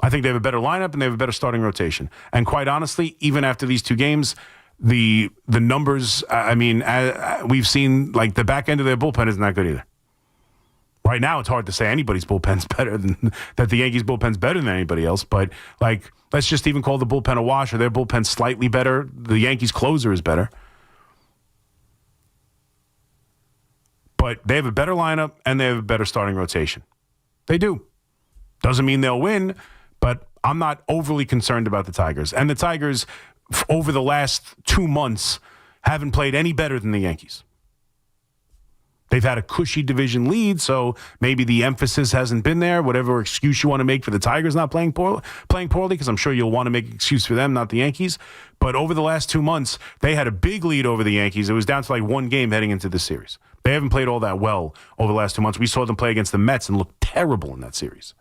I think they have a better lineup and they have a better starting rotation. And quite honestly, even after these 2 games, the numbers, we've seen, the back end of their bullpen isn't that good either. Right now, it's hard to say anybody's bullpen's better than that. The Yankees' bullpen's better than anybody else. But let's just even call the bullpen a wash, or their bullpen's slightly better. The Yankees' closer is better. But they have a better lineup and they have a better starting rotation. They do. Doesn't mean they'll win, but I'm not overly concerned about the Tigers. And the Tigers, over the last 2 months, haven't played any better than the Yankees. They've had a cushy division lead, so maybe the emphasis hasn't been there. Whatever excuse you want to make for the Tigers not playing poorly, because I'm sure you'll want to make an excuse for them, not the Yankees. But over the last 2 months, they had a big lead over the Yankees. It was down to like one game heading into the series. They haven't played all that well over the last 2 months. We saw them play against the Mets and look terrible in that series.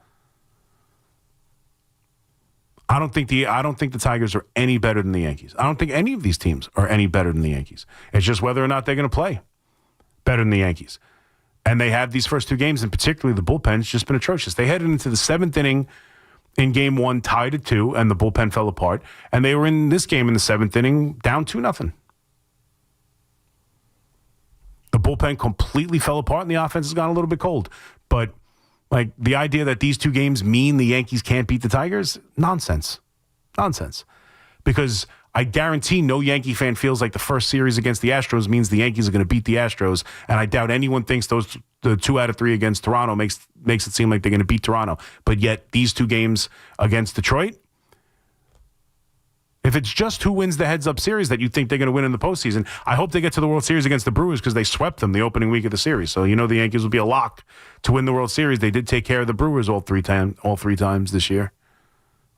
I don't think the Tigers are any better than the Yankees. I don't think any of these teams are any better than the Yankees. It's just whether or not they're going to play better than the Yankees. And they had these first 2 games, and particularly the bullpen's just been atrocious. They headed into the 7th inning in game 1, tied at 2, and the bullpen fell apart. And they were in this game in the 7th inning down 2-0. The bullpen completely fell apart, and the offense has gone a little bit cold. But like the idea that these 2 games mean the Yankees can't beat the Tigers, nonsense. Because I guarantee no Yankee fan feels like the first series against the Astros means the Yankees are going to beat the Astros, and I doubt anyone thinks the 2 out of 3 against Toronto makes it seem like they're going to beat Toronto. But yet these 2 games against Detroit, if it's just who wins the heads-up series that you think they're going to win in the postseason, I hope they get to the World Series against the Brewers because they swept them the opening week of the series. So you know the Yankees will be a lock to win the World Series. They did take care of the Brewers all three times this year.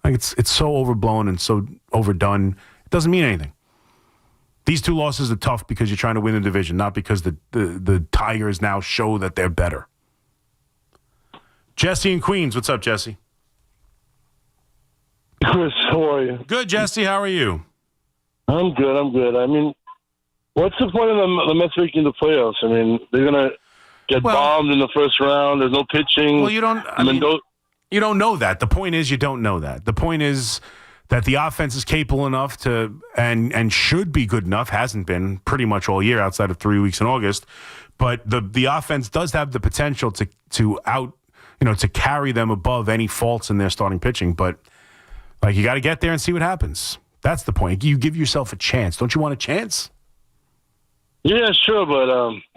Like it's so overblown and so overdone. It doesn't mean anything. These 2 losses are tough because you're trying to win the division, not because the Tigers now show that they're better. Jesse in Queens. What's up, Jesse? Chris, how are you? Good, Jesse. How are you? I'm good. I mean, what's the point of the Mets making the playoffs? I mean, they're going to get bombed in the first round. There's no pitching. Well, you don't know that. The point is you don't know that. The point is that the offense is capable enough to and should be good enough, hasn't been pretty much all year outside of 3 weeks in August. But the offense does have the potential to carry them above any faults in their starting pitching. But like you got to get there and see what happens. That's the point. You give yourself a chance. Don't you want a chance? Yeah, sure, but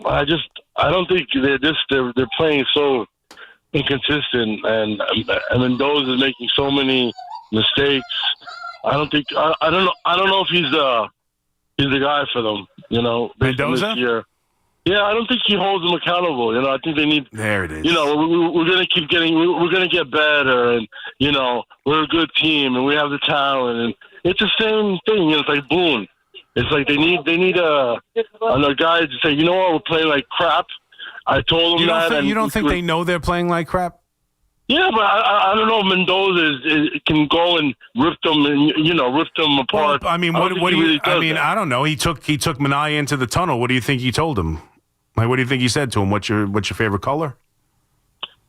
I don't think they're playing so inconsistent, and Mendoza is making so many mistakes. I don't know if he's the guy for them. You know, Mendoza this year. Yeah, I don't think he holds them accountable. You know, I think they need. There it is. You know, we're going to keep getting. We're going to get better, and you know, we're a good team, and we have the talent, and it's the same thing. You know, it's like Boone. It's like they need a guy to say, you know what, we're playing like crap. I told them that. You don't think they know they're playing like crap? Yeah, but I don't know. Mendoza can go and rip them apart. Well, I mean, I don't know. He took Minaya into the tunnel. What do you think he told him? Like, what do you think he said to him? What's your favorite color?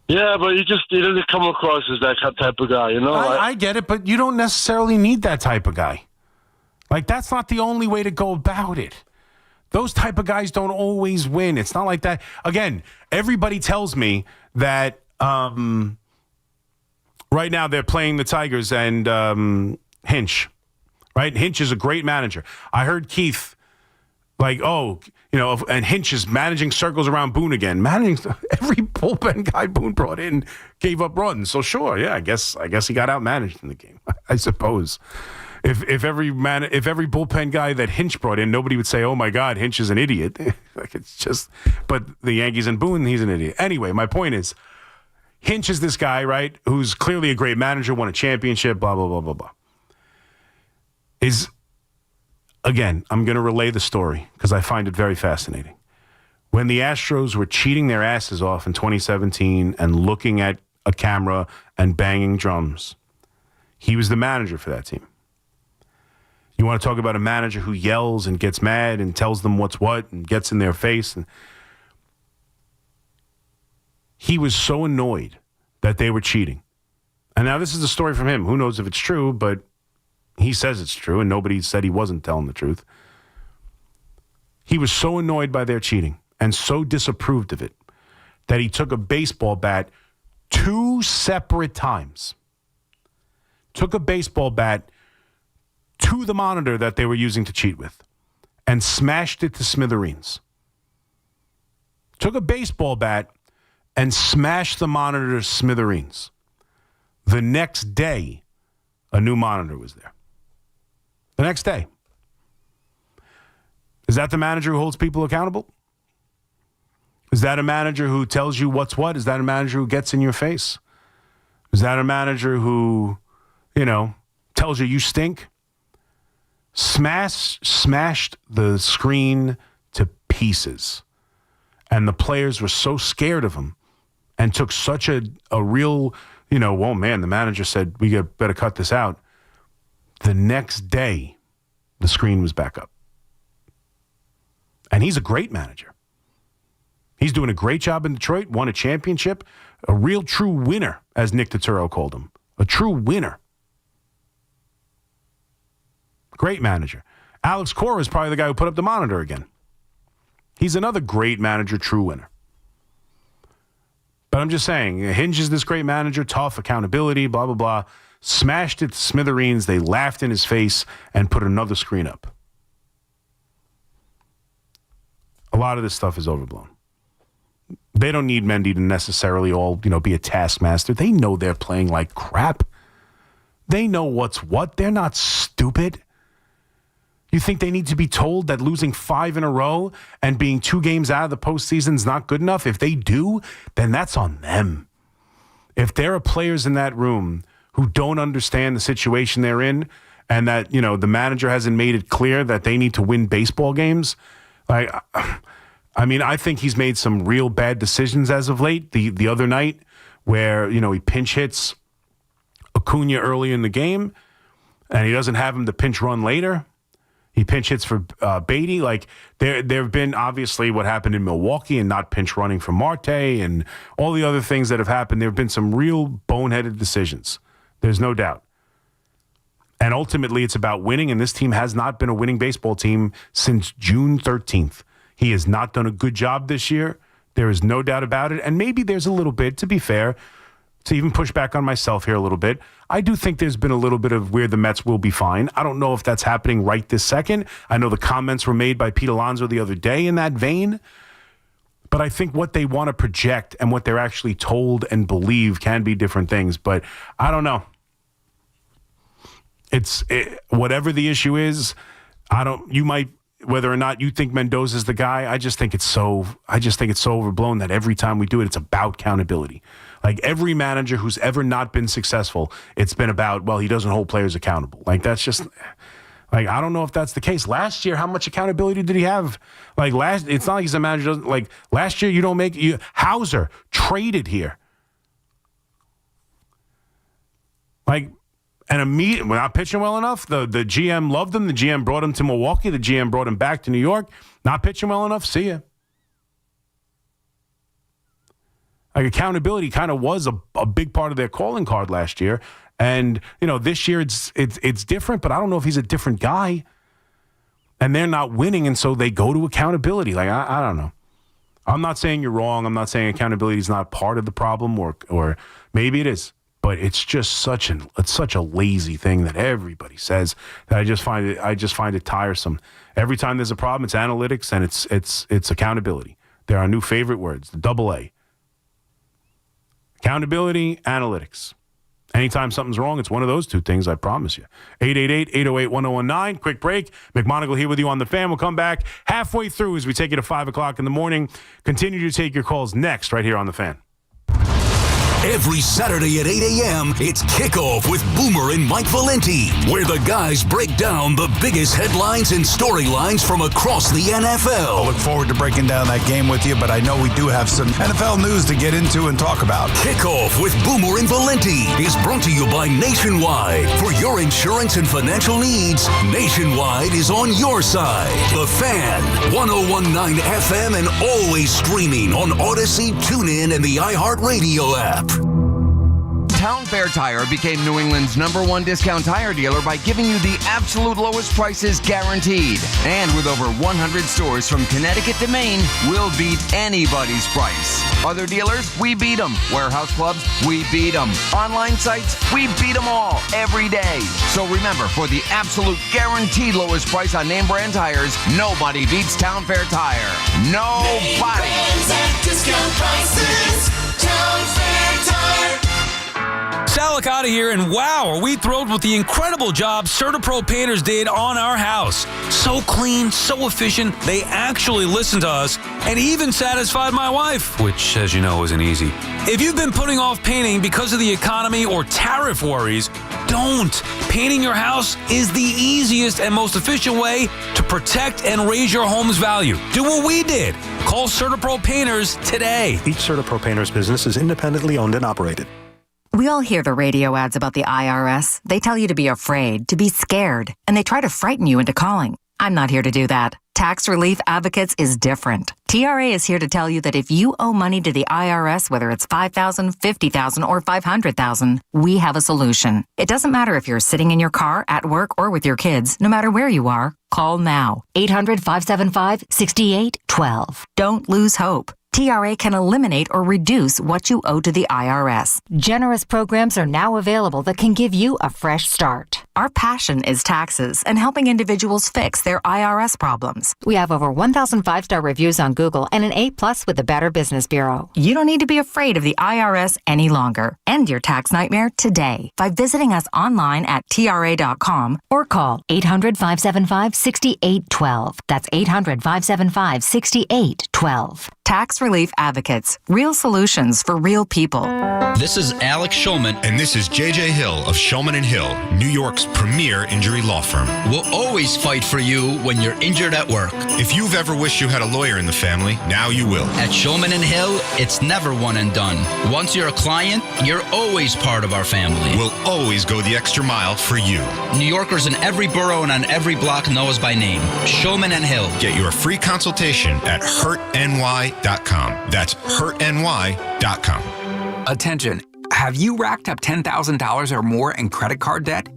Yeah, but he doesn't come across as that type of guy. You know, I get it, but you don't necessarily need that type of guy. Like, that's not the only way to go about it. Those type of guys don't always win. It's not like that. Again, everybody tells me that right now they're playing the Tigers and Hinch. Right? Hinch is a great manager. I heard Keith and Hinch is managing circles around Boone again. Every bullpen guy Boone brought in gave up runs. So sure, yeah, I guess he got outmanaged in the game. I suppose. If every bullpen guy that Hinch brought in, nobody would say, "Oh my God, Hinch is an idiot." Like it's just, but the Yankees and Boone, he's an idiot. Anyway, my point is, Hinch is this guy, right, who's clearly a great manager, won a championship, blah blah blah blah blah. Again, I'm going to relay the story because I find it very fascinating. When the Astros were cheating their asses off in 2017 and looking at a camera and banging drums, he was the manager for that team. You want to talk about a manager who yells and gets mad and tells them what's what and gets in their face. And he was so annoyed that they were cheating. And now this is a story from him. Who knows if it's true, but he says it's true, and nobody said he wasn't telling the truth. He was so annoyed by their cheating and so disapproved of it that he took a baseball bat 2 separate times. Took a baseball bat to the monitor that they were using to cheat with and smashed it to smithereens. Took a baseball bat and smashed the monitor to smithereens. The next day, a new monitor was there. The next day. Is that the manager who holds people accountable? Is that a manager who tells you what's what? Is that a manager who gets in your face? Is that a manager who, tells you stink? Smashed the screen to pieces. And the players were so scared of him and took such a real, well, man, the manager said, we better cut this out. The next day, the screen was back up. And he's a great manager. He's doing a great job in Detroit, won a championship, a real true winner, as Nick Turturro called him. A true winner. Great manager. Alex Cora is probably the guy who put up the monitor again. He's another great manager, true winner. But I'm just saying, Hinge is this great manager, tough, accountability, blah, blah, blah. Smashed it to smithereens. They laughed in his face and put another screen up. A lot of this stuff is overblown. They don't need Mendy to necessarily all, be a taskmaster. They know they're playing like crap. They know what's what. They're not stupid. You think they need to be told that losing 5 in a row and being 2 games out of the postseason is not good enough? If they do, then that's on them. If there are players in that room who don't understand the situation they're in and that, the manager hasn't made it clear that they need to win baseball games, I think he's made some real bad decisions as of late. The other night where, he pinch hits Acuna early in the game and he doesn't have him to pinch run later. He pinch hits for Beatty. There have been obviously what happened in Milwaukee and not pinch running for Marte and all the other things that have happened. There have been some real boneheaded decisions. There's no doubt. And ultimately, it's about winning, and this team has not been a winning baseball team since June 13th. He has not done a good job this year. There is no doubt about it. And maybe there's a little bit, to be fair, to even push back on myself here a little bit, I do think there's been a little bit of where the Mets will be fine. I don't know if that's happening right this second. I know the comments were made by Pete Alonso the other day in that vein. But I think what they want to project and what they're actually told and believe can be different things. But I don't know. Whatever the issue is, whether or not you think Mendoza's the guy, I just think it's so overblown that every time we do it, it's about accountability. Every manager who's ever not been successful, it's been about, well, he doesn't hold players accountable. That's just, I don't know if that's the case. Last year, how much accountability did he have? It's not like he's a manager. Last year, Hauser traded here. And we're not pitching well enough. The GM loved him. The GM brought him to Milwaukee. The GM brought him back to New York. Not pitching well enough. See ya. Accountability kind of was a big part of their calling card last year. And, this year it's different, but I don't know if he's a different guy. And they're not winning, and so they go to accountability. I don't know. I'm not saying you're wrong. I'm not saying accountability is not part of the problem, or maybe it is. But it's just such a lazy thing that everybody says that I just find it tiresome. Every time there's a problem, it's analytics and it's accountability. They're our new favorite words, the double A. Accountability, analytics. Anytime something's wrong, it's one of those two things, I promise you. 888-808-1019. Quick break. McMonigle here with you on the Fan. We'll come back halfway through as we take you to 5 o'clock in the morning. Continue to take your calls next right here on the Fan. Every Saturday at 8 a.m., it's Kickoff with Boomer and Mike Valenti, where the guys break down the biggest headlines and storylines from across the NFL. I look forward to breaking down that game with you, but I know we do have some NFL news to get into and talk about. Kickoff with Boomer and Valenti is brought to you by Nationwide. For your insurance and financial needs, Nationwide is on your side. The Fan, 101.9 FM, and always streaming on Odyssey, TuneIn, and the iHeartRadio app. Town Fair Tire became New England's #1 discount tire dealer by giving you the absolute lowest prices guaranteed. And with over 100 stores from Connecticut to Maine, we'll beat anybody's price. Other dealers, we beat them. Warehouse clubs, we beat them. Online sites, we beat them all every day. So remember, for the absolute guaranteed lowest price on name brand tires, nobody beats Town Fair Tire. Nobody. Name brands at discount prices. Town Fair Tire. Salicata here, and wow, are we thrilled with the incredible job CertaPro Painters did on our house. So clean, so efficient, they actually listened to us and even satisfied my wife, which, as you know, isn't easy. If you've been putting off painting because of the economy or tariff worries, don't. Painting your house is the easiest and most efficient way to protect and raise your home's value. Do what we did. Call CertaPro Painters today. Each CertaPro Painters business is independently owned and operated. We all hear the radio ads about the IRS. They tell you to be afraid, to be scared, and they try to frighten you into calling. I'm not here to do that. Tax Relief Advocates is different. TRA is here to tell you that if you owe money to the IRS, whether it's $5,000, $50,000, or $500,000, we have a solution. It doesn't matter if you're sitting in your car, at work, or with your kids. No matter where you are, call now. 800-575-6812. Don't lose hope. TRA can eliminate or reduce what you owe to the IRS. Generous programs are now available that can give you a fresh start. Our passion is taxes and helping individuals fix their IRS problems. We have over 1,000 5-star reviews on Google and an A+ with the Better Business Bureau. You don't need to be afraid of the IRS any longer. End your tax nightmare today by visiting us online at TRA.com or call 800-575-6812. That's 800-575-6812. Tax Relief Advocates. Real solutions for real people. This is Alex Shulman. And this is JJ Hill of Shulman & Hill, New York's premier injury law firm. We'll always fight for you when you're injured at work. If you've ever wished you had a lawyer in the family, now you will. At Shulman & Hill, it's never one and done. Once you're a client, you're always part of our family. We'll always go the extra mile for you. New Yorkers in every borough and on every block know us by name. Shulman & Hill. Get your free consultation at hurtny.com. That's hurtny.com. Attention. Have you racked up $10,000 or more in credit card debt?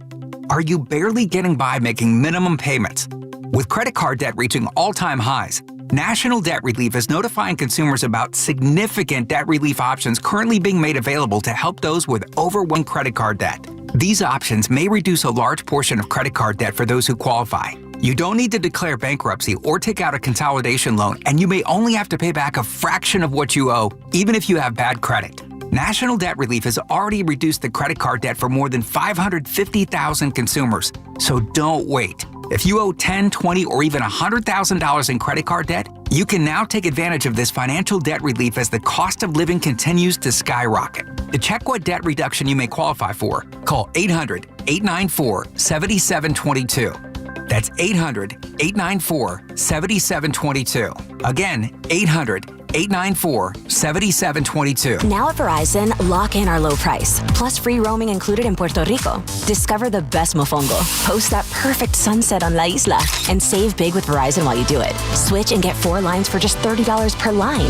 Are you barely getting by making minimum payments? With credit card debt reaching all-time highs, National Debt Relief is notifying consumers about significant debt relief options currently being made available to help those with overwhelming credit card debt. These options may reduce a large portion of credit card debt for those who qualify. You don't need to declare bankruptcy or take out a consolidation loan, and you may only have to pay back a fraction of what you owe, even if you have bad credit. National Debt Relief has already reduced the credit card debt for more than 550,000 consumers, so don't wait. If you owe $10,000, $20,000, or even $100,000 in credit card debt, you can now take advantage of this financial debt relief as the cost of living continues to skyrocket. To check what debt reduction you may qualify for, call 800-894-7722. That's 800-894-7722. Again, 800-894-7722. Now at Verizon, lock in our low price, plus free roaming included in Puerto Rico. Discover the best mofongo, post that perfect sunset on La Isla, and save big with Verizon while you do it. Switch and get 4 lines for just $30 per line.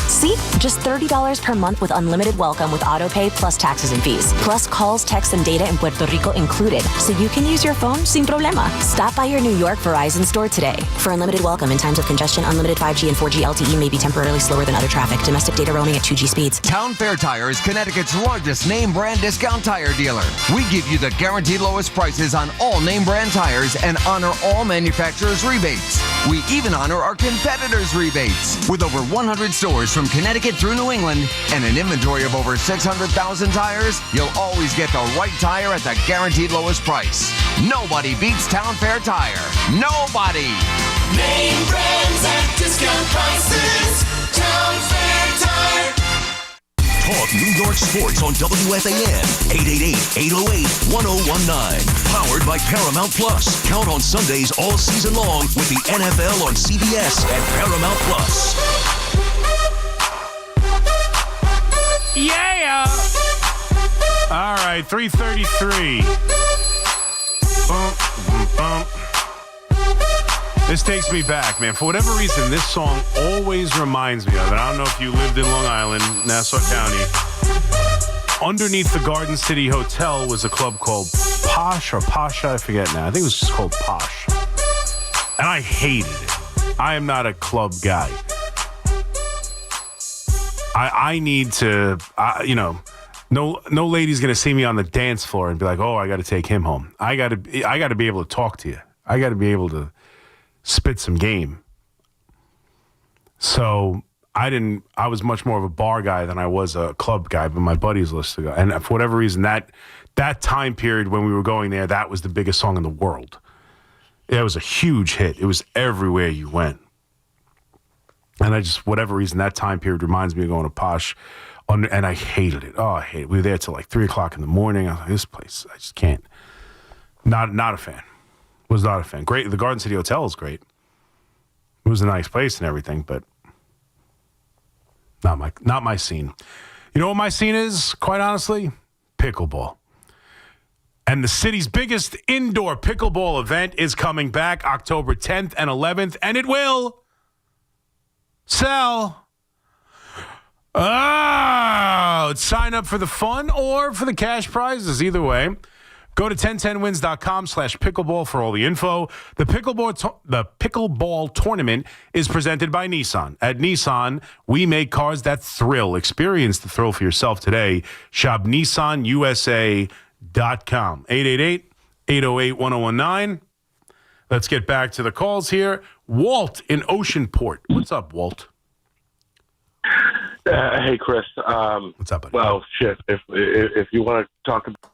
See? Just $30 per month with unlimited welcome with autopay plus taxes and fees. Plus calls, texts, and data in Puerto Rico included, so you can use your phone sin problema. Stop by your New York Verizon store today. For unlimited welcome in times of congestion, unlimited 5G and 4G LTE may be temporarily slower than other traffic. Domestic data roaming at 2G speeds. Town Fair Tire is Connecticut's largest name brand discount tire dealer. We give you the guaranteed lowest prices on all name brand tires and honor all manufacturers' rebates. We even honor our competitors' rebates. With over 100 stores from Connecticut through New England and an inventory of over 600,000 tires, you'll always get the right tire at the guaranteed lowest price. Nobody beats Town Fair Tire. Nobody! Name brands at discount prices. Town Fair Tire. Talk New York sports on WFAN 888-808-1019. Powered by Paramount Plus. Count on Sundays all season long with the NFL on CBS and Paramount Plus. Yeah! All right, 3:33. This takes me back, man. For whatever reason, this song always reminds me of it. I don't know if you lived in Long Island, Nassau County. Underneath the Garden City Hotel was a club called Posh or Pasha, I forget now. I think it was just called Posh. And I hated it. I am not a club guy. I need to, no lady's going to see me on the dance floor and be like, oh, I got to take him home. I got to be able to talk to you. I got to be able to spit some game. So I was much more of a bar guy than I was a club guy, but my buddies listened to it. And for whatever reason, that time period when we were going there, that was the biggest song in the world. It was a huge hit. It was everywhere you went. And whatever reason, that time period reminds me of going to Posh, and I hated it. Oh, I hate it. We were there till like 3 o'clock in the morning. I was like, this place, I just can't. Not a fan. Was not a fan. Great. The Garden City Hotel is great. It was a nice place and everything, but not my scene. You know what my scene is, quite honestly? Pickleball. And the city's biggest indoor pickleball event is coming back October 10th and 11th, and it will sell. Oh, sign up for the fun or for the cash prizes. Either way, go to 1010wins.com/pickleball for all the info. The pickleball tournament is presented by Nissan. At Nissan, we make cars that thrill. Experience the thrill for yourself today. Shop NissanUSA.com. 888-808-1019. Let's get back to the calls here. Walt in Oceanport. What's up, Walt? Hey, Chris. What's up, buddy? Well, shit. If you want to talk about...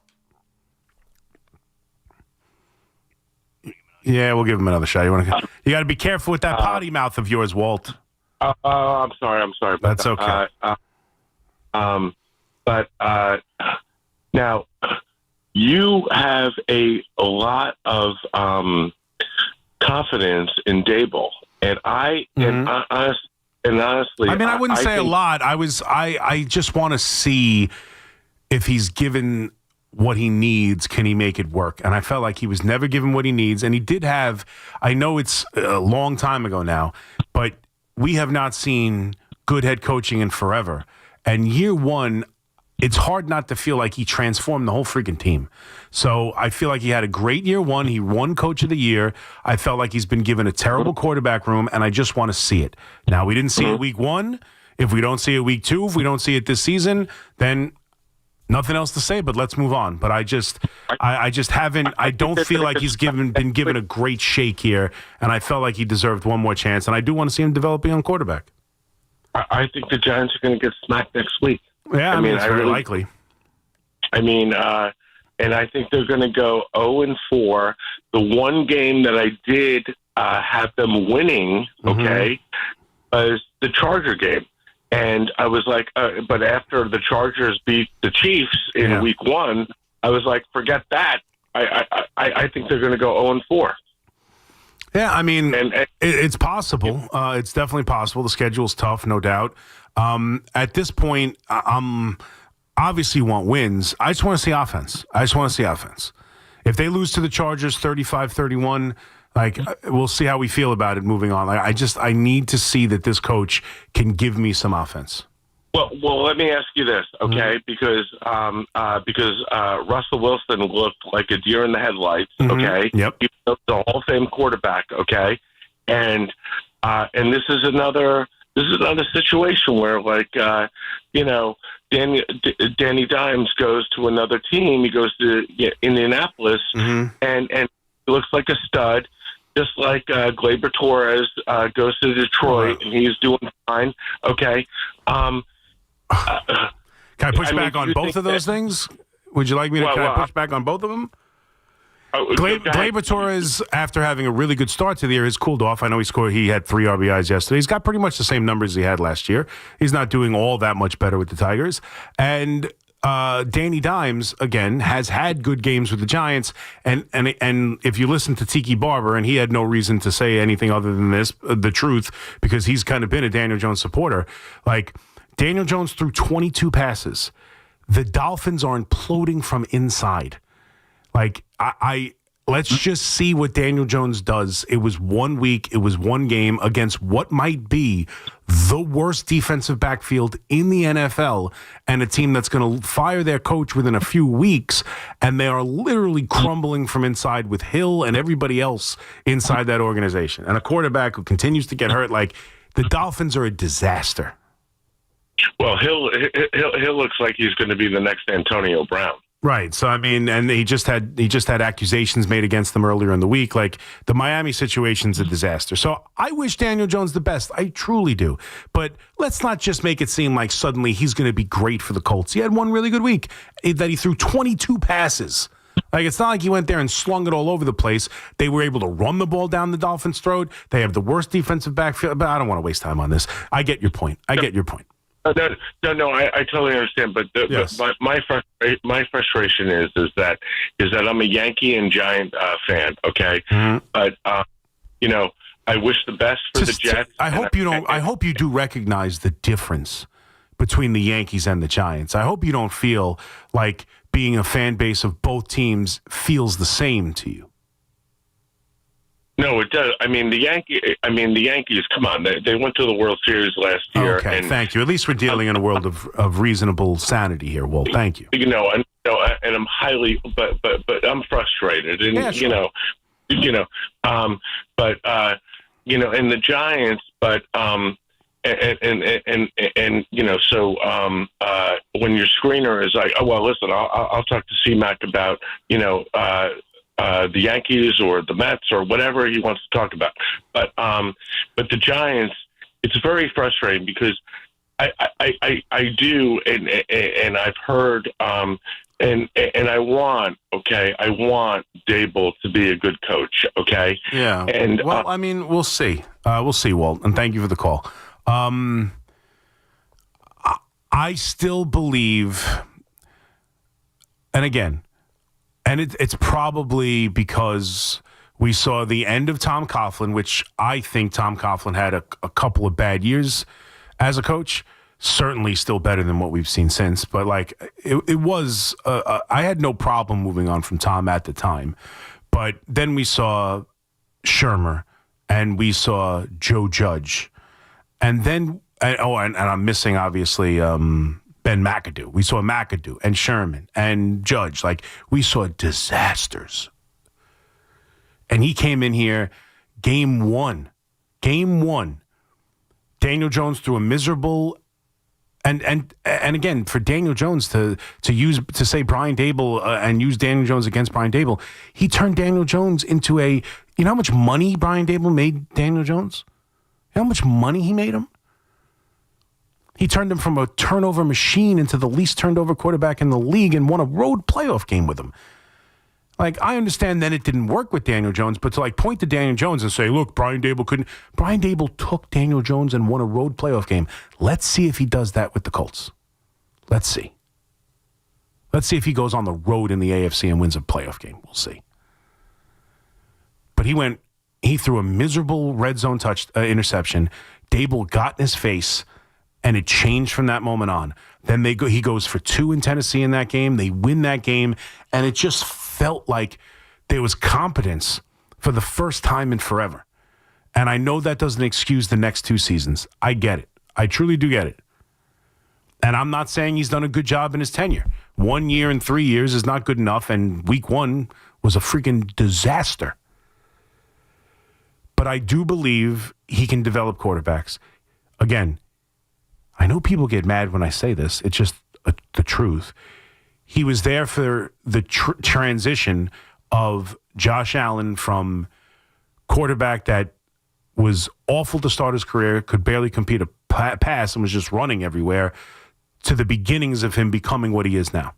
Yeah, we'll give him another shot. You got to be careful with that potty mouth of yours, Walt. I'm sorry. That's okay. Now, you have a lot of confidence in Dable, and honestly, I mean, I wouldn't say a lot. I just want to see if he's given what he needs, can he make it work? And I felt like he was never given what he needs, and he did have. I know it's a long time ago now, but we have not seen good head coaching in forever. And year one, it's hard not to feel like he transformed the whole freaking team. So I feel like he had a great year one. He won Coach of the Year. I felt like he's been given a terrible quarterback room, and I just want to see it. Now, we didn't see it week one. If we don't see it week two, if we don't see it this season, then nothing else to say, but let's move on. But I just haven't. I don't feel like he's been given a great shake here, and I felt like he deserved one more chance, and I do want to see him develop a young quarterback. I think the Giants are going to get smacked next week. Yeah, I mean, it's very likely. I mean, and I think they're going to go 0-4. The one game that I did have them winning, okay, was the Charger game. And I was like, but after the Chargers beat the Chiefs in week one, I was like, forget that. I think they're going to go 0-4. Yeah, I mean, it's possible. It's definitely possible. The schedule's tough, no doubt. At this point, I'm obviously want wins. I just want to see offense. If they lose to the Chargers 35-31, we'll see how we feel about it moving on. I need to see that this coach can give me some offense. Well, let me ask you this, okay? Because Russell Wilson looked like a deer in the headlights, okay? Yep. He was the Hall of Fame quarterback, okay? And this is another situation where, Danny Dimes goes to another team. He goes to Indianapolis, and he looks like a stud. Just like Gleyber Torres goes to Detroit, and he's doing fine. Okay. Can I push back on both of those things? Would you like me to can I push back on both of them? Gleyber Torres, after having a really good start to the year, has cooled off. I know he had 3 RBIs yesterday. He's got pretty much the same numbers he had last year. He's not doing all that much better with the Tigers. And Danny Dimes, again, has had good games with the Giants. And if you listen to Tiki Barber, and he had no reason to say anything other than the truth, because he's kind of been a Daniel Jones supporter. Daniel Jones threw 22 passes. The Dolphins are imploding from inside. Let's just see what Daniel Jones does. It was 1 week. It was one game against what might be the worst defensive backfield in the NFL, and a team that's going to fire their coach within a few weeks, and they are literally crumbling from inside with Hill and everybody else inside that organization. And a quarterback who continues to get hurt. The Dolphins are a disaster. Well, Hill looks like he's going to be the next Antonio Brown. Right. So, I mean, and he just had accusations made against them earlier in the week. Like, the Miami situation's a disaster. So I wish Daniel Jones the best. I truly do. But let's not just make it seem like suddenly he's going to be great for the Colts. He had one really good week that he threw 22 passes. Like, it's not like he went there and slung it all over the place. They were able to run the ball down the Dolphins' throat. They have the worst defensive backfield. But I don't want to waste time on this. I get your point. I No, I totally understand. But my frustration is that I'm a Yankee and Giant fan. Okay, but I wish the best for the Jets. I hope you do recognize the difference between the Yankees and the Giants. I hope you don't feel like being a fan base of both teams feels the same to you. No, it does. I mean, the Yankees. Come on, they went to the World Series last year. Okay, thank you. At least we're dealing in a world of reasonable sanity here, Walt. Thank you. And I'm highly, but I'm frustrated, and yeah, sure. and the Giants, but when your screener is like, oh well, listen, I'll talk to C-Mac about the Yankees or the Mets or whatever he wants to talk about. But the Giants, it's very frustrating because I do, and I've heard, and I want Dable to be a good coach. Okay. Yeah. And I mean, we'll see. We'll see, Walt. And thank you for the call. I still believe, and again, and it's probably because we saw the end of Tom Coughlin, which I think Tom Coughlin had a couple of bad years as a coach. Certainly still better than what we've seen since. But, like, it was I had no problem moving on from Tom at the time. But then we saw Shermer and we saw Joe Judge. And then, and I'm missing, obviously, Ben McAdoo. We saw McAdoo and Sherman and Judge. Like, we saw disasters. And he came in here game one. Daniel Jones threw a miserable and again, for Daniel Jones to say Brian Dable and use Daniel Jones against Brian Dable, he turned Daniel Jones into you know how much money Brian Dable made Daniel Jones? You know how much money he made him? He turned him from a turnover machine into the least turned over quarterback in the league and won a road playoff game with him. Like, I understand then it didn't work with Daniel Jones, but to point to Daniel Jones and say, look, Brian Dable couldn't. Brian Dable took Daniel Jones and won a road playoff game. Let's see if he does that with the Colts. Let's see. Let's see if he goes on the road in the AFC and wins a playoff game. We'll see. But he threw a miserable red zone interception. Dable got in his face, and it changed from that moment on. Then he goes for 2 in Tennessee in that game. They win that game, and it just felt like there was competence for the first time in forever. And I know that doesn't excuse the next 2 seasons. I get it. I truly do get it. And I'm not saying he's done a good job in his tenure. 1 year and 3 years is not good enough, and week 1 was a freaking disaster. But I do believe he can develop quarterbacks. Again, I know people get mad when I say this. It's just the truth. He was there for the transition of Josh Allen from quarterback that was awful to start his career, could barely compete a pass and was just running everywhere, to the beginnings of him becoming what he is now.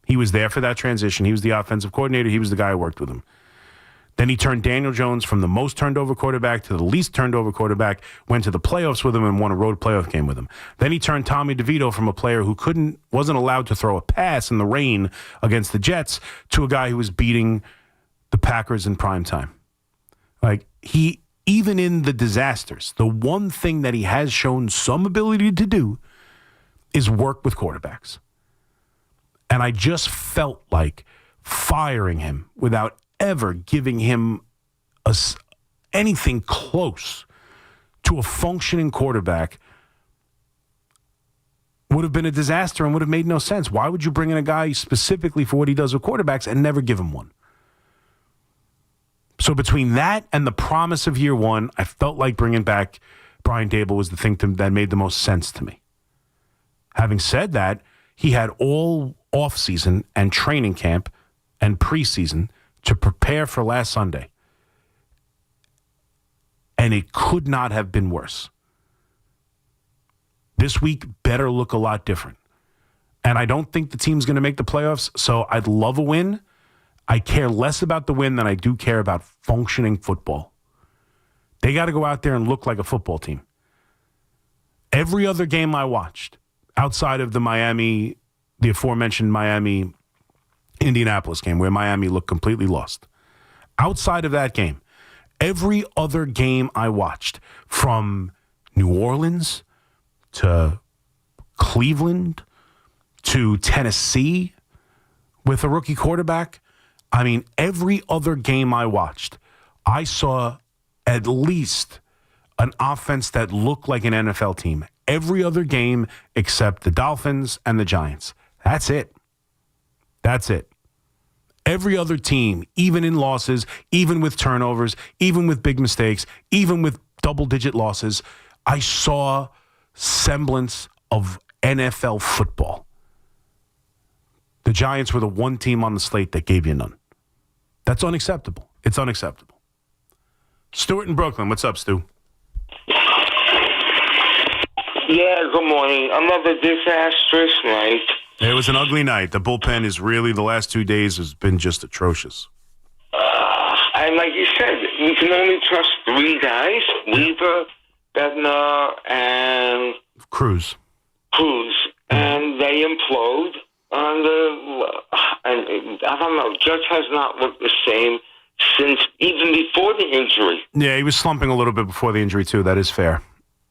He was there for that transition. He was the offensive coordinator. He was the guy who worked with him. Then he turned Daniel Jones from the most turned over quarterback to the least turned over quarterback, went to the playoffs with him and won a road playoff game with him. Then he turned Tommy DeVito from a player who wasn't allowed to throw a pass in the rain against the Jets to a guy who was beating the Packers in prime time. Like, even in the disasters, the one thing that he has shown some ability to do is work with quarterbacks. And I just felt like firing him without ever giving him anything close to a functioning quarterback would have been a disaster and would have made no sense. Why would you bring in a guy specifically for what he does with quarterbacks and never give him one? So between that and the promise of year 1, I felt like bringing back Brian Dable was the thing that made the most sense to me. Having said that, he had all offseason and training camp and preseason to prepare for last Sunday. And it could not have been worse. This week better look a lot different. And I don't think the team's going to make the playoffs, so I'd love a win. I care less about the win than I do care about functioning football. They got to go out there and look like a football team. Every other game I watched, outside of the aforementioned Miami-Indianapolis game, where Miami looked completely lost. Outside of that game, every other game I watched, from New Orleans to Cleveland to Tennessee with a rookie quarterback, I mean, every other game I watched, I saw at least an offense that looked like an NFL team. Every other game except the Dolphins and the Giants. That's it. That's it. Every other team, even in losses, even with turnovers, even with big mistakes, even with double-digit losses, I saw semblance of NFL football. The Giants were the one team on the slate that gave you none. That's unacceptable. It's unacceptable. Stuart in Brooklyn. What's up, Stu? Yeah, good morning. Another disastrous night. It was an ugly night. The bullpen is really, the last 2 days has been just atrocious. And like you said, we can only trust three guys, Weaver, Bednar, and Cruz. And they implode. And I don't know, Judge has not looked the same since even before the injury. Yeah, he was slumping a little bit before the injury, too. That is fair.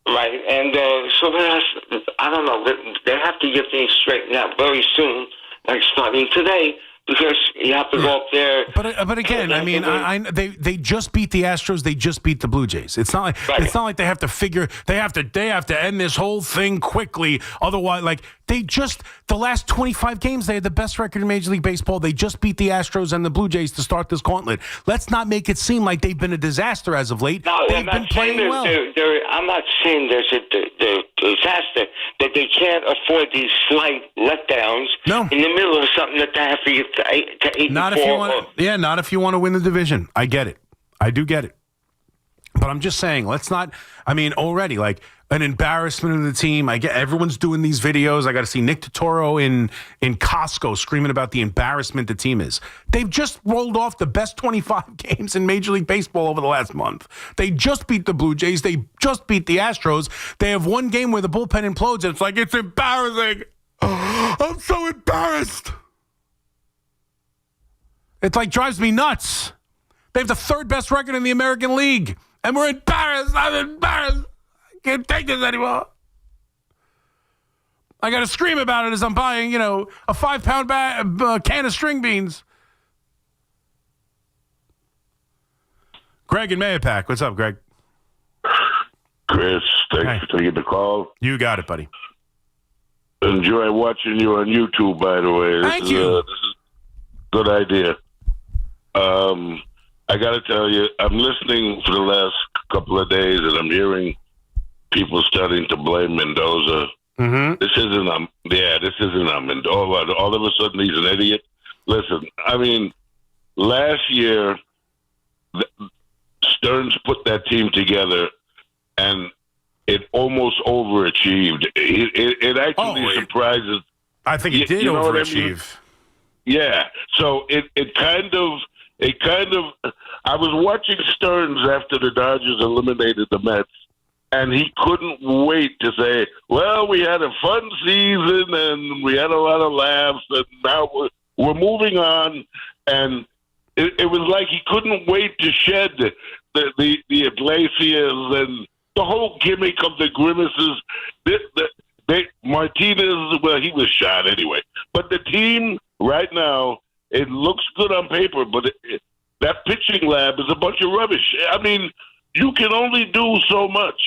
Right, and so I don't know, they have to get things straightened out very soon, like starting today, because you have to go up there. But again, I mean, they just beat the Astros. They just beat the Blue Jays. It's not like they have to figure. They have to end this whole thing quickly. Otherwise, like the last 25 games, they had the best record in Major League Baseball. They just beat the Astros and the Blue Jays to start this gauntlet. Let's not make it seem like they've been a disaster as of late. No, they've been playing well. I'm not saying there's a disaster, that they can't afford these slight letdowns in the middle of something that they have to get to 8 not if you want. Yeah, not if you want to win the division. I get it. I do get it. But I'm just saying, let's not. I mean, already like an embarrassment of the team. I get everyone's doing these videos. I got to see Nick Totoro in Costco screaming about the embarrassment the team is. They've just rolled off the best 25 games in Major League Baseball over the last month. They just beat the Blue Jays. They just beat the Astros. They have one game where the bullpen implodes. And it's like, it's embarrassing. I'm so embarrassed. It like drives me nuts. They have the third best record in the American League. And we're embarrassed. I'm embarrassed. I can't take this anymore. I got to scream about it as I'm buying, a 5-pound can of string beans. Greg in Mayapack. What's up, Greg? Chris, thanks for taking the call. You got it, buddy. Enjoy watching you on YouTube, by the way. Thank you. This is a good idea. I got to tell you, I'm listening for the last couple of days, and I'm hearing people starting to blame Mendoza. Mm-hmm. This isn't on Mendoza. All of a sudden, he's an idiot. Listen, I mean, last year, Stearns put that team together, and it almost overachieved. It actually surprises. I think it did overachieve. Yeah. So it kind of. I was watching Stearns after the Dodgers eliminated the Mets, and he couldn't wait to say, well, we had a fun season, and we had a lot of laughs, and now we're moving on. And it was like he couldn't wait to shed the Iglesias and the whole gimmick of the grimaces. Martinez, well, he was shot anyway. But the team right now, it looks good on paper, but that pitching lab is a bunch of rubbish. I mean, you can only do so much.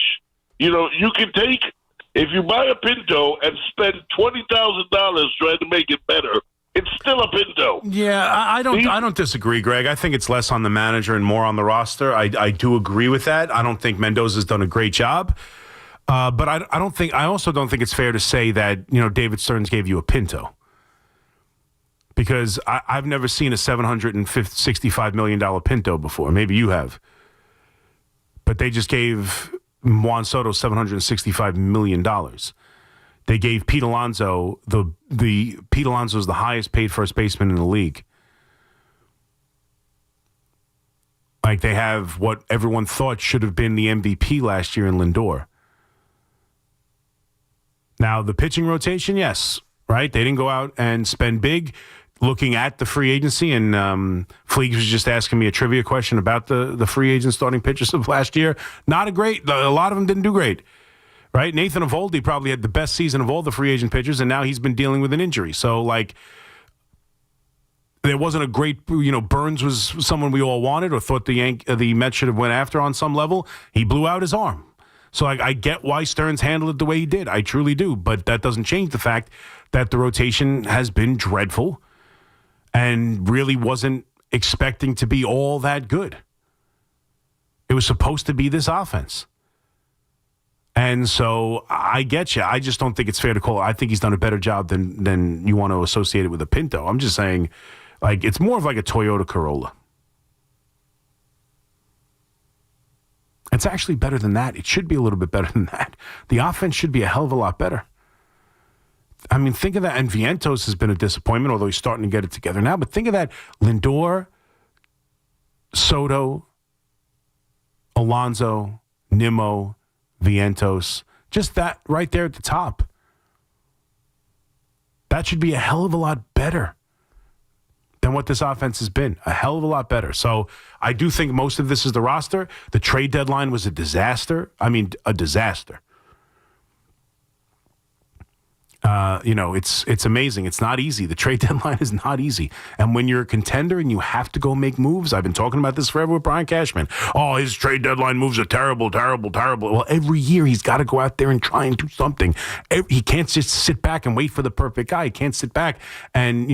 You can take, if you buy a Pinto and spend $20,000 trying to make it better, it's still a Pinto. Yeah, I don't disagree, Greg. I think it's less on the manager and more on the roster. I do agree with that. I don't think Mendoza's done a great job. But I also don't think it's fair to say that, David Stearns gave you a Pinto. Because I've never seen a $765 million Pinto before. Maybe you have. But they just gave Juan Soto $765 million. They gave Pete Alonso, Pete Alonso is the highest paid first baseman in the league. Like, they have what everyone thought should have been the MVP last year in Lindor. Now, the pitching rotation, yes, right? They didn't go out and spend big. Looking at the free agency, and Fleegs was just asking me a trivia question about the free agent starting pitchers of last year. A lot of them didn't do great, right? Nathan Eovaldi probably had the best season of all the free agent pitchers, and now he's been dealing with an injury. So, there wasn't a great, Burns was someone we all wanted or thought the Mets should have went after on some level. He blew out his arm. So I get why Stearns handled it the way he did. I truly do. But that doesn't change the fact that the rotation has been dreadful and really wasn't expecting to be all that good. It was supposed to be this offense. And so I get you. I just don't think it's fair to call it. I think he's done a better job than you want to associate it with a Pinto. I'm just saying, it's more of like a Toyota Corolla. It's actually better than that. It should be a little bit better than that. The offense should be a hell of a lot better. I mean, think of that. And Vientos has been a disappointment, although he's starting to get it together now. But think of that. Lindor, Soto, Alonso, Nimmo, Vientos. Just that right there at the top. That should be a hell of a lot better than what this offense has been. A hell of a lot better. So I do think most of this is the roster. The trade deadline was a disaster. I mean, a disaster. It's amazing. It's not easy. The trade deadline is not easy. And when you're a contender and you have to go make moves, I've been talking about this forever with Brian Cashman. Oh, his trade deadline moves are terrible, terrible, terrible. Well, every year he's got to go out there and try and do something. He can't just sit back and wait for the perfect guy. He can't sit back and,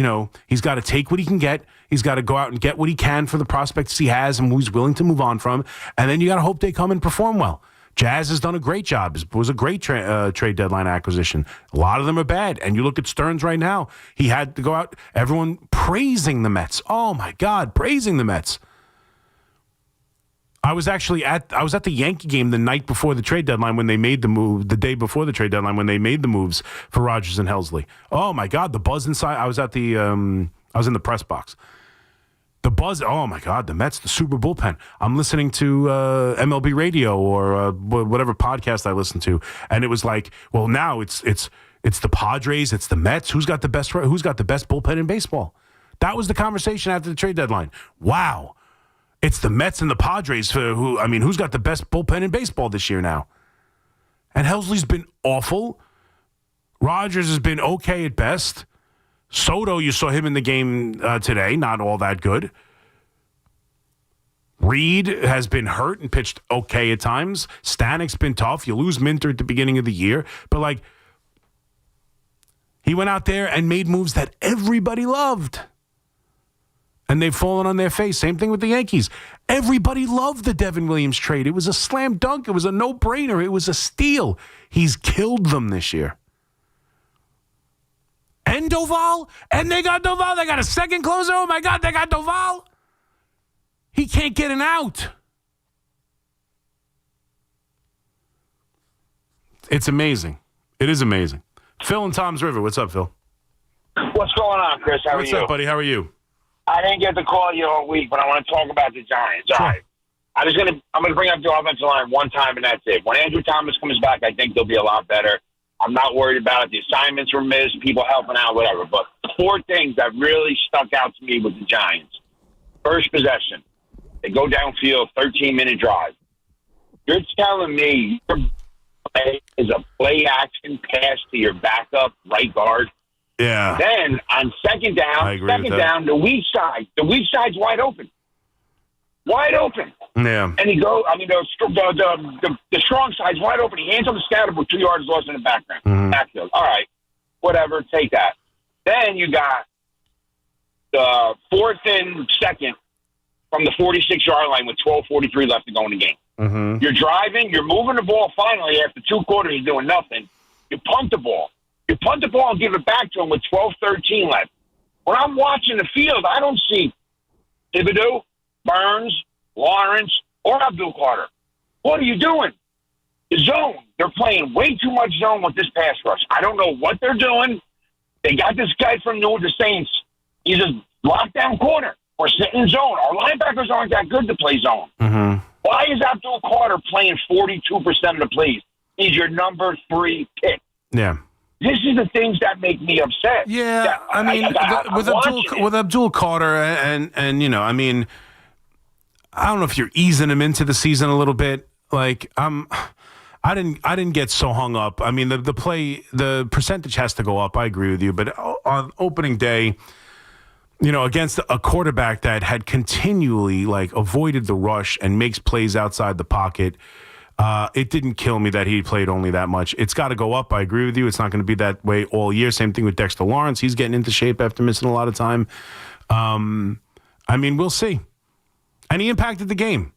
he's got to take what he can get. He's got to go out and get what he can for the prospects he has and who he's willing to move on from. And then you got to hope they come and perform well. Jazz has done a great job. It was a great trade deadline acquisition. A lot of them are bad. And you look at Stearns right now. He had to go out, everyone praising the Mets. Oh, my God, praising the Mets. I was at the Yankee game the night before the trade deadline when they made the move, the day before the trade deadline when they made the moves for Rodgers and Helsley. Oh, my God, the buzz inside. I was in the press box. The buzz, oh my God, the Mets, the super bullpen. I'm listening to MLB radio or whatever podcast I listen to, and it was like, well, now it's the Padres, it's the Mets. Who's got the best bullpen in baseball? That was the conversation after the trade deadline. Wow, it's the Mets and the Padres who's got the best bullpen in baseball this year now? And Helsley's been awful. Rodgers has been okay at best. Soto, you saw him in the game today, not all that good. Reed has been hurt and pitched okay at times. Stanek's been tough. You lose Minter at the beginning of the year. But, he went out there and made moves that everybody loved. And they've fallen on their face. Same thing with the Yankees. Everybody loved the Devin Williams trade. It was a slam dunk. It was a no-brainer. It was a steal. He's killed them this year. And Doval, and they got Doval. They got a second closer. Oh, my God, they got Doval. He can't get an out. It's amazing. It is amazing. Phil in Tom's River. What's up, Phil? What's going on, Chris? How are you? What's up, buddy? How are you? I didn't get to call you all week, but I want to talk about the Giants. All right. I'm going to bring up the offensive line one time, and that's it. When Andrew Thomas comes back, I think they'll be a lot better. I'm not worried about it. The assignments were missed, people helping out, whatever. But 4 things that really stuck out to me with the Giants. First possession. They go downfield, 13-minute drive. You're telling me your play is a play-action pass to your backup right guard? Yeah. Then on second down, the weak side's wide open. Wide open. Yeah. And the strong side's wide open. He hands on the scatter with 2 yards lost in the backfield. All right. Whatever. Take that. Then you got the 4th and 2nd from the 46-yard line with 12:43 left to go in the game. Mm-hmm. You're driving. You're moving the ball finally after 2 quarters of doing nothing. You punt the ball. You punt the ball and give it back to him with 12-13 left. When I'm watching the field, I don't see Thibodeau, Burns, Lawrence, or Abdul Carter. What are you doing? The zone. They're playing way too much zone with this pass rush. I don't know what they're doing. They got this guy from the Saints. He's a lockdown corner. We're sitting in zone. Our linebackers aren't that good to play zone. Mm-hmm. Why is Abdul Carter playing 42% of the plays? He's your number 3 pick. Yeah. This is the things that make me upset. Yeah, I mean, with Abdul Carter and you know, I mean, I don't know if you're easing him into the season a little bit. Like, I didn't get so hung up. I mean, the percentage has to go up. I agree with you, but on opening day, you know, against a quarterback that had continually like avoided the rush and makes plays outside the pocket. It didn't kill me that he played only that much. It's got to go up. I agree with you. It's not going to be that way all year. Same thing with Dexter Lawrence. He's getting into shape after missing a lot of time. I mean, we'll see. And he impacted the game.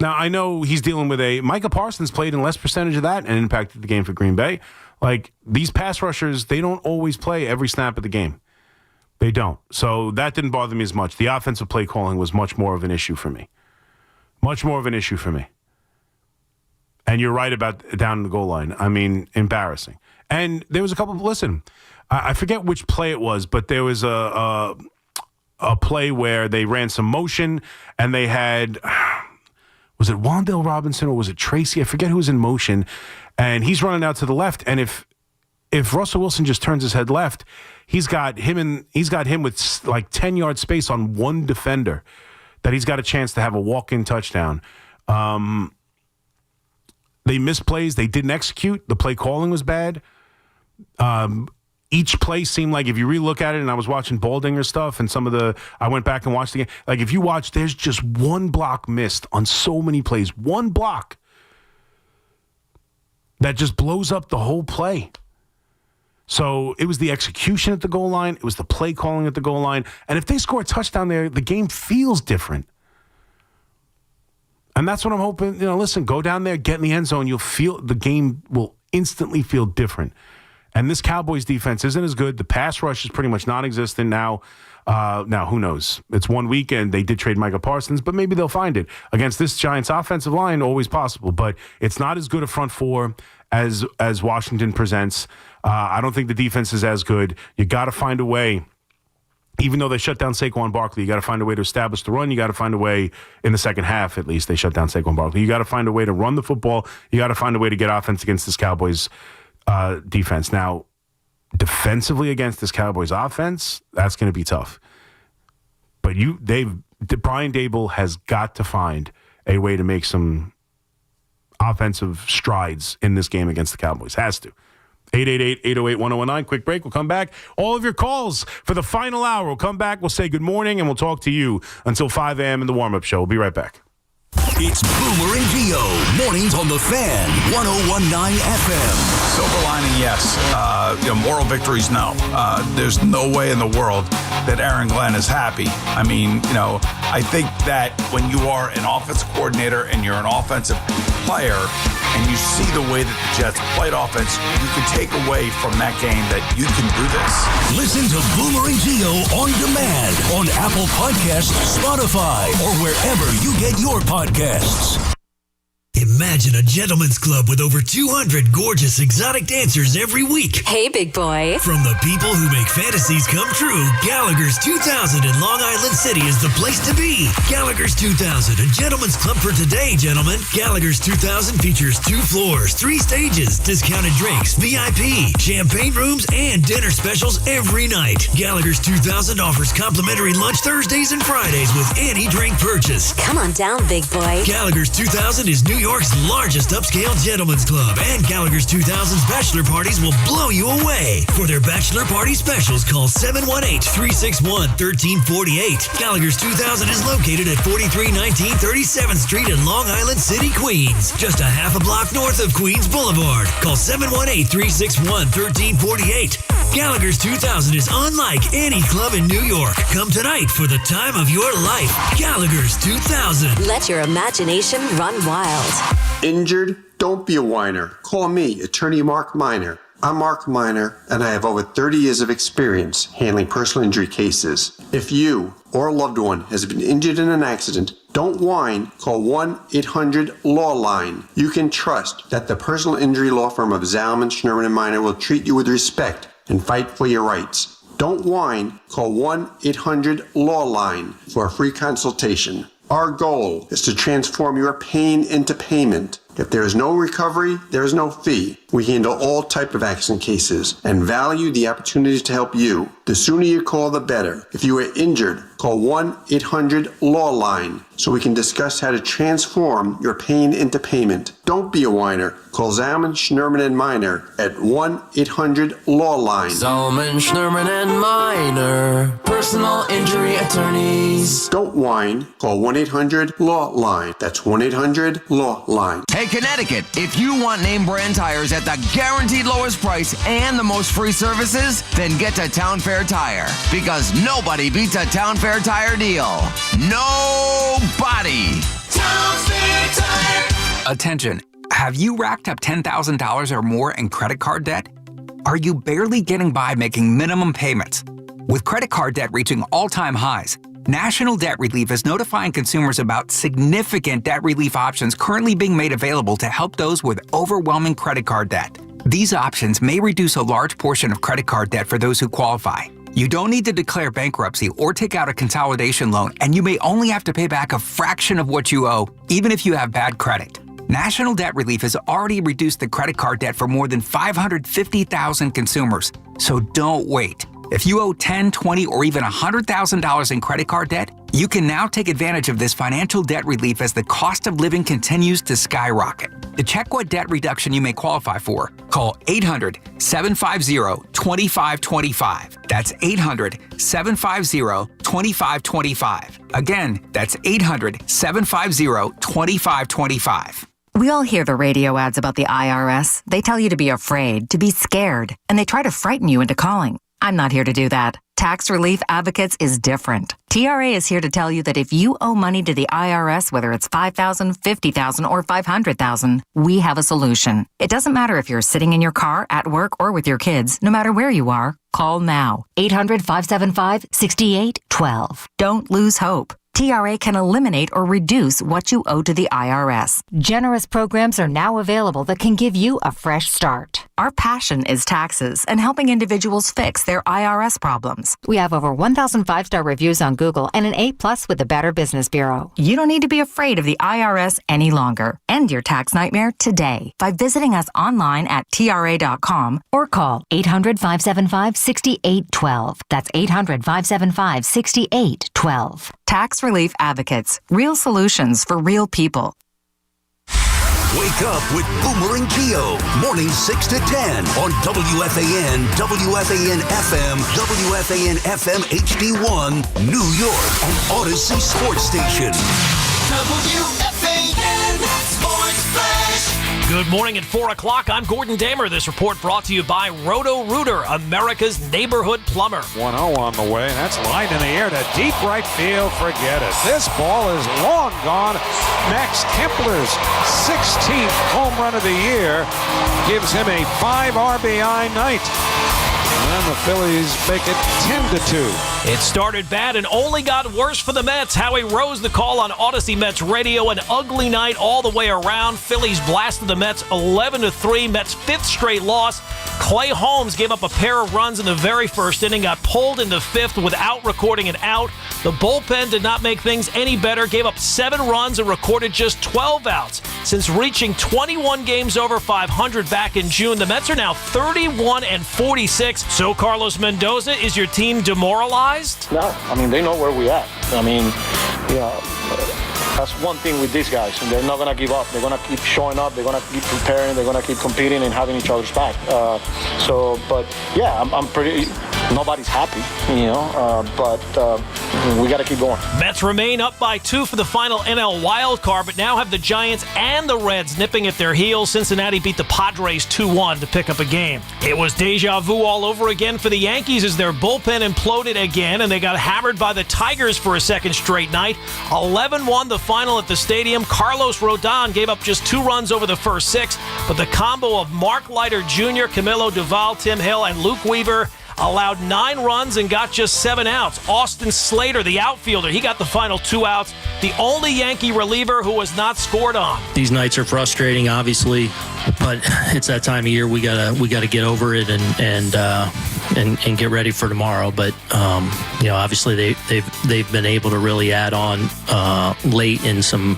Now, I know he's dealing with Micah Parsons played in less percentage of that and impacted the game for Green Bay. Like, these pass rushers, they don't always play every snap of the game. They don't. So that didn't bother me as much. The offensive play calling was much more of an issue for me. Much more of an issue for me. And you're right about down the goal line. I mean, embarrassing. And there was a couple of, listen, I forget which play it was, but there was a play where they ran some motion and they had, was it Wan'Dale Robinson or was it Tracy? I forget who was in motion. And he's running out to the left. And if Russell Wilson just turns his head left, he's got him with like 10-yard space on one defender that he's got a chance to have a walk-in touchdown. They missed plays. They didn't execute. The play calling was bad. Each play seemed like, if you re-look at it, and I was watching Baldinger stuff and I went back and watched the game. Like, if you watch, there's just one block missed on so many plays. One block that just blows up the whole play. So it was the execution at the goal line. It was the play calling at the goal line. And if they score a touchdown there, the game feels different. And that's what I'm hoping. You know, listen, go down there, get in the end zone. You'll feel the game will instantly feel different. And this Cowboys defense isn't as good. The pass rush is pretty much non-existent now. Now, who knows? It's 1 weekend. They did trade Micah Parsons, but maybe they'll find it. Against this Giants offensive line, always possible. But it's not as good a front four as Washington presents. I don't think the defense is as good. You got to find a way. Even though they shut down Saquon Barkley, you got to find a way to establish the run. You got to find a way in the second half, at least, they shut down Saquon Barkley. You got to find a way to run the football. You got to find a way to get offense against this Cowboys defense. Now, defensively against this Cowboys offense, that's going to be tough. But Brian Daboll has got to find a way to make some offensive strides in this game against the Cowboys. Has to. 888-808-1019. Quick break. We'll come back. All of your calls for the final hour. We'll come back. We'll say good morning, and we'll talk to you until 5 a.m. in the warm-up show. We'll be right back. It's Boomer and Gio. Mornings on the Fan. 101.9 FM. Silver lining, yes. Moral victories, no. There's no way in the world that Aaron Glenn is happy. I mean, I think that when you are an offensive coordinator and you're an offensive player and you see the way that the Jets played offense, you can take away from that game that you can do this. Listen to Boomer and Gio on demand on Apple Podcasts, Spotify, or wherever you get your podcasts. Imagine a gentleman's club with over 200 gorgeous exotic dancers every week. Hey, big boy. From the people who make fantasies come true, Gallagher's 2000 in Long Island City is the place to be. Gallagher's 2000, a gentleman's club for today, gentlemen. Gallagher's 2000 features 2 floors, 3 stages, discounted drinks, VIP, champagne rooms, and dinner specials every night. Gallagher's 2000 offers complimentary lunch Thursdays and Fridays with any drink purchase. Come on down, big boy. Gallagher's 2000 is New York's largest upscale gentlemen's club, and Gallagher's 2000's bachelor parties will blow you away. For their bachelor party specials, call 718-361-1348. Gallagher's 2000 is located at 4319 37th Street in Long Island City, Queens, just a half a block north of Queens Boulevard. Call 718-361-1348. Gallagher's 2000 is unlike any club in New York. Come tonight for the time of your life. Gallagher's 2000. Let your imagination run wild. Injured? Don't be a whiner. Call me, Attorney Mark Miner. I'm Mark Miner, and I have over 30 years of experience handling personal injury cases. If you or a loved one has been injured in an accident, don't whine. Call 1-800-LAW-LINE. You can trust that the personal injury law firm of Zalman, Schnurman, and Miner will treat you with respect and fight for your rights. Don't whine. Call 1-800-LAW-LINE for a free consultation. Our goal is to transform your pain into payment. If there is no recovery, there is no fee. We handle all type of accident cases and value the opportunity to help you. The sooner you call, the better. If you are injured, call 1-800-LAW-LINE so we can discuss how to transform your pain into payment. Don't be a whiner. Call Zalman, Schnurman, and Miner at 1-800-LAW-LINE. Zalman, Schnurman, and Miner, personal injury attorneys. Don't whine. Call 1-800-LAW-LINE. That's 1-800-LAW-LINE. Hey, Connecticut, if you want name brand tires at the guaranteed lowest price and the most free services, then get to Town Fair Tire. Because nobody beats a Town Fair Tire deal. Nobody. Town Fair Tire. Attention. Have you racked up $10,000 or more in credit card debt? Are you barely getting by making minimum payments? With credit card debt reaching all-time highs, National Debt Relief is notifying consumers about significant debt relief options currently being made available to help those with overwhelming credit card debt. These options may reduce a large portion of credit card debt for those who qualify. You don't need to declare bankruptcy or take out a consolidation loan, and you may only have to pay back a fraction of what you owe, even if you have bad credit. National Debt Relief has already reduced the credit card debt for more than 550,000 consumers, so don't wait. If you owe $10,000, $20,000, or even $100,000 in credit card debt, you can now take advantage of this financial debt relief as the cost of living continues to skyrocket. To check what debt reduction you may qualify for, call 800-750-2525. That's 800-750-2525. Again, that's 800-750-2525. We all hear the radio ads about the IRS. They tell you to be afraid, to be scared, and they try to frighten you into calling. I'm not here to do that. Tax Relief Advocates is different. TRA is here to tell you that if you owe money to the IRS, whether it's $5,000, $50,000, or $500,000, we have a solution. It doesn't matter if you're sitting in your car, at work, or with your kids. No matter where you are, call now. 800-575-6812. Don't lose hope. TRA can eliminate or reduce what you owe to the IRS. Generous programs are now available that can give you a fresh start. Our passion is taxes and helping individuals fix their IRS problems. We have over 1,000 5-star reviews on Google and an A+ with the Better Business Bureau. You don't need to be afraid of the IRS any longer. End your tax nightmare today by visiting us online at TRA.com or call 800-575-6812. That's 800-575-6812. Tax Relief Advocates. Real solutions for real people. Wake up with Boomer and Gio. Mornings 6 to 10 on WFAN, WFAN FM, WFAN FM HD1, New York, and Odyssey Sports Station. WFAN Sports Flash. Good morning at 4 o'clock. I'm Gordon Damer. This report brought to you by Roto-Rooter, America's neighborhood plumber. 1-0 on the way, and that's lined in the air to deep right field. Forget it. This ball is long gone. Max Kempler's 16th home run of the year gives him a 5 RBI night. And then the Phillies make it 10-2. It started bad and only got worse for the Mets. Howie Rose the call on Odyssey Mets Radio. An ugly night all the way around. Phillies blasted the Mets 11-3. Mets' 5th straight loss. Clay Holmes gave up a pair of runs in the very first inning, got pulled in the 5th without recording an out. The bullpen did not make things any better, gave up 7 runs and recorded just 12 outs. Since reaching 21 games over 500 back in June, the Mets are now 31-46. So, Carlos Mendoza, is your team demoralized? No, I mean, they know where we at. I mean, That's one thing with these guys, and they're not going to give up. They're going to keep showing up. They're going to keep preparing. They're going to keep competing and having each other's back. But yeah, I'm pretty. Nobody's happy, but we got to keep going. Mets remain up by 2 for the final NL wild card, but now have the Giants and the Reds nipping at their heels. Cincinnati beat the Padres 2-1 to pick up a game. It was deja vu all over again for the Yankees as their bullpen imploded again, and they got hammered by the Tigers for a second straight night. 11-1 the final at the stadium. Carlos Rodon gave up just 2 runs over the first 6, but the combo of Mark Leiter Jr., Camilo Doval, Tim Hill, and Luke Weaver allowed 9 runs and got just 7 outs. Austin Slater, the outfielder, he got the final 2 outs. The only Yankee reliever who was not scored on. These nights are frustrating, obviously, but it's that time of year we gotta get over it and get ready for tomorrow. But obviously they've been able to really add on late in some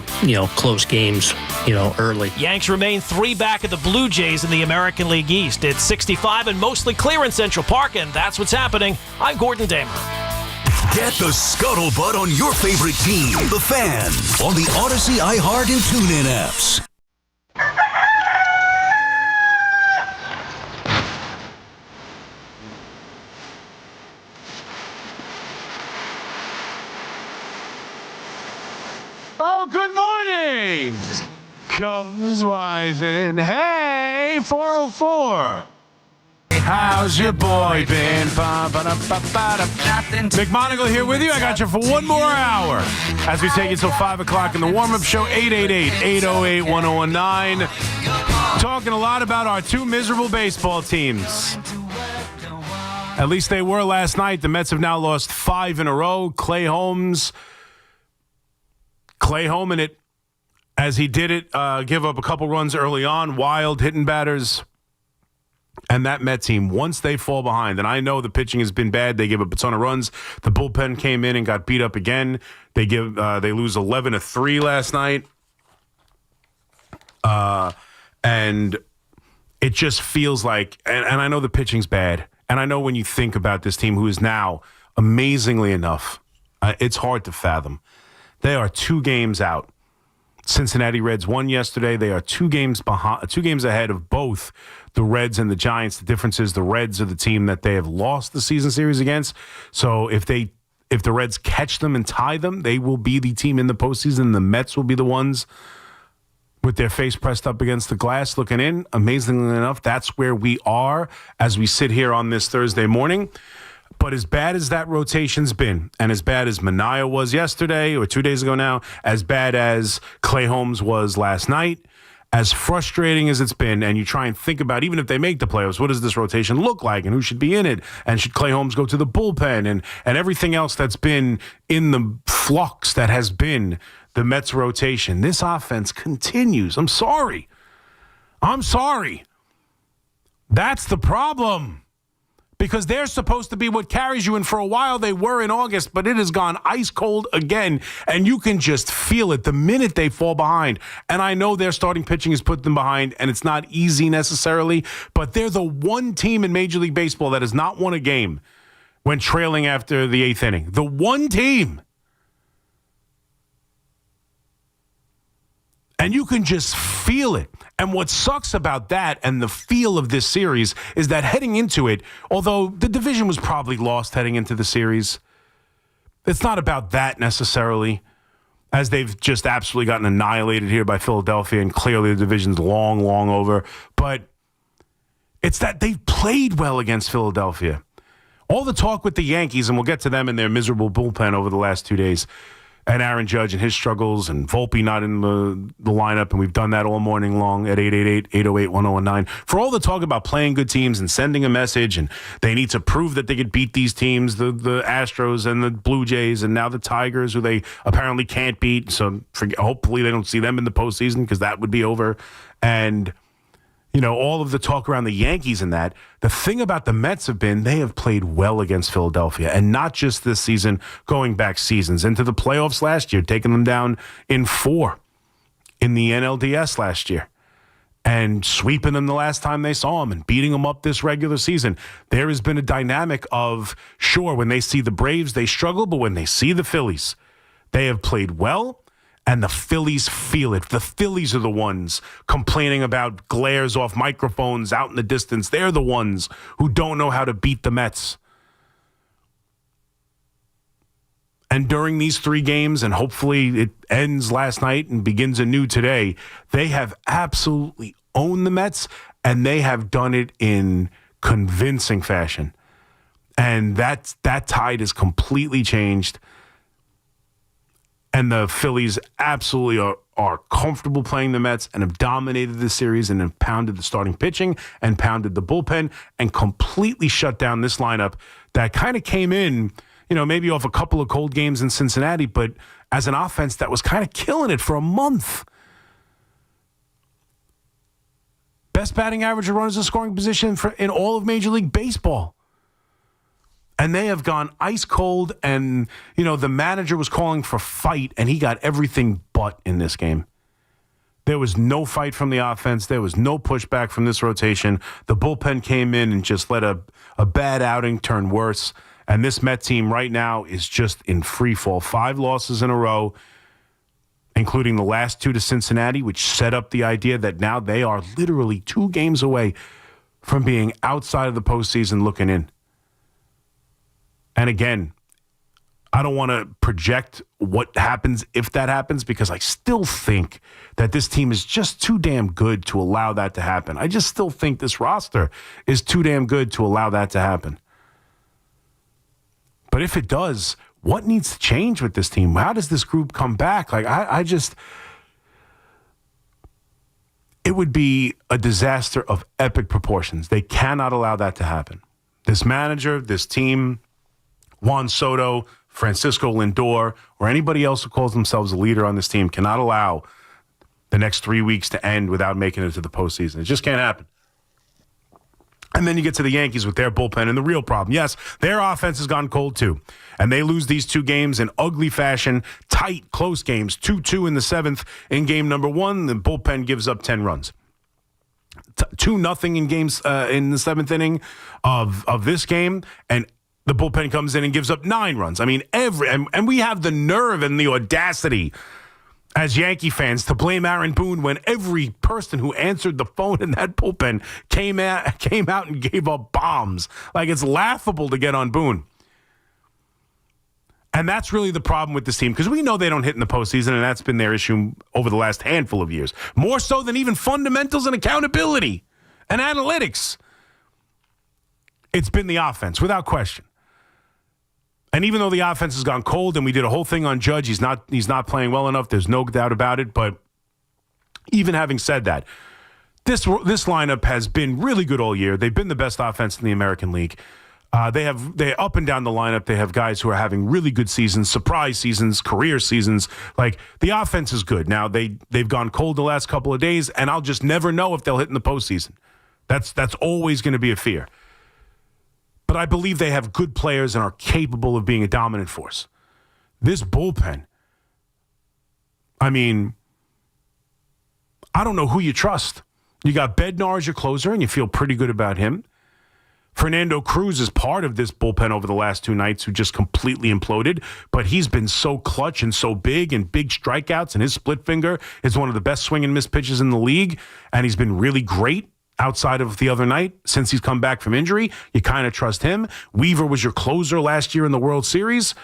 close games early. Yanks remain 3 back of the Blue Jays in the American League East. It's 65 and mostly clear in Central Park, and that's what's happening. I'm Gordon Damer. Get the scuttlebutt on your favorite team, The Fan, on the Odyssey, iHeart, and TuneIn apps. Oh, good morning! Comes rising. Hey, 404. How's your boy been? McMonigle here with you. I got you for one more hour as we take you till 5 o'clock in the warm-up show. 888-808-1019. Talking a lot about our 2 miserable baseball teams. At least they were last night. The Mets have now lost 5 in a row. Clay Holmes in it as he did it, give up a couple runs early on, wild hitting batters. And that Met team, once they fall behind, and I know the pitching has been bad, they give up a ton of runs. The bullpen came in and got beat up again. They lose 11-3 last night. And it just feels like, and I know the pitching's bad, and I know when you think about this team who is now, amazingly enough, it's hard to fathom. They are 2 games out. Cincinnati Reds won yesterday. They are 2 games ahead of both the Reds and the Giants. The difference is the Reds are the team that they have lost the season series against. So if the Reds catch them and tie them, they will be the team in the postseason. The Mets will be the ones with their face pressed up against the glass looking in. Amazingly enough, that's where we are as we sit here on this Thursday morning. But as bad as that rotation's been, and as bad as Manaea was yesterday, or 2 days ago now, as bad as Clay Holmes was last night, as frustrating as it's been, and you try and think about, even if they make the playoffs, what does this rotation look like, and who should be in it, and should Clay Holmes go to the bullpen, and everything else that's been in the flux that has been the Mets rotation. This offense continues. I'm sorry. That's the problem. Because they're supposed to be what carries you, and for a while they were in August, but it has gone ice cold again, and you can just feel it the minute they fall behind. And I know their starting pitching has put them behind, and it's not easy necessarily, but they're the one team in Major League Baseball that has not won a game when trailing after the 8th inning. The one team. And you can just feel it. And what sucks about that and the feel of this series is that heading into it, although the division was probably lost heading into the series, it's not about that necessarily, as they've just absolutely gotten annihilated here by Philadelphia, and clearly the division's long, long over. But it's that they've played well against Philadelphia. All the talk with the Yankees, and we'll get to them in their miserable bullpen over the last 2 days, and Aaron Judge and his struggles, and Volpe not in the lineup, and we've done that all morning long at 888-808-1019. For all the talk about playing good teams and sending a message, and they need to prove that they could beat these teams, the Astros and the Blue Jays, and now the Tigers, who they apparently can't beat. So hopefully they don't see them in the postseason, because that would be over. And all of the talk around the Yankees and that, the thing about the Mets they have played well against Philadelphia, and not just this season, going back seasons into the playoffs last year, taking them down in 4 in the NLDS last year, and sweeping them the last time they saw them, and beating them up this regular season. There has been a dynamic of, sure, when they see the Braves, they struggle, but when they see the Phillies, they have played well. And the Phillies feel it. The Phillies are the ones complaining about glares off microphones out in the distance. They're the ones who don't know how to beat the Mets. And during these 3 games, and hopefully it ends last night and begins anew today, they have absolutely owned the Mets, and they have done it in convincing fashion. And that tide is completely changed. And the Phillies absolutely are comfortable playing the Mets and have dominated the series and have pounded the starting pitching and pounded the bullpen and completely shut down this lineup that kind of came in, maybe off a couple of cold games in Cincinnati, but as an offense that was kind of killing it for a month. Best batting average of runners in scoring position in all of Major League Baseball. And they have gone ice cold, and, the manager was calling for fight, and he got everything but in this game. There was no fight from the offense. There was no pushback from this rotation. The bullpen came in and just let a bad outing turn worse. And this Met team right now is just in free fall. 5 losses in a row, including the last 2 to Cincinnati, which set up the idea that now they are literally 2 games away from being outside of the postseason looking in. And again, I don't want to project what happens if that happens, because I still think that this team is just too damn good to allow that to happen. I just still think this roster is too damn good to allow that to happen. But if it does, what needs to change with this team? How does this group come back? It would be a disaster of epic proportions. They cannot allow that to happen. This manager, this team, Juan Soto, Francisco Lindor, or anybody else who calls themselves a leader on this team cannot allow the next 3 weeks to end without making it to the postseason. It just can't happen. And then you get to the Yankees with their bullpen, and the real problem, yes, their offense has gone cold too. And they lose these 2 games in ugly fashion, tight, close games, 2-2 in the 7th. In game number 1, the bullpen gives up 10 runs. 2-0 in games in the 7th inning of this game, and the bullpen comes in and gives up 9 runs. I mean, and we have the nerve and the audacity as Yankee fans to blame Aaron Boone when every person who answered the phone in that bullpen came out and gave up bombs. Like, it's laughable to get on Boone. And that's really the problem with this team, because we know they don't hit in the postseason, and that's been their issue over the last handful of years. More so than even fundamentals and accountability and analytics. It's been the offense, without question. And even though the offense has gone cold, and we did a whole thing on Judge, he's not playing well enough. There's no doubt about it. But even having said that, this lineup has been really good all year. They've been the best offense in the American League. They up and down the lineup. They have guys who are having really good seasons, surprise seasons, career seasons. Like, the offense is good. Now they've gone cold the last couple of days, and I'll just never know if they'll hit in the postseason. That's always going to be a fear. But I believe they have good players and are capable of being a dominant force. This bullpen, I mean, I don't know who you trust. You got Bednar as your closer, and you feel pretty good about him. Fernando Cruz is part of this bullpen over the last 2 nights who just completely imploded, but he's been so clutch and so big, and big strikeouts, and his split finger is one of the best swing and miss pitches in the league, and he's been really great. Outside of the other night, since he's come back from injury, you kind of trust him. Weaver was your closer last year in the World Series.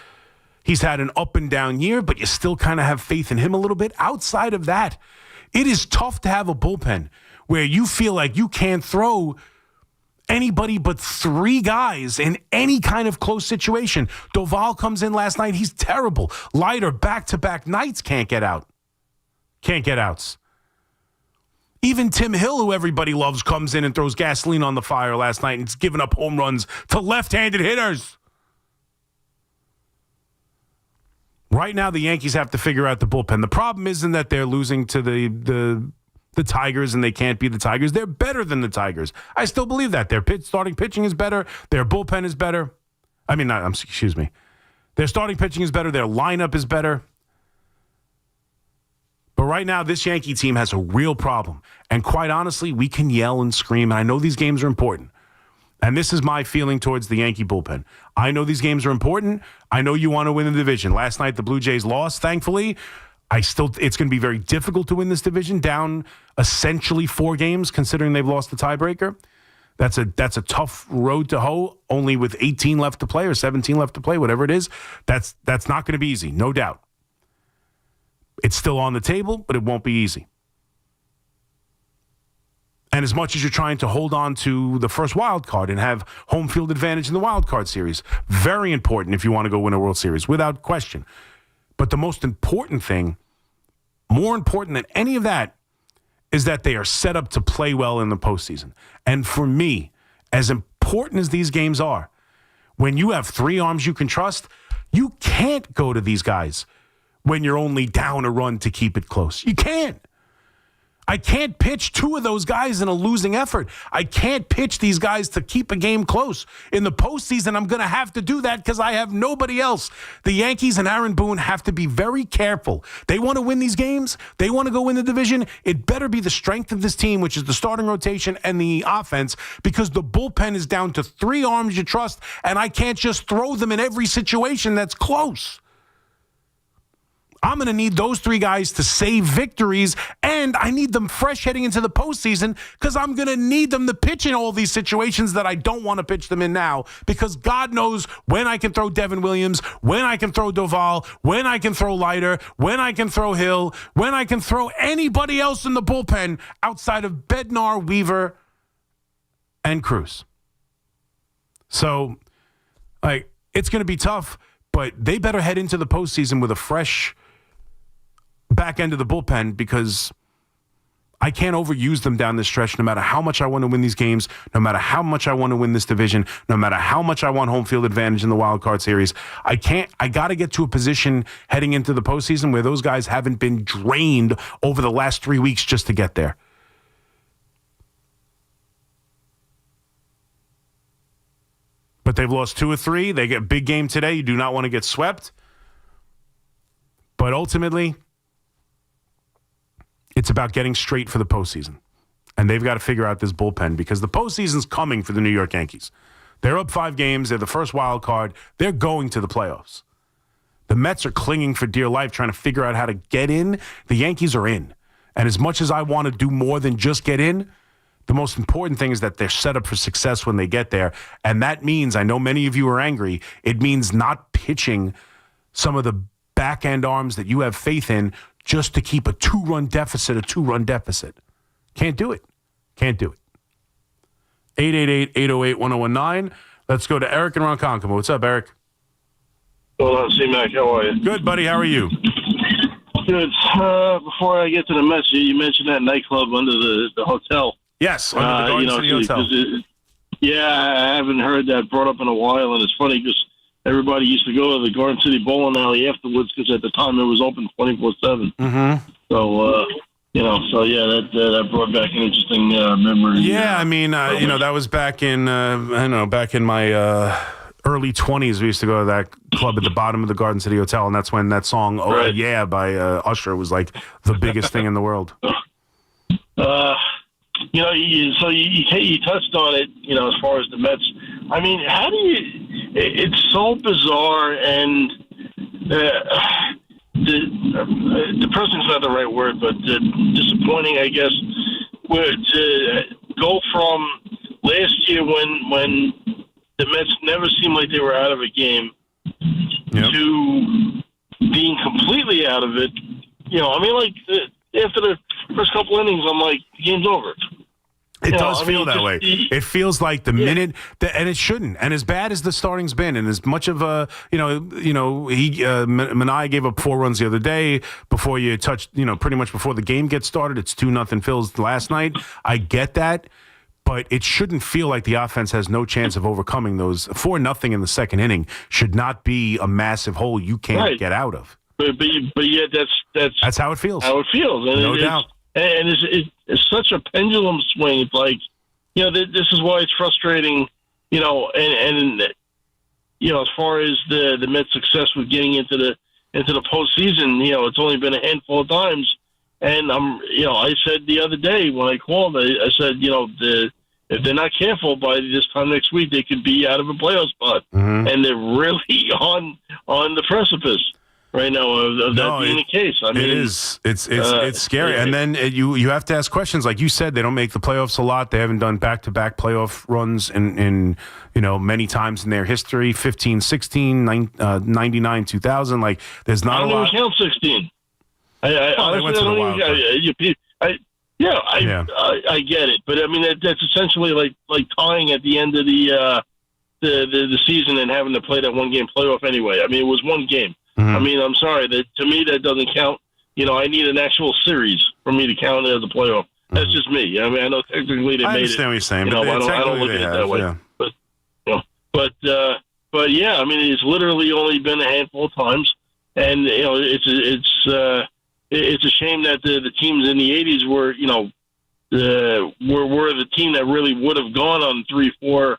He's had an up and down year, but you still kind of have faith in him a little bit. Outside of that, it is tough to have a bullpen where you feel like you can't throw anybody but 3 guys in any kind of close situation. Doval comes in last night. He's terrible. Leiter, back-to-back nights, can't get out. Can't get outs. Even Tim Hill, who everybody loves, comes in and throws gasoline on the fire last night and is giving up home runs to left-handed hitters. Right now, the Yankees have to figure out the bullpen. The problem isn't that they're losing to the Tigers and they can't be the Tigers. They're better than the Tigers. I still believe that. Their starting pitching is better. Their bullpen is better. Their starting pitching is better. Their lineup is better. But right now, this Yankee team has a real problem. And quite honestly, we can yell and scream. And I know these games are important. And this is my feeling towards the Yankee bullpen. I know these games are important. I know you want to win the division. Last night, the Blue Jays lost, thankfully. It's going to be very difficult to win this division, down essentially 4 games, considering they've lost the tiebreaker. That's a tough road to hoe, only with 18 left to play or 17 left to play, whatever it is. That's not going to be easy, no doubt. It's still on the table, but it won't be easy. And as much as you're trying to hold on to the first wild card and have home field advantage in the wild card series, very important if you want to go win a World Series, without question. But the most important thing, more important than any of that, is that they are set up to play well in the postseason. And for me, as important as these games are, when you have 3 arms you can trust, you can't go to these guys when you're only down a run to keep it close. You can't. I can't pitch 2 of those guys in a losing effort. I can't pitch these guys to keep a game close. In the postseason, I'm going to have to do that because I have nobody else. The Yankees and Aaron Boone have to be very careful. They want to win these games. They want to go win the division. It better be the strength of this team, which is the starting rotation and the offense, because the bullpen is down to 3 arms you trust, and I can't just throw them in every situation that's close. I'm going to need those 3 guys to save victories, and I need them fresh heading into the postseason because I'm going to need them to pitch in all these situations that I don't want to pitch them in now, because God knows when I can throw Devin Williams, when I can throw Doval, when I can throw Leiter, when I can throw Hill, when I can throw anybody else in the bullpen outside of Bednar, Weaver, and Cruz. So, it's going to be tough, but they better head into the postseason with a fresh back end of the bullpen, because I can't overuse them down this stretch no matter how much I want to win these games, no matter how much I want to win this division, no matter how much I want home field advantage in the wild card series. I got to get to a position heading into the postseason where those guys haven't been drained over the last 3 weeks just to get there. But they've lost 2 or 3. They get a big game today. You do not want to get swept. But ultimately, it's about getting straight for the postseason. And they've got to figure out this bullpen, because the postseason's coming for the New York Yankees. They're up 5 games. They're the first wild card. They're going to the playoffs. The Mets are clinging for dear life, trying to figure out how to get in. The Yankees are in. And as much as I want to do more than just get in, the most important thing is that they're set up for success when they get there. And that means, I know many of you are angry, it means not pitching some of the back-end arms that you have faith in just to keep a 2-run deficit. Can't do it. 888-808-1019. Let's go to Eric in Ronkonkoma. What's up, Eric? Hold on, C-Mac. How are you? Good, buddy. How are you? Good. Before I get to the Mets, you mentioned that nightclub under the hotel. Yes, under the Garden City Hotel. I haven't heard that brought up in a while, and it's funny because everybody used to go to the Garden City Bowling Alley afterwards because at the time it was open 24/7. Mm-hmm. So, that brought back an interesting memory. Yeah, I mean, that was back in, back in my early 20s. We used to go to that club at the bottom of the Garden City Hotel, and that's when that song, Oh Right. Yeah, by Usher was like the biggest thing in the world. You touched on it, as far as the Mets. I mean, how do you... It's so bizarre, and depressing's not the right word, but disappointing, I guess, to go from last year when the Mets never seemed like they were out of a game to being completely out of it. After the first couple innings, I'm like, the game's over. It does feel that way. It feels like the minute that, and it shouldn't. And as bad as the starting's been, and as much of a, Manai gave up 4 runs the other day before you touched, pretty much before the game gets started. It's 2-0 Phils last night. I get that, but it shouldn't feel like the offense has no chance of overcoming those. 4-0 in the second inning should not be a massive hole you can't get out of. But yet that's how it feels. How it feels, and no doubt. And it's such a pendulum swing. It's like, this is why it's frustrating, and as far as the Mets' success with getting into the postseason, it's only been a handful of times. And I said the other day when I called, I said, if they're not careful by this time next week, they could be out of a playoff spot. Mm-hmm. And they're really on the precipice right now of that being the case. I mean, it is. It's scary. And then you have to ask questions. Like you said, they don't make the playoffs a lot. They haven't done back-to-back playoff runs in many times in their history. 15, 16, 99, 2000. Like there's not a lot. I don't even count 16. I get it, but I mean that's essentially like tying at the end of the season and having to play that one game playoff anyway. I mean, it was one game. Mm-hmm. I mean, I'm sorry that to me that doesn't count. I need an actual series for me to count it as a playoff. Mm-hmm. That's just me. I mean, I know technically they made it. I understand what you're saying, but I don't look at it that way. Yeah. But yeah, I mean, it's literally only been a handful of times, and it's a shame that the teams in the '80s were the team that really would have gone on 3-4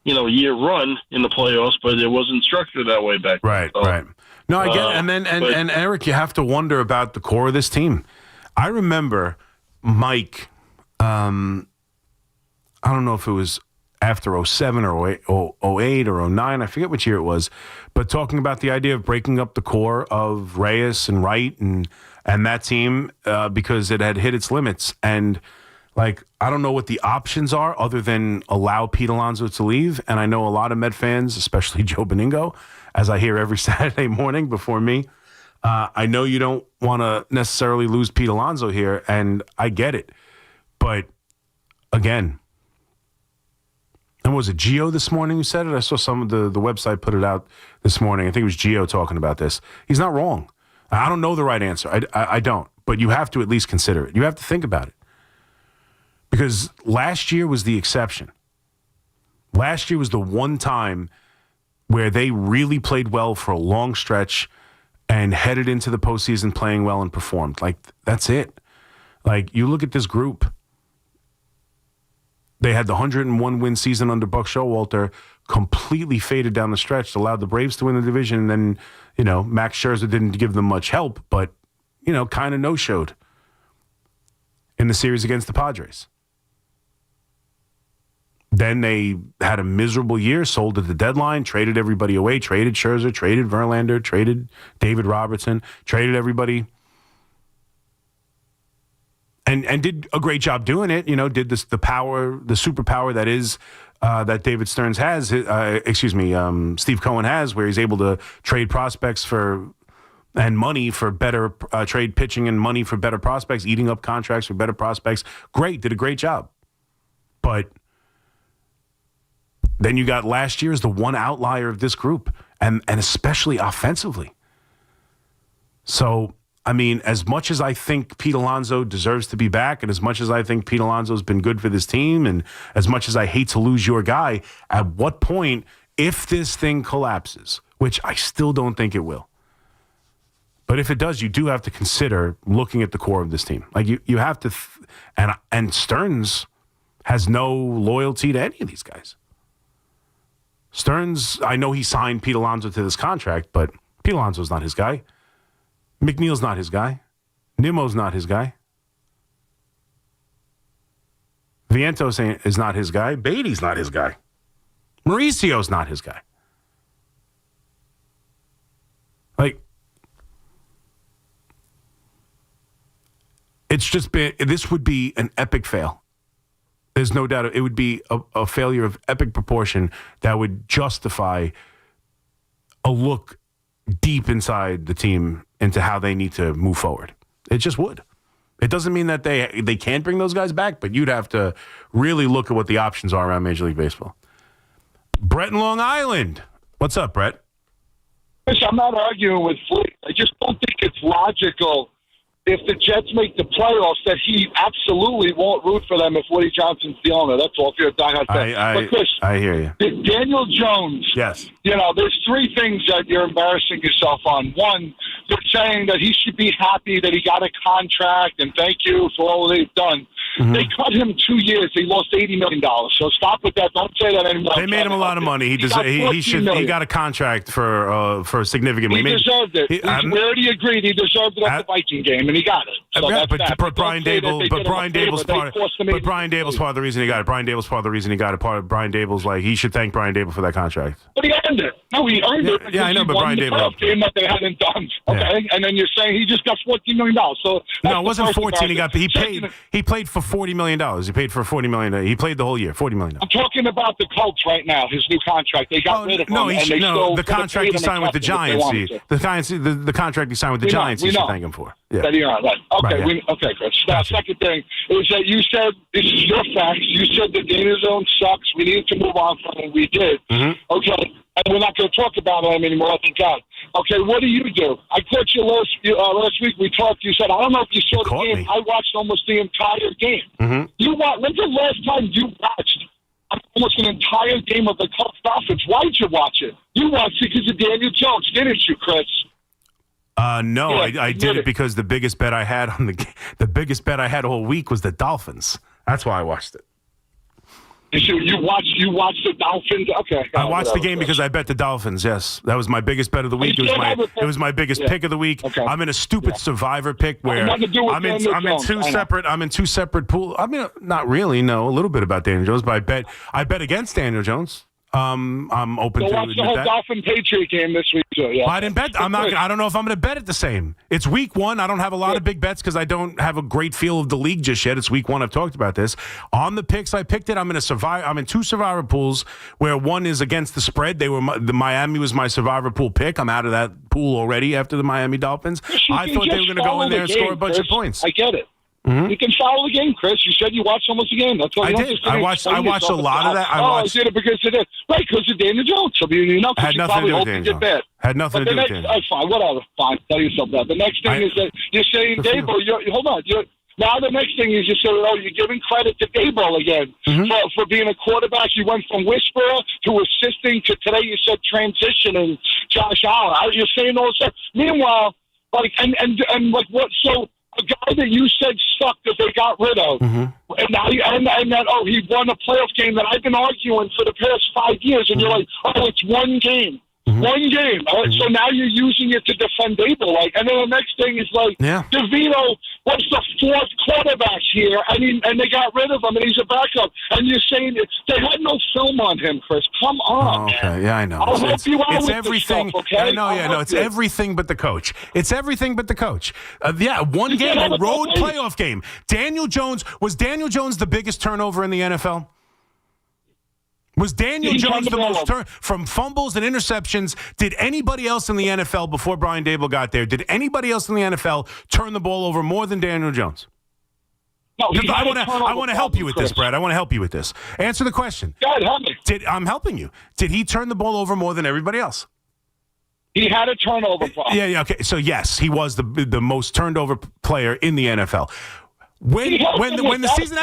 year run in the playoffs, but it wasn't structured that way back then. Right, right. No, I get it. And Eric, you have to wonder about the core of this team. I remember Mike, I don't know if it was after 07 or 08 or 09, I forget which year it was, but talking about the idea of breaking up the core of Reyes and Wright and that team because it had hit its limits. And like, I don't know what the options are other than allow Pete Alonso to leave. And I know a lot of Met fans, especially Joe Beningo, as I hear every Saturday morning before me, I know you don't want to necessarily lose Pete Alonso here, and I get it. But, again, and was it Gio this morning who said it? I saw some of the website put it out this morning. I think it was Gio talking about this. He's not wrong. I don't know the right answer. I don't. But you have to at least consider it. You have to think about it. Because last year was the exception. Last year was the one time where they really played well for a long stretch and headed into the postseason playing well and performed. Like, that's it. Like, you look at this group. They had the 101-win season under Buck Showalter, completely faded down the stretch, allowed the Braves to win the division, and then, Max Scherzer didn't give them much help, but, kind of no-showed in the series against the Padres. Then they had a miserable year, sold at the deadline, traded everybody away, traded Scherzer, traded Verlander, traded David Robertson, traded everybody. And did a great job doing it, did the superpower that is that David Stearns has, Steve Cohen has, where he's able to trade prospects and money for better trade pitching and money for better prospects, eating up contracts for better prospects. Great, did a great job. But then you got last year as the one outlier of this group, and especially offensively. So, I mean, as much as I think Pete Alonso deserves to be back, and as much as I think Pete Alonso's been good for this team, and as much as I hate to lose your guy, at what point, if this thing collapses, which I still don't think it will, but if it does, you do have to consider looking at the core of this team. Like, you have to, and Stearns has no loyalty to any of these guys. Stearns, I know he signed Pete Alonso to this contract, but Pete Alonso's not his guy. McNeil's not his guy. Nimmo's not his guy. Vientos is not his guy. Beatty's not his guy. Mauricio's not his guy. Like, this would be an epic fail. There's no doubt it would be a failure of epic proportion that would justify a look deep inside the team into how they need to move forward. It just would. It doesn't mean that they can't bring those guys back, but you'd have to really look at what the options are around Major League Baseball. Brett in Long Island. What's up, Brett? I'm not arguing with Fleet. I just don't think it's logical if the Jets make the playoffs that he absolutely won't root for them if Woody Johnson's the owner. That's all. If you're a diehard fan. But Chris, I hear you. Daniel Jones. Yes. There's three things that you're embarrassing yourself on. One, they're saying that he should be happy that he got a contract and thank you for all they've done. They cut him 2 years. He lost $80 million. So stop with that. Don't say that anymore. They made him a lot of money. He got a contract for significant money. He deserved it. We already agreed he deserved it at the Viking game, and he got it. So but Brian Dable's part of the reason he got it. Brian Dable's part of the reason he got it. Part of Brian Dable's he should thank Brian Dable for that contract. But he earned it. No, he earned it. Yeah, I know, but Brian Dable game that they hadn't done. Okay, and then you're saying he just got $14 million. So no, it wasn't 14. He played for $40 million. He paid for $40 million. He played the whole year, $40 million. I'm talking about the Colts right now. His new contract. They got rid of him. The contract he signed with the Giants. The contract he signed with the Giants. You should thank him for. Yeah. Right. Okay. Right, Okay, Chris. Now, second thing is that you said this is your facts. You said the Dana Zone sucks. We need to move on from it. We did. Mm-hmm. Okay. And we're not going to talk about him anymore, thank God. Okay, what do you do? I caught you last week. We talked. You said, I don't know if you saw the game. I watched almost the entire game. Mm-hmm. When's the last time you watched almost an entire game of the Colts Dolphins? Why did you watch it? You watched it because of Daniel Jones, didn't you, Chris? No, I did it because the biggest bet I had the biggest bet I had all week was the Dolphins. That's why I watched it. You watched the Dolphins? Okay. I watched the game because I bet the Dolphins, yes. That was my biggest bet of the week. It was my biggest pick of the week. Okay. I'm in a stupid survivor pick where I'm in two separate pools. I mean, not really, no, a little bit about Daniel Jones, but I bet against Daniel Jones. I'm open to watch the whole Dolphin Patriot game this week too. Yeah. I didn't bet. I don't know if I'm going to bet it the same. It's week one. I don't have a lot of big bets because I don't have a great feel of the league just yet. It's week one. I've talked about this. On the picks, I picked it. I'm in two survivor pools where one is against the spread. The Miami was my survivor pool pick. I'm out of that pool already after the Miami Dolphins. I thought they were going to go in there and score a bunch of points. I get it. Mm-hmm. You can follow the game, Chris. You said you watched almost the game. That's all. I did. I watched a lot of that. I did it because of this. Right, because of Daniel Jones. So had nothing to do with Daniel Jones. Had nothing to do with Daniel Jones. Fine, whatever. Fine. Tell yourself that. The next thing is that you're saying Dable. Hold on. Now the next thing is you're giving credit to Dable again for being a quarterback. You went from whisperer to assisting to today. You said transitioning Josh Allen. You're saying all this stuff. Meanwhile, and what? So. A guy that you said sucked that they got rid of, and now he won a playoff game that I've been arguing for the past 5 years, and you're like, it's one game. One game. So now you're using it to defend Dable. And then the next thing is DeVito was the fourth quarterback here, and they got rid of him, and he's a backup. And you're saying they had no film on him, Chris. Come on, man. Yeah, I know. I'll help you out it's with everything. This stuff, okay? I know. It's everything but the coach. It's everything but the coach. One game, a road playoff game. Was Daniel Jones the biggest turnover in the NFL? Was Daniel Jones the most from fumbles and interceptions? Did anybody else in the NFL before Brian Dable got there? Did anybody else in the NFL turn the ball over more than Daniel Jones? No, I want to help you with this, Brad. I want to help you with this. Answer the question. God, help me. I'm helping you. Did he turn the ball over more than everybody else? He had a turnover problem. Yeah. Okay. So yes, he was the most turned over player in the NFL. When the season.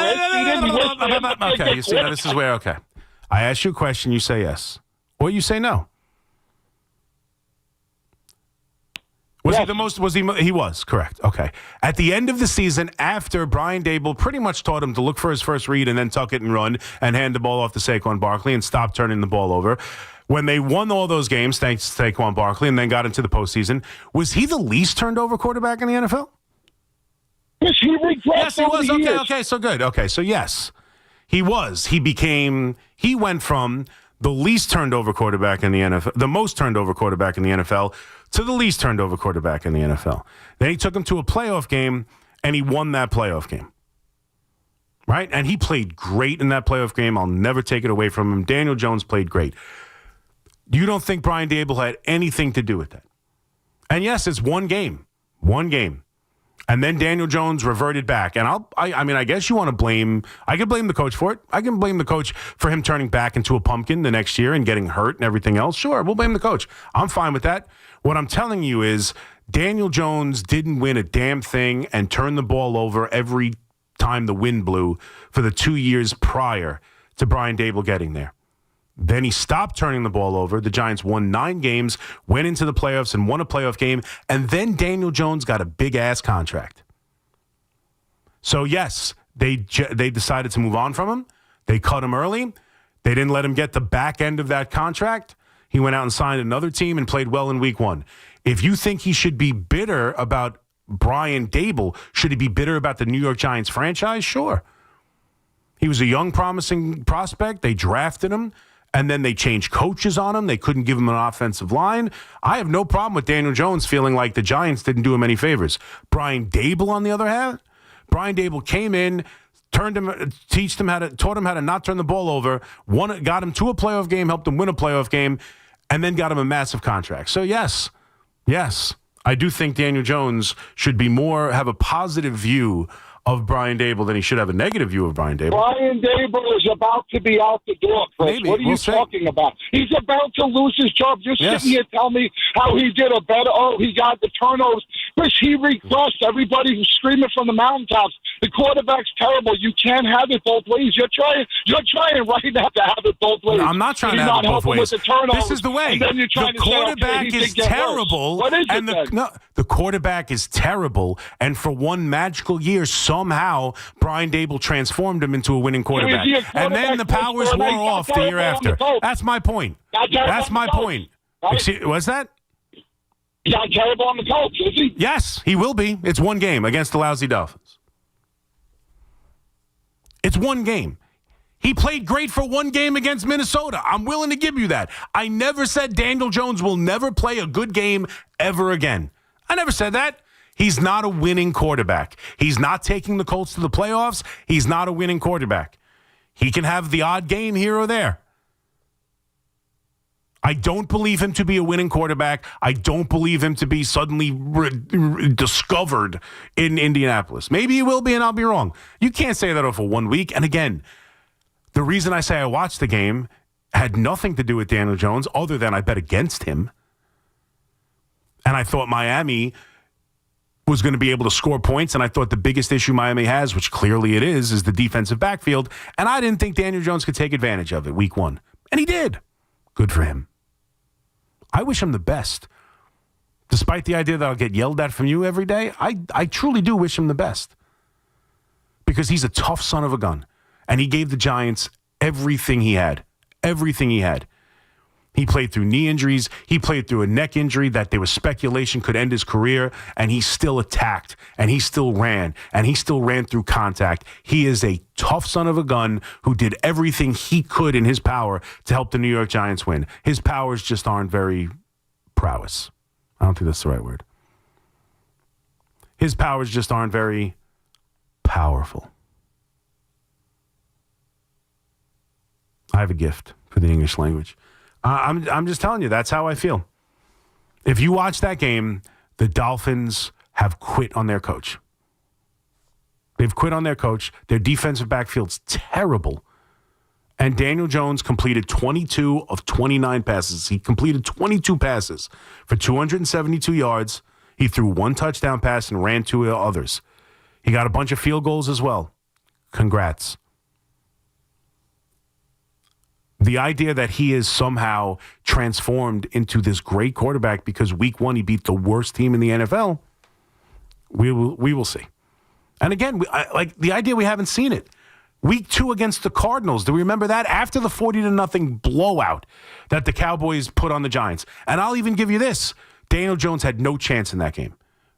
Okay. You see now this is where I ask you a question, you say yes. Or you say no. Was he the most? He was, correct. Okay. At the end of the season, after Brian Dable pretty much taught him to look for his first read and then tuck it and run and hand the ball off to Saquon Barkley and stop turning the ball over, when they won all those games, thanks to Saquon Barkley, and then got into the postseason, was he the least turned over quarterback in the NFL? Yes, he regressed. Yes, he was. Okay, so good. Okay, so yes. He was. He went from the least turned over quarterback in the NFL, the most turned over quarterback in the NFL, to the least turned over quarterback in the NFL. Then he took him to a playoff game, and he won that playoff game. Right? And he played great in that playoff game. I'll never take it away from him. Daniel Jones played great. You don't think Brian Dable had anything to do with that? And yes, it's one game. One game. And then Daniel Jones reverted back. And I guess you want to blame, I can blame the coach for it. I can blame the coach for him turning back into a pumpkin the next year and getting hurt and everything else. Sure, we'll blame the coach. I'm fine with that. What I'm telling you is Daniel Jones didn't win a damn thing and turn the ball over every time the wind blew for the 2 years prior to Brian Dable getting there. Then he stopped turning the ball over. The Giants won 9 games, went into the playoffs and won a playoff game. And then Daniel Jones got a big-ass contract. So, yes, they decided to move on from him. They cut him early. They didn't let him get the back end of that contract. He went out and signed another team and played well in week 1. If you think he should be bitter about Brian Daboll, should he be bitter about the New York Giants franchise? Sure. He was a young, promising prospect. They drafted him, and then they changed coaches on him. They couldn't give him an offensive line. I have no problem with Daniel Jones feeling like the Giants didn't do him any favors. Brian Daboll, on the other hand, Brian Daboll came in, taught him how to not turn the ball over, got him to a playoff game, helped him win a playoff game, and then got him a massive contract. So yes, I do think Daniel Jones should have a positive view of Brian Daboll than he should have a negative view of Brian Daboll. Brian Daboll is about to be out the door, Chris. Maybe. What are you talking about? He's about to lose his job. You're sitting here telling me how he did a better. Oh, he got the turnovers. Chris, he regressed. Everybody who's screaming from the mountaintops. The quarterback's terrible. You can't have it both ways. You're trying right now to have it both ways. No, I'm not trying to have it both ways. This is the way. And then you're trying the quarterback is terrible. What is it then? The quarterback is terrible, and for one magical year, somehow Brian Daboll transformed him into a winning quarterback. And then the powers wore off the year after. That's my point. That's my point. What's that? He's not terrible on the Colts, is he? Yes, he will be. It's one game against the lousy Dolphins. It's one game. He played great for one game against Minnesota. I'm willing to give you that. I never said Daniel Jones will never play a good game ever again. I never said that. He's not a winning quarterback. He's not taking the Colts to the playoffs. He's not a winning quarterback. He can have the odd game here or there. I don't believe him to be a winning quarterback. I don't believe him to be suddenly discovered in Indianapolis. Maybe he will be, and I'll be wrong. You can't say that over 1 week. And again, the reason I say I watched the game had nothing to do with Daniel Jones other than I bet against him. And I thought Miami was going to be able to score points, and I thought the biggest issue Miami has, which clearly it is the defensive backfield, and I didn't think Daniel Jones could take advantage of it week 1. And he did. Good for him. I wish him the best. Despite the idea that I'll get yelled at from you every day, I truly do wish him the best. Because he's a tough son of a gun. And he gave the Giants everything he had. Everything he had. He played through knee injuries. He played through a neck injury that there was speculation could end his career, and he still attacked, and he still ran, and he still ran through contact. He is a tough son of a gun who did everything he could in his power to help the New York Giants win. His powers just aren't very prowess. I don't think that's the right word. His powers just aren't very powerful. I have a gift for the English language. I'm just telling you, that's how I feel. If you watch that game, the Dolphins have quit on their coach. They've quit on their coach. Their defensive backfield's terrible. And Daniel Jones completed 22 of 29 passes. He completed 22 passes for 272 yards. He threw one touchdown pass and ran two others. He got a bunch of field goals as well. Congrats. The idea that he is somehow transformed into this great quarterback because week 1 he beat the worst team in the NFL, we will see. And again, the idea we haven't seen it. Week 2 against the Cardinals. Do we remember that? After the 40-0 blowout that the Cowboys put on the Giants. And I'll even give you this. Daniel Jones had no chance in that game.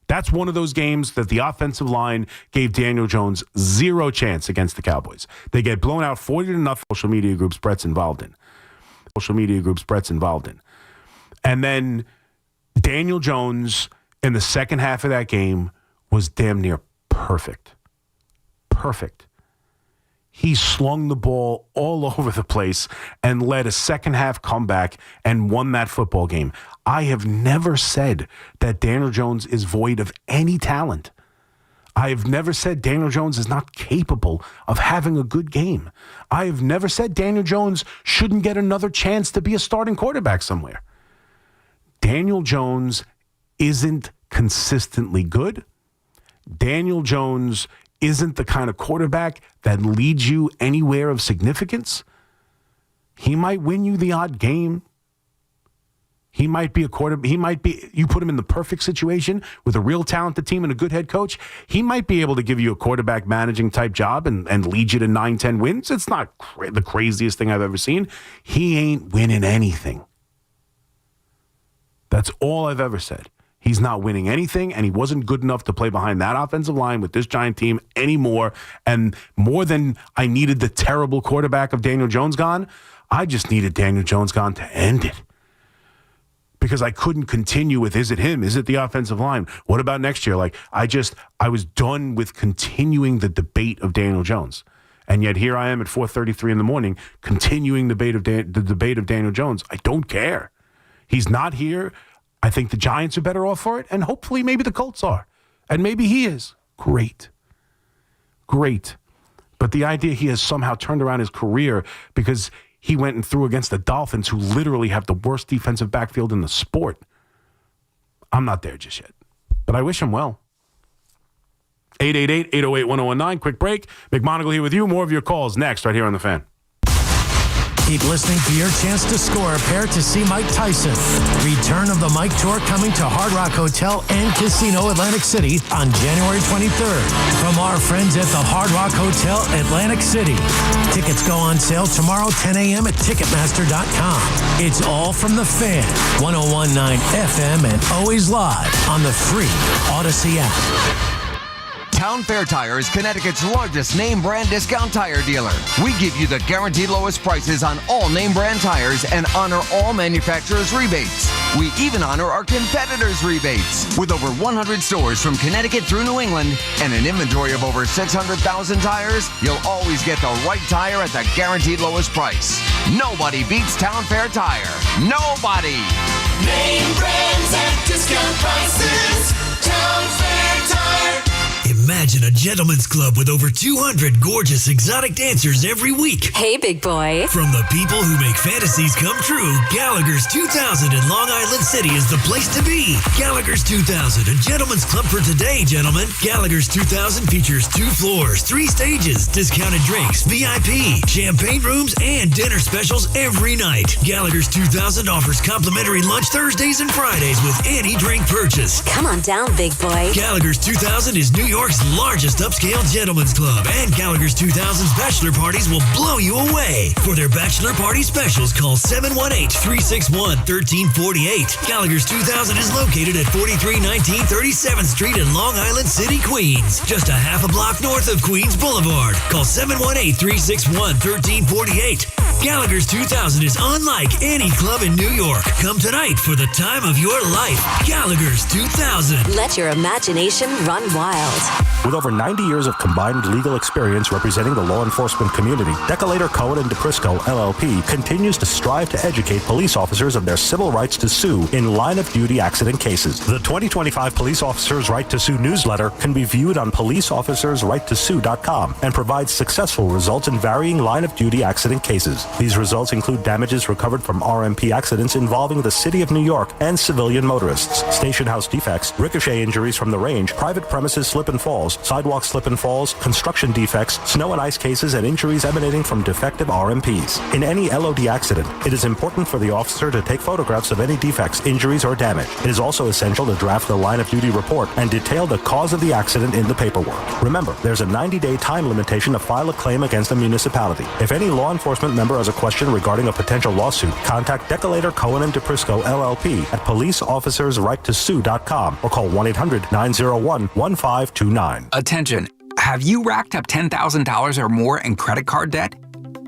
That's one of those games that the offensive line gave Daniel Jones zero chance against the Cowboys. They get blown out 40-0. Social media groups Brett's involved in. And then Daniel Jones in the second half of that game was damn near perfect. Perfect. He slung the ball all over the place and led a second half comeback and won that football game. I have never said that Daniel Jones is void of any talent. I have never said Daniel Jones is not capable of having a good game. I have never said Daniel Jones shouldn't get another chance to be a starting quarterback somewhere. Daniel Jones isn't consistently good. Daniel Jones isn't the kind of quarterback that leads you anywhere of significance. He might win you the odd game. He might be a quarterback. You put him in the perfect situation with a real talented team and a good head coach. He might be able to give you a quarterback managing type job and lead you to 9-10 wins. It's not the craziest thing I've ever seen. He ain't winning anything. That's all I've ever said. He's not winning anything, and he wasn't good enough to play behind that offensive line with this Giant team anymore. And more than I needed the terrible quarterback of Daniel Jones gone, I just needed Daniel Jones gone to end it. Because I couldn't continue with, is it him? Is it the offensive line? What about next year? I was done with continuing the debate of Daniel Jones. And yet here I am at 4:33 in the morning, continuing the debate of Daniel Jones. I don't care. He's not here. I think the Giants are better off for it, and hopefully maybe the Colts are. And maybe he is. Great. But the idea he has somehow turned around his career because he went and threw against the Dolphins, who literally have the worst defensive backfield in the sport. I'm not there just yet, but I wish him well. 888-808-1019. Quick break. McMonigle here with you. More of your calls next right here on The Fan. Keep listening for your chance to score a pair to see Mike Tyson. Return of the Mike Tour coming to Hard Rock Hotel and Casino Atlantic City on January 23rd. From our friends at the Hard Rock Hotel Atlantic City. Tickets go on sale tomorrow 10 a.m. at Ticketmaster.com. It's all from The Fan, 101.9 FM and always live on the free Odyssey app. Town Fair Tire is Connecticut's largest name brand discount tire dealer. We give you the guaranteed lowest prices on all name brand tires and honor all manufacturers' rebates. We even honor our competitors' rebates. With over 100 stores from Connecticut through New England and an inventory of over 600,000 tires, you'll always get the right tire at the guaranteed lowest price. Nobody beats Town Fair Tire. Nobody! Name brands at discount prices. Town Fair Tire. Imagine a gentleman's club with over 200 gorgeous exotic dancers every week. Hey, big boy. From the people who make fantasies come true, Gallagher's 2000 in Long Island City is the place to be. Gallagher's 2000, a gentleman's club for today, gentlemen. Gallagher's 2000 features 2 floors, 3 stages, discounted drinks, VIP, champagne rooms, and dinner specials every night. Gallagher's 2000 offers complimentary lunch Thursdays and Fridays with any drink purchase. Come on down, big boy. Gallagher's 2000 is New York's largest upscale gentleman's club, and Gallagher's 2000's bachelor parties will blow you away. For their bachelor party specials, call 718-361-1348. Gallagher's 2000 is located at 4319 37th Street in Long Island City, Queens, just a half a block north of Queens Boulevard. Call 718-361-1348. Gallagher's 2000 is unlike any club in New York. Come tonight for the time of your life. Gallagher's 2000. Let your imagination run wild. With over 90 years of combined legal experience representing the law enforcement community, Decolator Cohen & DePrisco, LLP, continues to strive to educate police officers of their civil rights to sue in line-of-duty accident cases. The 2025 Police Officers' Right to Sue newsletter can be viewed on policeofficersrighttosue.com and provides successful results in varying line-of-duty accident cases. These results include damages recovered from RMP accidents involving the City of New York and civilian motorists, station house defects, ricochet injuries from the range, private premises slip and falls, sidewalk slip and falls, construction defects, snow and ice cases, and injuries emanating from defective RMPs. In any LOD accident, it is important for the officer to take photographs of any defects, injuries, or damage. It is also essential to draft the line-of-duty report and detail the cause of the accident in the paperwork. Remember, there's a 90-day time limitation to file a claim against a municipality. If any law enforcement member has a question regarding a potential lawsuit, contact Decolator Cohen & DePrisco, LLP at policeofficersrighttosue.com or call 1-800-901-1529. Attention. Have you racked up $10,000 or more in credit card debt?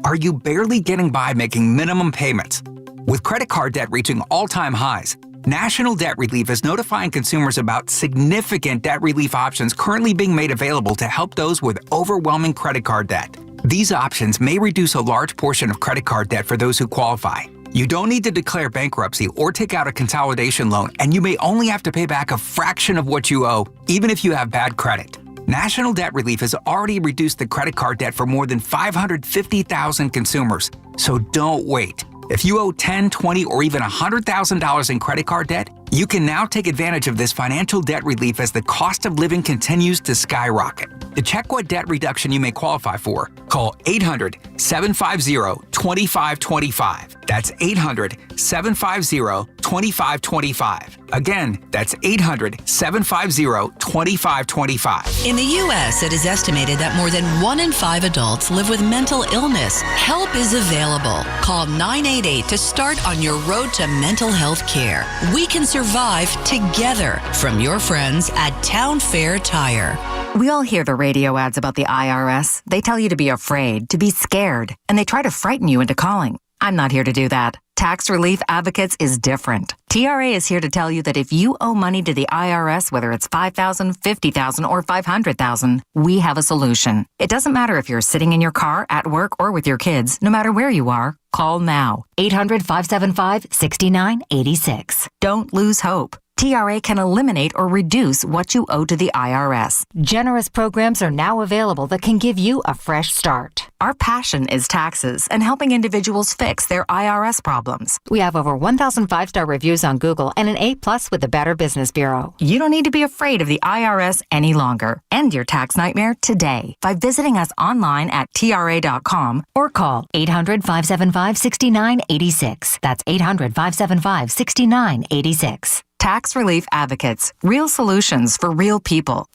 Are you barely getting by making minimum payments? With credit card debt reaching all-time highs, National Debt Relief is notifying consumers about significant debt relief options currently being made available to help those with overwhelming credit card debt. These options may reduce a large portion of credit card debt for those who qualify. You don't need to declare bankruptcy or take out a consolidation loan, and you may only have to pay back a fraction of what you owe, even if you have bad credit. National Debt Relief has already reduced the credit card debt for more than 550,000 consumers. So don't wait. If you owe $10,000, $20,000, or even $100,000 in credit card debt, you can now take advantage of this financial debt relief as the cost of living continues to skyrocket. To check what debt reduction you may qualify for, call 800-750-2525. That's 800-750-2525. Again, that's 800-750-2525. In the U.S., it is estimated that more than 1 in 5 adults live with mental illness. Help is available. Call 988 to start on your road to mental health care. We can survive together. From your friends at Town Fair Tire. We all hear the radio ads about the IRS. They tell you to be afraid, to be scared, and they try to frighten you into calling. I'm not here to do that. Tax Relief Advocates is different. TRA is here to tell you that if you owe money to the IRS, whether it's $5,000, $50,000, or $500,000, we have a solution. It doesn't matter if you're sitting in your car, at work, or with your kids. No matter where you are, call now. 800-575-6986. Don't lose hope. TRA can eliminate or reduce what you owe to the IRS. Generous programs are now available that can give you a fresh start. Our passion is taxes and helping individuals fix their IRS problems. We have over 1,000 5-star reviews on Google and an A+ with the Better Business Bureau. You don't need to be afraid of the IRS any longer. End your tax nightmare today by visiting us online at TRA.com or call 800-575-6986. That's 800-575-6986. Tax Relief Advocates. Real solutions for real people.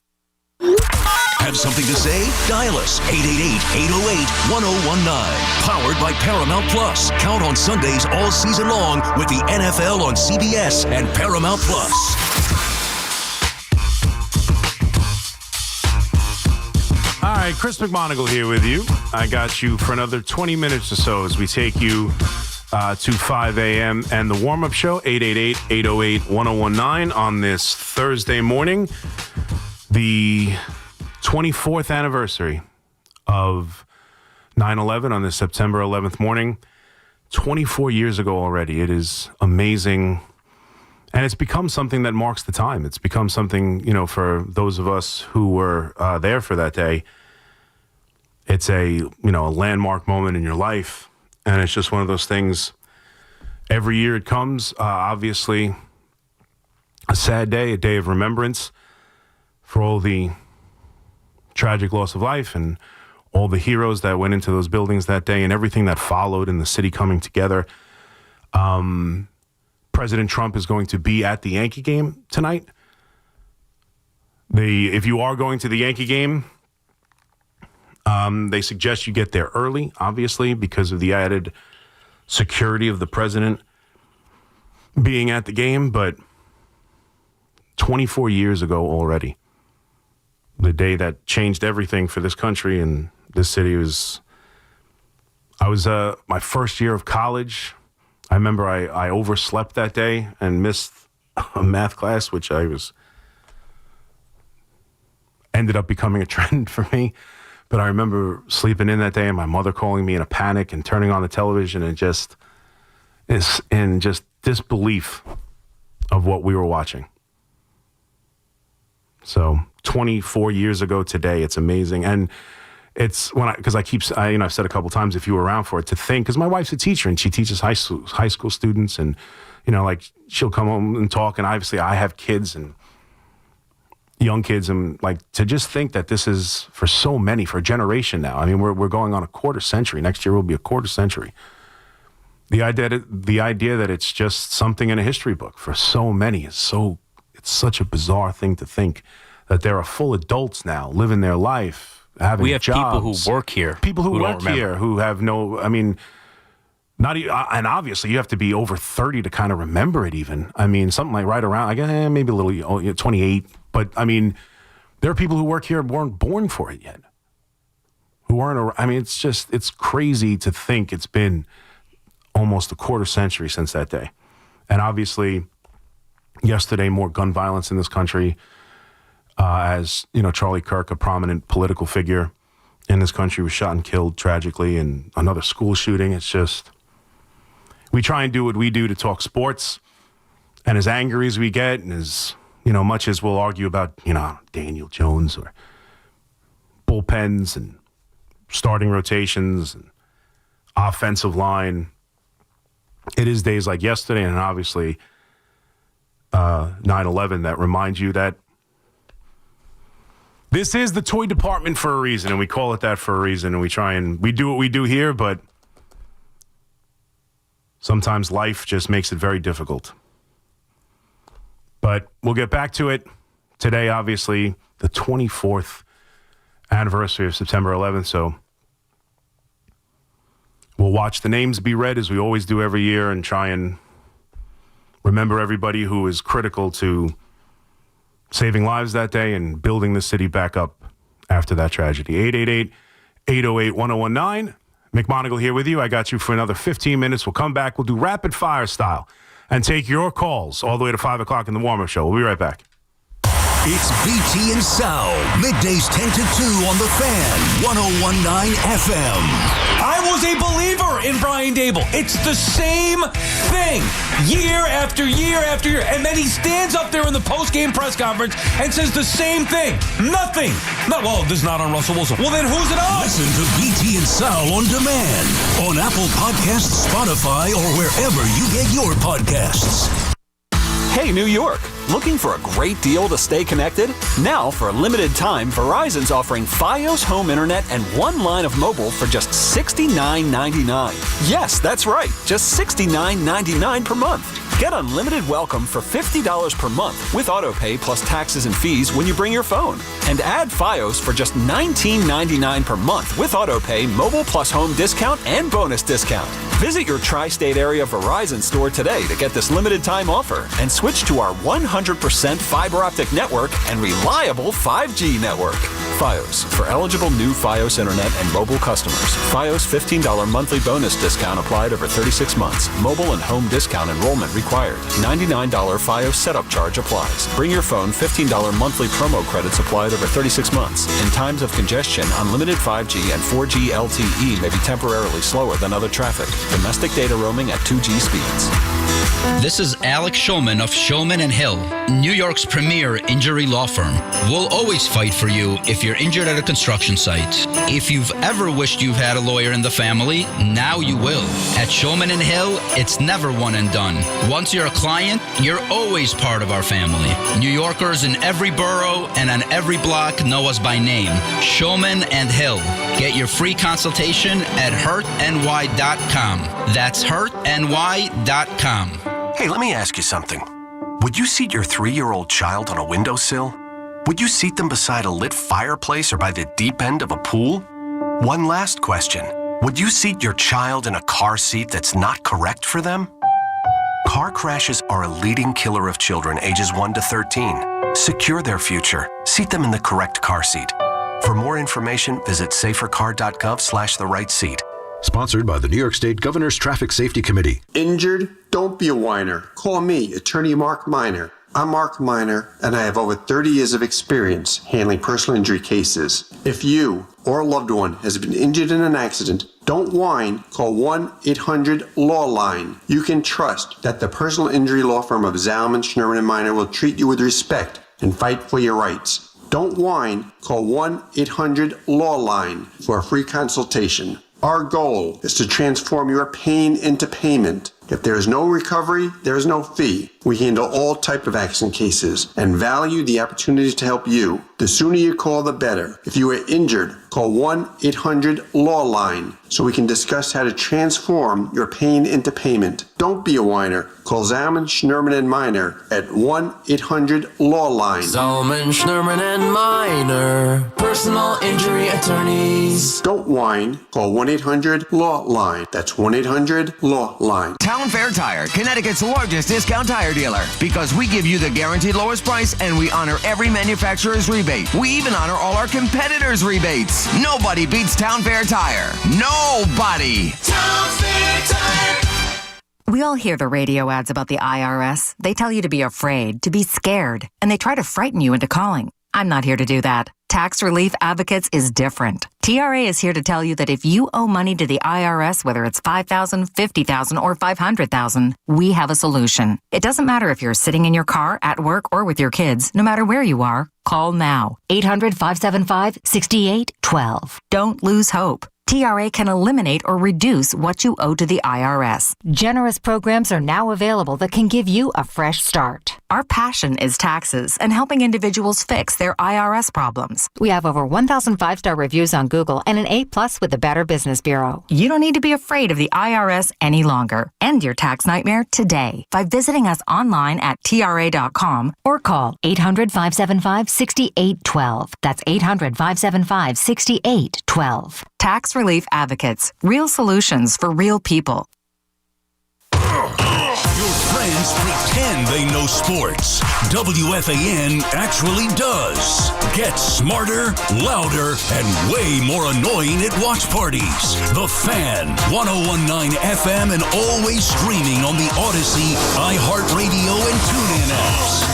Have something to say? Dial us 888-808-1019. Powered by Paramount Plus. Count on Sundays all season long with the NFL on CBS and Paramount Plus. All right, Chris McMonigle here with you. I got you for another 20 minutes or so as we take you to 5 a.m. and the warm-up show, 888-808-1019 on this Thursday morning, the 24th anniversary of 9/11 on this September 11th morning. 24 years ago already. It is amazing. And it's become something that marks the time. It's become something, for those of us who were there for that day, it's a landmark moment in your life. And it's just one of those things. Every year it comes, obviously, a sad day, a day of remembrance for all the tragic loss of life and all the heroes that went into those buildings that day and everything that followed in the city coming together. President Trump is going to be at the Yankee game tonight. If you are going to the Yankee game, they suggest you get there early, obviously, because of the added security of the president being at the game. But 24 years ago already, the day that changed everything for this country and this city I was my first year of college. I remember I overslept that day and missed a math class, which ended up becoming a trend for me. But I remember sleeping in that day and my mother calling me in a panic and turning on the television and just disbelief of what we were watching. So 24 years ago today, it's amazing. And it's because I've said a couple times, if you were around for it, to think, because my wife's a teacher and she teaches high school students, and she'll come home and talk, and obviously I have kids and young kids, and to just think that this is for so many, for a generation now. I mean, we're going on a quarter century. Next year will be a quarter century. The idea that it's just something in a history book for so many it's such a bizarre thing to think that there are full adults now living their life, having we have jobs. People who work here. People who work here who have no, not even, and obviously you have to be over 30 to kind of remember it even. I mean, something like right around, I guess, maybe a little, 28. But, there are people who work here who weren't born for it yet. Who aren't, it's crazy to think it's been almost a quarter century since that day. And obviously, yesterday, more gun violence in this country. As, Charlie Kirk, a prominent political figure in this country, was shot and killed tragically, and another school shooting. It's just, we try and do what we do to talk sports, and as angry as we get, and as, much as we'll argue about, Daniel Jones or bullpens and starting rotations and offensive line, it is days like yesterday and obviously 9/11 that remind you that this is the toy department for a reason, and we call it that for a reason, and we do what we do here, but Sometimes life just makes it very difficult. But we'll get back to it. Today, obviously, the 24th anniversary of September 11th, so we'll watch the names be read as we always do every year and try and remember everybody who was critical to saving lives that day and building the city back up after that tragedy. 888-808-1019. McMonigle here with you. I got you for another 15 minutes. We'll come back. We'll do rapid fire style and take your calls all the way to 5 o'clock in the warm-up show. We'll be right back. It's BT and Sal, middays 10 to 2 on the Fan, 101.9 FM. I was a believer in Brian Dable. It's the same thing year after year after year. And then he stands up there in the post-game press conference and says the same thing. Nothing. No, well, this is not on Russell Wilson. Well, then who's it on? Listen to BT and Sal on demand on Apple Podcasts, Spotify, or wherever you get your podcasts. Hey, New York. Looking for a great deal to stay connected? Now, for a limited time, Verizon's offering Fios home internet and one line of mobile for just $69.99. Yes, that's right, just $69.99 per month. Get unlimited welcome for $50 per month with autopay plus taxes and fees when you bring your phone. And add Fios for just $19.99 per month with autopay, mobile plus home discount, and bonus discount. Visit your tri-state area Verizon store today to get this limited time offer and switch to our 100% fiber optic network and reliable 5G network. Fios, for eligible new Fios internet and mobile customers. Fios $15 monthly bonus discount applied over 36 months. Mobile and home discount enrollment required. $99 Fios setup charge applies. Bring your phone. $15 monthly promo credits applied over 36 months. In times of congestion, unlimited 5G and 4G LTE may be temporarily slower than other traffic. Domestic data roaming at 2G speeds. This is Alex Shulman of Shulman & Hill, New York's premier injury law firm. We'll always fight for you if you're injured at a construction site. If you've ever wished you've had a lawyer in the family, now you will. At Shulman & Hill, it's never one and done. Once you're a client, you're always part of our family. New Yorkers in every borough and on every block know us by name. Shulman & Hill. Get your free consultation at hurtny.com. That's hurtny.com. Hey, let me ask you something. Would you seat your 3-year-old child on a windowsill? Would you seat them beside a lit fireplace or by the deep end of a pool? One last question. Would you seat your child in a car seat that's not correct for them? Car crashes are a leading killer of children ages 1 to 13. Secure their future. Seat them in the correct car seat. For more information, visit safercar.gov/the-right seat. Sponsored by the New York State Governor's Traffic Safety Committee. Injured? Don't be a whiner. Call me, Attorney Mark Miner. I'm Mark Miner, and I have over 30 years of experience handling personal injury cases. If you or a loved one has been injured in an accident, don't whine. Call 1-800-LAW-LINE. You can trust that the personal injury law firm of Zalman, Schnurman, and Miner will treat you with respect and fight for your rights. Don't whine. Call 1-800-LAW-LINE for a free consultation. Our goal is to transform your pain into payment. If there is no recovery, there is no fee. We handle all type of accident cases and value the opportunity to help you. The sooner you call, the better. If you are injured, call 1-800-LAW-LINE so we can discuss how to transform your pain into payment. Don't be a whiner. Call Zalman, Schnurman, and Miner at 1-800-LAW-LINE. Zalman, Schnurman, and Miner, personal injury attorneys. Don't whine. Call 1-800-LAW-LINE. That's 1-800-LAW-LINE. Town Fair Tire, Connecticut's largest discount tire dealer. Because we give you the guaranteed lowest price and we honor every manufacturer's rebate. We even honor all our competitors' rebates. Nobody beats Town Fair Tire. Nobody. Town Fair Tire. We all hear the radio ads about the IRS. They tell you to be afraid, to be scared, and they try to frighten you into calling. I'm not here to do that. Tax Relief Advocates is different. TRA is here to tell you that if you owe money to the IRS, whether it's $5,000, $50,000, or $500,000, we have a solution. It doesn't matter if you're sitting in your car, at work, or with your kids. No matter where you are, call now. 800-575-6812. Don't lose hope. TRA can eliminate or reduce what you owe to the IRS. Generous programs are now available that can give you a fresh start. Our passion is taxes and helping individuals fix their IRS problems. We have over 1,000 5-star reviews on Google and an A+ with the Better Business Bureau. You don't need to be afraid of the IRS any longer. End your tax nightmare today by visiting us online at TRA.com or call 800-575-6812. That's 800-575-6812. Tax Relief Advocates. Real solutions for real people. Your friends pretend they know sports. WFAN actually does. Get smarter, louder, and way more annoying at watch parties. The Fan, 101.9 FM, and always streaming on the Odyssey, iHeartRadio, and TuneIn apps.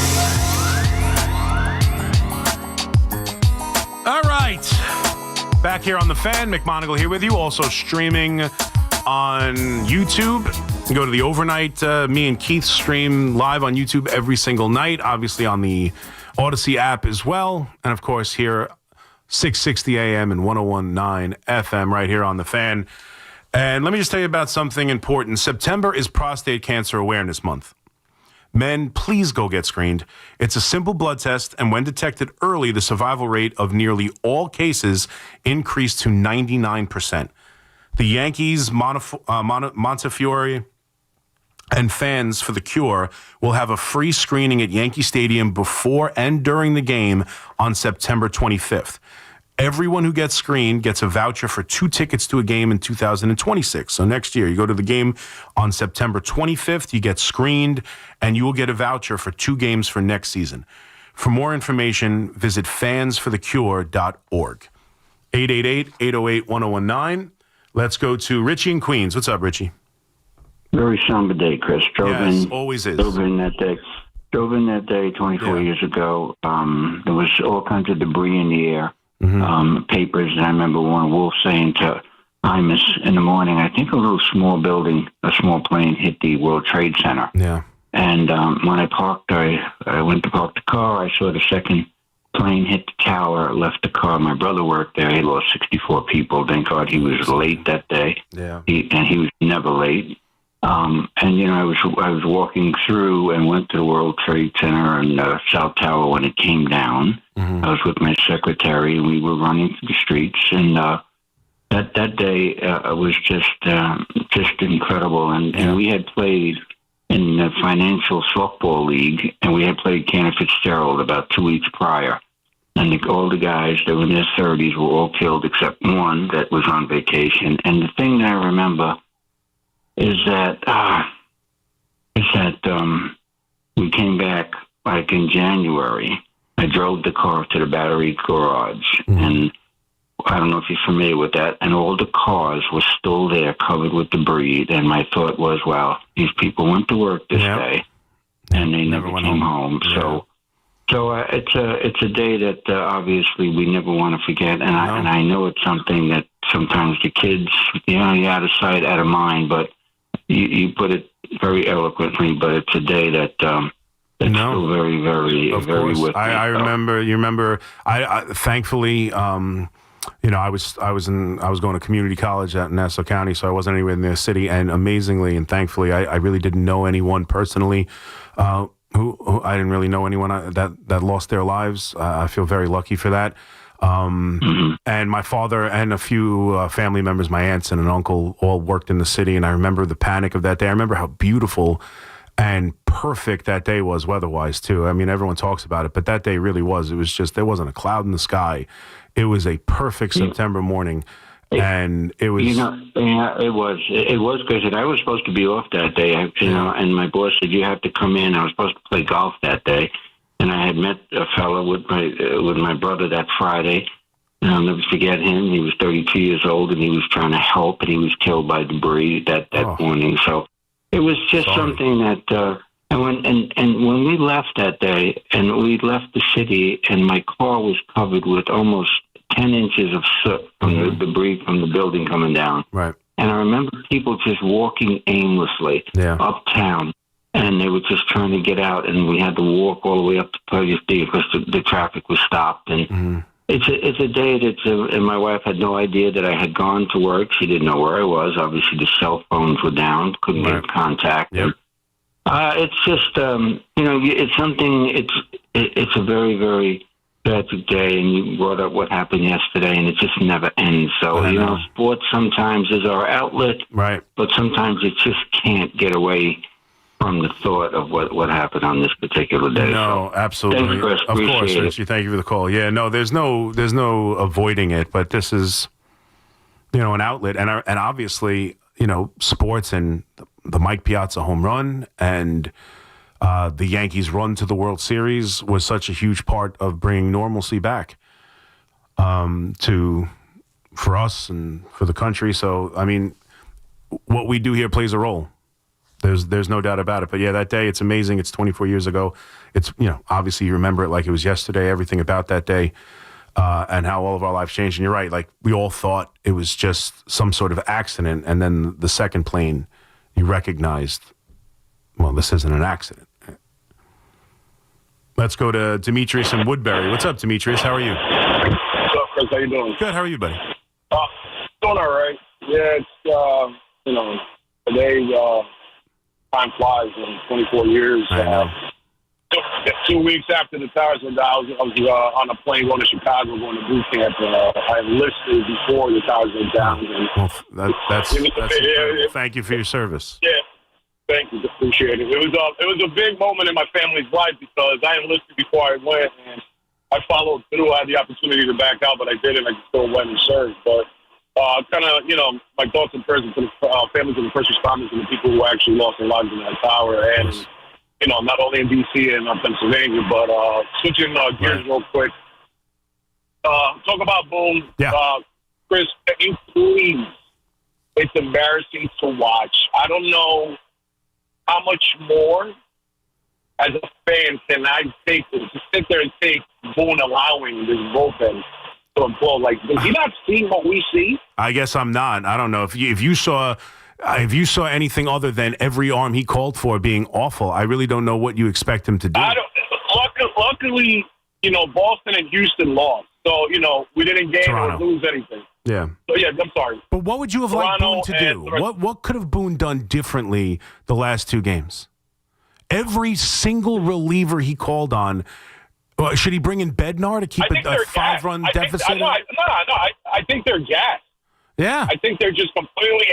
All right. Back here on The Fan, McMonigle here with you. Also streaming on YouTube. Go to the Overnight. Me and Keith stream live on YouTube every single night. Obviously on the Odyssey app as well. And, of course, here 660 AM and 101.9 FM right here on The Fan. And let me just tell you about something important. September is Prostate Cancer Awareness Month. Men, please go get screened. It's a simple blood test, and when detected early, the survival rate of nearly all cases increased to 99%. The Yankees, Montefiore, and fans for the cure will have a free screening at Yankee Stadium before and during the game on September 25th. Everyone who gets screened gets a voucher for 2 tickets to a game in 2026. So next year, you go to the game on September 25th, you get screened, and you will get a voucher for 2 games for next season. For more information, visit fansforthecure.org. 888-808-1019. Let's go to Richie in Queens. What's up, Richie? Very somber day, Chris. Always is. Drove in that day 24 years ago. There was all kinds of debris in the air. Papers, and I remember Warren Wolf saying to Imus in the morning, I think a little small building, a small plane hit the World Trade Center. Yeah. And when I parked, I went to park the car. I saw the second plane hit the tower, left the car. My brother worked there. He lost 64 people. Thank God he was late that day. Yeah. He was never late. And, you know, I was walking through and went to the World Trade Center and South Tower when it came down. I was with my secretary, and we were running through the streets. And that day was just incredible. And we had played in the Financial Softball League, and we had played Cantor Fitzgerald about 2 weeks prior. And all the guys that were in their 30s were all killed except one that was on vacation. And the thing that I remember is that we came back like in January. I drove the car to the Battery Garage, and I don't know if you're familiar with that, and all the cars were still there covered with debris, and my thought was, well, these people went to work this day, and they never came home. So it's a day that obviously we never want to forget, and I know it's something that sometimes the kids, you're out of sight, out of mind, but you put it very eloquently, but it's a day that it's still very, very, very with me. I remember. You remember? I thankfully, I was going to community college at Nassau County, so I wasn't anywhere in the city. And amazingly and thankfully, I really didn't know anyone personally. Who I didn't really know anyone that lost their lives. I feel very lucky for that. And my father and a few family members, my aunts and an uncle, all worked in the city. And I remember the panic of that day. I remember how beautiful and perfect that day was weather-wise, too. I mean, everyone talks about it, but that day really was. It was just, there wasn't a cloud in the sky. It was a perfect September morning. And it was... it was because I was supposed to be off that day, and my boss said, you have to come in. I was supposed to play golf that day. And I had met a fellow with my brother that Friday. And I'll never forget him. He was 32 years old, and he was trying to help, and he was killed by debris that morning. So it was just something that... And when we left that day, and we left the city, and my car was covered with almost 10 inches of soot from the debris from the building coming down. Right. And I remember people just walking aimlessly uptown. And they were just trying to get out, and we had to walk all the way up to Pleasure Street because the traffic was stopped. And It's a day and my wife had no idea that I had gone to work. She didn't know where I was. Obviously, the cell phones were down, couldn't get contact. Yep. It's just, it's something. It's a very, very tragic day, and you brought up what happened yesterday, and it just never ends. So sports sometimes is our outlet, right? But sometimes it just can't get away from the thought of what happened on this particular day. No, so, absolutely. Thanks, Chris. Of course, Appreciate it. Richie. Thank you for the call. Yeah, no, there's no avoiding it, but this is, an outlet, and obviously, sports and the Mike Piazza home run and the Yankees' run to the World Series was such a huge part of bringing normalcy back for us and for the country. So, I mean, what we do here plays a role. There's no doubt about it. But yeah, that day, it's amazing. It's 24 years ago. It's, obviously you remember it like it was yesterday, everything about that day, and how all of our lives changed. And you're right. Like, we all thought it was just some sort of accident. And then the second plane, you recognized, well, this isn't an accident. Let's go to Demetrius in Woodbury. What's up, Demetrius? How are you? What's up, Chris? How you doing? Good. How are you, buddy? Doing all right. Yeah, it's, today, time flies in 24 years. I know. 2 weeks after the towers were down, I was on a plane going to Chicago, going to boot camp. I enlisted before the towers went down. And that's incredible. Thank you for your service. Yeah, thank you. Appreciate it. It was a big moment in my family's life because I enlisted before I went, and I followed through. I had the opportunity to back out, but I didn't. I still went and served. But kind of, my thoughts and prayers to the families of the first responders and the people who actually lost their lives in that tower. And, not only in D.C. and Pennsylvania, but switching gears real quick. Talk about Boone. Yeah. Chris, can you please, it's embarrassing to watch. I don't know how much more as a fan can I take to sit there and take Boone allowing this bullpen to implode. Like, does he not see what we see? I guess I'm not. I don't know if you saw anything other than every arm he called for being awful. I really don't know what you expect him to do. Luckily, Boston and Houston lost, so we didn't gain or lose anything. Yeah. So yeah, I'm sorry. But what would you have liked Boone to do? What could have Boone done differently the last two games? Every single reliever he called on. Should he bring in Bednar to keep a 5-run deficit? I think they're gassed. Yeah. I think they're just completely,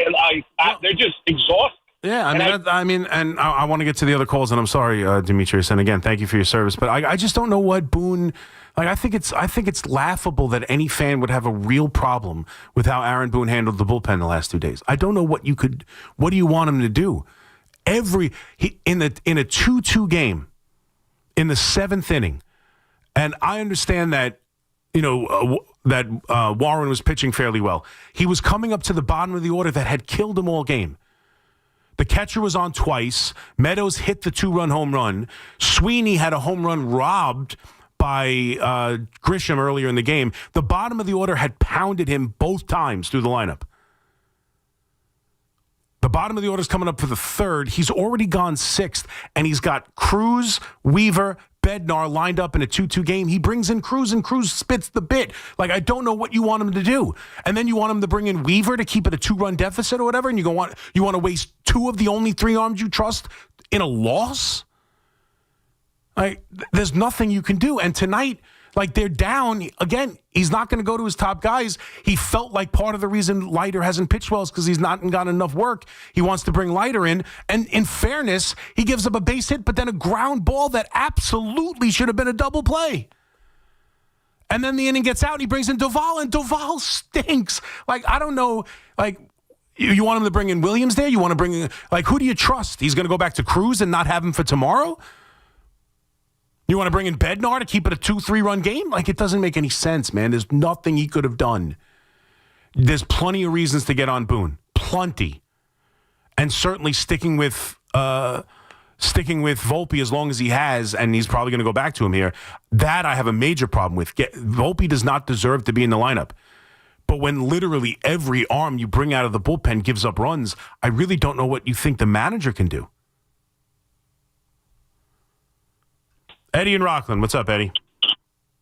they're just exhausted. Yeah, I want to get to the other calls, and I'm sorry, Demetrius, and again, thank you for your service, but I just don't know what Boone. Like, I think it's laughable that any fan would have a real problem with how Aaron Boone handled the bullpen the last 2 days. I don't know what do you want him to do? In a 2-2 game, in the 7th inning, and I understand that Warren was pitching fairly well. He was coming up to the bottom of the order that had killed him all game. The catcher was on twice. Meadows hit the 2-run home run. Sweeney had a home run robbed by Grisham earlier in the game. The bottom of the order had pounded him both times through the lineup. The bottom of the order is coming up for the 3rd. He's already gone 6th, and he's got Cruz, Weaver, Bednar lined up in a 2-2 game. He brings in Cruz, and Cruz spits the bit. Like, I don't know what you want him to do. And then you want him to bring in Weaver to keep it a 2-run deficit or whatever, and you want to waste 2 of the only 3 arms you trust in a loss? Like, there's nothing you can do. And tonight, like, they're down. Again, he's not going to go to his top guys. He felt like part of the reason Leiter hasn't pitched well is because he's not got enough work. He wants to bring Leiter in. And in fairness, he gives up a base hit, but then a ground ball that absolutely should have been a double play. And then the inning gets out, and he brings in Doval, and Doval stinks. Like, I don't know. Like, you want him to bring in Williams there? You want to bring in, like, who do you trust? He's going to go back to Cruz and not have him for tomorrow? You want to bring in Bednar to keep it a 2-3 run game? Like, it doesn't make any sense, man. There's nothing he could have done. There's plenty of reasons to get on Boone. Plenty. And certainly sticking with Volpe as long as he has, and he's probably going to go back to him here, that I have a major problem with. Volpe does not deserve to be in the lineup. But when literally every arm you bring out of the bullpen gives up runs, I really don't know what you think the manager can do. Eddie in Rockland. What's up, Eddie?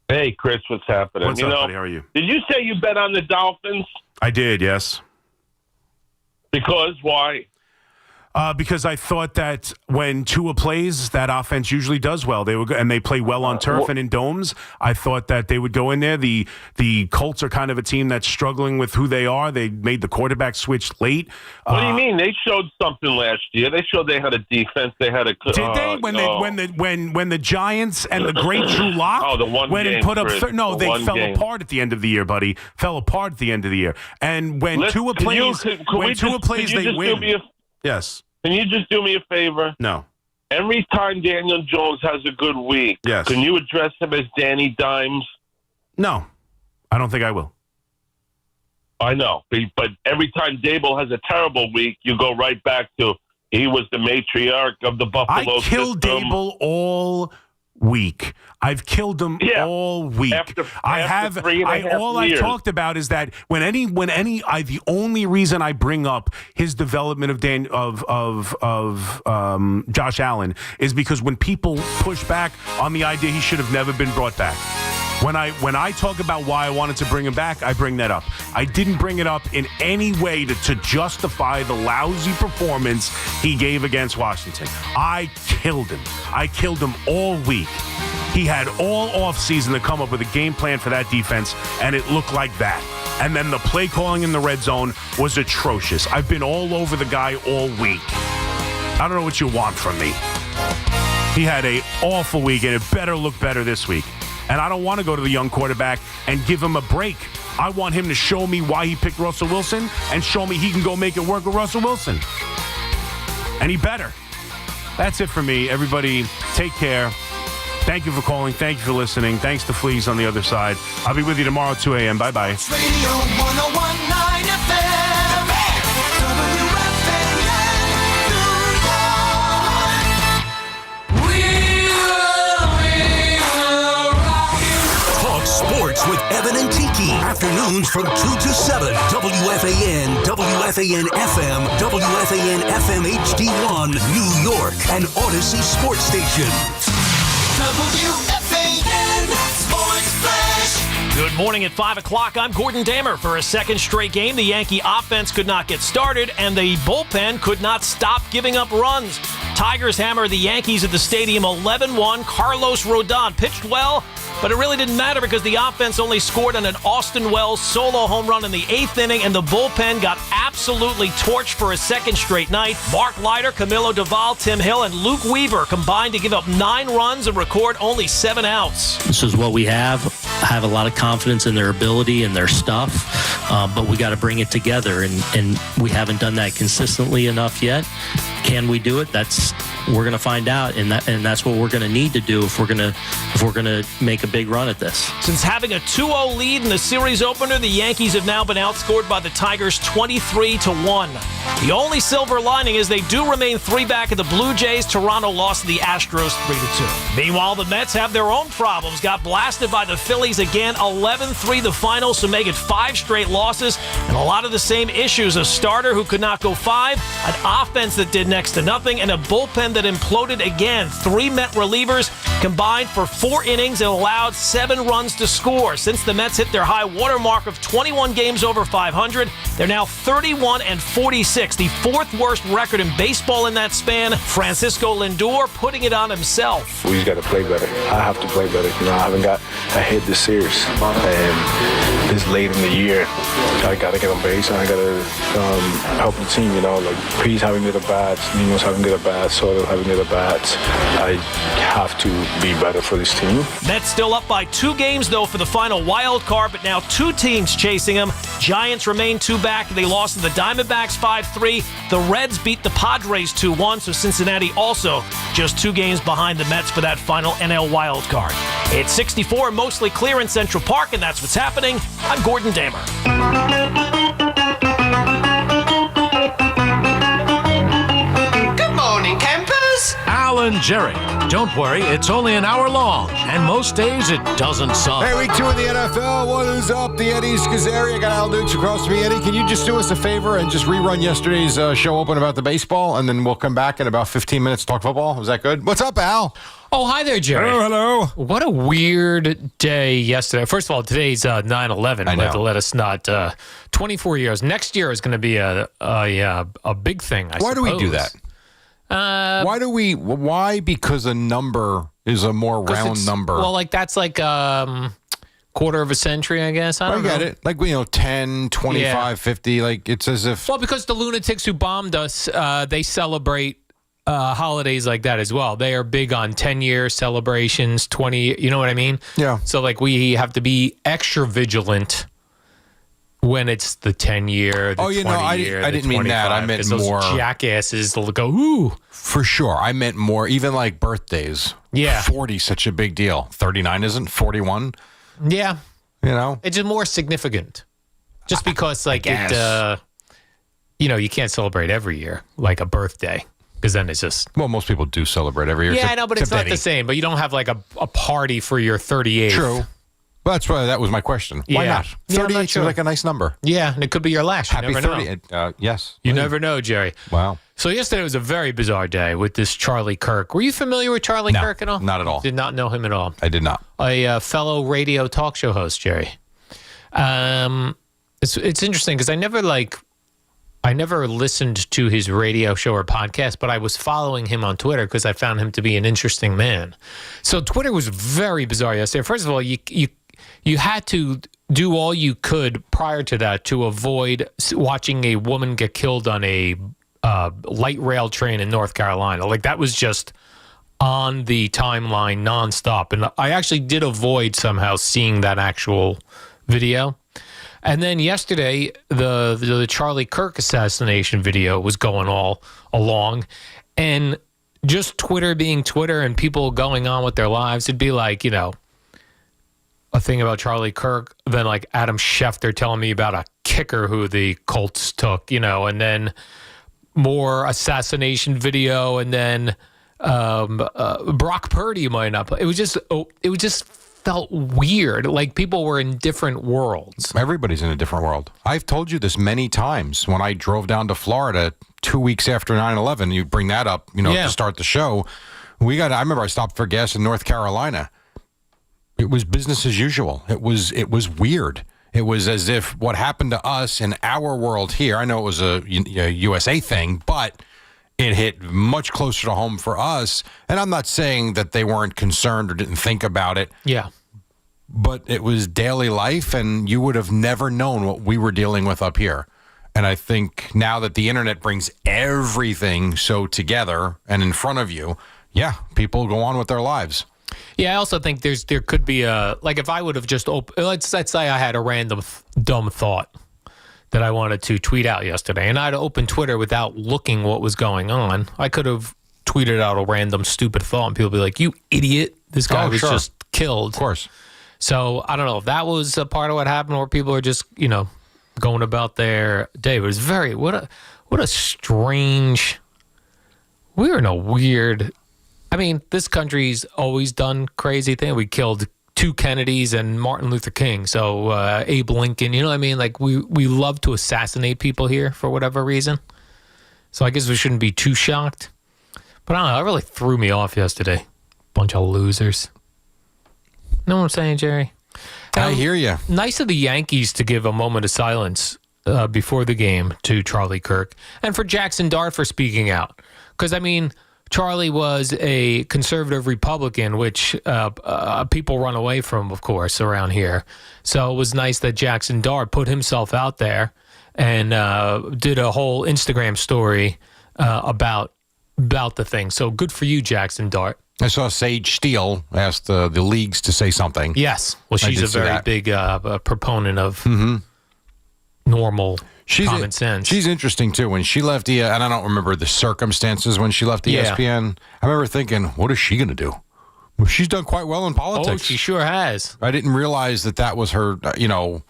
Hey, Chris, what's happening? What's up, buddy? How are you? Did you say you bet on the Dolphins? I did, yes. Because why? Because I thought that when Tua plays, that offense usually does well. They play well on turf and in domes. I thought that they would go in there. The Colts are kind of a team that's struggling with who they are. They made the quarterback switch late. What do you mean? They showed something last year. They showed they had a defense. They had a. Did they? When the Giants and the great Drew Lock went and put up. They fell apart at the end of the year, buddy. Fell apart at the end of the year. And when Tua plays, they win. Yes. Can you just do me a favor? No. Every time Daniel Jones has a good week, can you address him as Danny Dimes? No. I don't think I will. I know. But every time Dable has a terrible week, you go right back to he was the matriarch of the Buffalo I killed system. Dable all week. I've killed him all week. After 3.5 years. I talked about is that the only reason I bring up his development of Josh Allen is because when people push back on the idea he should have never been brought back. When I talk about why I wanted to bring him back, I bring that up. I didn't bring it up in any way to justify the lousy performance he gave against Washington. I killed him. I killed him all week. He had all offseason to come up with a game plan for that defense, and it looked like that. And then the play calling in the red zone was atrocious. I've been all over the guy all week. I don't know what you want from me. He had an awful week, and it better look better this week. And I don't want to go to the young quarterback and give him a break. I want him to show me why he picked Russell Wilson and show me he can go make it work with Russell Wilson. And he better. That's it for me. Everybody, take care. Thank you for calling. Thank you for listening. Thanks to Fleas on the other side. I'll be with you tomorrow at 2 a.m. Bye-bye. Radio 101.9 FM. WFAN Talk sports with Evan and Tiki. Afternoons from 2 to 7. WFAN, WFAN FM, WFAN FM HD1, New York, and Odyssey Sports Station. WFAN Sports Flash. Good morning at 5 o'clock. I'm Gordon Damer. For a second straight game, the Yankee offense could not get started, and the bullpen could not stop giving up runs. Tigers hammered the Yankees at the stadium 11-1. Carlos Rodon pitched well, but it really didn't matter because the offense only scored on an Austin Wells solo home run in the 8th inning, and the bullpen got absolutely torched for a second straight night. Mark Leiter, Camilo Doval, Tim Hill, and Luke Weaver combined to give up 9 runs and record only 7 outs. This is what we have. I have a lot of confidence in their ability and their stuff, but we got to bring it together, and we haven't done that consistently enough yet. Can we do it? We're going to find out, and that's what we're going to need to do if we're going to make a big run at this. Since having a 2-0 lead in the series opener, the Yankees have now been outscored by the Tigers 23-1. The only silver lining is they do remain 3 back of the Blue Jays. Toronto lost to the Astros 3-2. Meanwhile, the Mets have their own problems. Got blasted by the Phillies again, 11-3 the final, so make it 5 straight losses. And a lot of the same issues: a starter who could not go 5, an offense that did next to nothing, and a bullpen that imploded again. 3 Met relievers combined for 4 innings and allowed 7 runs to score. Since the Mets hit their high water mark of 21 games over 500, they're now 31-46, the 4th worst record in baseball in that span. Francisco Lindor putting it on himself. We just got to play better. I have to play better. I haven't got a hit this series, and this late in the year, I got to get on base, and I got to help the team. Pete's having good at bats, Nino's having good at bats, Soto having good at bats. I have to be better for this team. Mets still up by 2 games, though, for the final wild card, but now 2 teams chasing them. Giants remain 2 back. They lost to the Diamondbacks 5-3. The Reds beat the Padres 2-1, so Cincinnati also just 2 games behind the Mets for that final NL wild card. It's 64, mostly clear in Central Park, and that's what's happening. I'm Gordon Damer. Good morning, campers. Alan and Jerry. Don't worry, it's only an hour long, and most days it doesn't suck. Hey, week 2 in the NFL. What is up? The Eddie Scazzeri. I got Al Dukes across from me. Eddie, can you just do us a favor and just rerun yesterday's show open about the baseball, and then we'll come back in about 15 minutes to talk football? Is that good? What's up, Al? Oh, hi there, Jerry. Hello. What a weird day yesterday. First of all, today's 9/11. Let us not. 24 years. Next year is going to be a big thing, I suppose. Why do we do that? Why? Because a number is a more round number. Well, like that's like quarter of a century, I guess. I don't know. get it. Like, 10, 25, 50. Like, it's as if... Well, because the lunatics who bombed us, they celebrate holidays like that as well. They are big on 10-year celebrations, 20, you know what I mean? Yeah. So, like, we have to be extra vigilant when it's the 10-year, the 20-year, I didn't mean that. I meant more... Those jackasses will go, ooh. For sure. I meant more, even like birthdays. Yeah. 40 such a big deal. 39 isn't? 41? Yeah. It's just more significant. Just because, like, it, you can't celebrate every year, like a birthday. Because then it's just... Well, most people do celebrate every year. Yeah, I know, but it's not the same. But you don't have, like, a party for your 38th. True. Well, that's why that was my question. Why not? 38 seems like a nice number. Yeah, and it could be your last. You Happy never 30. know. Yes. You never know, Jerry. Wow. So yesterday was a very bizarre day with this Charlie Kirk. Were you familiar with Charlie Kirk at all? Not at all. Did not know him at all. I did not. A fellow radio talk show host, Jerry. It's interesting because I never listened to his radio show or podcast, but I was following him on Twitter because I found him to be an interesting man. So Twitter was very bizarre yesterday. First of all, you had to do all you could prior to that to avoid watching a woman get killed on a light rail train in North Carolina. Like, that was just on the timeline nonstop. And I actually did avoid somehow seeing that actual video. And then yesterday, the Charlie Kirk assassination video was going all along. And just Twitter being Twitter and people going on with their lives, it'd be like, a thing about Charlie Kirk, then like Adam Schefter telling me about a kicker who the Colts took, and then more assassination video, and then Brock Purdy might not play. It just felt weird. Like people were in different worlds. Everybody's in a different world. I've told you this many times. When I drove down to Florida 2 weeks after 9/11, you bring that up, to start the show. I remember I stopped for gas in North Carolina. It was business as usual. It was weird. It was as if what happened to us in our world here, I know it was a USA thing, but it hit much closer to home for us. And I'm not saying that they weren't concerned or didn't think about it. Yeah. But it was daily life, and you would have never known what we were dealing with up here. And I think now that the internet brings everything so together and in front of you, people go on with their lives. Yeah, I also think there could be if I would have just let's say I had a random dumb thought that I wanted to tweet out yesterday, and I'd open Twitter without looking what was going on. I could have tweeted out a random stupid thought, and people would be like, "You idiot! This guy was just killed." Of course. So I don't know if that was a part of what happened, or people are just going about their day. It was what a strange. We were in a weird. I mean, this country's always done crazy things. We killed 2 Kennedys and Martin Luther King. So Abe Lincoln, you know what I mean? Like we love to assassinate people here for whatever reason. So I guess we shouldn't be too shocked. But I don't know. It really threw me off yesterday. Bunch of losers. Know what I'm saying, Jerry? I hear you. Nice of the Yankees to give a moment of silence before the game to Charlie Kirk and for Jackson Dart for speaking out. Because, I mean, Charlie was a conservative Republican, which people run away from, of course, around here. So it was nice that Jackson Dart put himself out there and did a whole Instagram story about the thing. So good for you, Jackson Dart. I saw Sage Steele ask the leagues to say something. Yes. Well, she's a very big proponent of normal common sense. She's interesting, too. When she left and I don't remember the circumstances when she left ESPN, I remember thinking, what is she going to do? Well, she's done quite well in politics. Oh, she sure has. I didn't realize that was her, I didn't know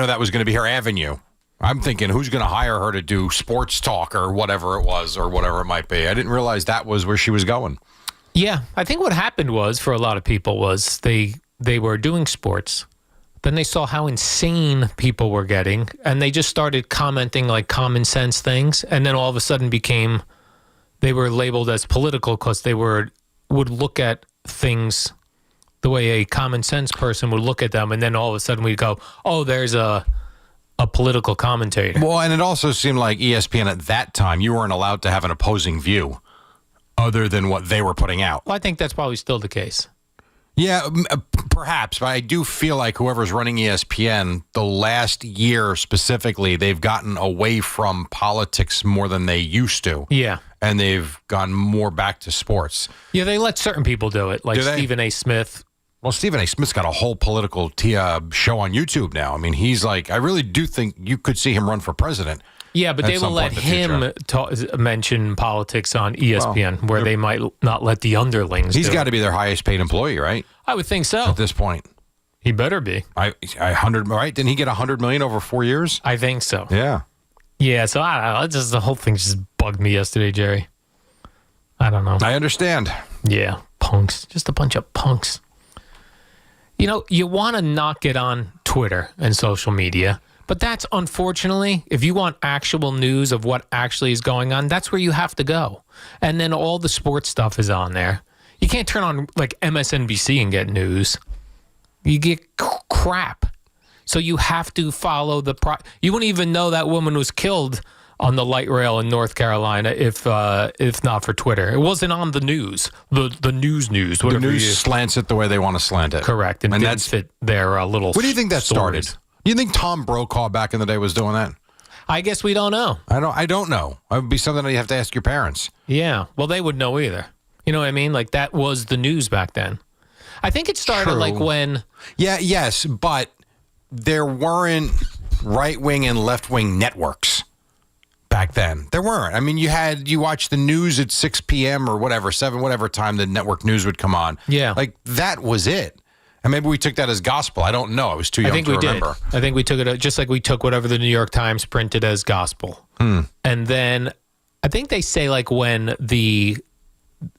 that was going to be her avenue. I'm thinking, who's going to hire her to do sports talk or whatever it was or whatever it might be? I didn't realize that was where she was going. Yeah, I think what happened was, for a lot of people, was they were doing sports. Then they saw how insane people were getting, and they just started commenting like common sense things, and then all of a sudden they were labeled as political because they would look at things the way a common sense person would look at them, and then all of a sudden we'd go, oh, there's a political commentator. Well, and it also seemed like ESPN at that time, you weren't allowed to have an opposing view other than what they were putting out. Well, I think that's probably still the case. Yeah, perhaps, but I do feel like whoever's running ESPN, the last year specifically, they've gotten away from politics more than they used to. Yeah. And they've gone more back to sports. Yeah, they let certain people do it, like Stephen A. Smith. Well, Stephen A. Smith's got a whole political show on YouTube now. I mean, he's like, I really do think you could see him run for president. Yeah, but they will let him mention politics on ESPN, where they might not let the underlings. He's got to be their highest paid employee, right? I would think so. At this point. He better be. Right? Didn't he get $100 million over 4 years? I think so. Yeah. Yeah, so I don't know. The whole thing just bugged me yesterday, Jerry. I don't know. I understand. Yeah, punks. Just a bunch of punks. You know, you want to not get on Twitter and social media, but that's unfortunately, if you want actual news of what actually is going on, that's where you have to go. And then all the sports stuff is on there. You can't turn on like MSNBC and get news. You get crap. So you have to follow you wouldn't even know that woman was killed on the light rail in North Carolina if not for Twitter. It wasn't on the news. The news. The news slants it the way they want to slant it. Correct. And didn't fit their little What do you think that stories. started? Do you think Tom Brokaw back in the day was doing that? I guess we don't know. I don't know. It would be something that you have to ask your parents. Yeah. Well, they would know either. You know what I mean? Like that was the news back then. I think it started like when... Yes, but there weren't right-wing and left-wing networks back then. There weren't. I mean, you watch the news at 6 p.m. or whatever, 7, whatever time the network news would come on. Yeah. Like, that was it. And maybe we took that as gospel. I don't know. I was too young to remember. I think we took it just like we took whatever the New York Times printed as gospel. And then I think they say like when the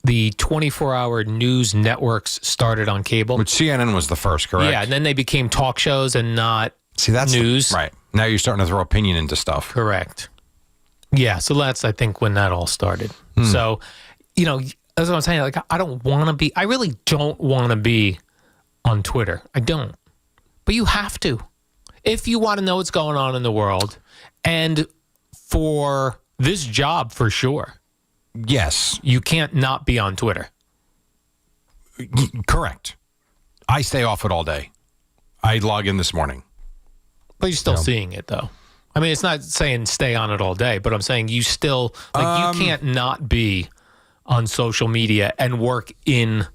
24-hour news networks started on cable. Which CNN was the first, correct? Yeah, and then they became talk shows and not news. Right. Now you're starting to throw opinion into stuff. Correct. Yeah, so that's, I think, when that all started. So, you know, that's what I'm saying. Like, I really don't want to be on Twitter. I don't. But you have to. If you want to know what's going on in the world, and for this job, for sure. Yes. You can't not be on Twitter. Correct. I stay off it all day. I log in this morning. But you're still seeing it, though. I mean, it's not saying stay on it all day, but I'm saying you still, like, you can't not be on social media and work in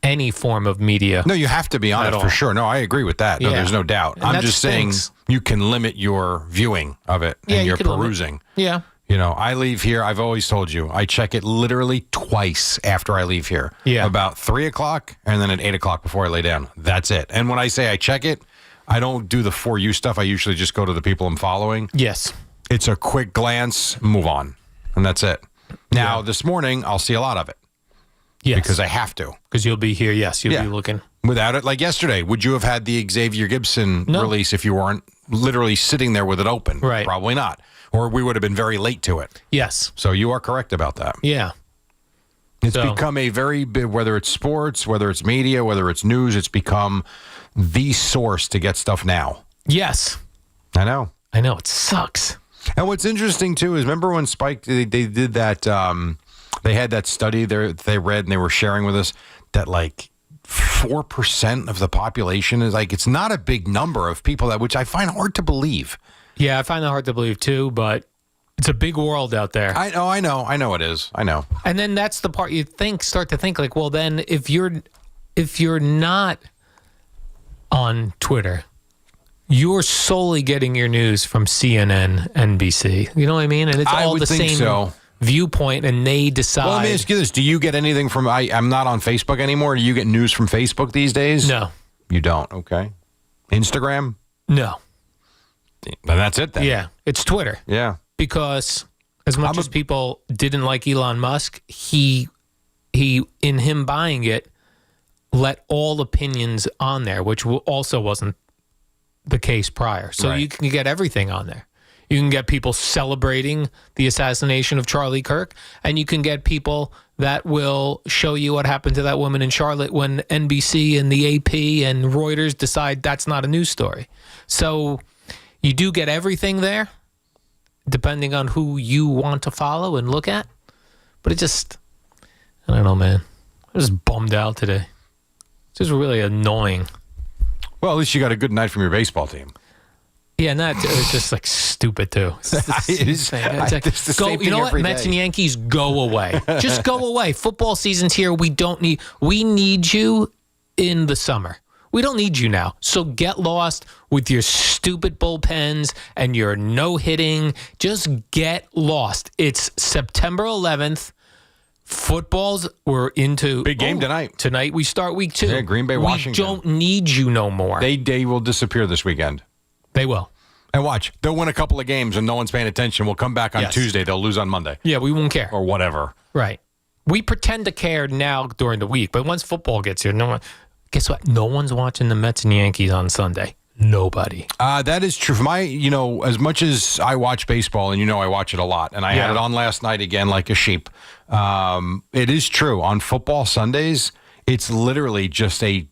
any form of media. No, you have to be on it for sure. No, I agree with that. No, there's no doubt. And I'm just saying you can limit your viewing of it and your perusing. Yeah. You know, I leave here. I've always told you, I check it literally twice after I leave here. Yeah. About 3 o'clock and then at 8 o'clock before I lay down. That's it. And when I say I check it, I don't do the For You stuff. I usually just go to the people I'm following. Yes. It's a quick glance, move on. And that's it. Now, this morning, I'll see a lot of it. Yes. Because I have to. Because you'll be here. Yes, you'll be looking. Without it, like yesterday, would you have had the Xavier Gipson release if you weren't literally sitting there with it open? Right. Probably not. Or we would have been very late to it. Yes. So you are correct about that. Yeah. It's become a very big, whether it's sports, whether it's media, whether it's news, it's become the source to get stuff now. Yes. I know. It sucks. And what's interesting, too, is remember when Spike, they did that, they had that study they read and they were sharing with us that like 4% of the population is like, it's not a big number of people which I find hard to believe. Yeah, I find that hard to believe too, but it's a big world out there. I know it is. I know. And then that's the part you start to think like, well, then if you're not on Twitter, you're solely getting your news from CNN, NBC. You know what I mean? And it's all the same viewpoint, and they decide. Well, let me ask you this: do you get anything from? I'm not on Facebook anymore. Do you get news from Facebook these days? No, you don't. Okay. Instagram? No. And that's it then. Yeah, it's Twitter. Yeah. Because as much as people didn't like Elon Musk, he in him buying it, let all opinions on there, which also wasn't the case prior. So you can get everything on there. You can get people celebrating the assassination of Charlie Kirk, and you can get people that will show you what happened to that woman in Charlotte when NBC and the AP and Reuters decide that's not a news story. So you do get everything there, depending on who you want to follow and look at. But it just, I don't know, man. I was bummed out today. It's just really annoying. Well, at least you got a good night from your baseball team. Yeah, and that it's just like stupid too. It's the same. It's like, it's the same you know thing what? every Mets day. and Yankees, go away. Just go away. Football season's here. We need you in the summer. We don't need you now. So get lost with your stupid bullpens and your no hitting. Just get lost. It's September 11th. We're into big game tonight. Tonight we start week 2. Yeah, Green Bay, Washington. We don't need you no more. They will disappear this weekend. They will. And watch, they'll win a couple of games and no one's paying attention. We'll come back on Tuesday. They'll lose on Monday. Yeah, we won't care. Or whatever. Right. We pretend to care now during the week, but once football gets here, no one. Guess what? No one's watching the Mets and Yankees on Sunday. Nobody. That is true. As much as I watch baseball, and I watch it a lot, and I had it on last night again like a sheep. It is true. On football Sundays, it's literally just a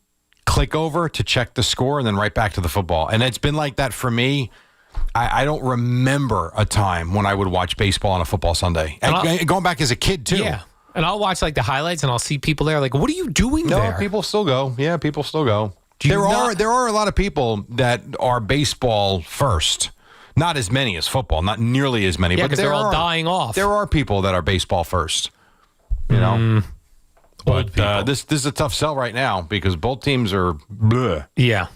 click over to check the score and then right back to the football. And it's been like that for me. I don't remember a time when I would watch baseball on a football Sunday. And going back as a kid, too. Yeah. And I'll watch like the highlights and I'll see people there like, what are you doing there? No, people still go. Yeah, people still go. There are a lot of people that are baseball first. Not as many as football, not nearly as many. Yeah, but because they're all dying off. There are people that are baseball first. But this is a tough sell right now because both teams are bleh. Yeah.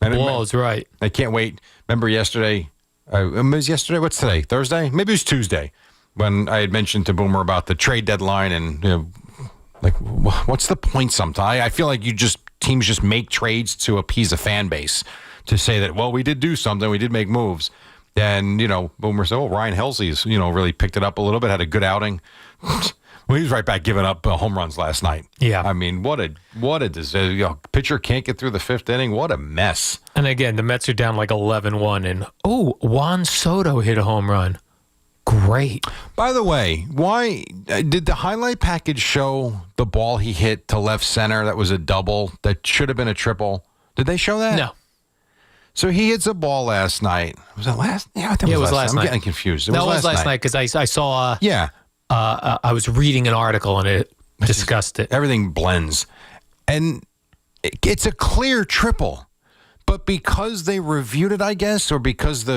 And is right. I can't wait. Remember yesterday? It was yesterday? What's today? Thursday? Maybe it was Tuesday when I had mentioned to Boomer about the trade deadline and what's the point sometimes? I feel like teams just make trades to appease a fan base to say that, well, we did do something. We did make moves. And, Boomer said, Ryan Helsley's, really picked it up a little bit, had a good outing. Well, he was right back giving up home runs last night. Yeah. I mean, what a disaster. Pitcher can't get through the 5th inning. What a mess. And again, the Mets are down like 11-1. And, Juan Soto hit a home run. Great. By the way, why did the highlight package show the ball he hit to left center that was a double that should have been a triple? Did they show that? No. So he hits a ball last night. Was it last? Yeah, I think it was last night. I'm getting confused. It was last night because I saw. I was reading an article and it discussed it. Everything blends, and it's a clear triple, but because they reviewed it, I guess, or because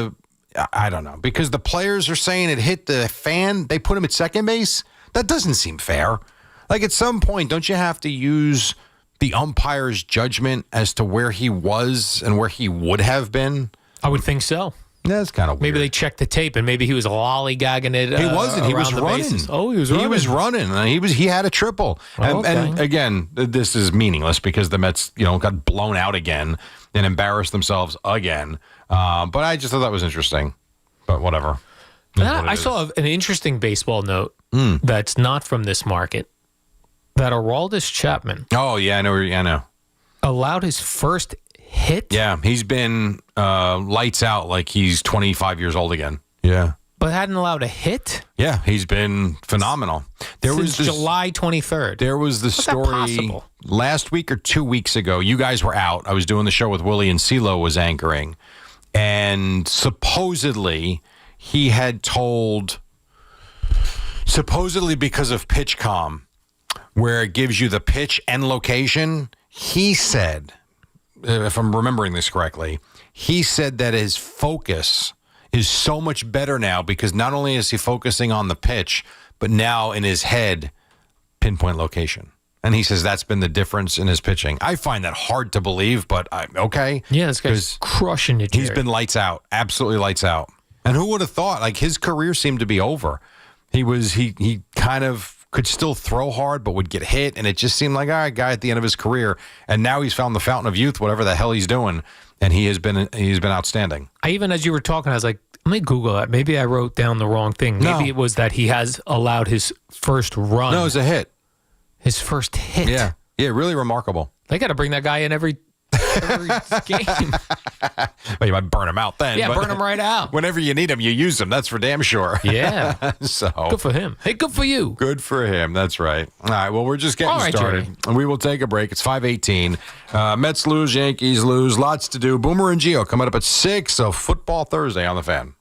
I don't know, because the players are saying it hit the fan, they put him at second base. That doesn't seem fair. Like at some point, don't you have to use the umpire's judgment as to where he was and where he would have been? I would think so. That's kind of weird. Maybe they checked the tape and maybe he was lollygagging it. He wasn't. He was running. Bases. Oh, he was running. He was running. He had a triple. And again, this is meaningless because the Mets, got blown out again and embarrassed themselves again. But I just thought that was interesting. But whatever. I saw an interesting baseball note that's not from this market. That Aroldis Chapman. Oh yeah, I know. Allowed his first hit. Yeah, he's been lights out like he's 25 years old again. Yeah. But hadn't allowed a hit? Yeah, he's been phenomenal. Since July 23rd. There was the story last week or 2 weeks ago. You guys were out. I was doing the show with Willie and CeeLo was anchoring. And supposedly he had told, because of PitchCom, where it gives you the pitch and location, he said, if I'm remembering this correctly, he said that his focus is so much better now because not only is he focusing on the pitch, but now in his head, pinpoint location. And he says that's been the difference in his pitching. I find that hard to believe, but okay. Yeah, this guy's crushing it. He's been lights out, absolutely lights out. And who would have thought? Like his career seemed to be over. He kind of could still throw hard, but would get hit, and it just seemed like, all right, guy at the end of his career. And now he's found the fountain of youth, whatever the hell he's doing. and he's been outstanding. Even as you were talking, I was like, let me Google that. Maybe I wrote down the wrong thing. Maybe it was that he has allowed his first run. No, it was a hit. His first hit. Yeah, really remarkable. They got to bring that guy in every game. Well, you might burn him out then. Yeah, burn him right out. Whenever you need him, you use him. That's for damn sure. Yeah. So good for him. Hey, good for you. Good for him. That's right. All right. Well, we're just getting started. Jerry. And we will take a break. It's 5:18. Mets lose, Yankees lose. Lots to do. Boomer and Gio coming up at 6 of Football Thursday on the Fan.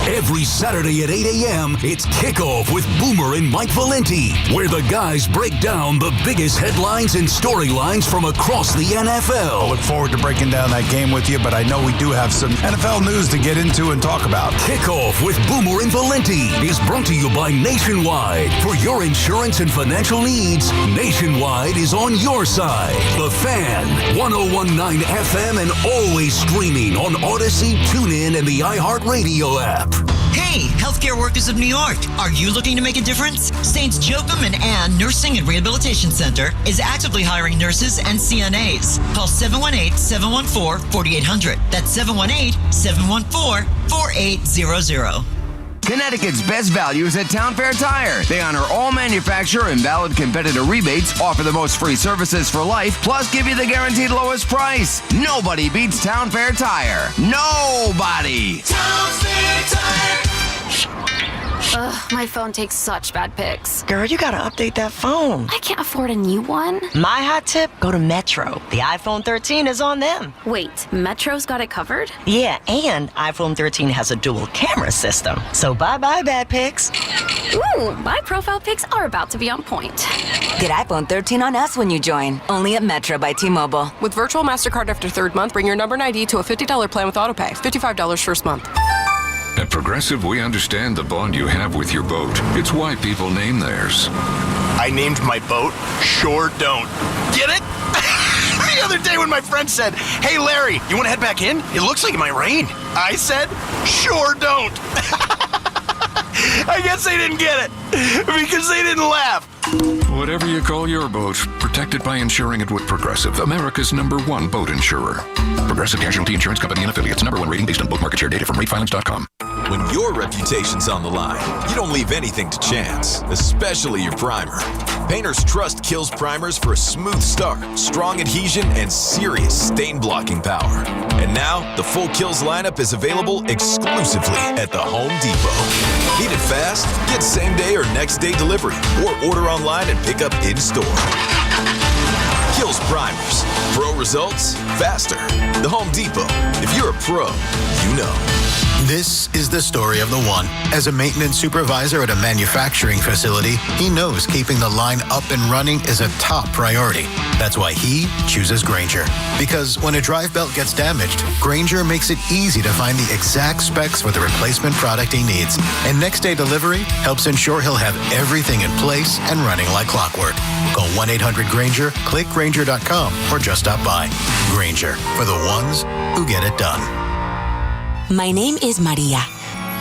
Every Saturday at 8 a.m., it's Kickoff with Boomer and Mike Valenti, where the guys break down the biggest headlines and storylines from across the NFL. I look forward to breaking down that game with you, but I know we do have some NFL news to get into and talk about. Kickoff with Boomer and Valenti is brought to you by Nationwide. For your insurance and financial needs, Nationwide is on your side. The Fan, 101.9 FM, and always streaming on Odyssey, TuneIn, and the iHeartRadio app. Hey, healthcare workers of New York, are you looking to make a difference? Saints Joachim and Ann Nursing and Rehabilitation Center is actively hiring nurses and CNAs. Call 718-714-4800. That's 718-714-4800. Connecticut's best values at Town Fair Tire. They honor all manufacturer and valid competitor rebates, offer the most free services for life, plus give you the guaranteed lowest price. Nobody beats Town Fair Tire. Nobody. Town Fair Tire. Ugh, my phone takes such bad pics. Girl, you gotta update that phone. I can't afford a new one. My hot tip, go to Metro. The iPhone 13 is on them. Wait, Metro's got it covered? Yeah, and iPhone 13 has a dual camera system. So bye-bye bad pics. Ooh, my profile pics are about to be on point. Get iPhone 13 on us when you join. Only at Metro by T-Mobile. With virtual MasterCard after third month, bring your number and ID to a $50 plan with AutoPay. $55 first month. At Progressive, we understand the bond you have with your boat. It's why people name theirs. I named my boat Sure Don't. Get it? The other day when my friend said, "Hey Larry, you want to head back in? It looks like it might rain." I said, "Sure don't." I guess they didn't get it because they didn't laugh. Whatever you call your boat, protect it by insuring it with Progressive, America's #1 boat insurer. Progressive Casualty Insurance Company and affiliates. #1 rating based on boat market share data from ratefilings.com. When your reputation's on the line, you don't leave anything to chance, especially your primer. Painters trust Kills primers for a smooth start, strong adhesion, and serious stain-blocking power. And now, the full Kills lineup is available exclusively at the Home Depot. Need it fast? Get same-day or next-day delivery, or order online and pick up in-store. Kills primers. Pro results faster. The Home Depot. If you're a pro, you know. This is the story of the one. As a maintenance supervisor at a manufacturing facility, he knows keeping the line up and running is a top priority. That's why he chooses Grainger. Because when a drive belt gets damaged, Grainger makes it easy to find the exact specs for the replacement product he needs. And next day delivery helps ensure he'll have everything in place and running like clockwork. Call 1-800-GRAINGER, click Grainger.com, or just stop by. Grainger, for the ones who get it done. My name is Maria.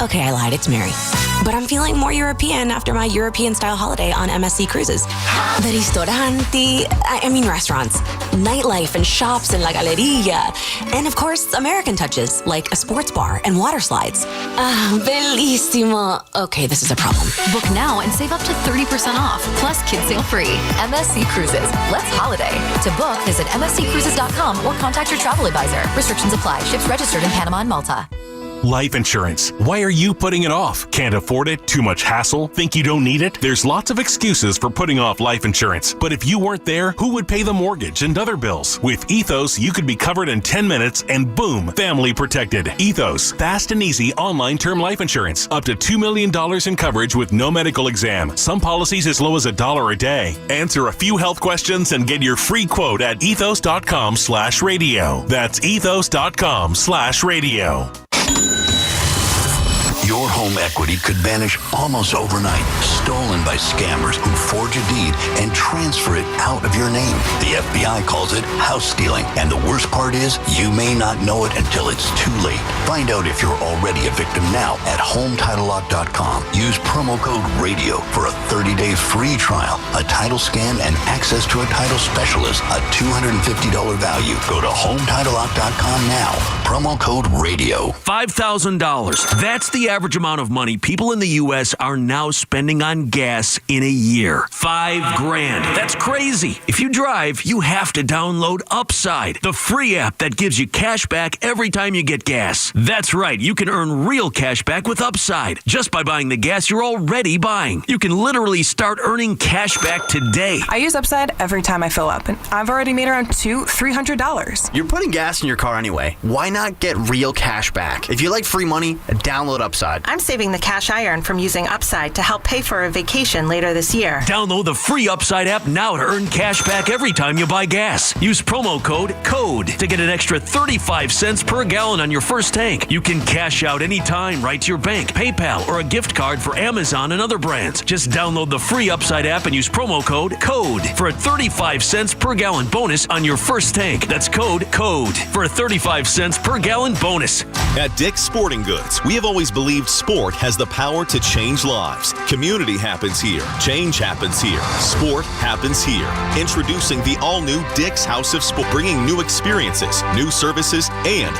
Okay, I lied, it's Mary. But I'm feeling more European after my European-style holiday on MSC Cruises. The restaurants, nightlife and shops and La Galleria. And of course, American touches, like a sports bar and water slides. Bellissimo. Okay, this is a problem. Book now and save up to 30% off, plus kids sale free. MSC Cruises. Let's holiday. To book, visit msccruises.com or contact your travel advisor. Restrictions apply. Ships registered in Panama and Malta. Life insurance. Why are you putting it off? Can't afford it? Too much hassle? Think you don't need it? There's lots of excuses for putting off life insurance. But if you weren't there, who would pay the mortgage and other bills? With Ethos, you could be covered in 10 minutes and boom, family protected. Ethos, fast and easy online term life insurance. Up to $2 million in coverage with no medical exam. Some policies as low as $1 a day. Answer a few health questions and get your free quote at ethos.com/radio. That's ethos.com/radio. Your home equity could vanish almost overnight. stolen by scammers who forge a deed and transfer it out of your name. The FBI calls it house stealing, and the worst part is you may not know it until it's too late. Find out if you're already a victim now at HomeTitleLock.com. Use promo code RADIO for a 30-day free trial, a title scan, and access to a title specialist, a $250 value. Go to HomeTitleLock.com now. Promo code RADIO. $5,000. That's the average amount of money people in the U.S. are now spending on gas in a year. $5,000. That's crazy. If you drive, you have to download Upside, the free app that gives you cash back every time you get gas. That's right. You can earn real cash back with Upside just by buying the gas you're already buying. You can literally start earning cash back today. I use Upside every time I fill up, and I've already made around $200-$300. You're putting gas in your car anyway. Why not get real cash back? If you like free money, download Upside. I'm saving the cash I earn from using Upside to help pay for a vacation later this year. Download the free Upside app now to earn cash back every time you buy gas. Use promo code CODE to get an extra 35 cents per gallon on your first tank. You can cash out anytime right to your bank, PayPal, or a gift card for Amazon and other brands. Just download the free Upside app and use promo code CODE for a 35 cents per gallon bonus on your first tank. That's code CODE for a 35 cents per gallon bonus. At Dick's Sporting Goods, we have always believed sport has the power to change lives. Community happens here. Change happens here. Sport happens here. Introducing the all-new Dick's House of Sport, bringing new experiences, new services, and